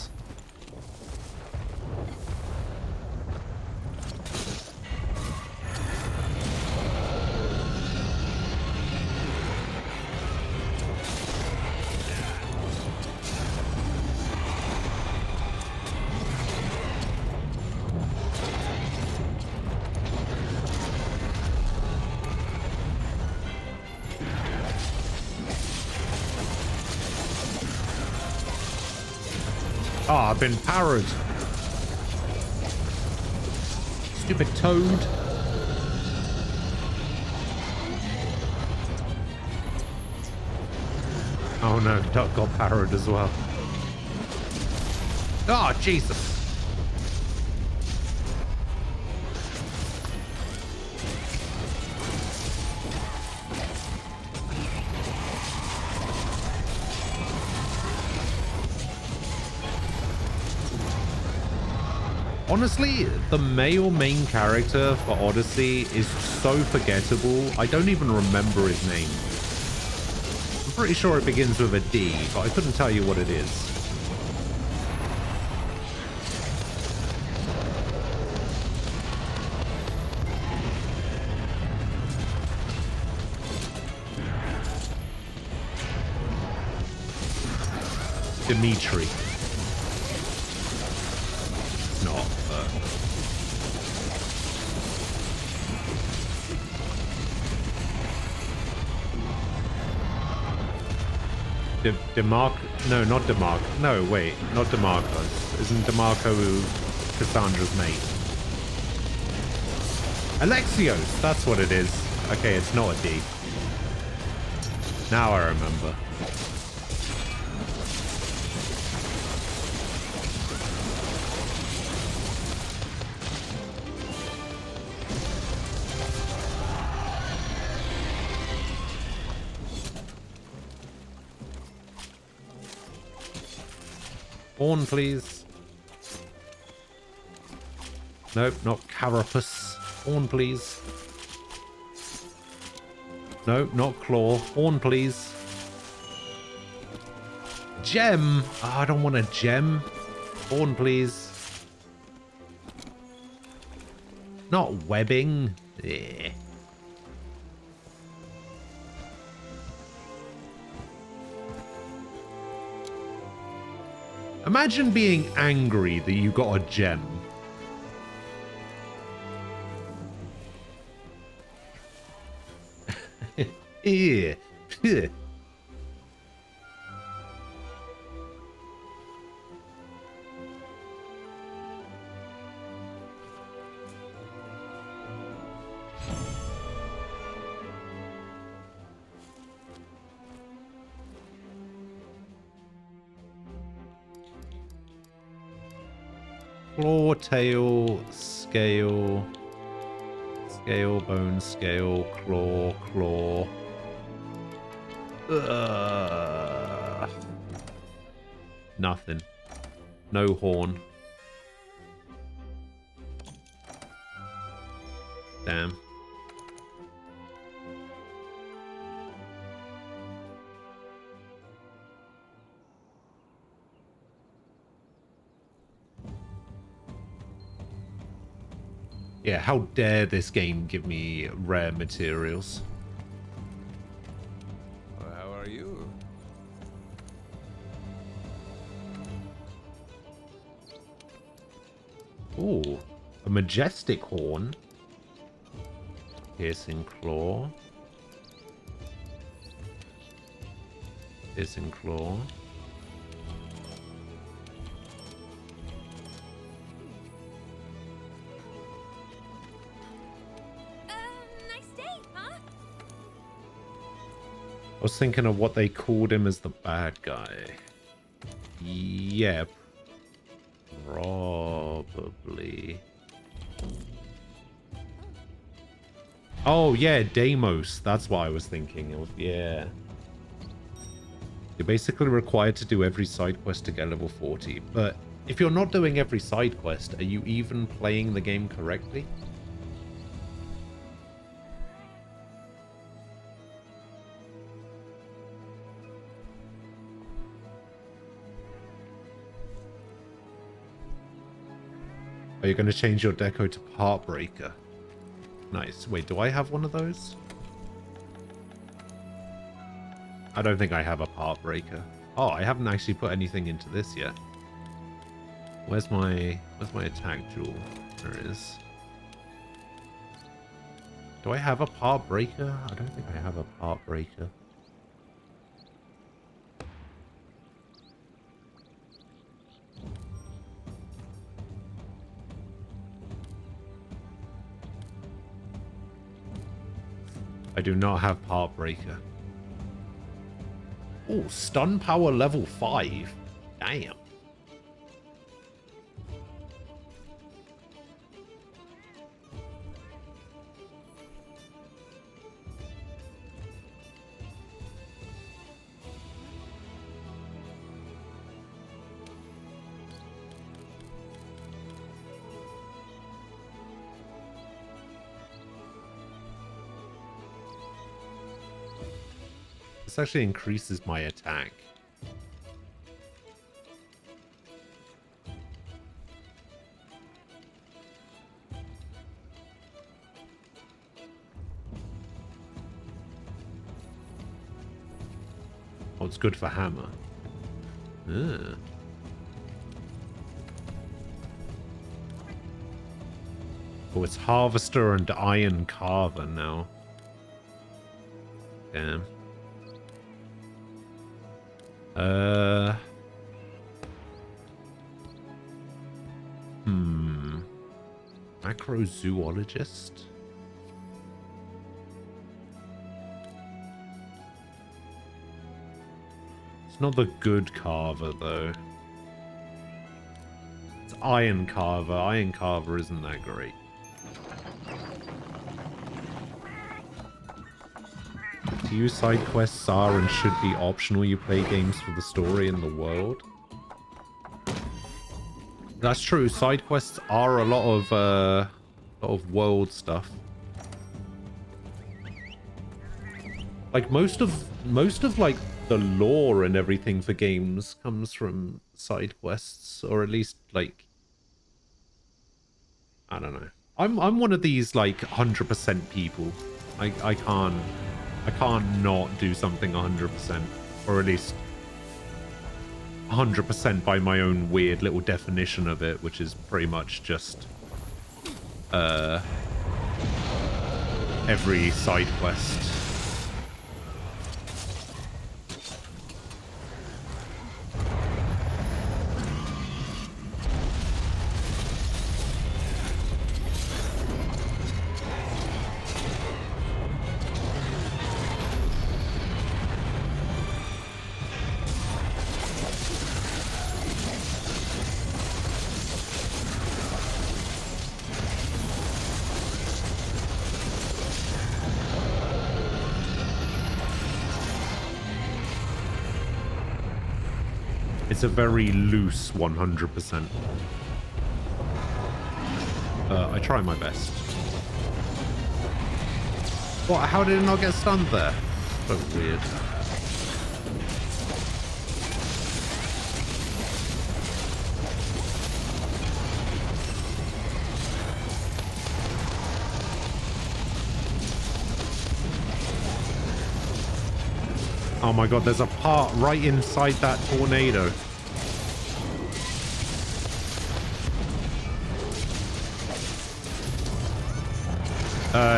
Oh, I've been parried. Stupid toad. Oh no, Duck got parried as well. Oh, Jesus. Honestly, the male main character for Odyssey is so forgettable. I don't even remember his name. I'm pretty sure it begins with a D, but I couldn't tell you what it is. Dimitri. Not, but... DeMarco? No, not DeMarco. No, wait, not DeMarco. Isn't DeMarco Cassandra's mate? Alexios, that's what it is. Okay, it's not a D. Now I remember. Horn, please. Nope, not carapace. Horn, please. Nope, not claw. Horn, please. Gem. Oh, I don't want a gem. Horn, please. Not webbing. Yeah. Imagine being angry that you got a gem. Yeah. Claw, tail, scale, scale, bone, scale, claw, claw. Nothing. No horn. Damn. Yeah, how dare this game give me rare materials? Well, how are you? Ooh, a majestic horn. Piercing claw. Piercing claw. Nice day, huh? I was thinking of what they called him as the bad guy. Yeah, probably. Oh, yeah, Deimos. That's what I was thinking of. Yeah. You're basically required to do every side quest to get level 40. But if you're not doing every side quest, are you even playing the game correctly? Are you going to change your deco to Heartbreaker? Nice. Wait, do I have one of those? I don't think I have a Heartbreaker. Oh, I haven't actually put anything into this yet. Where's my attack jewel? There it is. Do I have a Heartbreaker? I don't think I have a Heartbreaker. I do not have Heartbreaker. Oh, stun power level 5. Damn. This actually increases my attack. Oh, it's good for hammer. Ah. Oh, it's Harvester and Iron Carver now. Damn. Macrozoologist? It's not the good carver, though. It's Iron Carver. Iron Carver isn't that great. To you, side quests are and should be optional. You play games for the story and the world. That's true. Side quests are a lot of world stuff. Like most of like the lore and everything for games comes from side quests, or at least like I don't know. I'm one of these like 100% people. I can't not do something 100%, or at least 100% by my own weird little definition of it, which is pretty much just every side quest. It's a very loose 100%. I try my best. What? How did it not get stunned there? So weird. Oh my god, there's a part right inside that tornado.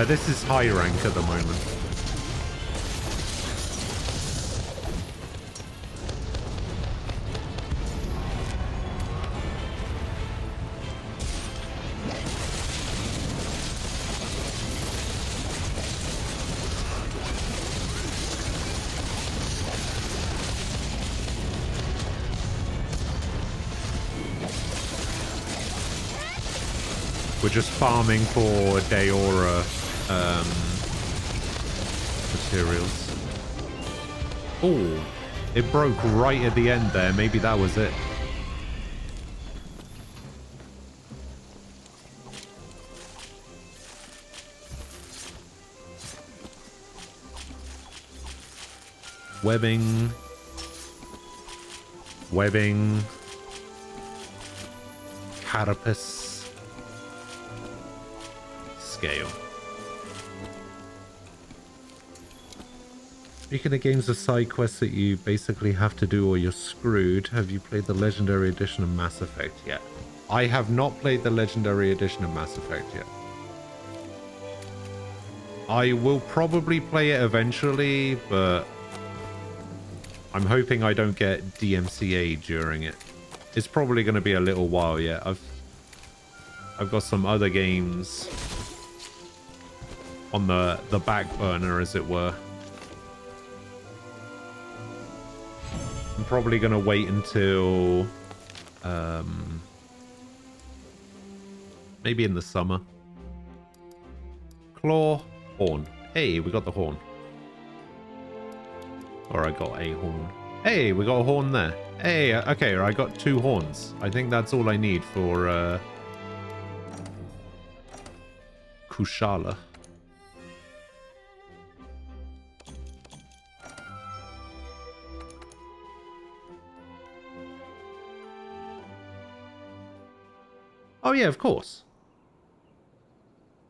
This is high rank at the moment. We're just farming for Daora materials. Oh, it broke right at the end there. Maybe that was it. Webbing. Webbing. Carapace. scale. Speaking of games of side quests that you basically have to do or you're screwed, have you played the Legendary Edition of Mass Effect yet? I have not played the Legendary Edition of Mass Effect yet. I will probably play it eventually, but I'm hoping I don't get DMCA during it. It's probably going to be a little while yet. I've got some other games on the back burner, as it were. I'm probably going to wait until maybe in the summer. Claw, horn. Hey, we got the horn. Or I got a horn. Hey, we got a horn there. Hey, okay, I got 2 horns. I think that's all I need for Kushala. Oh yeah, of course.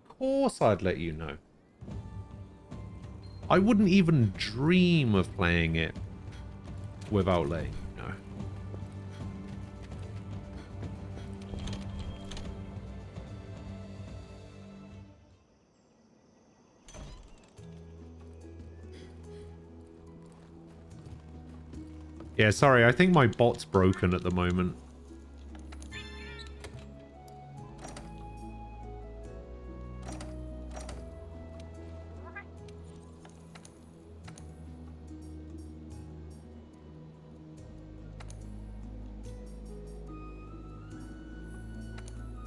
Of course I'd let you know. I wouldn't even dream of playing it with Outlay, no. Yeah, sorry, I think my bot's broken at the moment.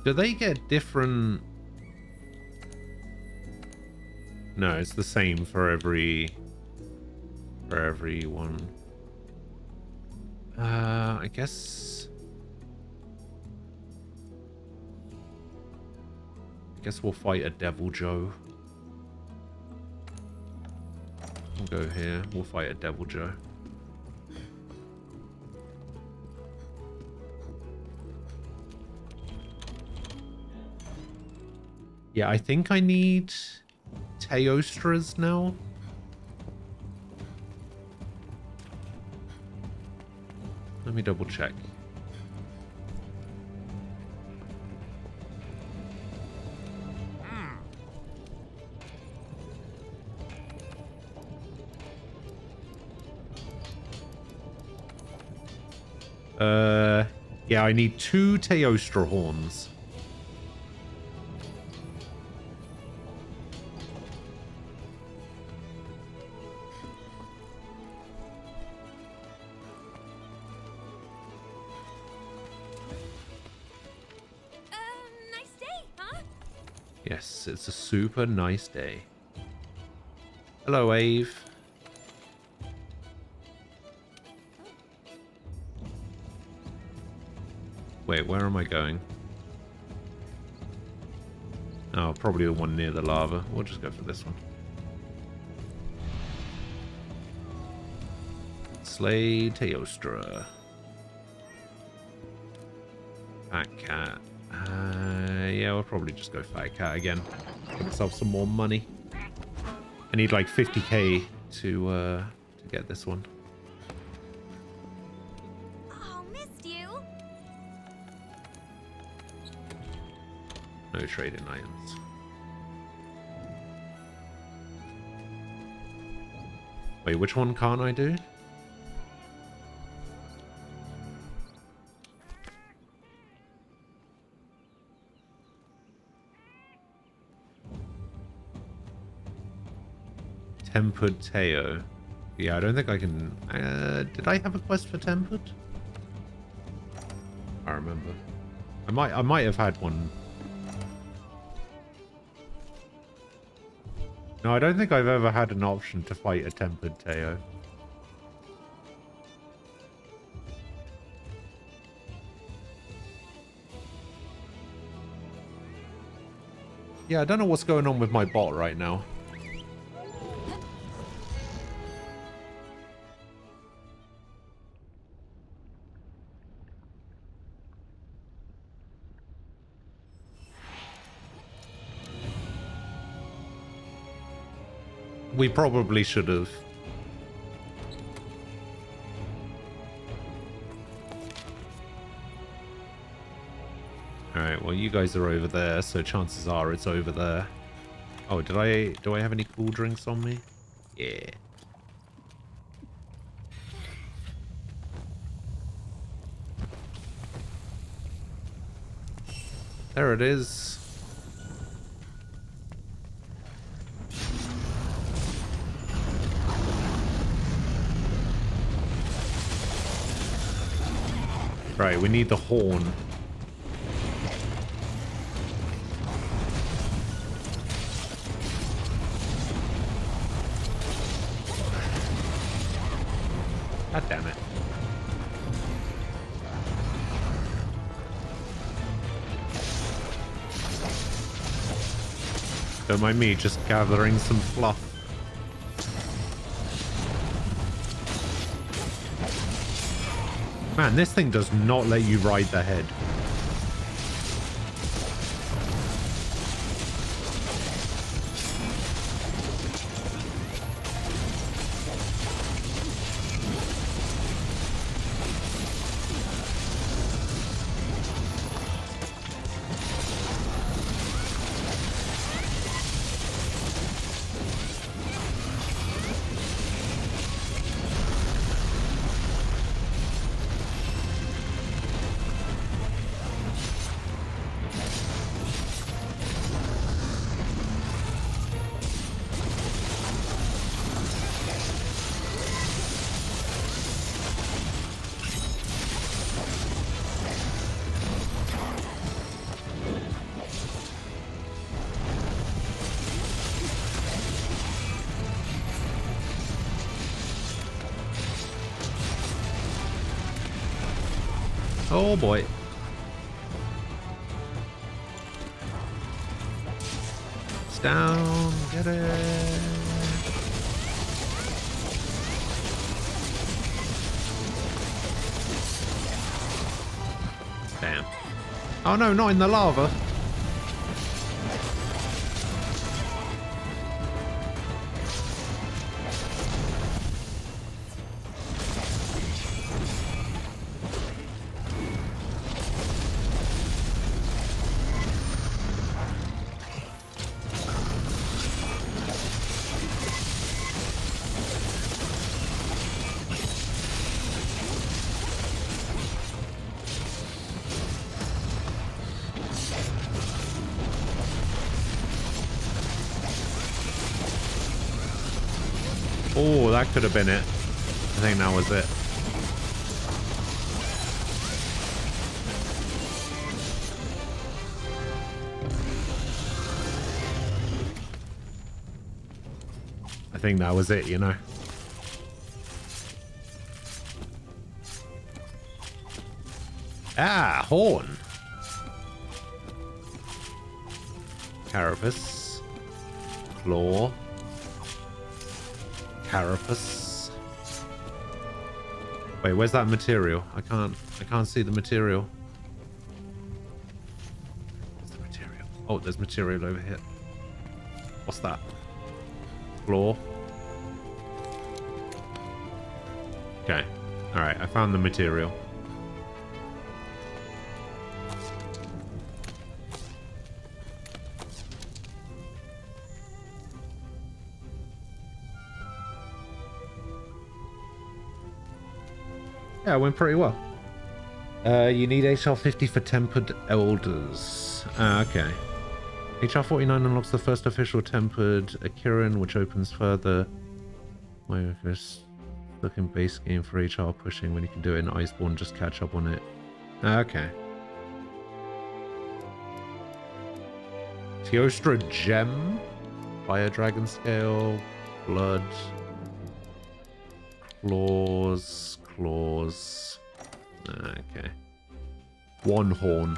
Do they get different... No, it's the same for every... for everyone. I guess... we'll fight a Devil Joe. We'll go here. We'll fight a Devil Joe. Yeah, I think I need Teostras now. Let me double check. Yeah, I need 2 Teostra horns. Nice day, huh? Yes, it's a super nice day. Hello, Ave. Wait, where am I going? Oh, probably the one near the lava. We'll just go for this one. Slay Teostra. Fat Cat. Yeah, we'll probably just go Fat Cat again. Get myself some more money. I need like 50k to get this one. Oh, missed you. No trading items. Wait, which one can't I do? Tempered Teo. Yeah, I don't think I can... did I have a quest for Tempered? I remember. I might have had one. No, I don't think I've ever had an option to fight a Tempered Teo. Yeah, I don't know what's going on with my bot right now. We probably should have. Alright, well you guys are over there, so chances are it's over there. Oh, do I have any cool drinks on me? Yeah. There it is. Right, we need the horn. God damn it. Don't mind me, just gathering some fluff. Man, this thing does not let you ride the head. Oh boy. It's down. Get it. Damn. Oh no, not in the lava. Oh, that could have been it. I think that was it. I think that was it, you know. Ah, horn. Carapace. Claw. Carapace. Wait, where's that material? I can't see the material. Where's the material? Oh, there's material over here. What's that? Claw. Okay. Alright, I found the material. Yeah, it went pretty well. You need HR 50 for Tempered Elders. Okay. HR 49 unlocks the first official Tempered Akiran, which opens further. My first looking base game for HR pushing when you can do it in Iceborne, just catch up on it. Okay. Teostra Gem. Fire Dragon Scale. Blood. Claws. Claws. Okay. One horn.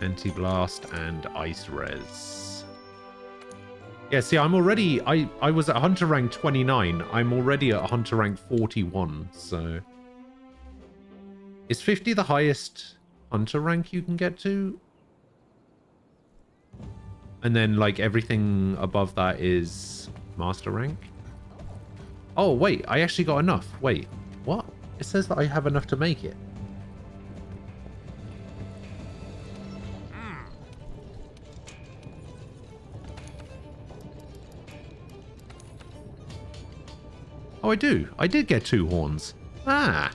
Anti-blast and ice res. Yeah, see, I'm already... I was at Hunter rank 29. I'm already at Hunter rank 41, so... Is 50 the highest Hunter rank you can get to? And then, like, everything above that is master rank. Oh, wait, I actually got enough. Wait, what? It says that I have enough to make it. Oh, I do. I did get 2 horns. Ah.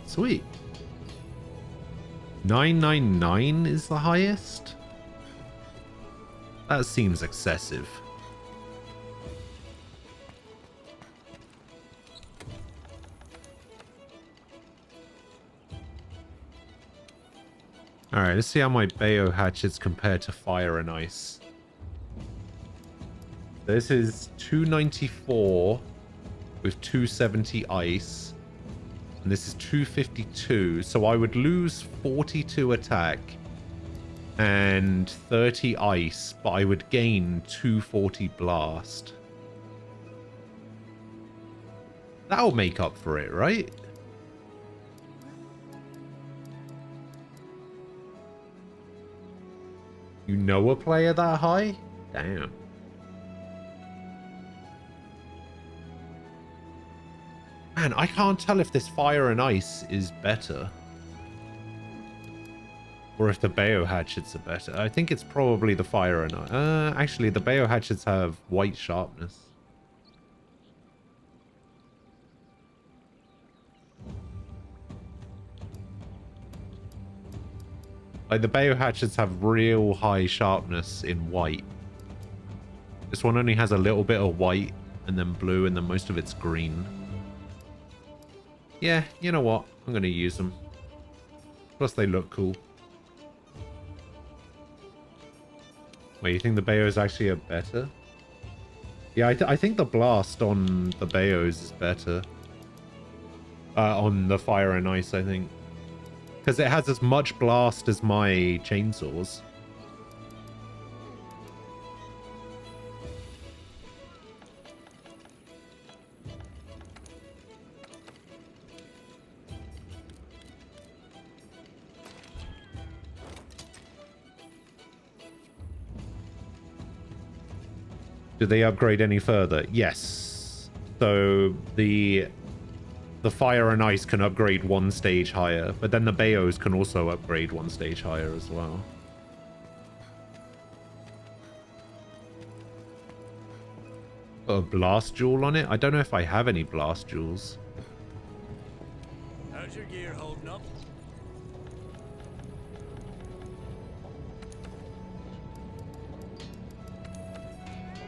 Sweet. 999 is the highest? That seems excessive. Alright, let's see how my Bayo hatchets compare to fire and ice. This is 294 with 270 ice. And this is 252. So I would lose 42 attack and 30 ice, but I would gain 240 blast. That'll make up for it, right? You know a player that high? Damn. Man, I can't tell if this fire and ice is better. Or if the Bayo hatchets are better. I think it's probably the fire and ice. Actually, the Bayo hatchets have white sharpness. Like, the Bayo hatchets have real high sharpness in white. This one only has a little bit of white and then blue and then most of it's green. Yeah, you know what? I'm going to use them. Plus, they look cool. Wait, you think the Bayos actually are better? Yeah, I think the blast on the Bayos is better. On the fire and ice, I think. Because it has as much blast as my chainsaws. Do they upgrade any further? Yes. So the fire and ice can upgrade 1 stage higher, but then the Bayos can also upgrade 1 stage higher as well. Got a blast jewel on it? I don't know if I have any blast jewels. How's your gear holding up?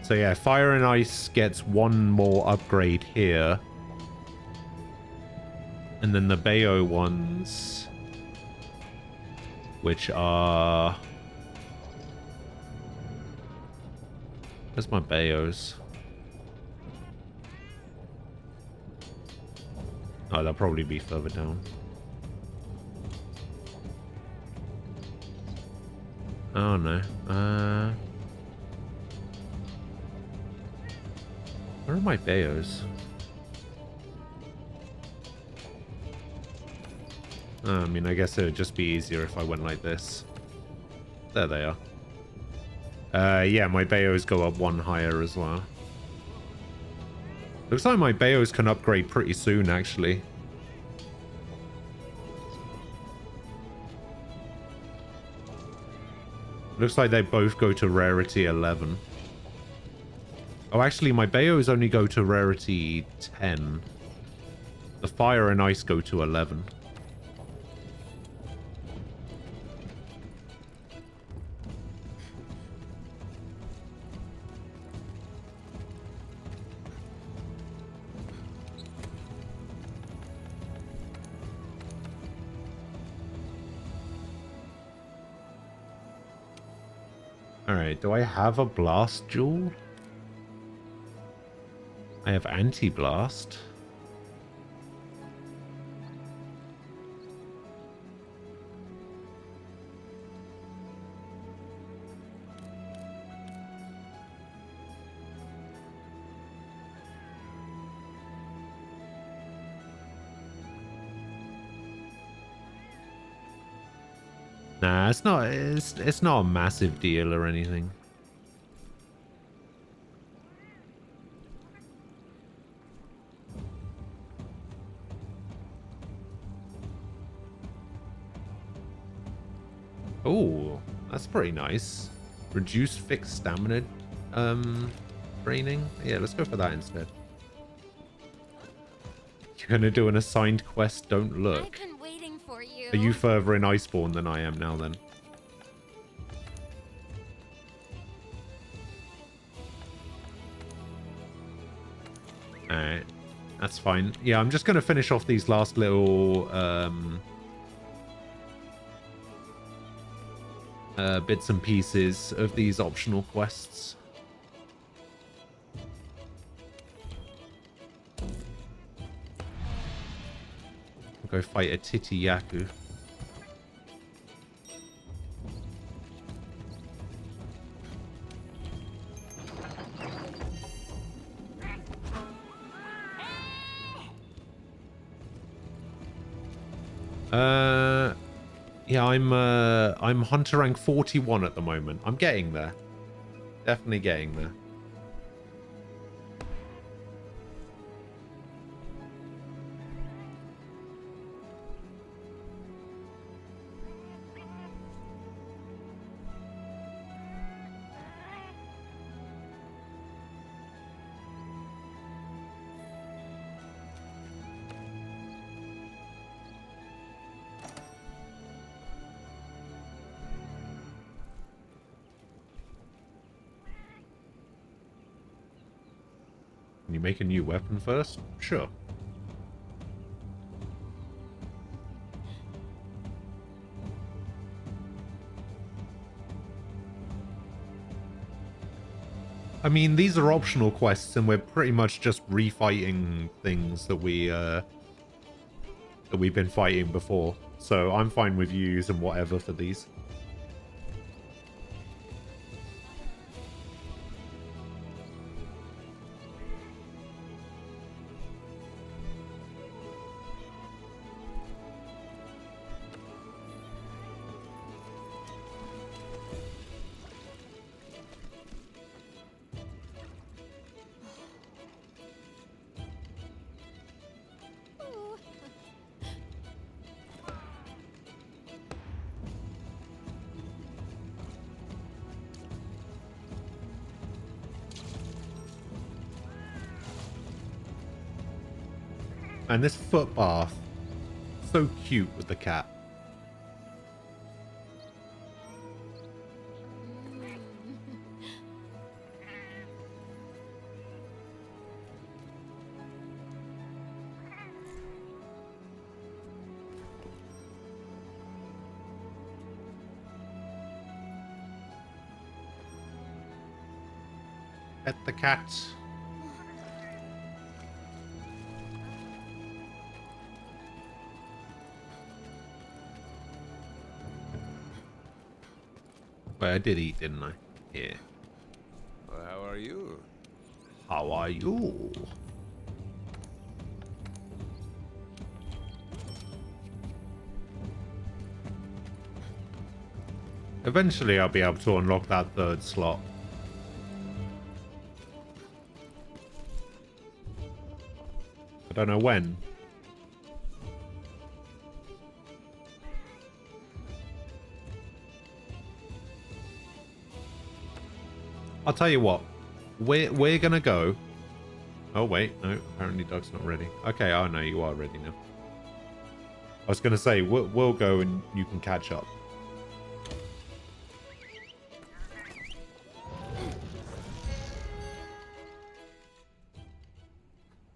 So yeah, fire and ice gets 1 more upgrade here. And then the Bayo ones, which are... Where's my Bayos? Oh, they'll probably be further down. Oh no. Where are my Bayos? I mean, I guess it would just be easier if I went like this. There they are. Yeah, my Bayos go up 1 higher as well. Looks like my Bayos can upgrade pretty soon, actually. Looks like they both go to rarity 11. Oh, actually, my Bayos only go to rarity 10. The fire and ice go to 11. Alright, do I have a blast jewel? I have anti-blast. Nah, it's not a massive deal or anything. Oh, that's pretty nice. Reduce fixed stamina training. Yeah, let's go for that instead. You're gonna do an assigned quest, don't look. I've been waiting for you. Are you further in Iceborne than I am now then? Alright. That's fine. Yeah, I'm just gonna finish off these last little bits and pieces of these optional quests. I'll go fight a Titiyaku. Yeah, I'm hunter rank 41 at the moment. I'm getting there. Definitely getting there. Can you make a new weapon first? Sure. I mean, these are optional quests, and we're pretty much just refighting things that we've been fighting before. So I'm fine with you using whatever for these. Ooh. And this foot bath, so cute with the cat. Pet the cat. Wait, I did eat, didn't I? Yeah. Well, how are you? How are you? Eventually I'll be able to unlock that third slot. I don't know when. I'll tell you what. We're gonna go. Oh wait, no. Apparently Doug's not ready. Okay, oh no, you are ready now. I was gonna say we'll go and you can catch up.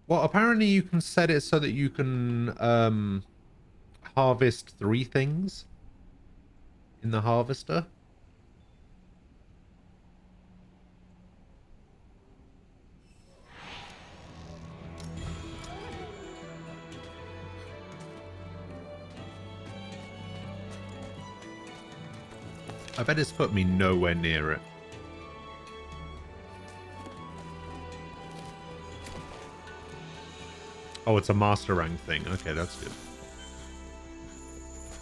Well, apparently you can set it so that you can harvest 3 things in the harvester. I bet it's put me nowhere near it. Oh, it's a master rank thing. Okay, that's good.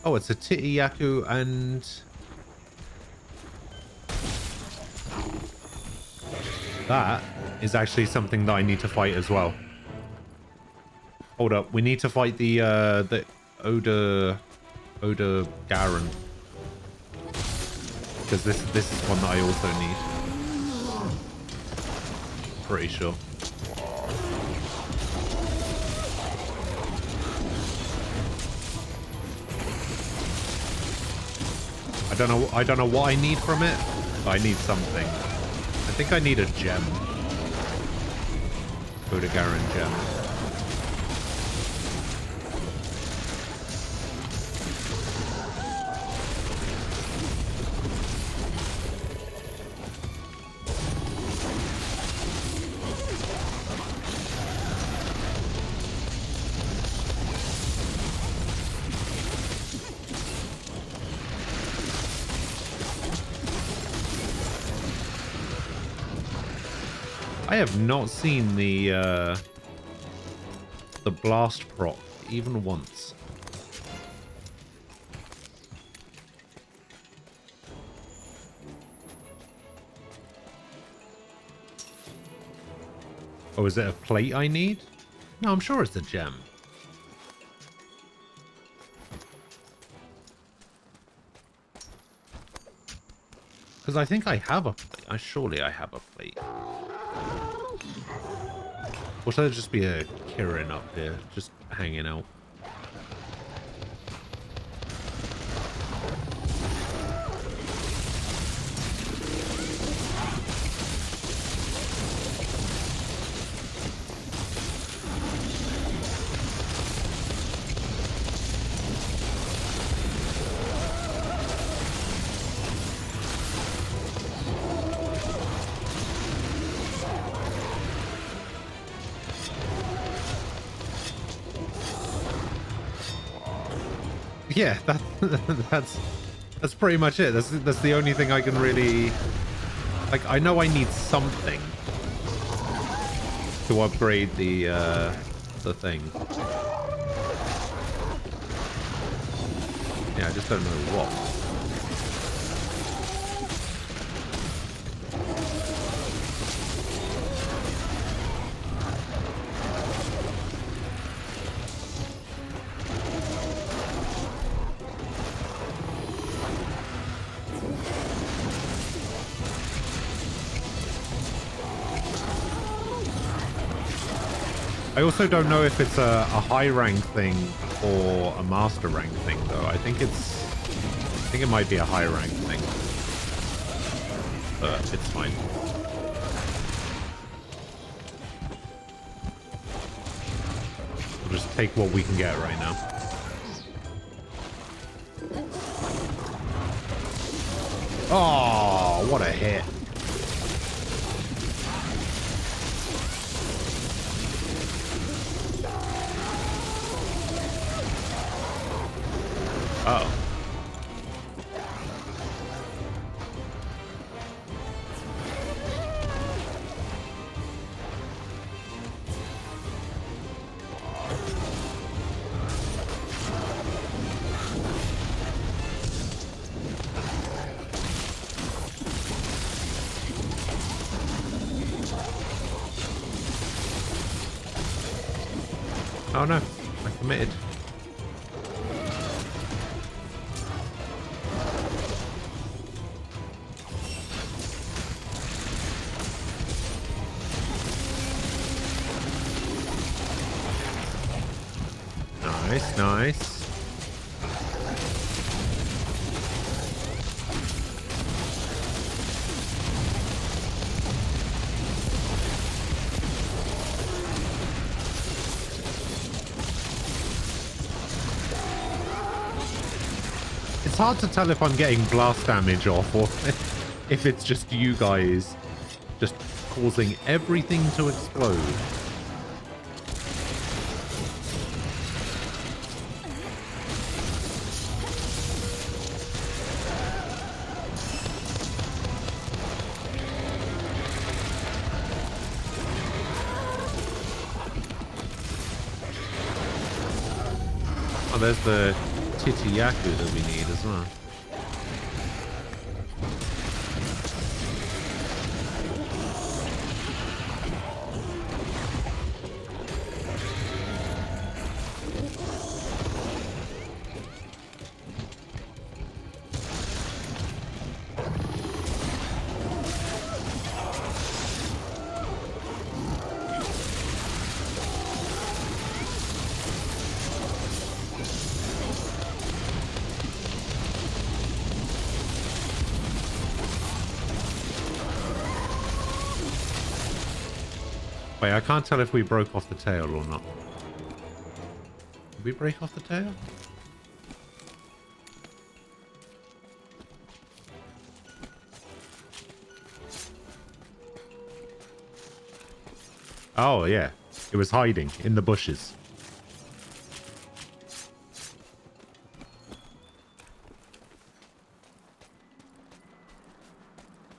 Oh, it's a Titiyaku and... That is actually something that I need to fight as well. Hold up, we need to fight the Oda Garen. Because this is one that I also need. Pretty sure. I don't know what I need from it, but I need something. I think I need a gem. Oda Garen gem. I have not seen the blast proc even once. Oh, is it a plate I need? No, I'm sure it's a gem. Because I think I have a plate. Surely I have a plate. Or should there just be a Kirin up here, just hanging out? Yeah, that's pretty much it. That's the only thing I can really... Like, I know I need something to upgrade the thing. Yeah, I just don't know what. I also don't know if it's a high rank thing or a master rank thing, though. I think it might be a high rank thing. But it's fine. We'll just take what we can get right now. Oh, what a hit. Oh. Oh no, I committed. Nice, nice. It's hard to tell if I'm getting blast damage off or if it's just you guys just causing everything to explode. Oh, there's the Titiyaku that we need as well. Wait, I can't tell if we broke off the tail or not. Did we break off the tail? Oh, yeah. It was hiding in the bushes.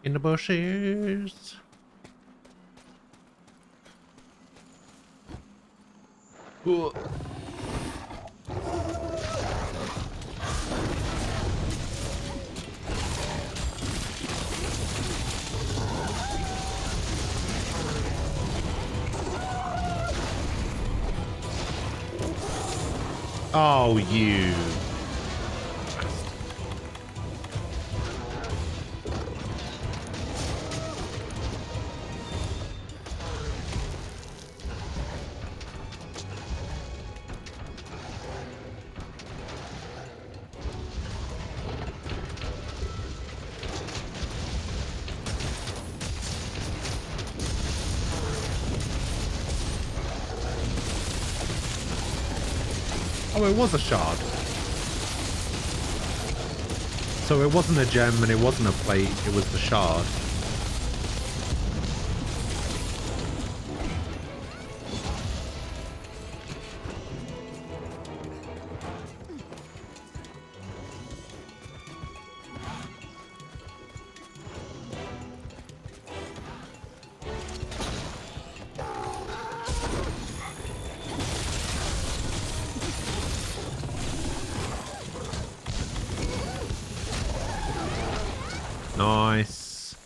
In the bushes. Ooh. Oh, you. Oh, it was a shard. So it wasn't a gem and it wasn't a plate, it was the shard. Nice.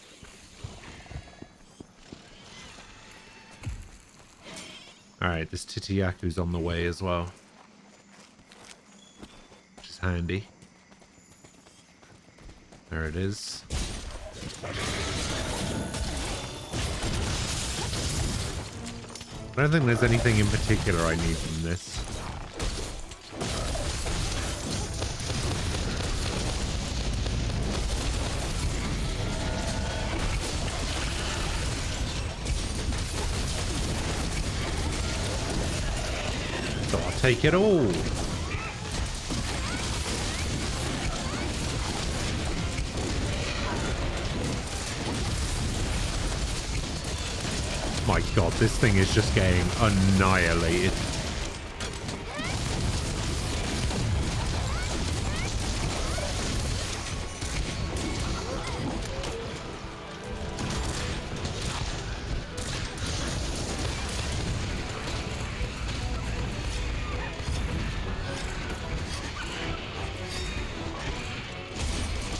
Alright, this Titiyaku's on the way as well. Which is handy. There it is. I don't think there's anything in particular I need from this. So I'll take it all. My god, this thing is just getting annihilated.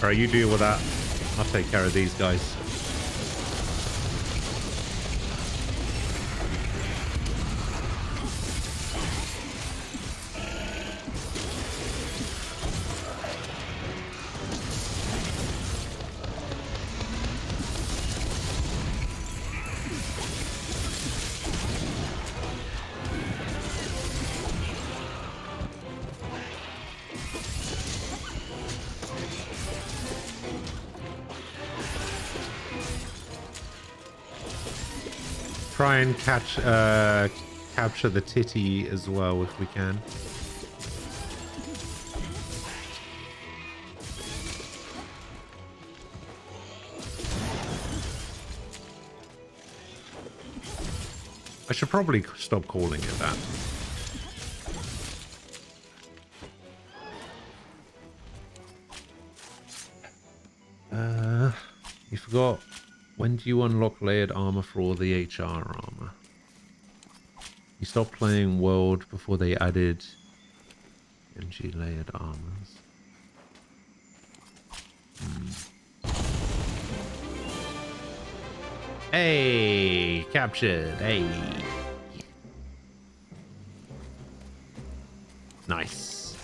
Alright, you deal with that. I'll take care of these guys. Try and capture the titty as well if we can. I should probably stop calling it that. You forgot. When do you unlock layered armor for all the HR armor? You stopped playing World before they added NG layered armors. Hey, captured. Hey. Nice.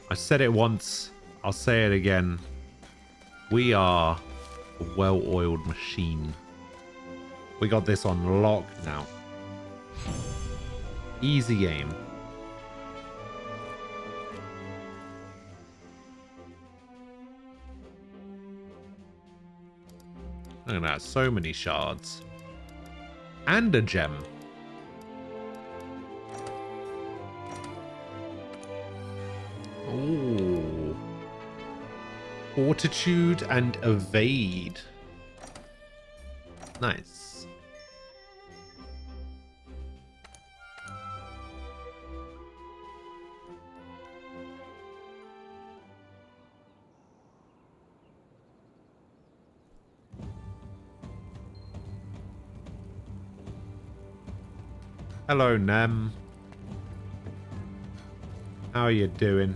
I said it once. I'll say it again. We are a well-oiled machine. We got this on lock now. Easy game. Look at that, so many shards. And a gem. Ooh. Fortitude and evade. Nice. Hello, Nem. How are you doing?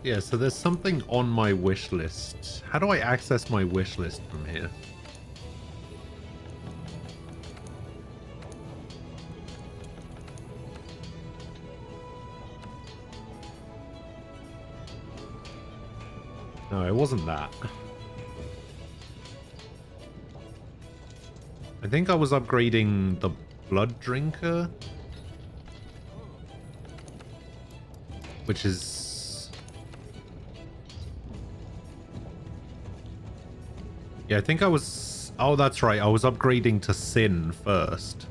Yeah, so there's something on my wish list. How do I access my wish list from here? No, it wasn't that. I think I was upgrading the Blood Drinker, which is... yeah, I think I was... oh, that's right. I was upgrading to Sin first.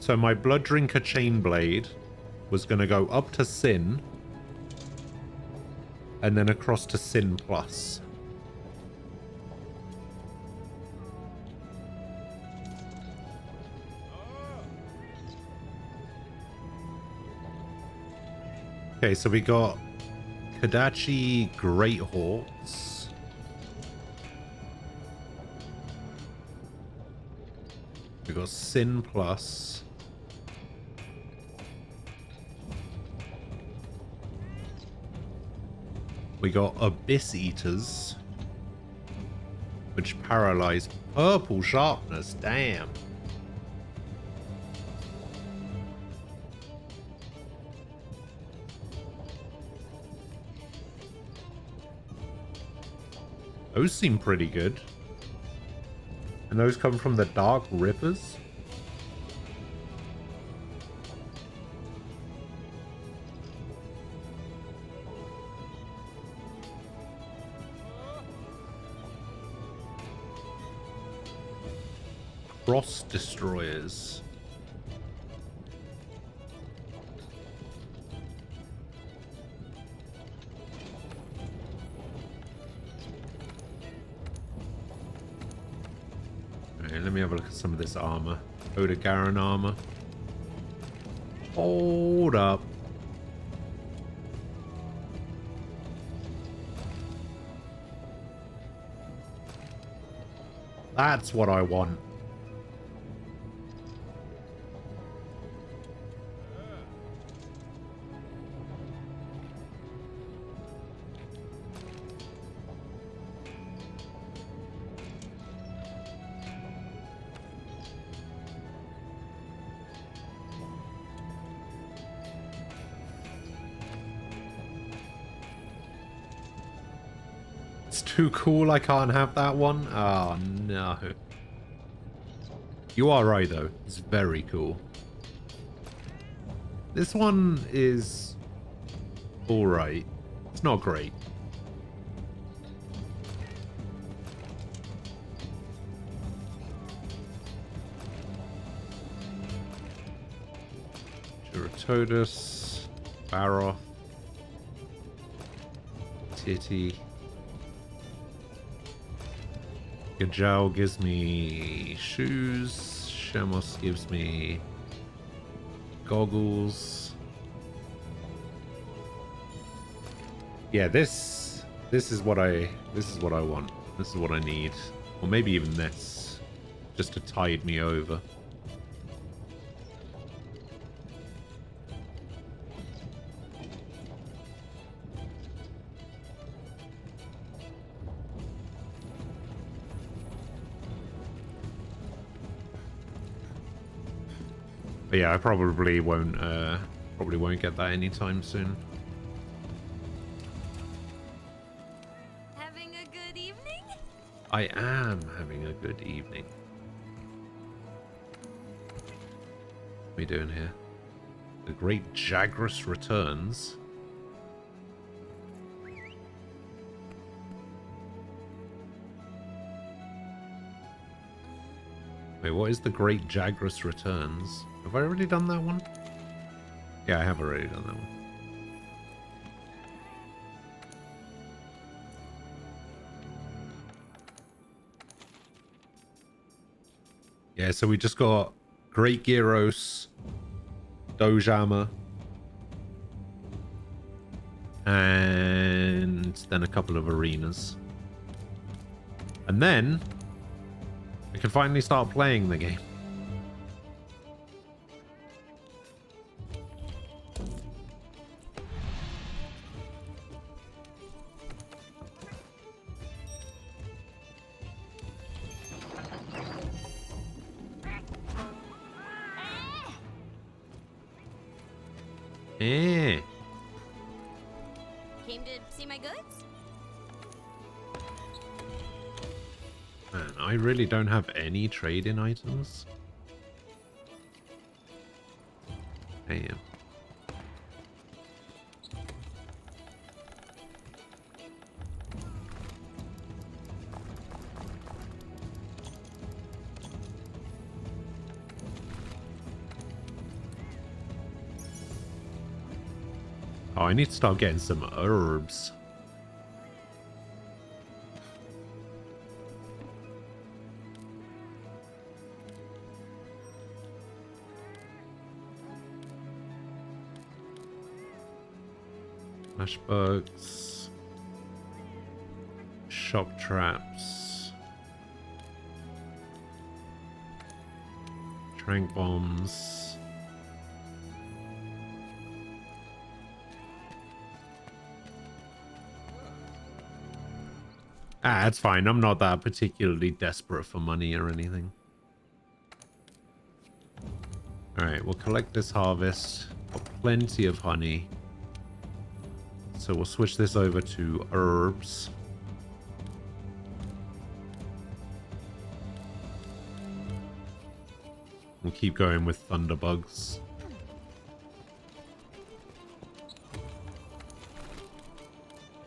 So my Blood Drinker Chainblade was going to go up to Sin and then across to Sin Plus. Okay, so we got Kadachi Great Hawks. We got Sin Plus. We got Abyss Eaters, which paralyze purple sharpness. Damn. Those seem pretty good. And those come from the Dark Rippers. Cross Destroyers. Alright, let me have a look at some of this armor. Odogaron armor. Hold up. That's what I want. Too cool, I can't have that one. Oh no. You are right though, it's very cool. This one is alright. It's not great. Giratodus, Baroth, Titty. Gajal gives me shoes. Shamos gives me goggles. Yeah, this is what I want. This is what I need. Or maybe even this, just to tide me over. But yeah, I probably won't get that anytime soon. Having a good evening? I am having a good evening. What are we doing here? The Great Jagras returns. Wait, what is the Great Jagras returns? Have I already done that one? Yeah, I have already done that one. Yeah, so we just got Great Gyros, Dojama, and then a couple of arenas. And then we can finally start playing the game. Eh. Came to see my goods? Man, I really don't have any trade-in items. Damn. Oh, I need to start getting some herbs. Flashbugs. Shock traps. Trank bombs. Ah, it's fine. I'm not that particularly desperate for money or anything. Alright, we'll collect this harvest. Got plenty of honey. So we'll switch this over to herbs. We'll keep going with thunderbugs.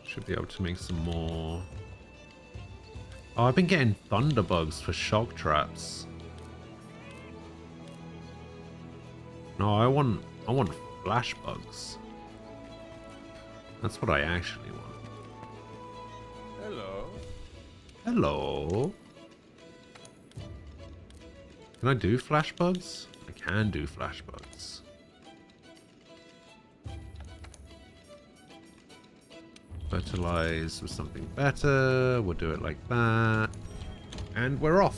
Should be able to make some more. Oh, I've been getting thunderbugs for shock traps. No, I want flash bugs. That's what I actually want. Hello. Hello. Can I do flash bugs? I can do flash bugs. Fertilize with something better. We'll do it like that. And we're off.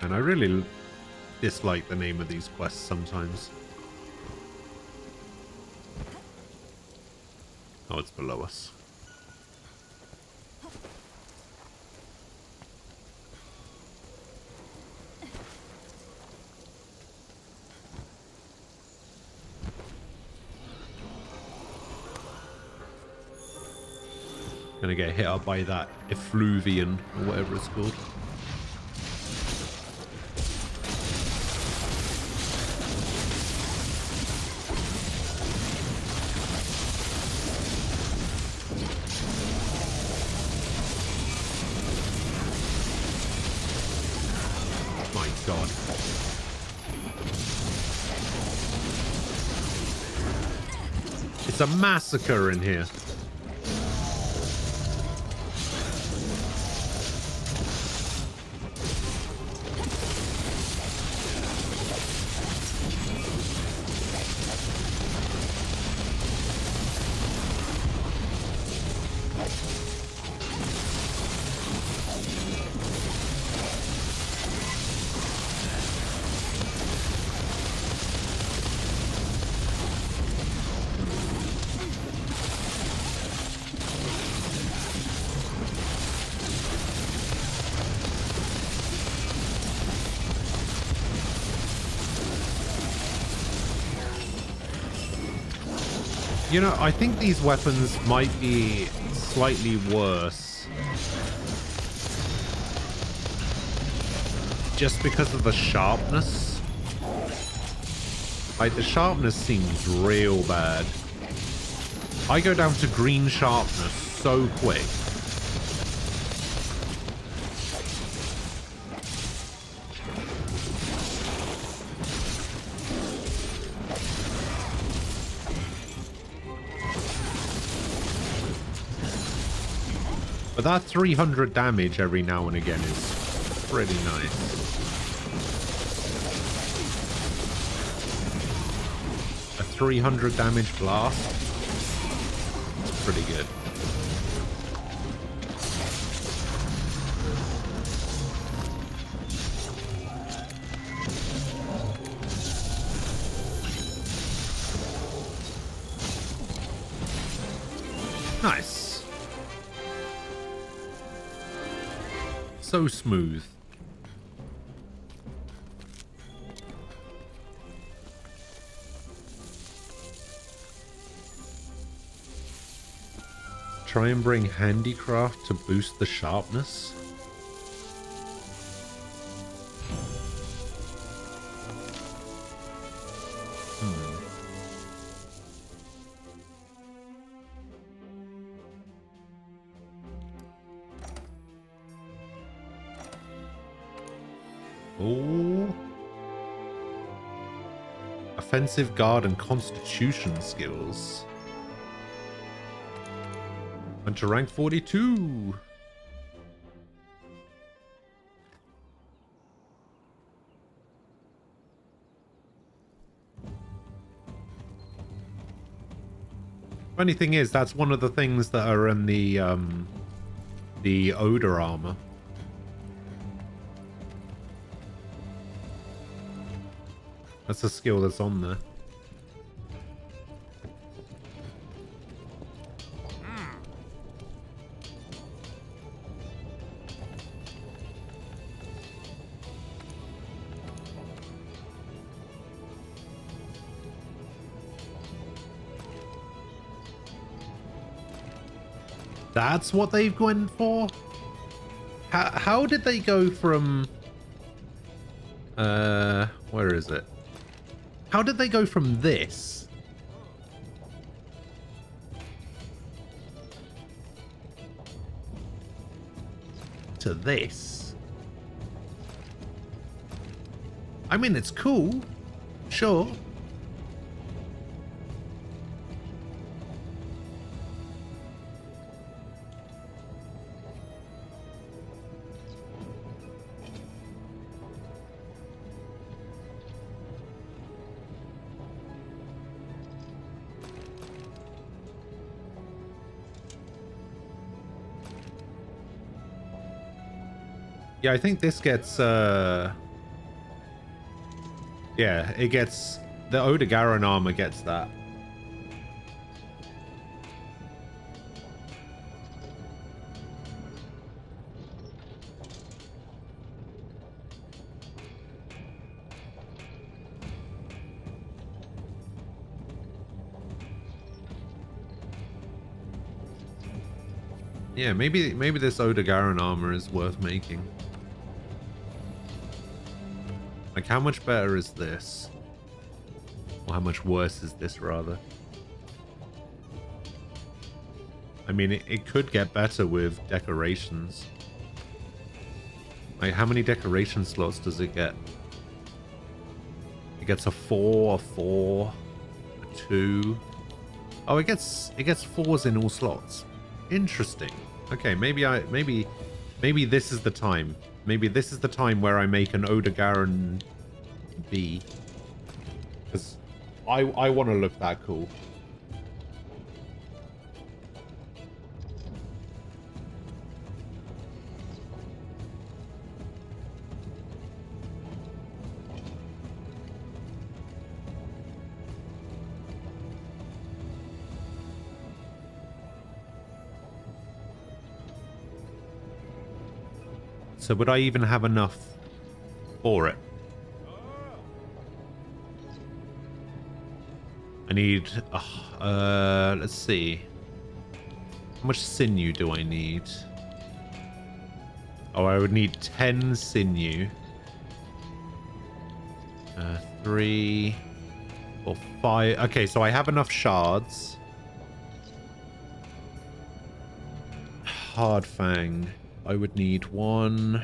And I really dislike the name of these quests sometimes. Oh, it's below us. Gonna get hit up by that effluvian or whatever it's called. It's a massacre in here. You know, I think these weapons might be slightly worse. Just because of the sharpness. Like, the sharpness seems real bad. I go down to green sharpness so quick. But that 300 damage every now and again is pretty nice. A 300 damage blast. It's pretty good. Nice. So smooth. Try and bring handicraft to boost the sharpness. Oh. Offensive guard and constitution skills. Went to rank 42. Funny thing is, that's one of the things that are in the Odor armor. That's a skill that's on there. That's what they've gone for? How did they go from... where is it? How did they go from this to this? I mean, it's cool, sure. Yeah, I think this gets, yeah, it gets, the Odogaron armor gets that. Yeah, maybe this Odogaron armor is worth making. Like, how much better is this? Or how much worse is this, rather? I mean, it could get better with decorations. Like, how many decoration slots does it get? It gets a 4, a 4, a 2. Oh, it gets 4s in all slots. Interesting. Okay, maybe this is the time. Maybe this is the time where I make an Odegaron B. Because I want to look that cool. So would I even have enough for it? I need... let's see. How much sinew do I need? Oh, I would need 10 sinew. 3 or 5. Okay, so I have enough shards. Hard fang. I would need 1,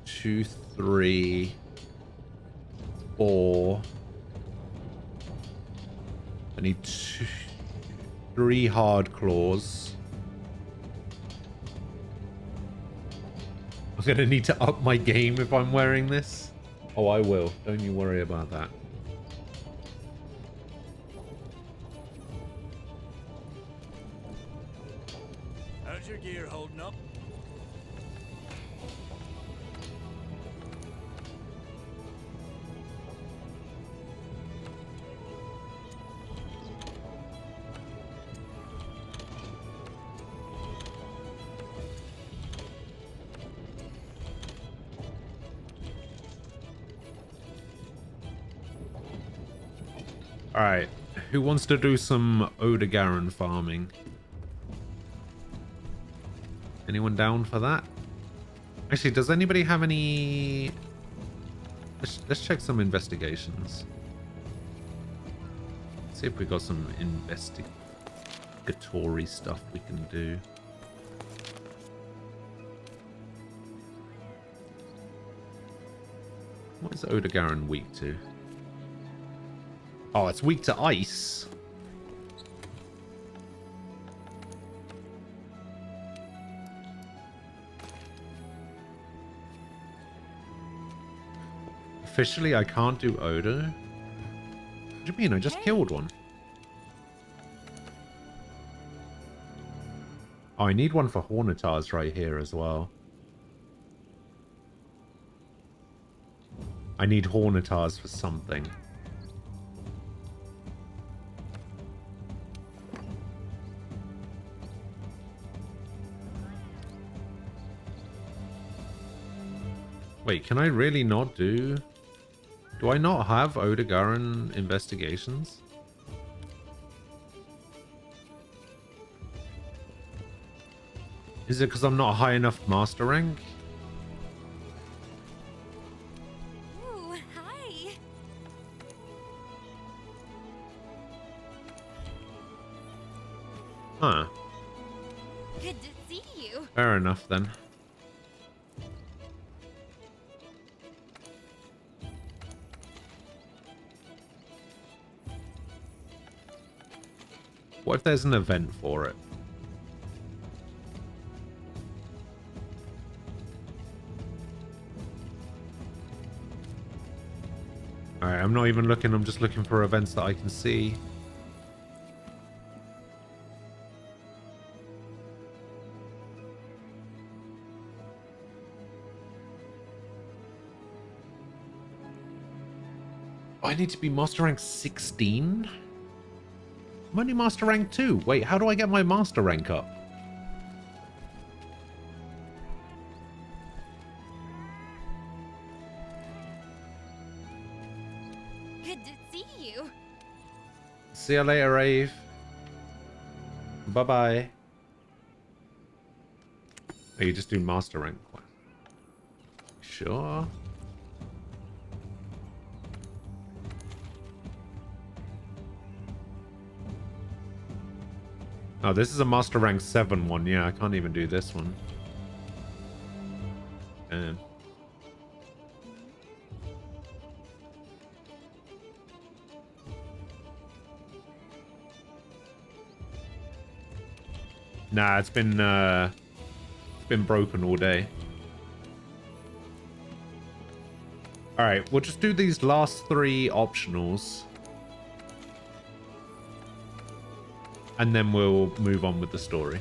2, 3, 4. I need 3 hard claws. I'm gonna need to up my game if I'm wearing this. Oh, I will. Don't you worry about that. How's your gear holding up? Alright, who wants to do some Odegaron farming? Anyone down for that? Actually, does anybody have any... Let's check some investigations. See if we got some investigatory stuff we can do. What is Odegaron weak to? Oh, it's weak to ice. Officially, I can't do Odo. What do you mean? I just killed one. Oh, I need one for Hornetars right here as well. I need Hornetars for something. Wait, can I really not do... Do I not have Odegaron investigations? Is it because I'm not high enough master rank? Ooh, hi. Huh. Good to see you. Fair enough then. What if there's an event for it? Alright, I'm not even looking, I'm just looking for events that I can see. I need to be master rank 16? I'm only master rank 2. Wait, how do I get my master rank up? Good to see you. See you later, Rave. Bye-bye. Oh, you just do master rank. Sure. Oh, this is a master rank 7 one. Yeah, I can't even do this one. Damn. Nah, it's been broken all day. All right, we'll just do these last 3 optionals. And then we'll move on with the story.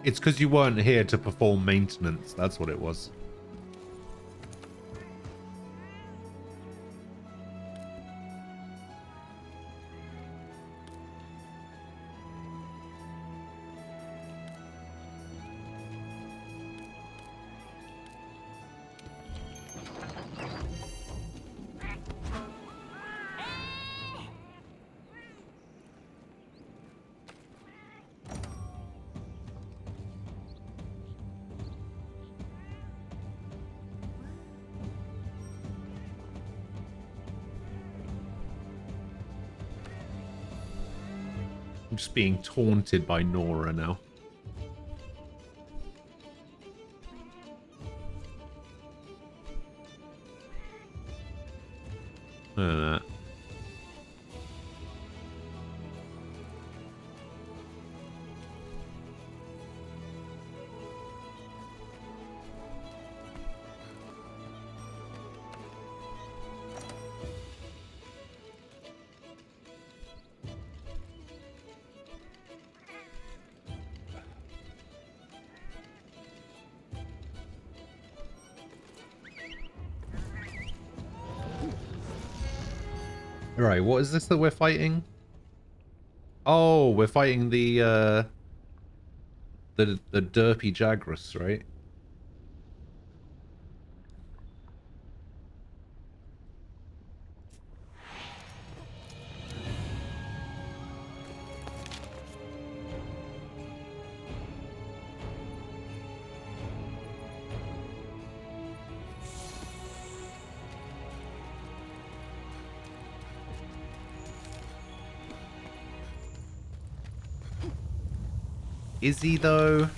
It's because you weren't here to perform maintenance. That's what it was. I'm just being taunted by Nora now. Look at that. Alright, what is this that we're fighting? Oh, we're fighting the derpy Jagras, right? Is he though?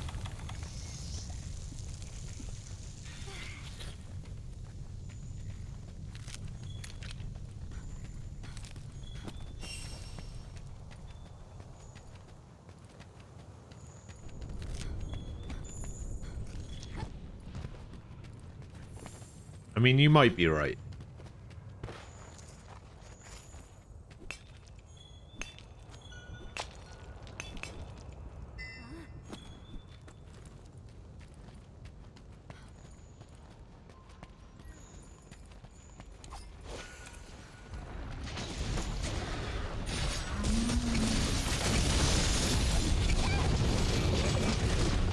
I mean, you might be right.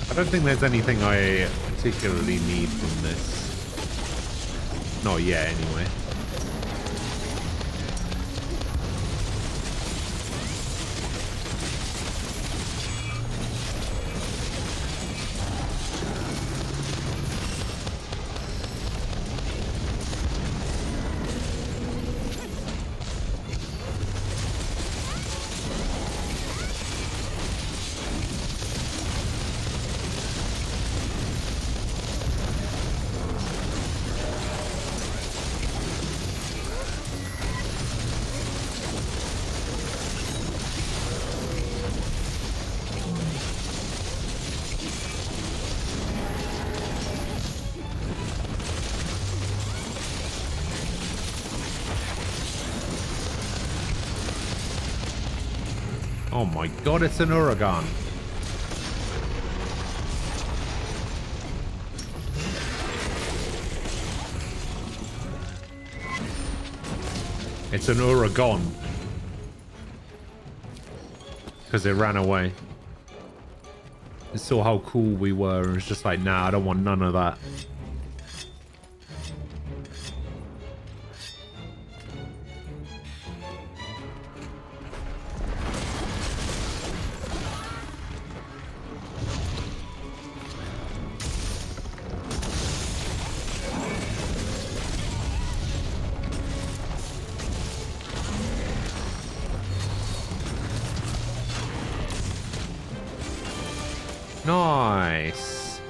I don't think there's anything I particularly need from this. Not yet, anyway. Oh my god, it's an Uragan. It's an Uragon. Because it ran away. It saw how cool we were and was just like, nah, I don't want none of that. Nice.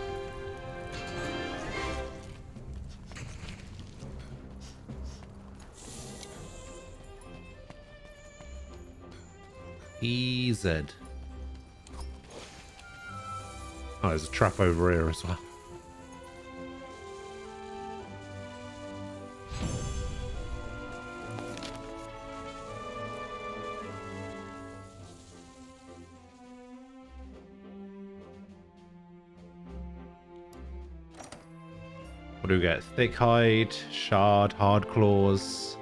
EZ. Oh, there's a trap over here as well. What do we get? Thick hide, shard, hard claws.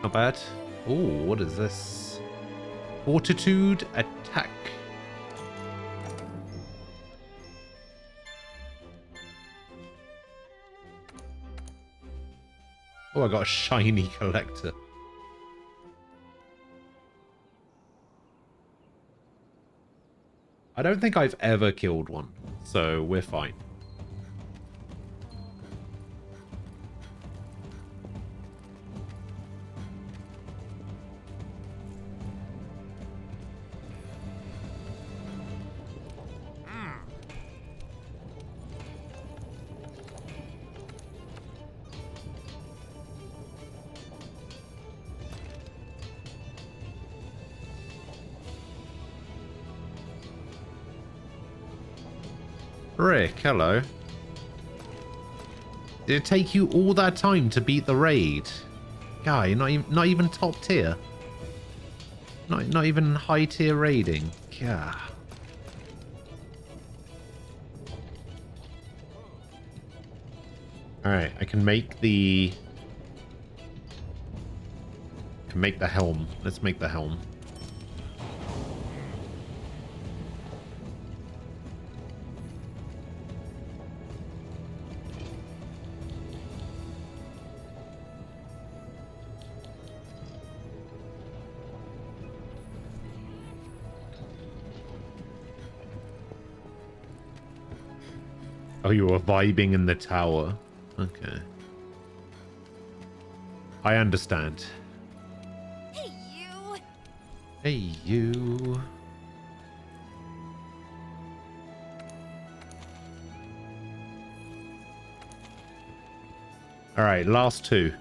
Not bad. Ooh, what is this? Fortitude attack. Oh, I got a shiny collector. I don't think I've ever killed one, so we're fine. Rick, hello. Did it take you all that time to beat the raid? Guy, not even top tier. Not even high tier raiding. Yeah. Alright, I can make the helm. Let's make the helm. Oh, you were vibing in the tower. Okay. I understand. Hey, you! Hey, you. Alright, last two.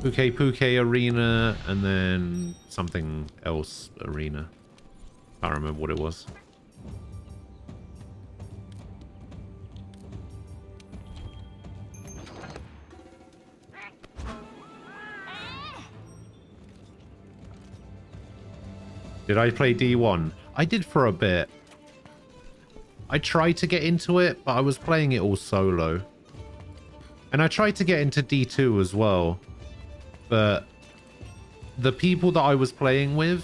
Puke Arena, and then something else arena. Can't remember what it was. Did I play D1? I did for a bit. I tried to get into it, but I was playing it all solo. And I tried to get into D2 as well. But the people that I was playing with...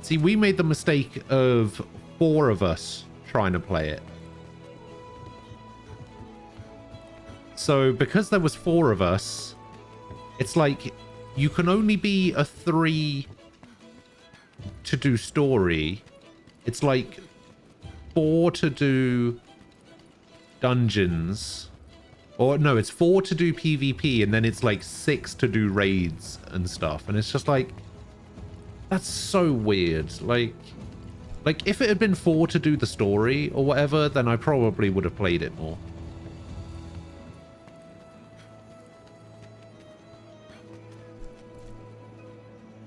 See, we made the mistake of 4 of us trying to play it. So because there was 4 of us, it's like you can only be a 3... to do story. It's like 4 to do dungeons, or no, it's 4 to do PvP, and then it's like 6 to do raids and stuff, and it's just like, that's so weird. Like if it had been 4 to do the story or whatever, then I probably would have played it more.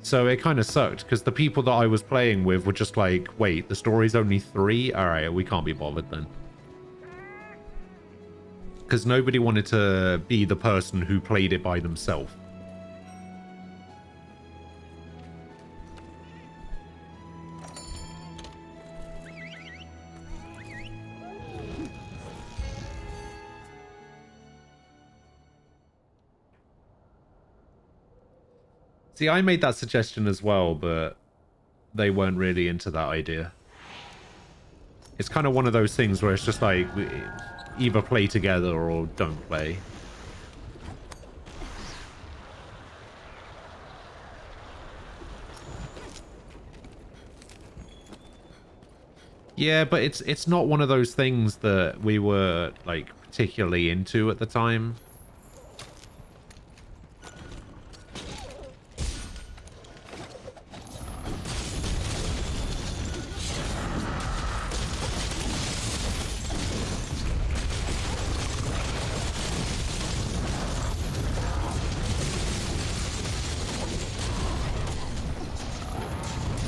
So it kind of sucked, because the people that I was playing with were just like, wait, the story's only 3? Alright, we can't be bothered then. Because nobody wanted to be the person who played it by themselves. See, I made that suggestion as well, but they weren't really into that idea. It's kind of one of those things where it's just like, we either play together or don't play. Yeah, but it's not one of those things that we were like particularly into at the time.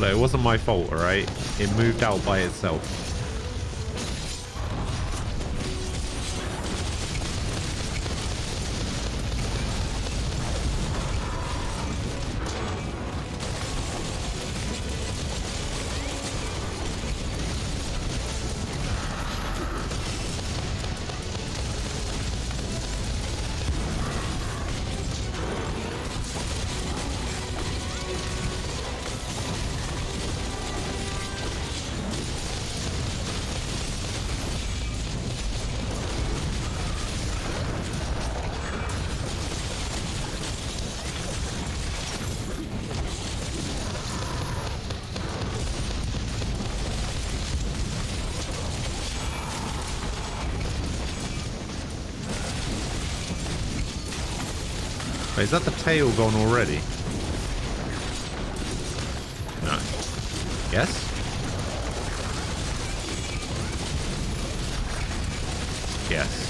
So it wasn't my fault, alright? It moved out by itself. Wait, is that the tail gone already? No. Yes? Yes.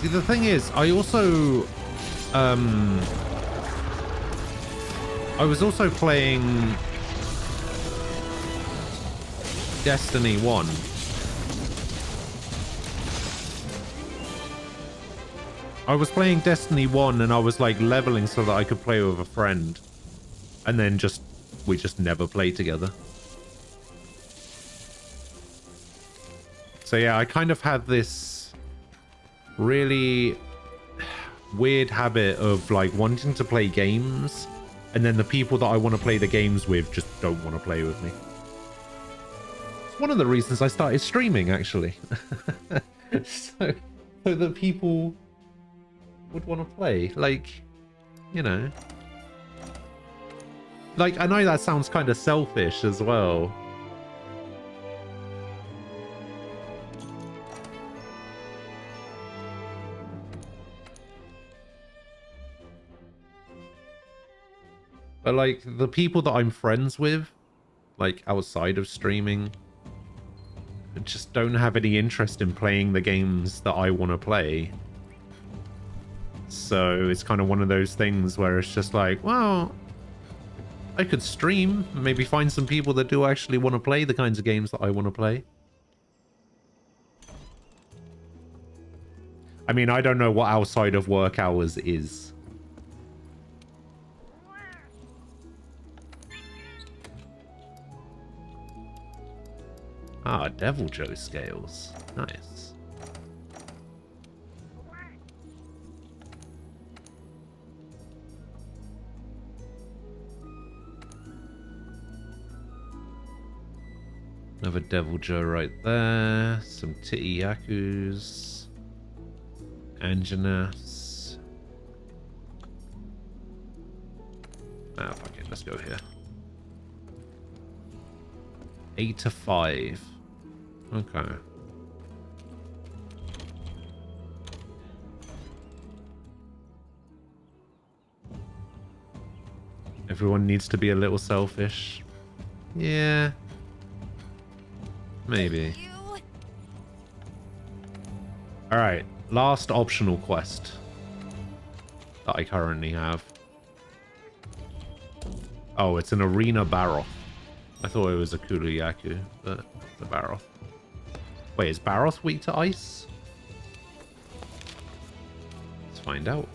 See, the thing is, I also, I was also playing Destiny 1. I was playing Destiny 1 and I was like leveling so that I could play with a friend. And then we just never played together. So yeah, I kind of had this really weird habit of like wanting to play games, and then the people that I want to play the games with just don't want to play with me. It's one of the reasons I started streaming, actually. so that people would want to play. Like, you know. Like, I know that sounds kind of selfish as well. But like the people that I'm friends with, like outside of streaming, just don't have any interest in playing the games that I want to play. So it's kind of one of those things where it's just like, well, I could stream, maybe find some people that do actually want to play the kinds of games that I want to play. I mean, I don't know what outside of work hours is. Ah, Devil Joe scales. Nice. Another Devil Joe right there. Some Titty Yakus. Anjanas. Ah, fuck it. Let's go here. 8 to 5. Okay. Everyone needs to be a little selfish. Yeah. Maybe. Alright. Last optional quest that I currently have. Oh, it's an Arena Baroth. I thought it was a Kuluyaku, but it's a Baroth. Wait, is Baroth weak to ice? Let's find out.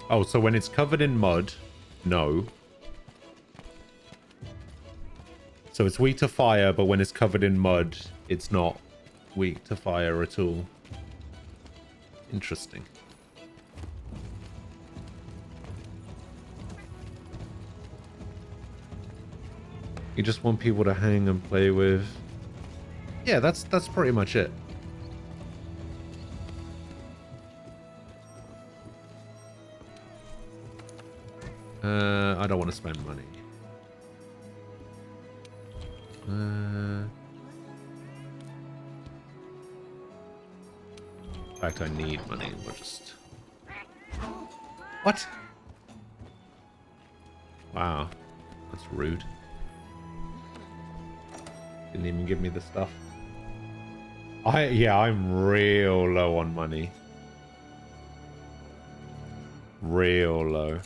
Oh, so when it's covered in mud, no. So it's weak to fire, but when it's covered in mud, it's not weak to fire at all. Interesting. You just want people to hang and play with. Yeah, that's pretty much it. I don't want to spend money. In fact, I need money. We'll just... What? Wow. That's rude. Didn't even give me the stuff. Yeah, I'm real low on money. Real low.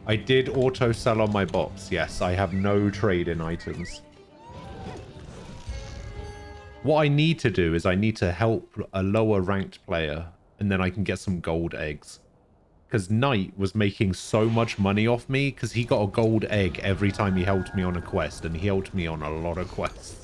I did auto sell on my box. Yes, I have no trade in items. What I need to do is I need to help a lower ranked player and then I can get some gold eggs. Because Knight was making so much money off me because he got a gold egg every time he helped me on a quest, and he helped me on a lot of quests.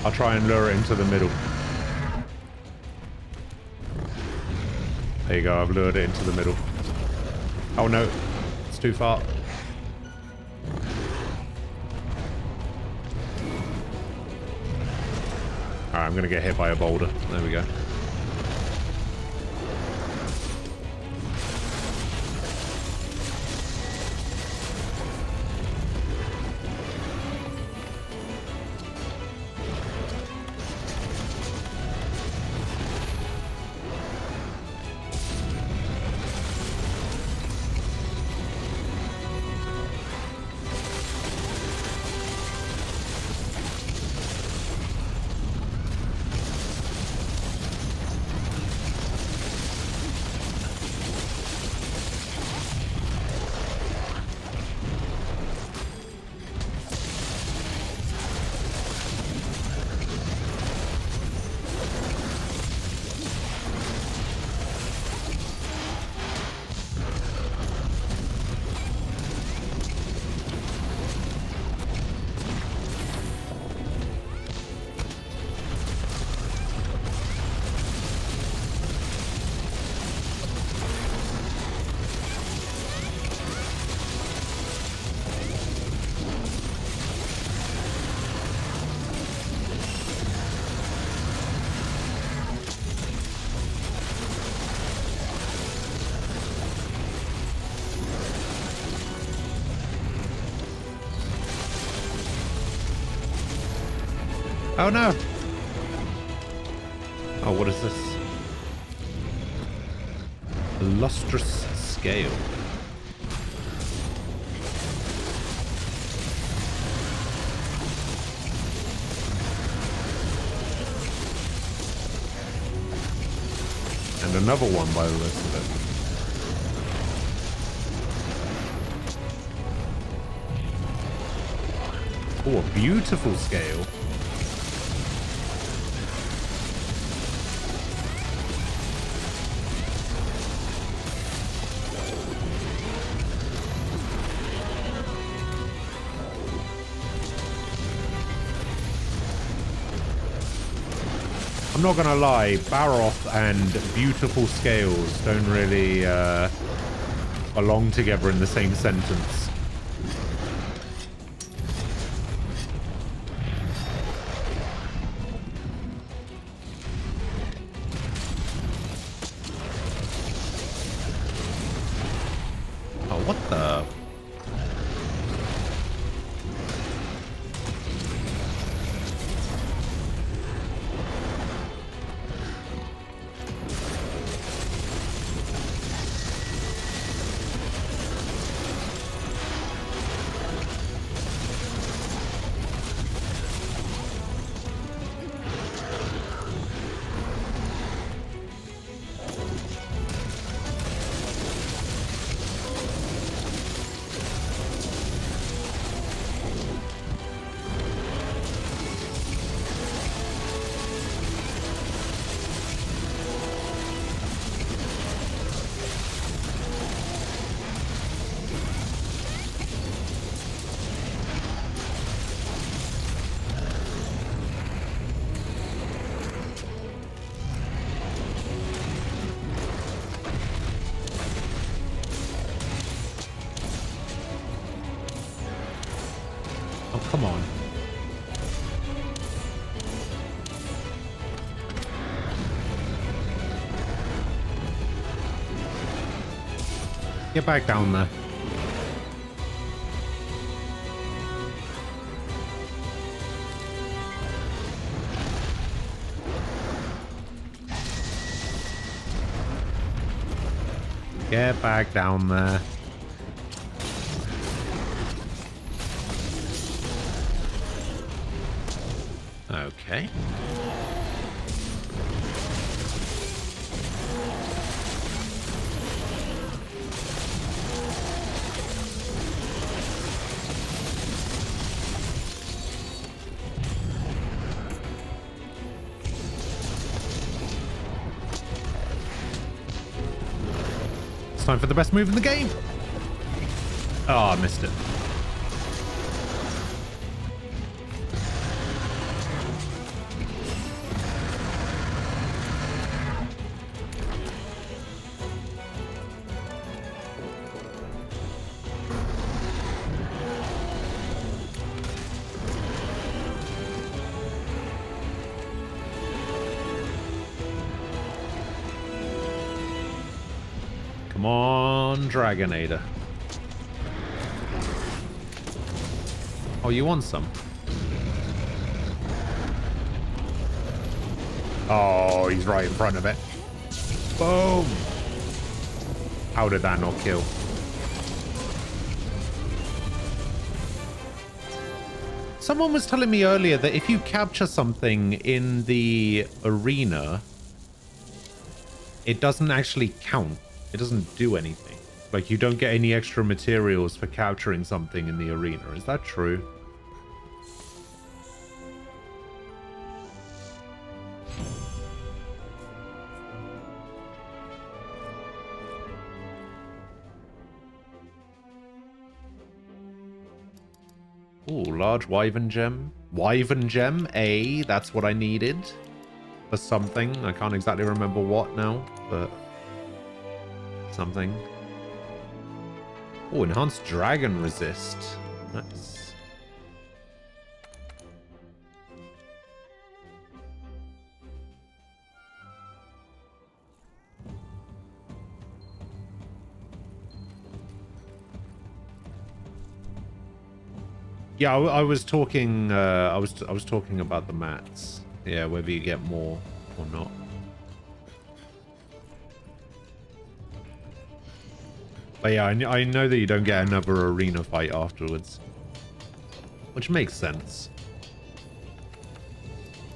I'll try and lure it into the middle. There you go, I've lured it into the middle. Oh no, it's too far. Alright, I'm gonna get hit by a boulder. There we go. Oh no! Oh, what is this? A lustrous scale. And another one by the looks of it. Oh, a beautiful scale. I'm not gonna lie, Baroth and beautiful scales don't really belong together in the same sentence. Oh, what the? come on. Get back down there. Get back down there. Okay. It's time for the best move in the game. Oh, I missed it. Come on, Dragonator. Oh, you want some? Oh, he's right in front of it. Boom! How did that not kill? Someone was telling me earlier that if you capture something in the arena, it doesn't actually count. It doesn't do anything. Like, you don't get any extra materials for capturing something in the arena. Is that true? Ooh, large Wyvern gem. Wyvern gem, that's what I needed for something. I can't exactly remember what now, but something. Oh, enhanced dragon resist. Nice. Yeah, I was talking. I was talking about the mats. Yeah, whether you get more or not. But yeah, I know that you don't get another arena fight afterwards, which makes sense.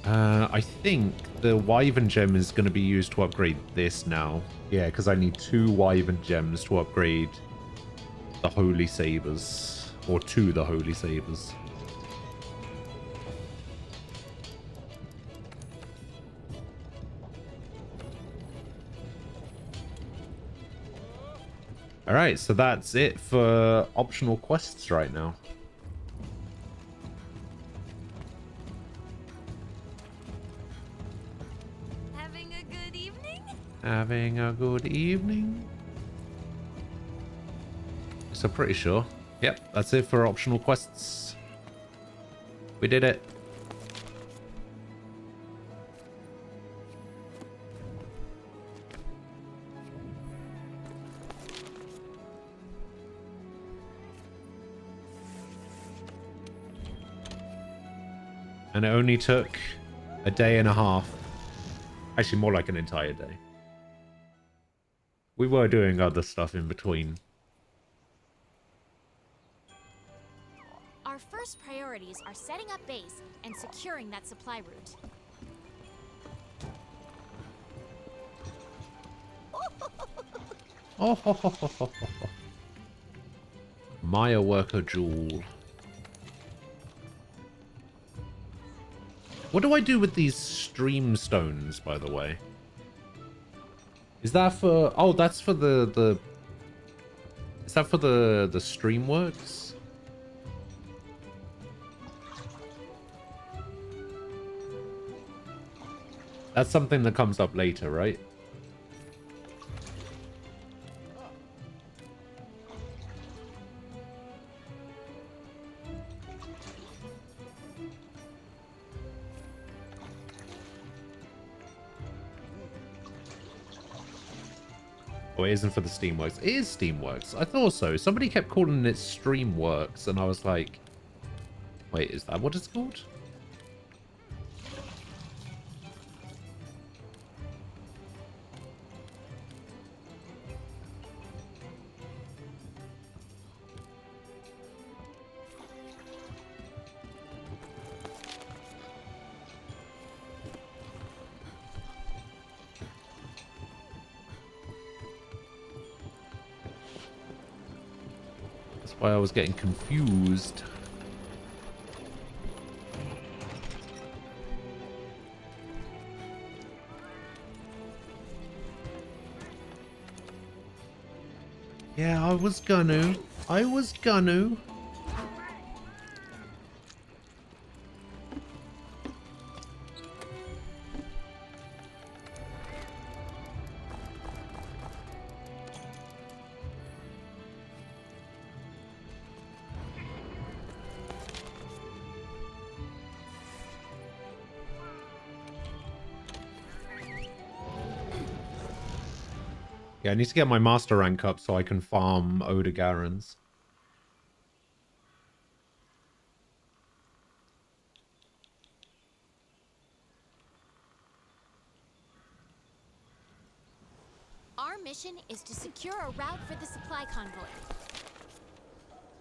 I think the Wyvern gem is going to be used to upgrade this now. Yeah, because I need 2 Wyvern gems to upgrade the Holy Sabers. Or to the Holy Sabers. Alright, so that's it for optional quests right now. Having a good evening? Having a good evening. So pretty sure. Yep, that's it for optional quests. We did it. And it only took a day and a half. Actually, more like an entire day. We were doing other stuff in between. Our first priorities are setting up base and securing that supply route. Oh, ho, ho, ho, ho, ho. Maya Worker Jewel. What do I do with these stream stones, by the way? Is that for... Oh, that's for the... Is that for the Streamworks? That's something that comes up later, right? Oh, it isn't for the Steamworks. It is Steamworks. I thought so. Somebody kept calling it Streamworks, and I was like, wait, is that what it's called? That's why I was getting confused. Yeah, I was gonna. Yeah, I need to get my master rank up so I can farm Odogarans. Our mission is to secure a route for the supply convoy.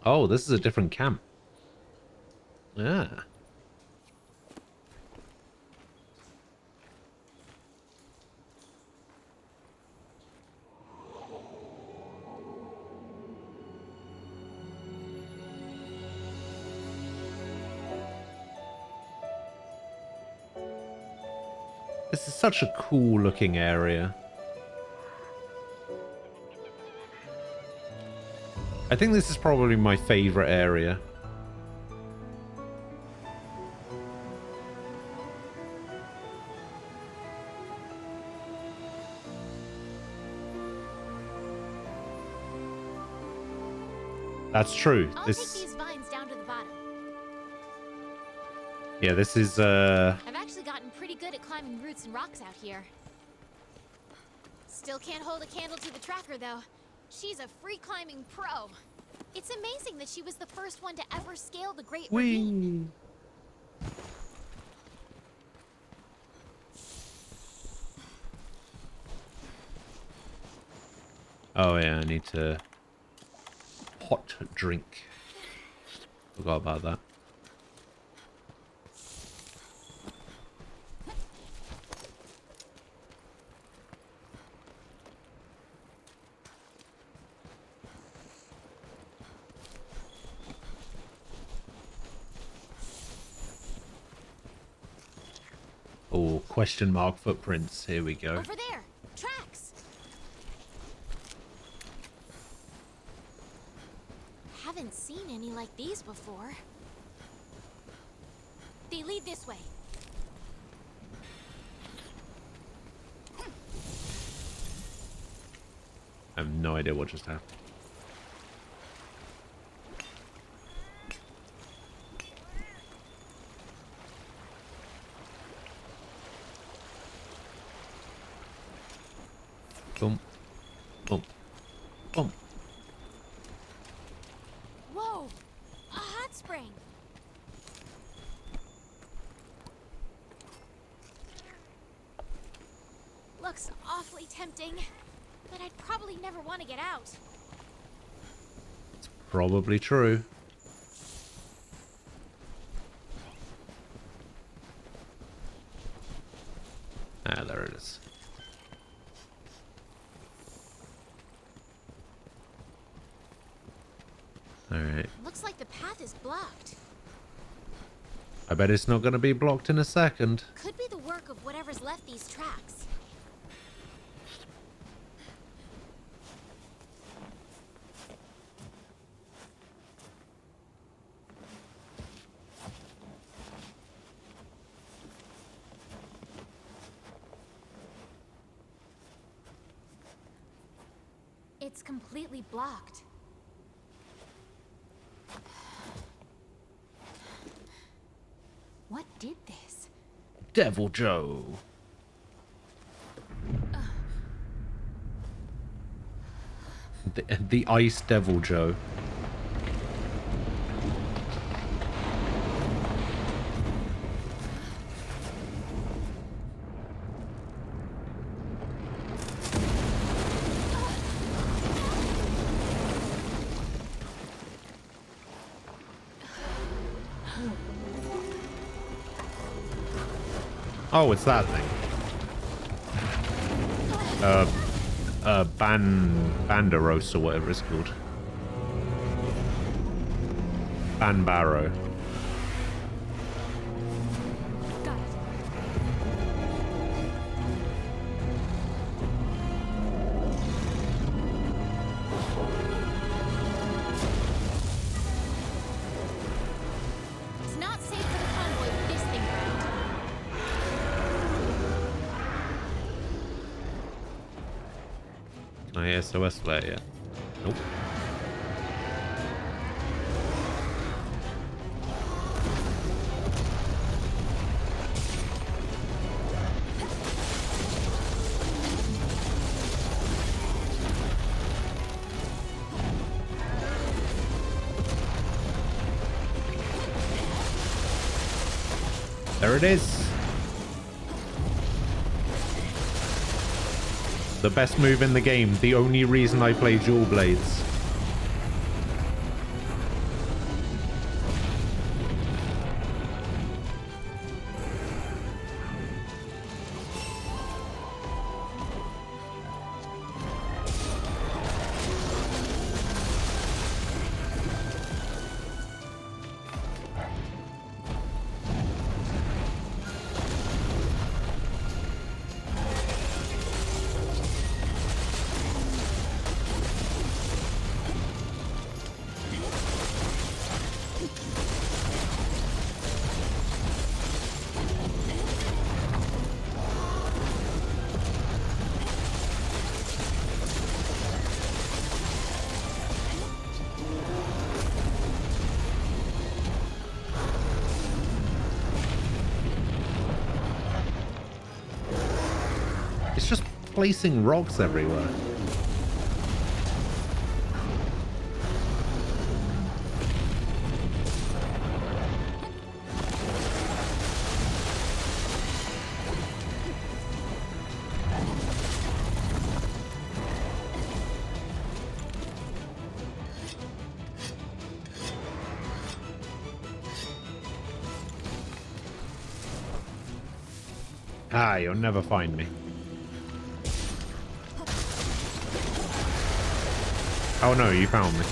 Oh, this is a different camp. Yeah. This is such a cool looking area. I think this is probably my favorite area. That's true. I'll take these vines down to the bottom. Yeah, this is I've actually gotten pretty good at climbing roots and rocks out here. Still can't hold a candle to the tracker though. She's a free climbing pro. It's amazing that she was the first one to ever scale the Great Ravine. Oh yeah, I need to hot drink. Forgot about that. Oh, question mark footprints. Here we go. Over there, tracks. Haven't seen any like these before. They lead this way. I have no idea what just happened. Boom. Boom. Boom. Whoa! A hot spring! Looks awfully tempting, but I'd probably never want to get out. Probably true. Ah, there it is. Alright. Looks like the path is blocked. I bet it's not going to be blocked in a second. Could be the work of whatever's left these tracks. It's completely blocked. What did this? Devil Joe. The Ice Devil Joe. Oh, it's that thing. Banderos or whatever it's called. Banbarrow. Got it. It's not safe for the convoy with this thing around. Can I SOS flare yet? Nope. There it is. The best move in the game. The only reason I play dual blades. It's just placing rocks everywhere. Ah, you'll never find me. Oh no, you found me.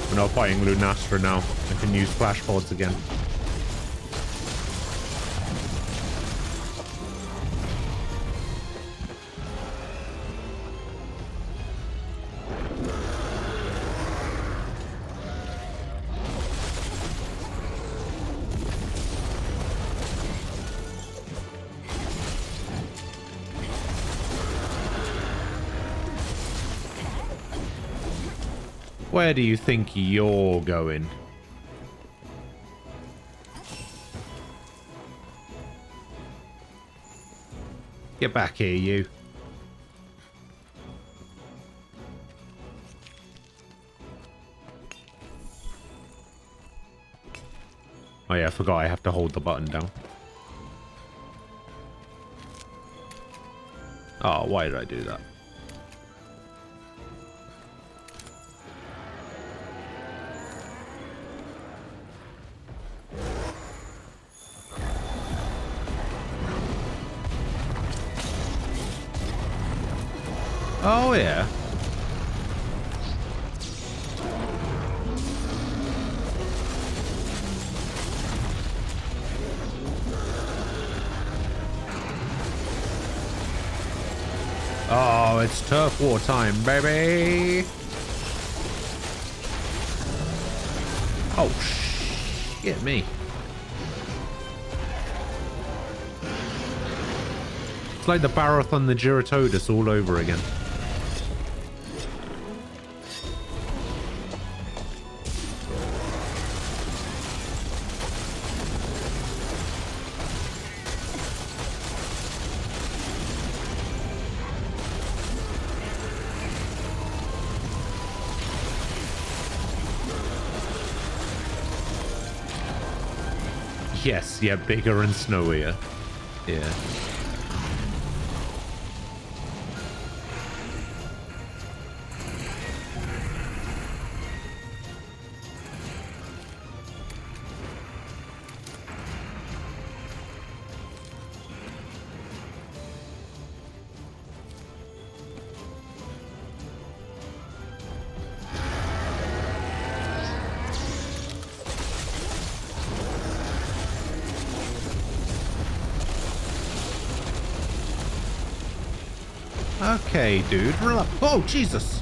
We're not fighting Lunastra now. I can use flash pods again. Where do you think you're going? Get back here, you. Oh yeah, I forgot I have to hold the button down. Oh, why did I do that? Oh, yeah. Oh, it's turf war time, baby. Oh, shit me. It's like the Barathon the Giratodus all over again. Yes, yeah, bigger and snowier. Yeah. Okay, dude. Relax. Oh, Jesus.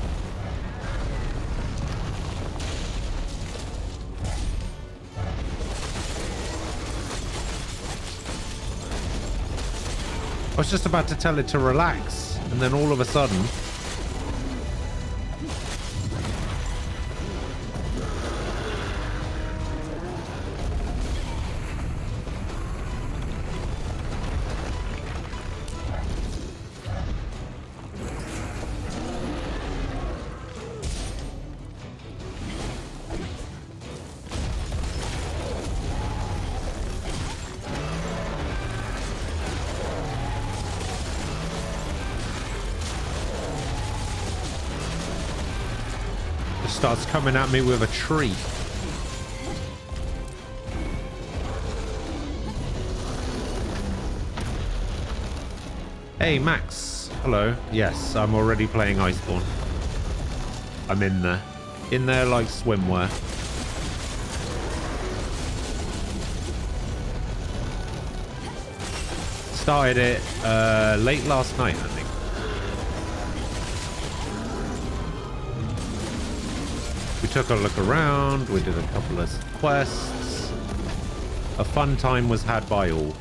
I was just about to tell it to relax, and then all of a sudden... starts coming at me with a tree. Hey, Max. Hello. Yes, I'm already playing Iceborne. I'm in there. In there like swimwear. Started it late last night, I think. We took a look around, we did a couple of quests. A fun time was had by all.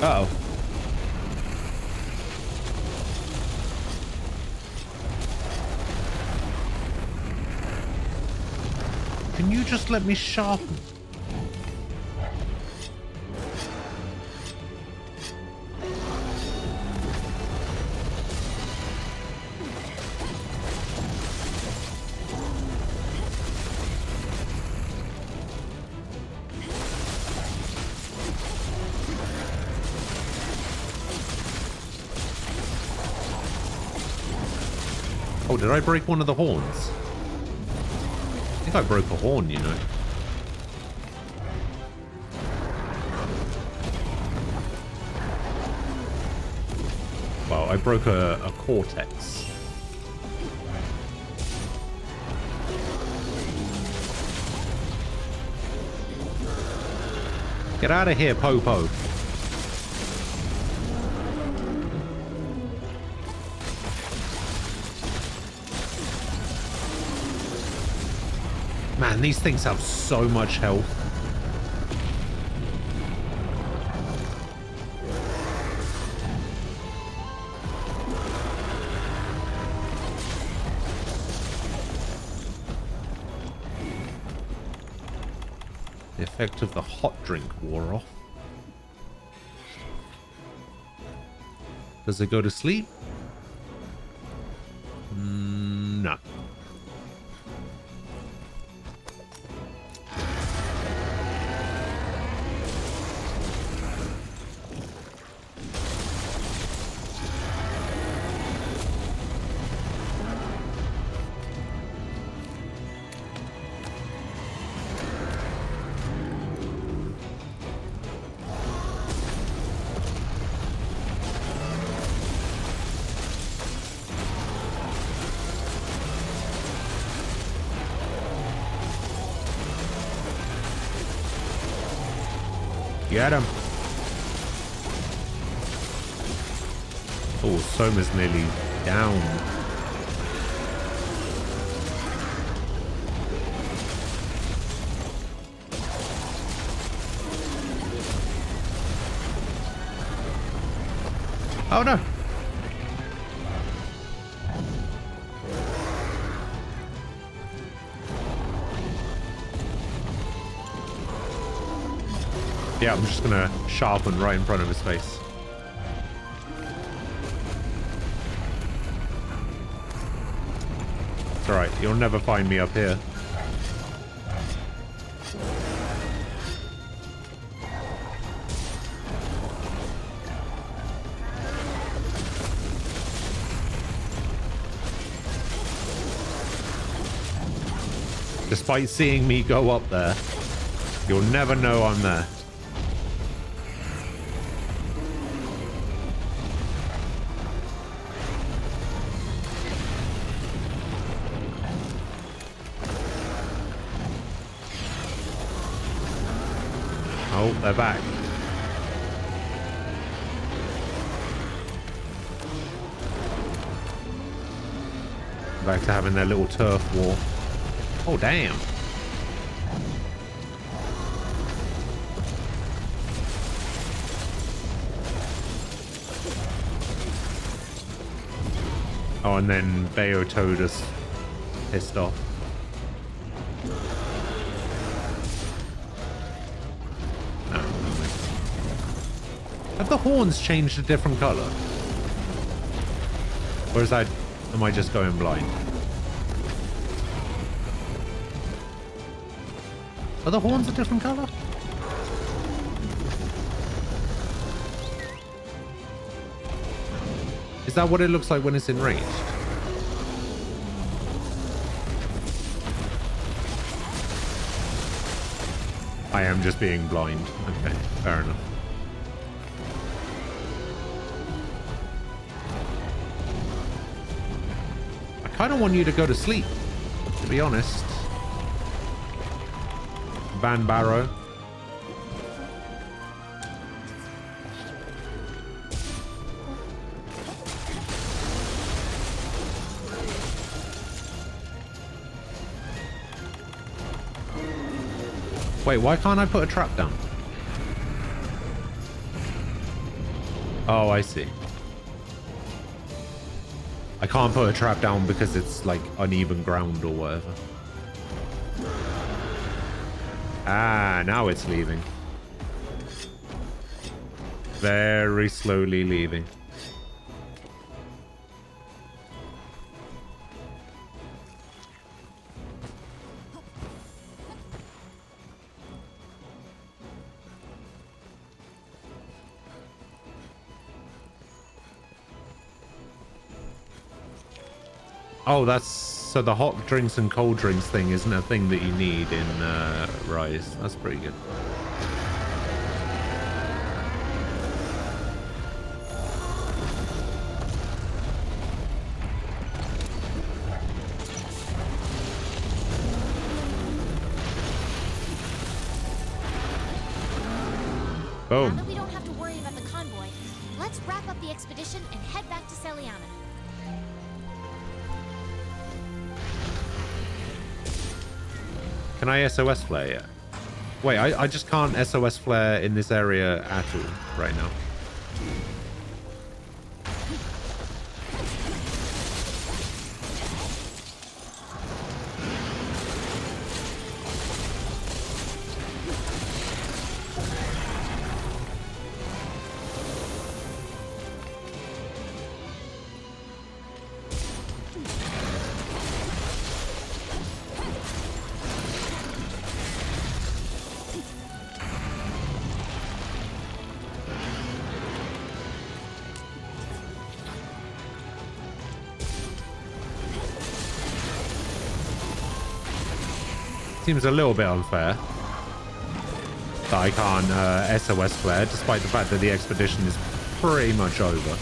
Uh-oh. Can you just let me sharpen? Oh, did I break one of the horns? I think I broke a horn, you know. Well, I broke a cortex. Get out of here, Popo. Man, these things have so much health. The effect of the hot drink wore off. Does it go to sleep? No. Get him. Oh, Soma's nearly down. Oh no. Yeah, I'm just gonna sharpen right in front of his face. It's alright, you'll never find me up here. Despite seeing me go up there, you'll never know I'm there. Oh, they're back. Back to having their little turf war. Oh, damn. Oh, and then Beoto just pissed off. Have the horns changed a different color? Or is that... am I just going blind? Are the horns a different color? Is that what it looks like when it's enraged? I am just being blind. Okay, fair enough. I kind of want you to go to sleep, to be honest. Van Barrow. Wait, why can't I put a trap down? Oh, I see. I can't put a trap down because it's like uneven ground or whatever. Ah, now it's leaving. Very slowly leaving. Oh, that's... so the hot drinks and cold drinks thing isn't a thing that you need in Rise. That's pretty good. Boom. Now that we don't have to worry about the convoy, let's wrap up the expedition and head back to Celiana. Can I SOS flare yet? Wait, I just can't SOS flare in this area at all right now. Seems a little bit unfair that I can't SOS flare, despite the fact that the expedition is pretty much over.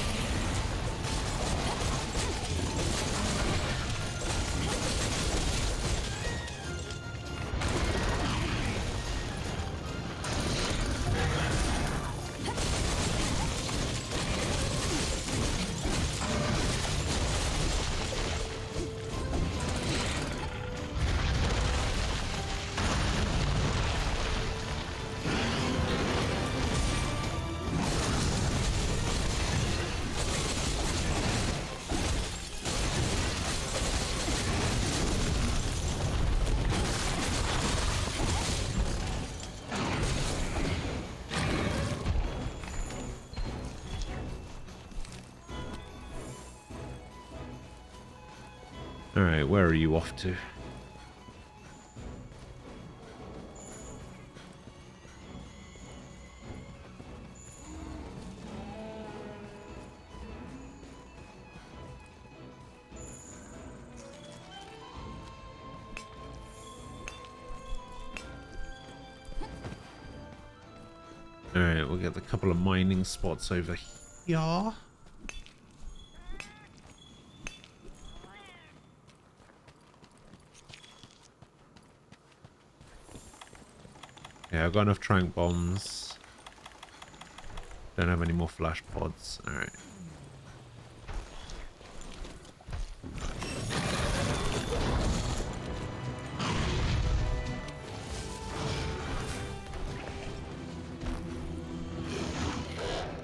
Alright, where are you off to? Alright, we'll get a couple of mining spots over here. Yeah, I've got enough trank bombs. Don't have any more flash pods. Alright.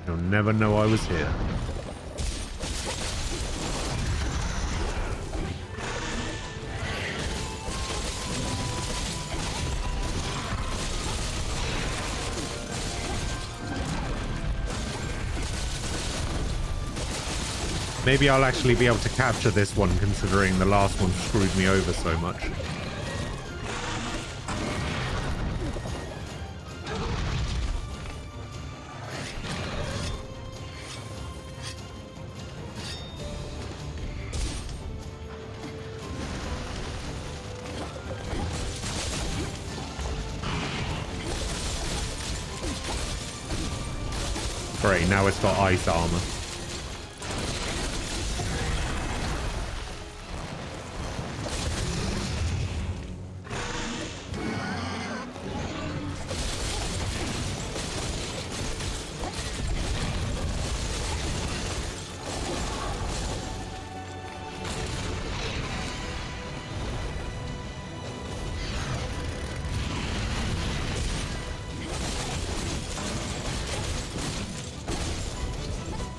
You'll never know I was here. Maybe I'll actually be able to capture this one, considering the last one screwed me over so much. Great, now it's got ice armor.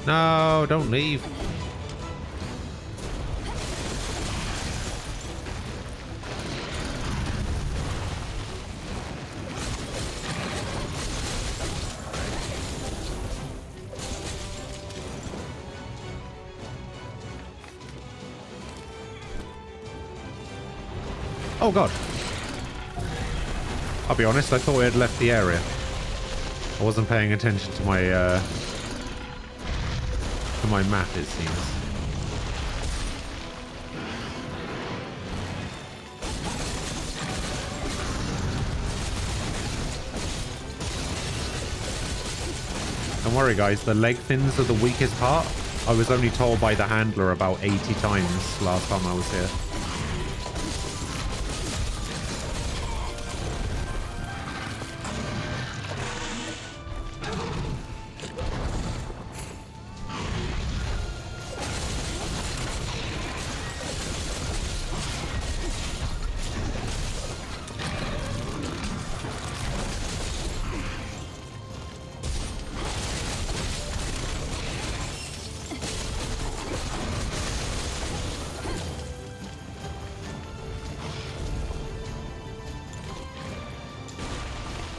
No, don't leave. Oh god. I'll be honest, I thought it had left the area. I wasn't paying attention to my map, it seems. Don't worry guys, the leg fins are the weakest part. I was only told by the handler about 80 times last time I was here.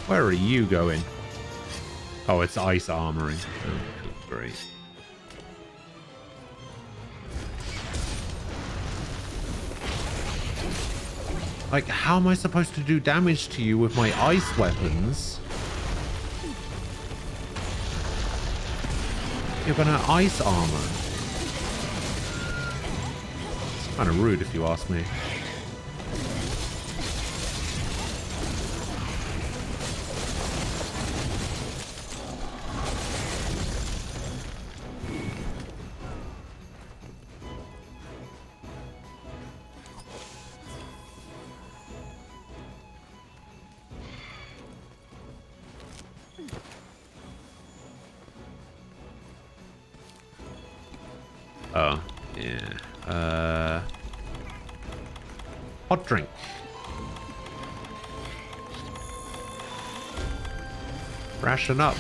Where are you going? Oh, it's ice armoring. Oh, great. Like, how am I supposed to do damage to you with my ice weapons? You're gonna ice armor. It's kind of rude if you ask me. Oh, yeah. Hot drink. Ration up.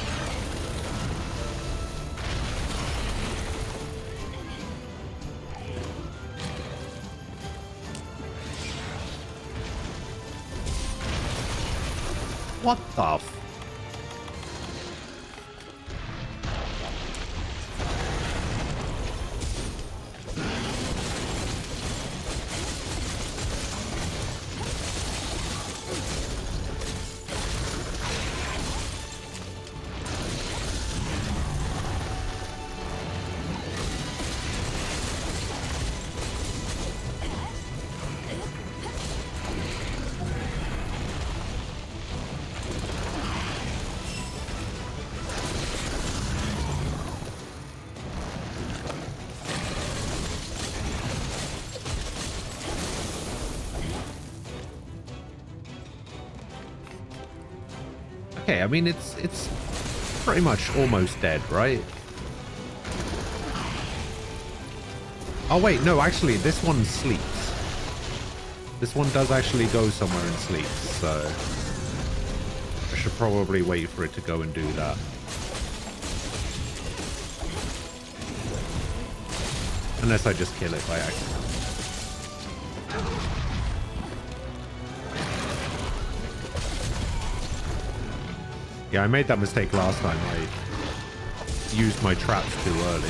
What the f... okay. I mean, it's pretty much almost dead, right? Oh, wait. No, actually, this one sleeps. This one does actually go somewhere and sleep, so I should probably wait for it to go and do that. Unless I just kill it by accident. Yeah, I made that mistake last time. I used my traps too early.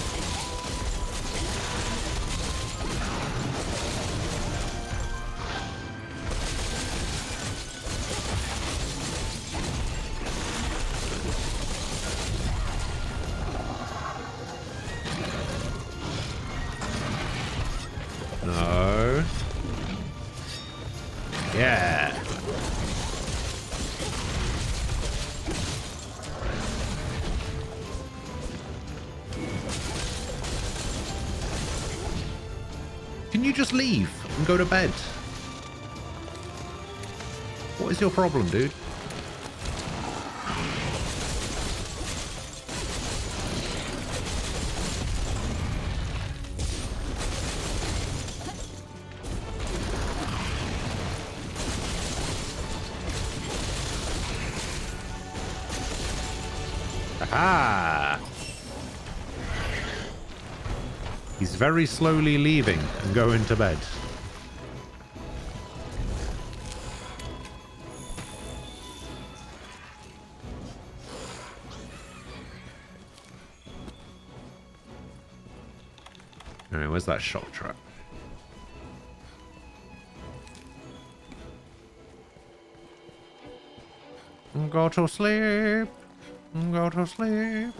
No. Yeah. Can you just leave and go to bed? What is your problem, dude? Aha! He's very slowly leaving and going to bed. Alright, where's that shock trap? Go to sleep. Go to sleep.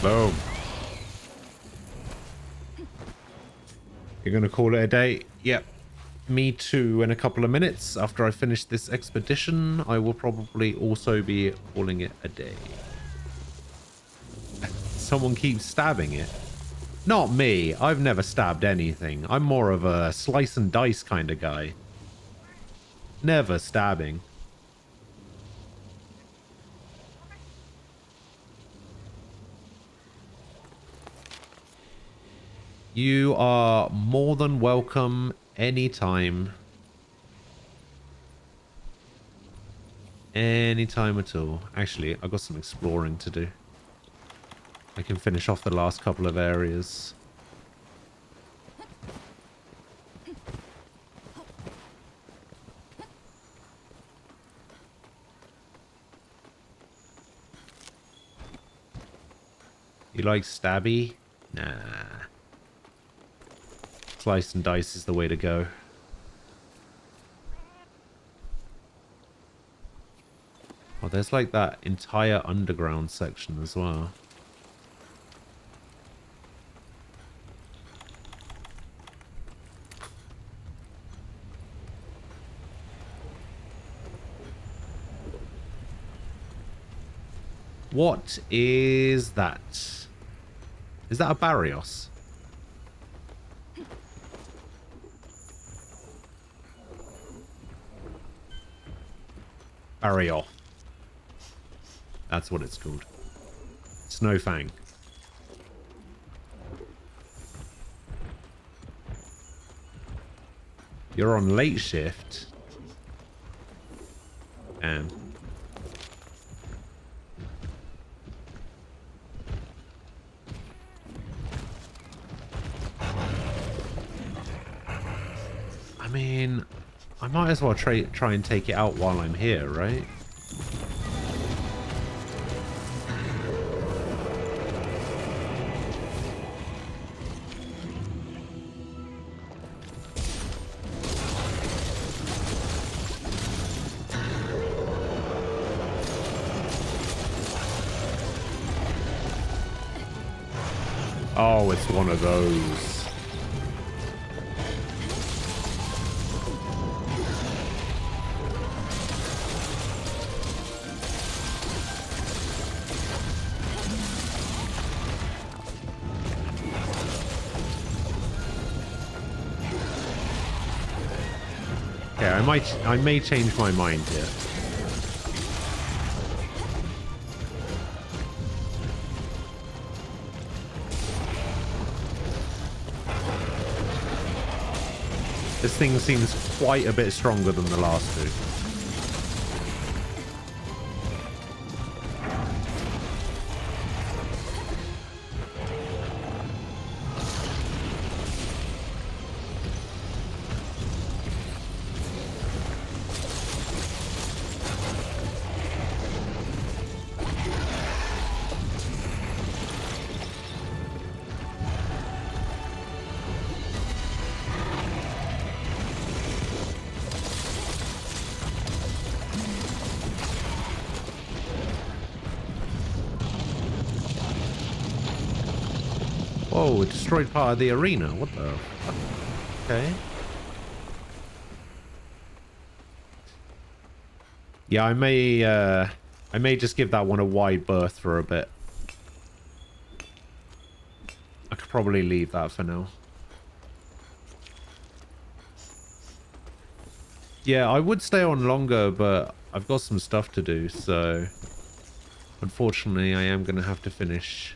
Boom. You're gonna call it a day? Yep. Me too. In a couple of minutes after I finish this expedition, I will probably also be calling it a day. Someone keeps stabbing it. Not me. I've never stabbed anything. I'm more of a slice and dice kind of guy. Never stabbing. You are more than welcome anytime. Anytime at all. Actually, I've got some exploring to do. I can finish off the last couple of areas. You like stabby? Nah. Slice and dice is the way to go. Oh, there's like that entire underground section as well. What is that? Is that a Barrios? Barrios. That's what it's called. Snowfang. You're on late shift. And I mean, I might as well try and take it out while I'm here, right? Oh, it's one of those. Okay, I may change my mind here. This thing seems quite a bit stronger than the last two. Whoa, it destroyed part of the arena. What the fuck? Okay. Yeah, I may just give that one a wide berth for a bit. I could probably leave that for now. Yeah, I would stay on longer, but I've got some stuff to do, so unfortunately I am going to have to finish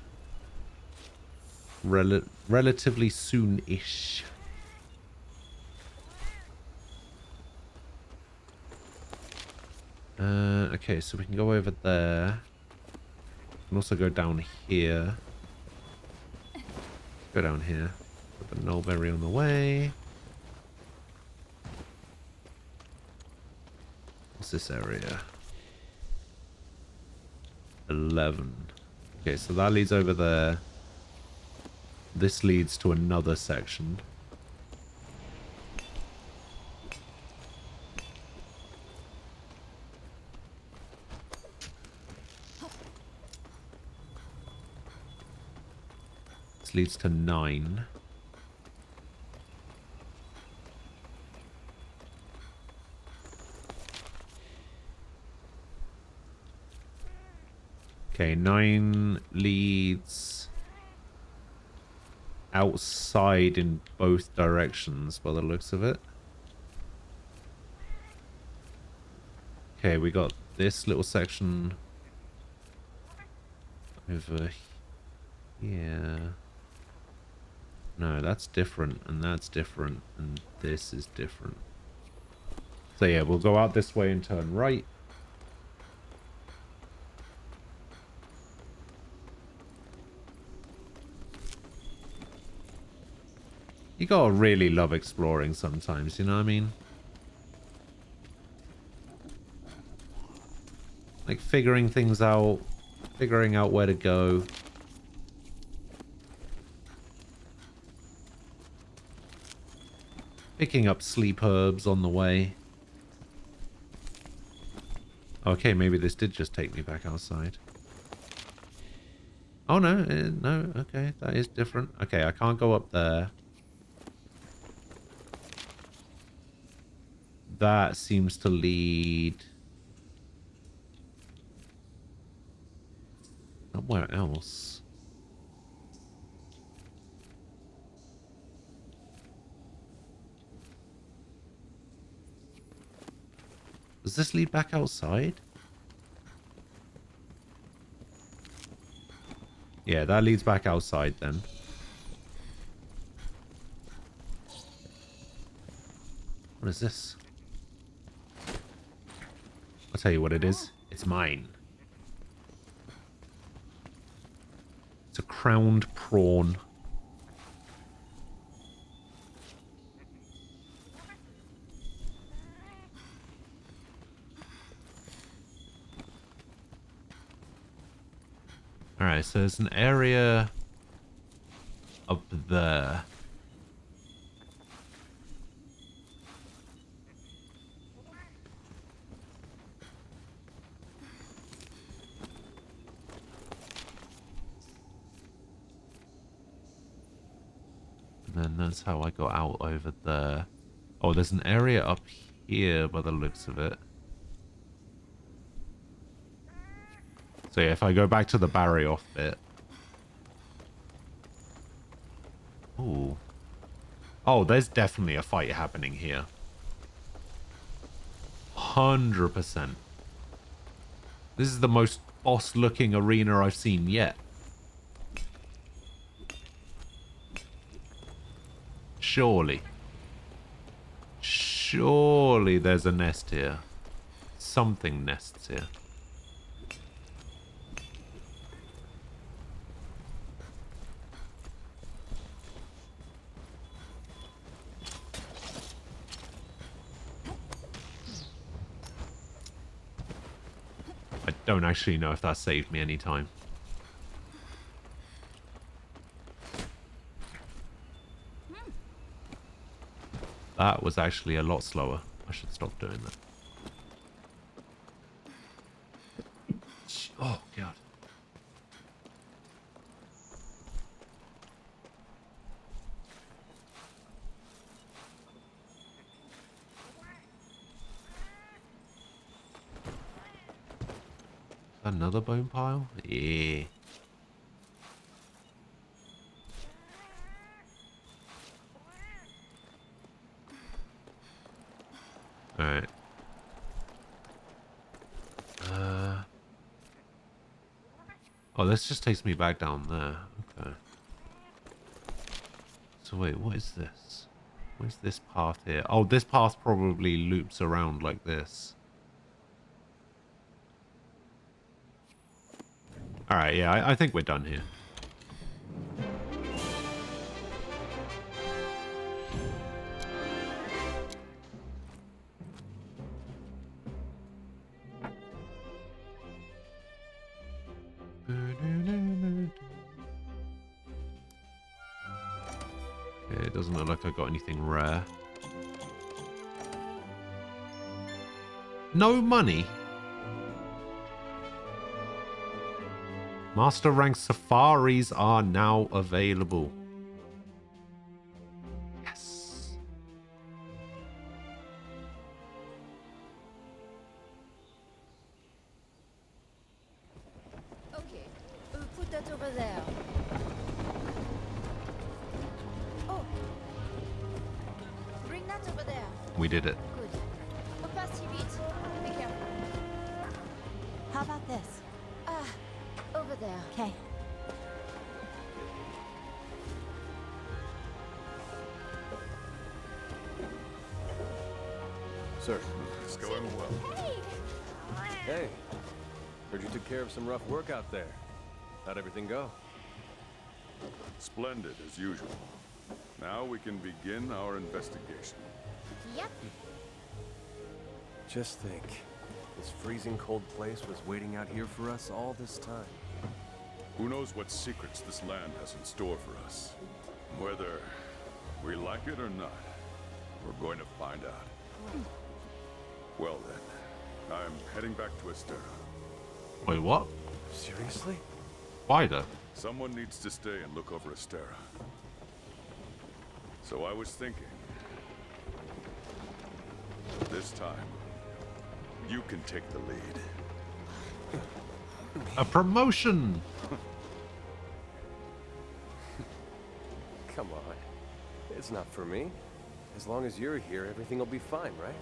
relatively soon-ish. Okay, so we can go over there. We can also go down here. Go down here. Put the Nullberry on the way. What's this area? 11. Okay, so that leads over there. This leads to another section. This leads to 9. Okay, 9 leads outside in both directions by the looks of it. Okay, we got this little section over here. No, that's different, and that's different, and this is different. So yeah, we'll go out this way and turn right. You gotta really love exploring sometimes, you know what I mean? Like figuring things out, figuring out where to go. Picking up sleep herbs on the way. Okay, maybe this did just take me back outside. Oh no, no, okay, that is different. Okay, I can't go up there. That seems to lead somewhere else. Does this lead back outside? Yeah, that leads back outside then. What is this? I'll tell you what it is. It's mine. It's a crowned prawn. Alright, so there's an area up there. And then that's how I got out over there. Oh, there's an area up here by the looks of it. So yeah, if I go back to the Barrioth bit. Ooh. Oh, there's definitely a fight happening here. 100%. This is the most boss-looking arena I've seen yet. Surely. Surely there's a nest here. Something nests here. I don't actually know if that saved me any time. That was actually a lot slower. I should stop doing that. Oh, God. Another bone pile? Yeah. Alright. Oh, this just takes me back down there. Okay. So wait, what is this? What is this path here? Oh, this path probably loops around like this. Alright, yeah, I think we're done here. Okay, it doesn't look like I got anything rare. No money? Master rank safaris are now available. Yes. Okay, put that over there. Oh, bring that over there. We did it. Good. Au pas si vite. Be careful. How about this? Over there. Okay. Sir, it's going well. Hey, heard you took care of some rough work out there. How'd everything go? Splendid, as usual. Now we can begin our investigation. Yep. Just think, this freezing cold place was waiting out here for us all this time. Who knows what secrets this land has in store for us? Whether we like it or not, we're going to find out. Well then, I'm heading back to Astera. Wait, what? Seriously? Why though? Someone needs to stay and look over Astera. So I was thinking, this time, you can take the lead. A promotion! Come on. It's not for me. As long as you're here, everything will be fine, right?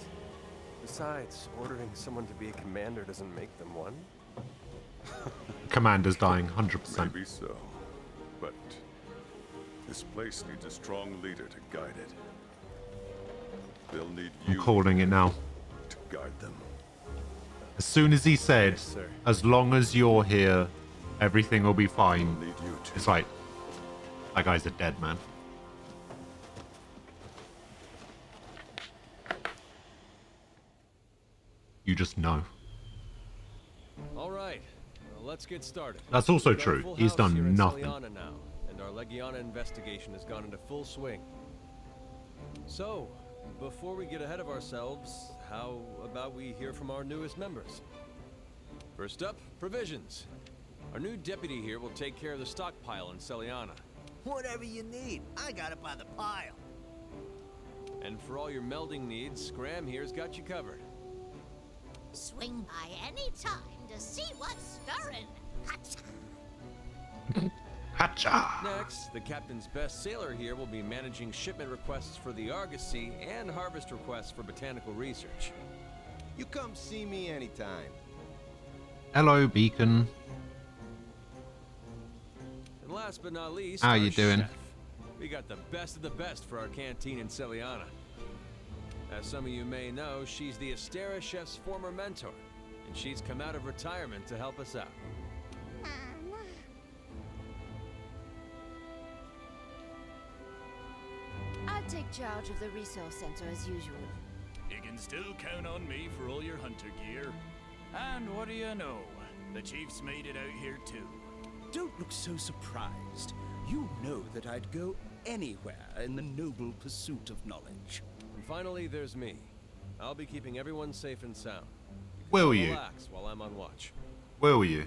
Besides, ordering someone to be a commander doesn't make them one. Commander's dying, 100%. Maybe so, but this place needs a strong leader to guide it. They'll need I'm you calling it now. to guide them. As soon as he said, Yes, sir. as long as you're here, everything will be fine. Need you to. It's like, that guy's a dead man. You just know. All right, well, let's get started. That's also We've got a true. full He's house done here in nothing. Celiana now, and our Legiana investigation has gone into full swing. So, before we get ahead of ourselves, how about we hear from our newest members? First up, provisions. Our new deputy here will take care of the stockpile in Celiana. Whatever you need, I got it by the pile. And for all your melding needs, Scram here's got you covered. Swing by any time to see what's stirring. Hacha! Next, the captain's best sailor here will be managing shipment requests for the Argosy and harvest requests for botanical research. You come see me anytime. Hello, Beacon. And last but not least, How our you doing? chef. We got the best of the best for our canteen in Celiana. As some of you may know, she's the Astera chef's former mentor, and she's come out of retirement to help us out. I'll take charge of the resource center as usual. You can still count on me for all your hunter gear. And what do you know? The chief's made it out here too. Don't look so surprised. You know that I'd go anywhere in the noble pursuit of knowledge. And finally, there's me. I'll be keeping everyone safe and sound. Will you? Relax while I'm on watch. Will you?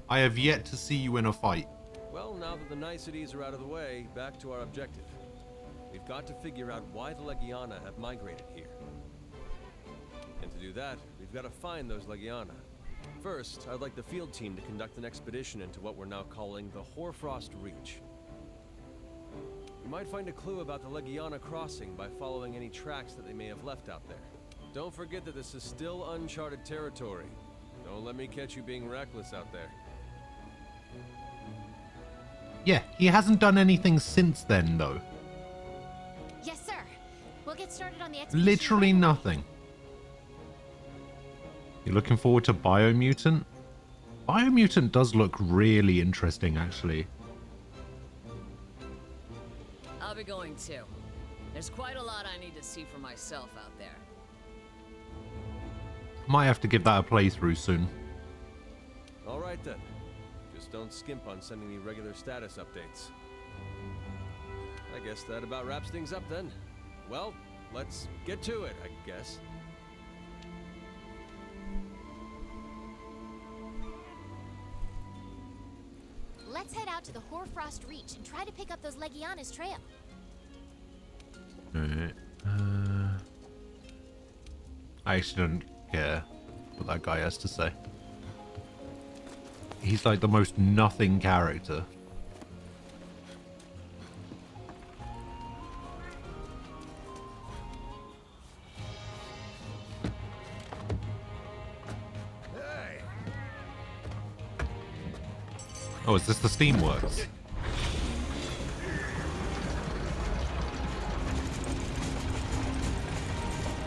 I have yet to see you in a fight. Well, now that the niceties are out of the way, back to our objective. We've got to figure out why the Legiana have migrated here. And to do that, we've got to find those Legiana. First, I'd like the field team to conduct an expedition into what we're now calling the Hoarfrost Reach. We might find a clue about the Legiana crossing by following any tracks that they may have left out there. Don't forget that this is still uncharted territory. Don't let me catch you being reckless out there. Yeah, he hasn't done anything since then, though. Yes, sir. We'll get started on the expedition. Literally nothing. You're looking forward to Biomutant? Biomutant does look really interesting, actually. I'll be going too. There's quite a lot I need to see for myself out there. Might have to give that a playthrough soon. All right then. Just don't skimp on sending me regular status updates. I guess that about wraps things up then. Well, let's get to it, I guess. Let's head out to the Hoarfrost Reach and try to pick up those Legiana's trail. Alright. I actually don't care what that guy has to say. He's like the most nothing character. Hey. Oh, is this the Steamworks?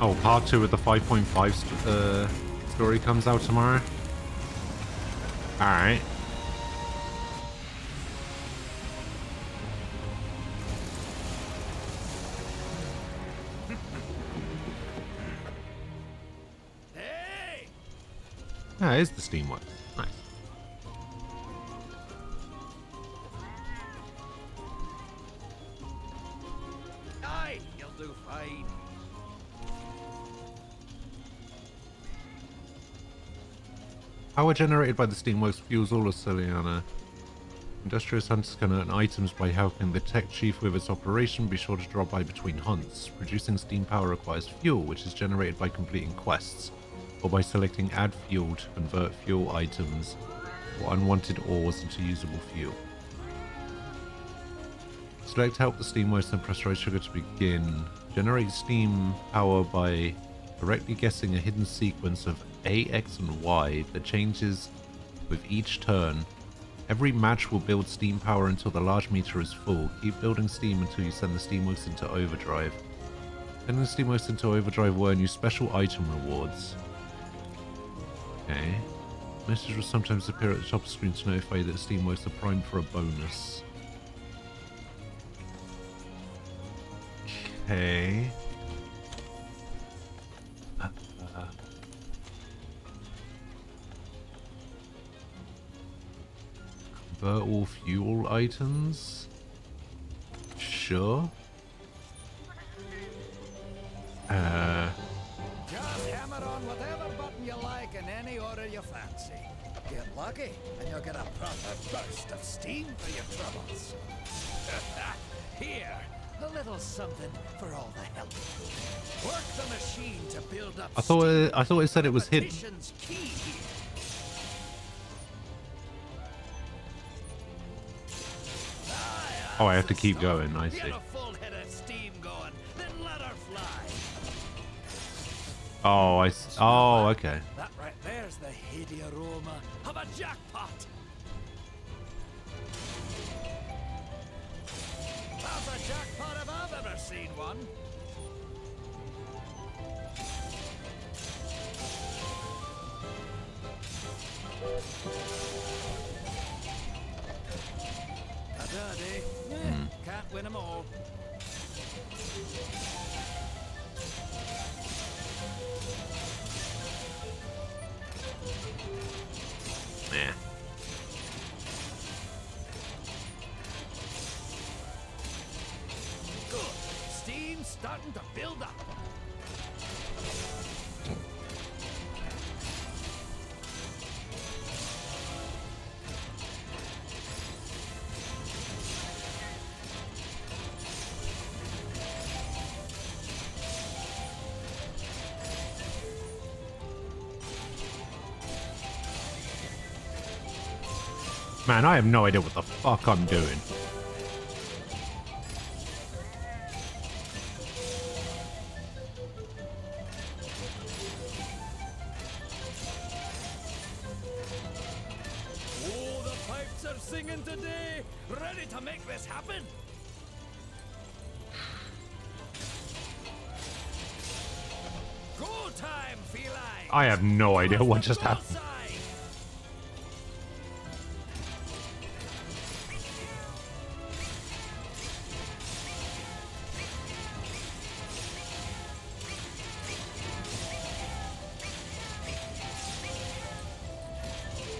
Oh, part 2 of the 5.5 story comes out tomorrow. Alright. Hey! Ah, it is the Steamworks. Nice. Aye, you'll do fine. Power generated by the Steamworks fuels all of Celiana. Industrious hunters can earn items by helping the tech chief with its operation. Be sure to drop by between hunts. Producing steam power requires fuel, which is generated by completing quests, or by selecting add fuel to convert fuel items or unwanted ores into usable fuel. Select help the Steamworks and press right trigger to begin. Generate steam power by correctly guessing a hidden sequence of A, X, and Y that changes with each turn. Every match will build steam power until the large meter is full. Keep building steam until you send the Steamworks into overdrive. Sending the Steamworks into overdrive will earn you special item rewards. Okay. Message will sometimes appear at the top of the screen to notify you that the Steamworks are primed for a bonus. Okay. Convert all fuel items? Sure. Just hammer on whatever button you like in any order you fancy. Get lucky, and you'll get a proper burst of steam for your troubles. Here, a little something for all the help. Work the machine to build up. I thought it said it was hidden. Competition's key here. Oh, I have to keep going. I see. Get a full head of steam going, then let her fly. Oh, okay. That right there's the heady aroma of a jackpot. That's a jackpot if I've ever seen one. A dirty. Can't win 'em all. Yeah. Good. Steam's starting to build up. Man, I have no idea what the fuck I'm doing. Oh, the pipes are singing today. Ready to make this happen? Go time, feline. I have no idea what just happened. Bullseye.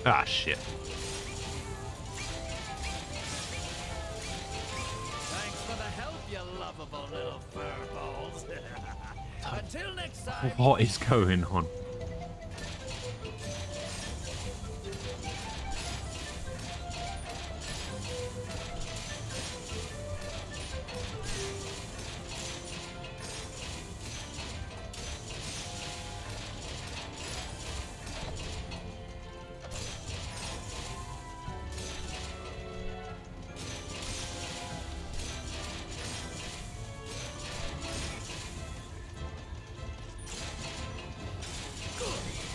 Ah, shit. Thanks for the help, you lovable little furballs. Until next time. What is going on?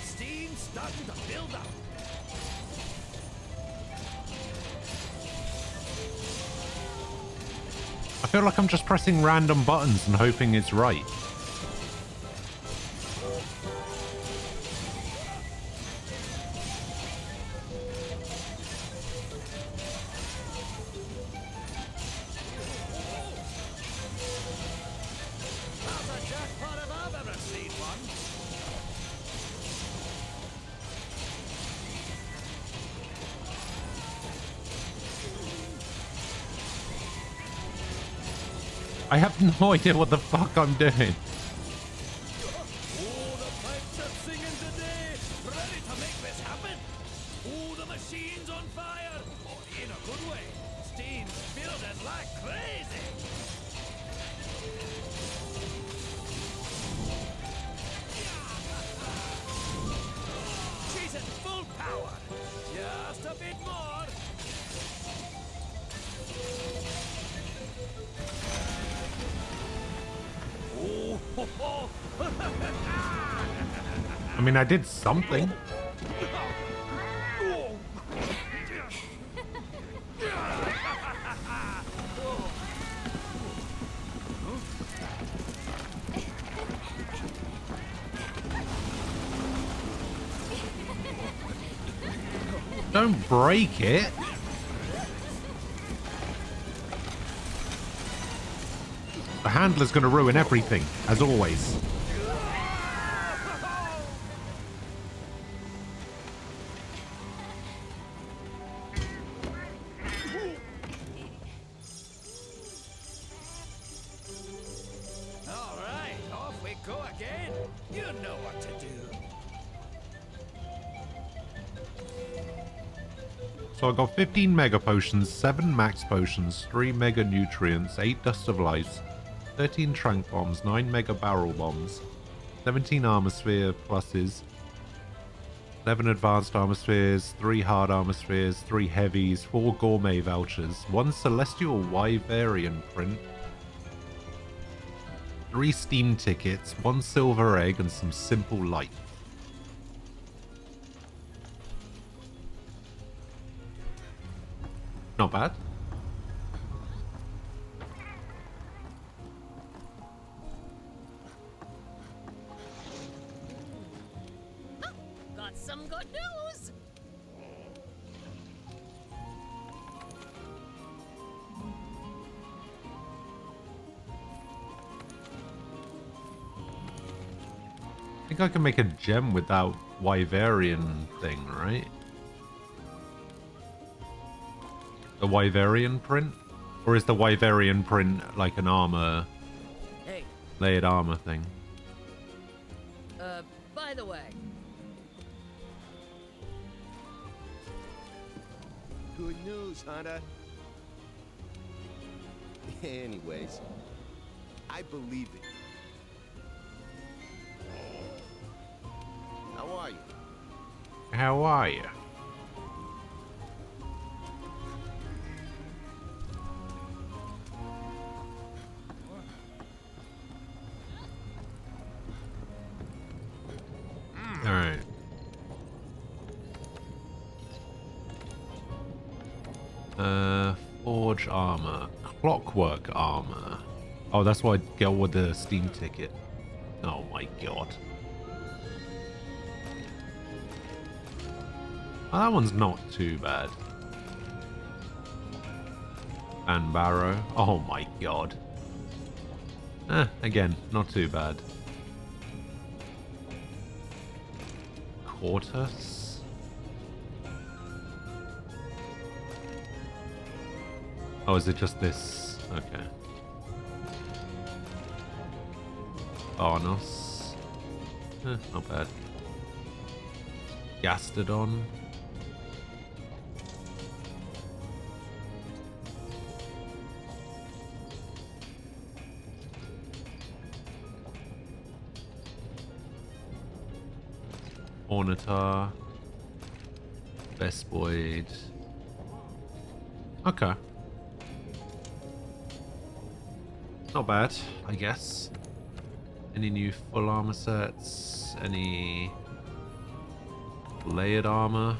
Steam's starting to build up. I feel like I'm just pressing random buttons and hoping it's right. That's a jackpot if I've ever seen one. I have no idea what the fuck I'm doing. Oh, the pipes are singing today. Ready to make this happen? Oh, the machine's on fire. Oh, in a good way. Steam's building like crazy. She's at full power. Just a bit more. Oh, ho, ho. I mean, I did something. Don't break it. The handler's gonna ruin everything, as always. All right, off we go again. You know what to do. So I got 15 mega potions, 7 max potions, 3 mega nutrients, 8 dust of life, 13 trank bombs, 9 mega barrel bombs, 17 armor sphere pluses, 11 advanced armor spheres, 3 hard armor spheres, 3 heavies, 4 gourmet vouchers, 1 celestial Wyverian print, 3 Steam tickets, 1 silver egg, and some simple light. Not bad. Got some good news. I think I can make a gem with that Wyverian thing, right? The Wyverian print? Or is the Wyverian print like an armor, Hey, layered armor thing? by the way, Good news, Hunter. Anyways, I believe it. How are you? How are you? All right. Forge armor, clockwork armor. Oh, that's why I get with the Steam ticket. Oh my god. Oh, that one's not too bad. And Barrow. Oh my god. Again, not too bad. Quartus. Oh, is it just this? Okay. Arnos. Not bad. Gastodon. Ornithar. Vespoid. Okay. Not bad, I guess. Any new full armor sets? Any layered armor?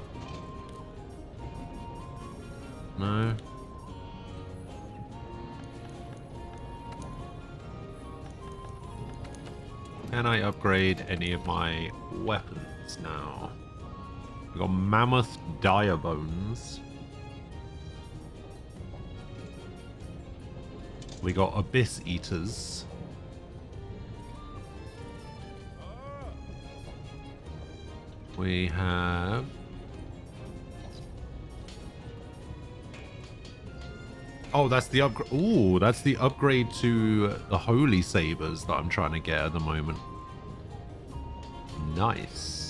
No. Can I upgrade any of my weapons now? We got Mammoth Dire Bones. We got Abyss Eaters. We have... Oh, that's the upgrade. Ooh, that's the upgrade to the Holy Sabers that I'm trying to get at the moment. Nice.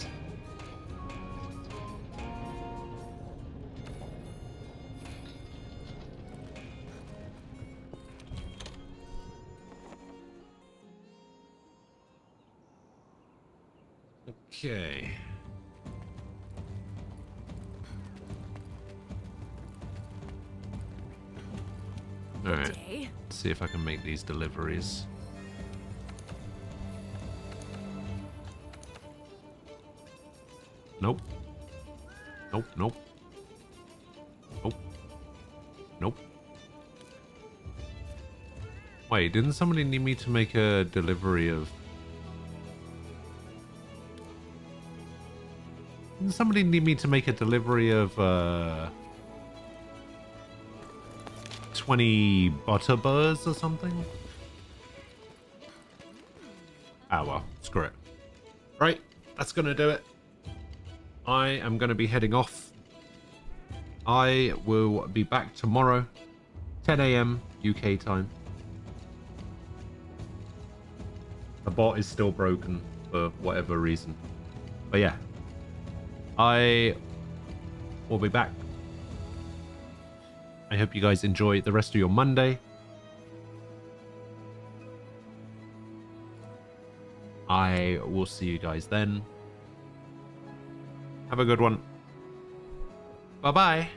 Okay. Alright. Let's see if I can make these deliveries. Nope. Nope, nope. Nope. Nope. Wait, didn't somebody need me to make a delivery of... Didn't somebody need me to make a delivery of, 20 butterburs or something? Ah, well, screw it. Right, that's gonna do it. I am gonna be heading off. I will be back tomorrow, 10 AM UK time. The bot is still broken for whatever reason. But yeah, I will be back. I hope you guys enjoy the rest of your Monday. I will see you guys then. Have a good one. Bye-bye.